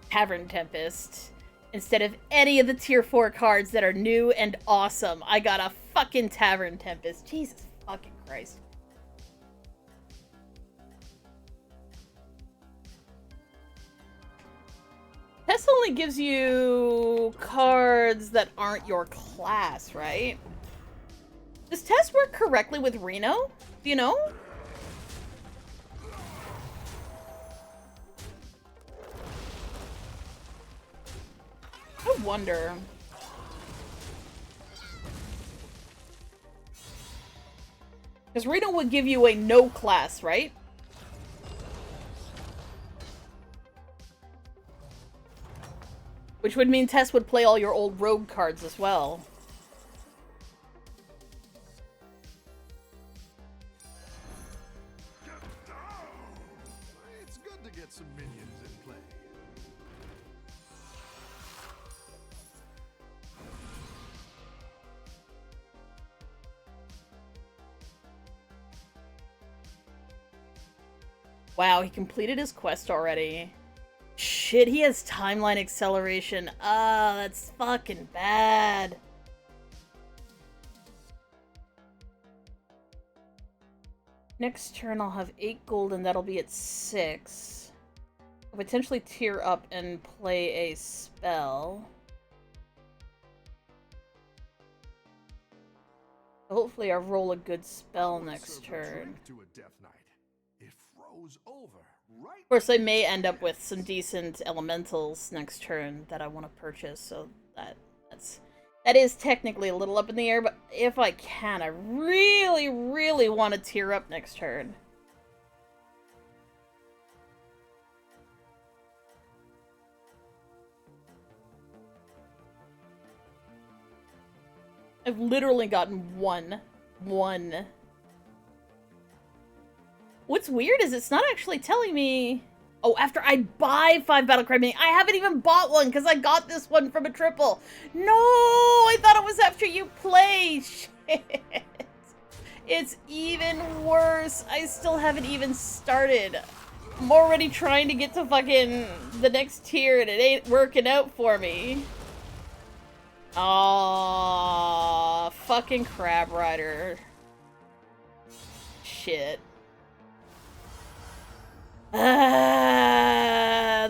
Tavern Tempest. Instead of any of the tier 4 cards that are new and awesome, I got a fucking Tavern Tempest. Jesus fucking Christ. Test only gives you cards that aren't your class, right? Does Test work correctly with Reno? Do you know? I wonder. Because Reno would give you a no class, right? Which would mean Tess would play all your old rogue cards as well. It's good to get some minions in play. Wow, he completed his quest already. Shit, he has timeline acceleration. Ah, that's fucking bad. Next turn I'll have 8 gold and that'll be at 6. I'll potentially tier up and play a spell. Hopefully I'll roll a good spell next turn. To a death knight. It froze over right. Of course, I may end up with some decent elementals next turn that I want to purchase, so that is technically a little up in the air, but if I can, I really, really want to tier up next turn. I've literally gotten one. What's weird is it's not actually telling me... Oh, after I buy 5 Battlecry Mini. I haven't even bought one because I got this one from a triple. No, I thought it was after you play. Shit. It's even worse. I still haven't even started. I'm already trying to get to fucking the next tier and it ain't working out for me. Aww, fucking Crab Rider. Shit.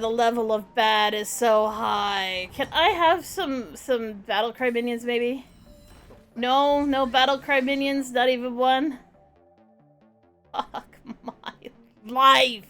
The level of bad is so high. Can I have some Battlecry minions, maybe? No Battlecry minions, not even one? Fuck my life!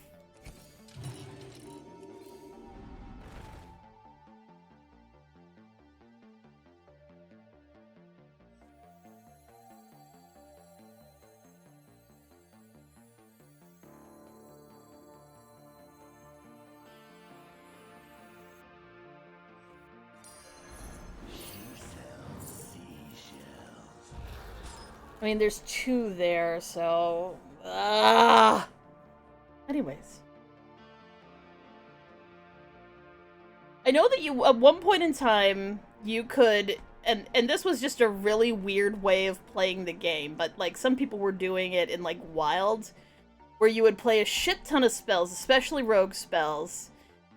I mean, there's 2 there, so... Anyways. I know that you, at one point in time, you could... And this was just a really weird way of playing the game, but, like, some people were doing it in, like, Wild, where you would play a shit ton of spells, especially rogue spells.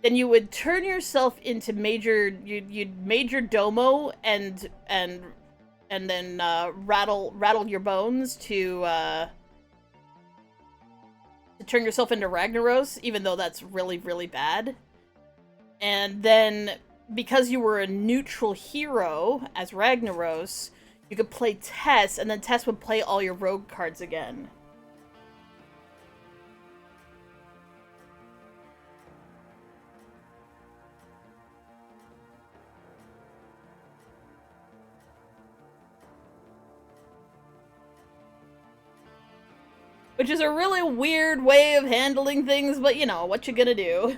Then you would turn yourself into you'd Major Domo and then rattle your bones to turn yourself into Ragnaros, even though that's really, really bad. And then, because you were a neutral hero as Ragnaros, you could play Tess, and then Tess would play all your rogue cards again. Which is a really weird way of handling things, but you know, what you gonna do?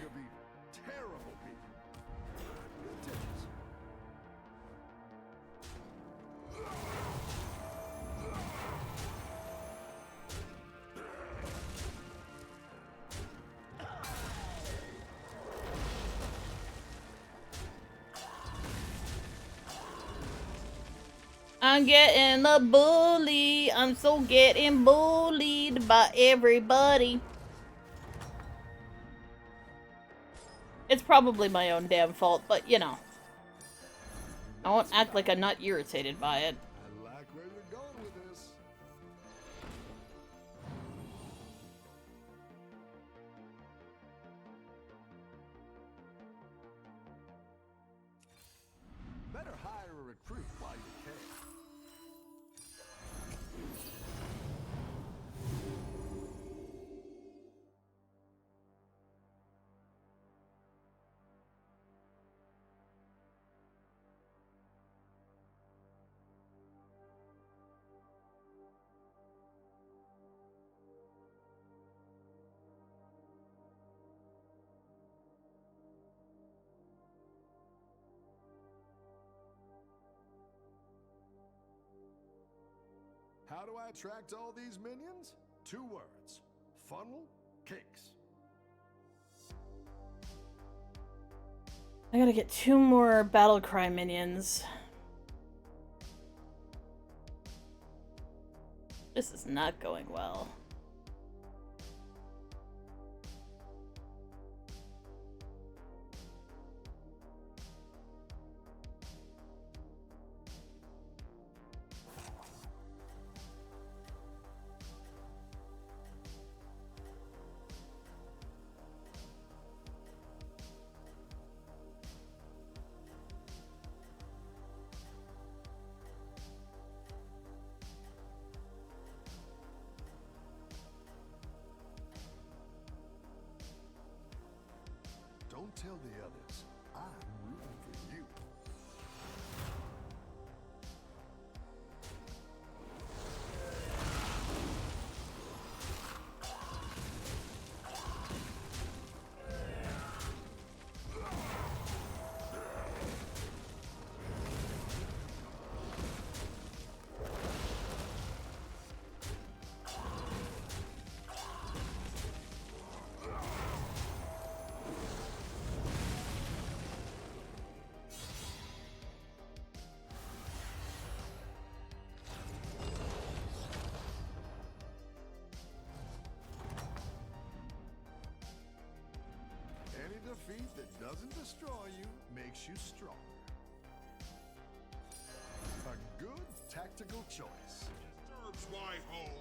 I'm getting the bully. I'm so getting bullied by everybody. It's probably my own damn fault, but you know. I won't act like I'm not irritated by it. I like where you're going with this. Better hire a recruit while you can. How do I attract all these minions? 2 words. Funnel cakes. I gotta get 2 more battle cry minions. This is not going well. Don't tell the others. I'm rooting for you. Any defeat that doesn't destroy you makes you stronger. A good tactical choice. Disturbs my home.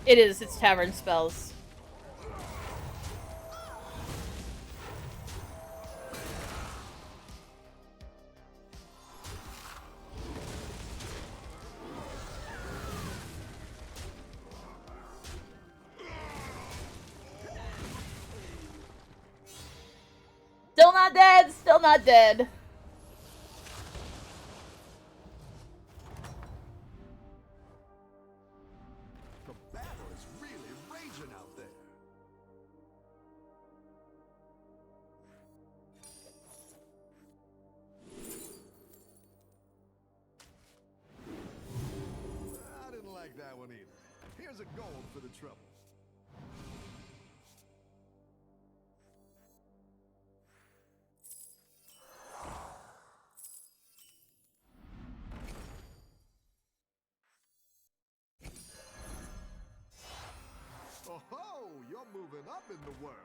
It is, it's tavern spells. Still not dead, still not dead. The battle is really raging out there. one either. Here's a gold for the trouble. Oh ho! You're moving up in the world.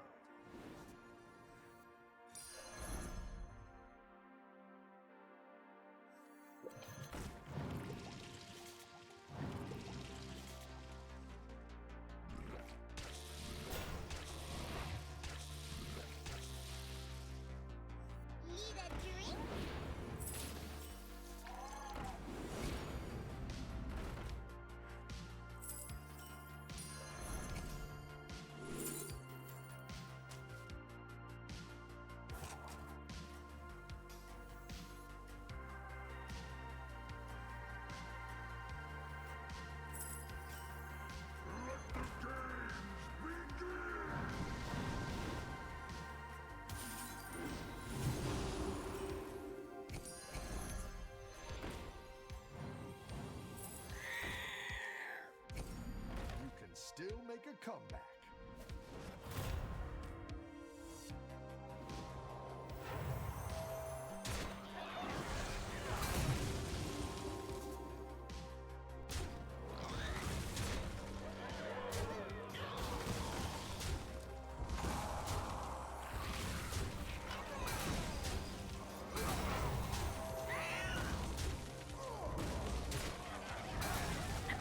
Need a drink? You can still make a comeback.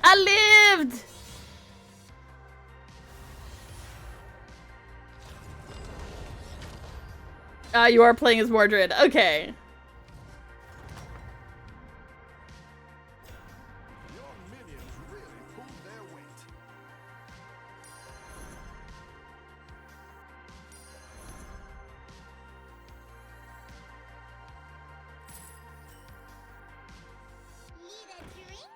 I lived! You are playing as Mordred. Okay. Your minions really pulled their weight. Need a drink?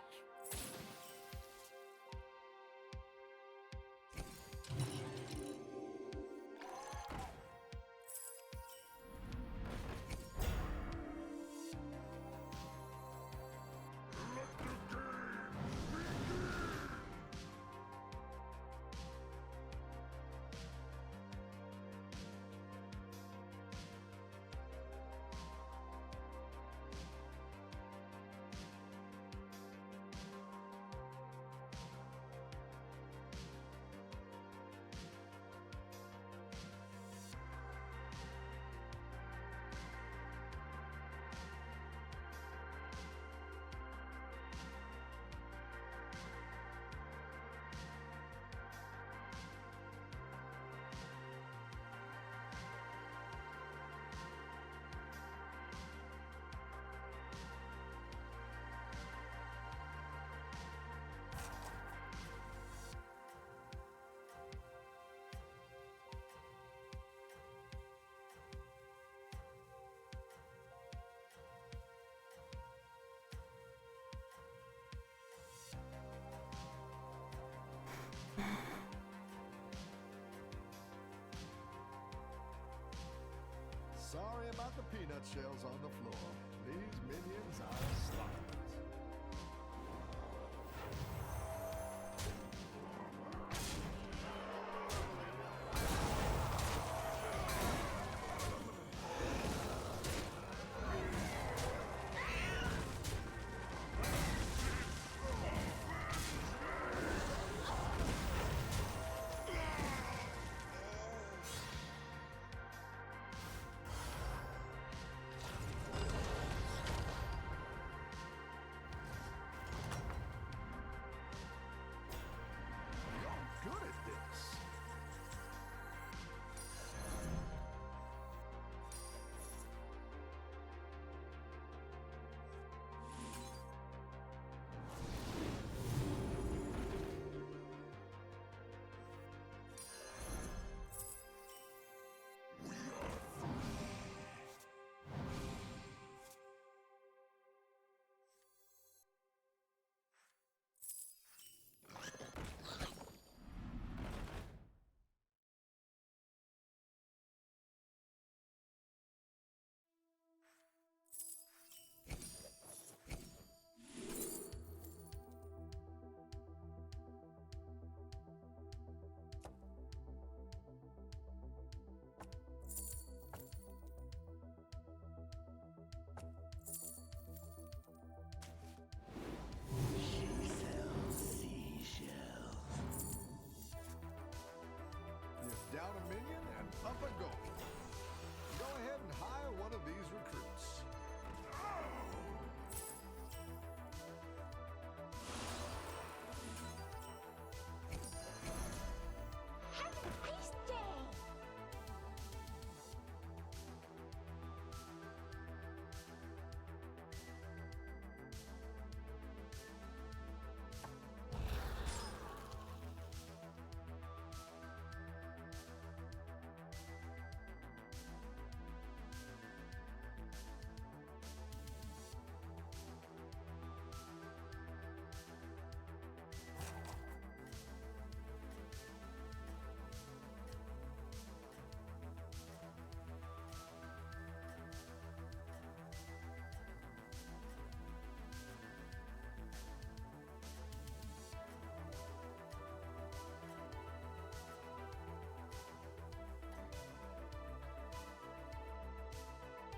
Sorry about the peanut shells on the floor. These minions are sloppy. minion and up a go. Go ahead and hire one of these recruits.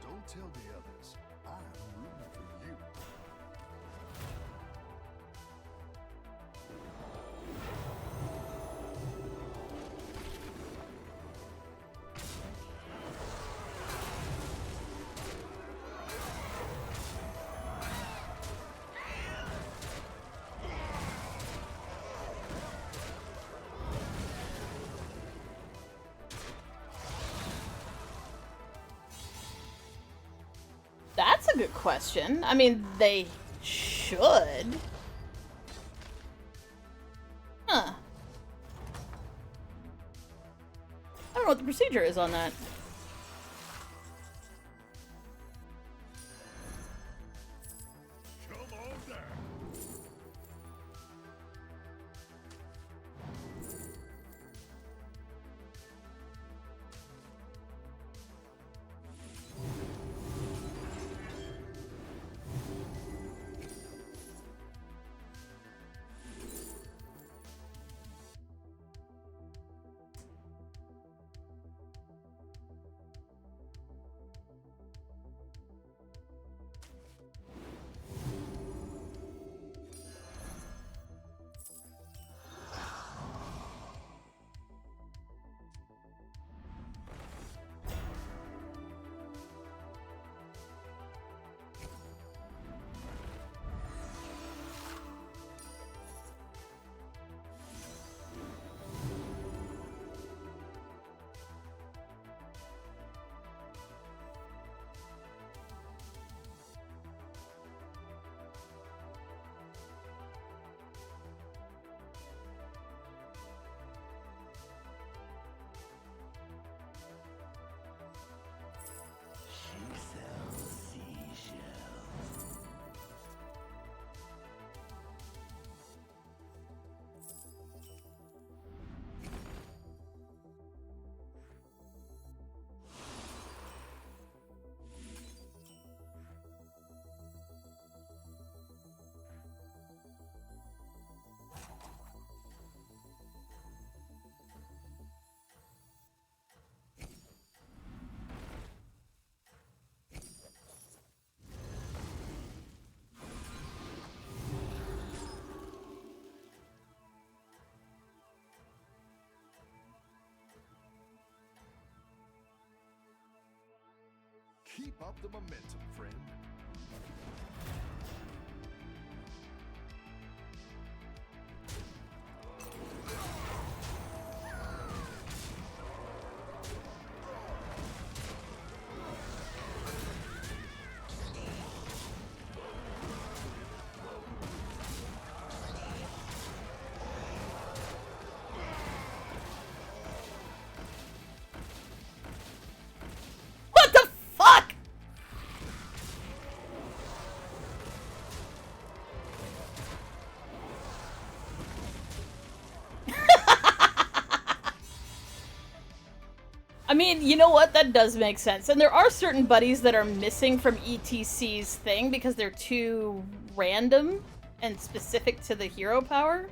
Don't tell the others. I'm rooting for you. That's a good question. I mean, they should. Huh. I don't know what the procedure is on that. Come on down. Keep up the momentum, friend. What the fuck? I mean, you know what? That does make sense. And there are certain buddies that are missing from ETC's thing because they're too random and specific to the hero power.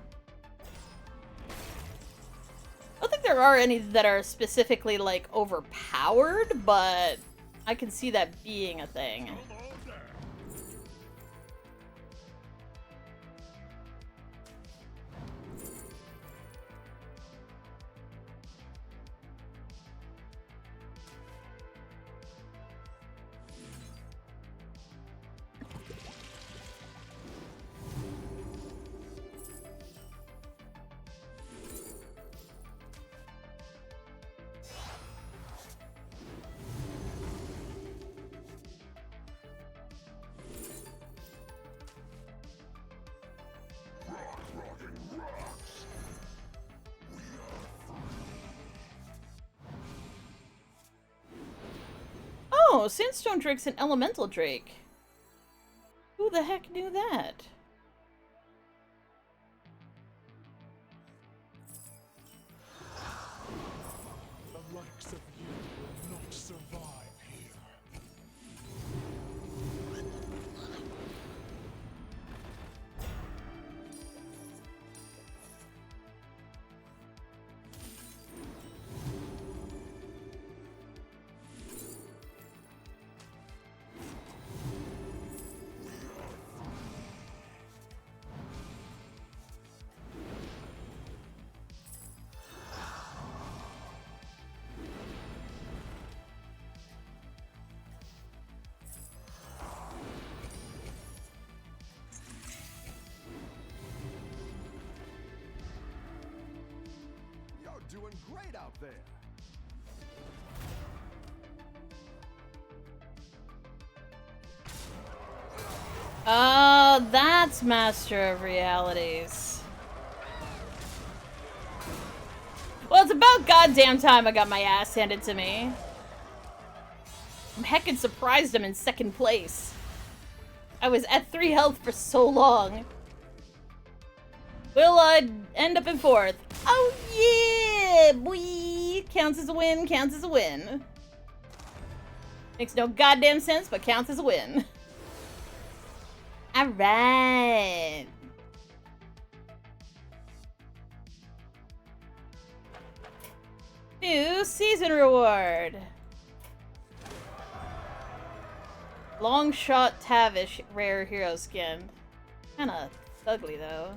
I don't think there are any that are specifically, like, overpowered, but I can see that being a thing. Come on down. Oh, Sandstone Drake's an elemental Drake. Who the heck knew that? The likes of you will not survive here. You're doing great out there. Oh, that's Master of Realities. Well, it's about goddamn time I got my ass handed to me. I'm heckin' surprised I'm in second place. I was at 3 health for so long. Will I end up in 4th? Oh yeah, boy! Counts as a win, counts as a win. Makes no goddamn sense, but counts as a win. Alright. New season reward. Long shot Tavish rare hero skin. Kinda ugly though.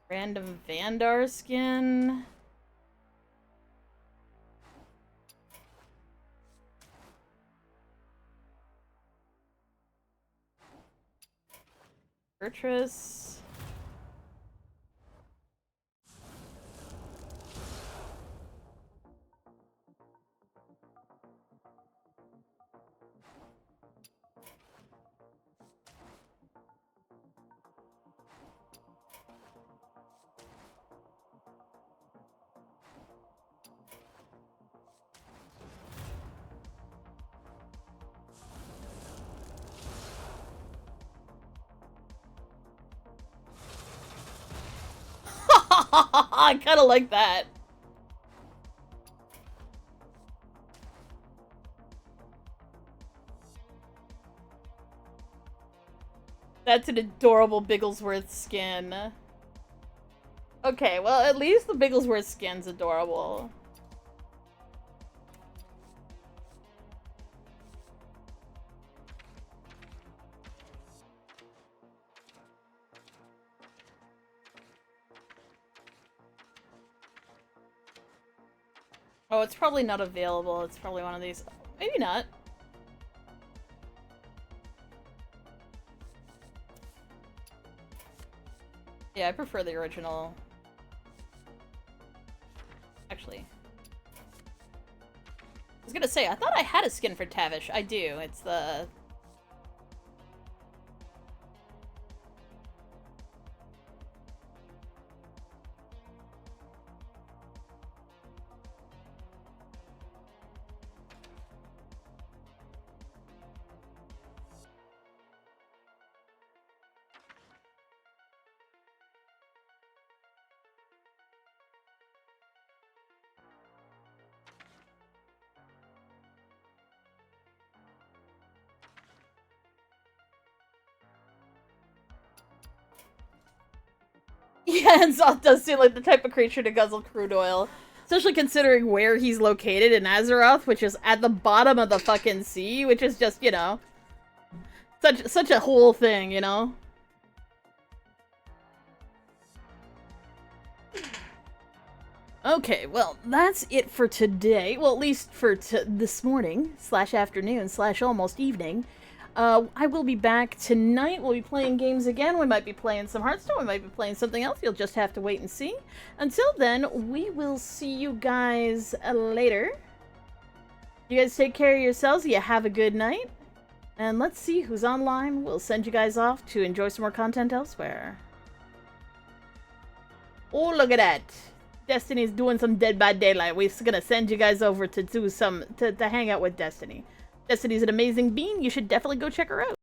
Random Vandar skin. Bertrus. I kind of like that. That's an adorable Bigglesworth skin. Okay, well, at least the Bigglesworth skin's adorable. Oh, it's probably not available. It's probably one of these. Maybe not. Yeah, I prefer the original. Actually. I was gonna say, I thought I had a skin for Tavish. I do. It's the... Yeah, and Zoth does seem like the type of creature to guzzle crude oil. Especially considering where he's located in Azeroth, which is at the bottom of the fucking sea, which is just, you know, such a whole thing, you know? Okay, well, that's it for today. Well, at least for this morning, / afternoon, / almost evening. I will be back tonight. We'll be playing games again. We might be playing some Hearthstone. We might be playing something else. You'll just have to wait and see. Until then, we will see you guys later. You guys take care of yourselves. You have a good night. And let's see who's online. We'll send you guys off to enjoy some more content elsewhere. Oh, look at that. Destiny's doing some Dead by Daylight. We're gonna send you guys over to do some, to hang out with Destiny. Destiny's an amazing bean. You should definitely go check her out.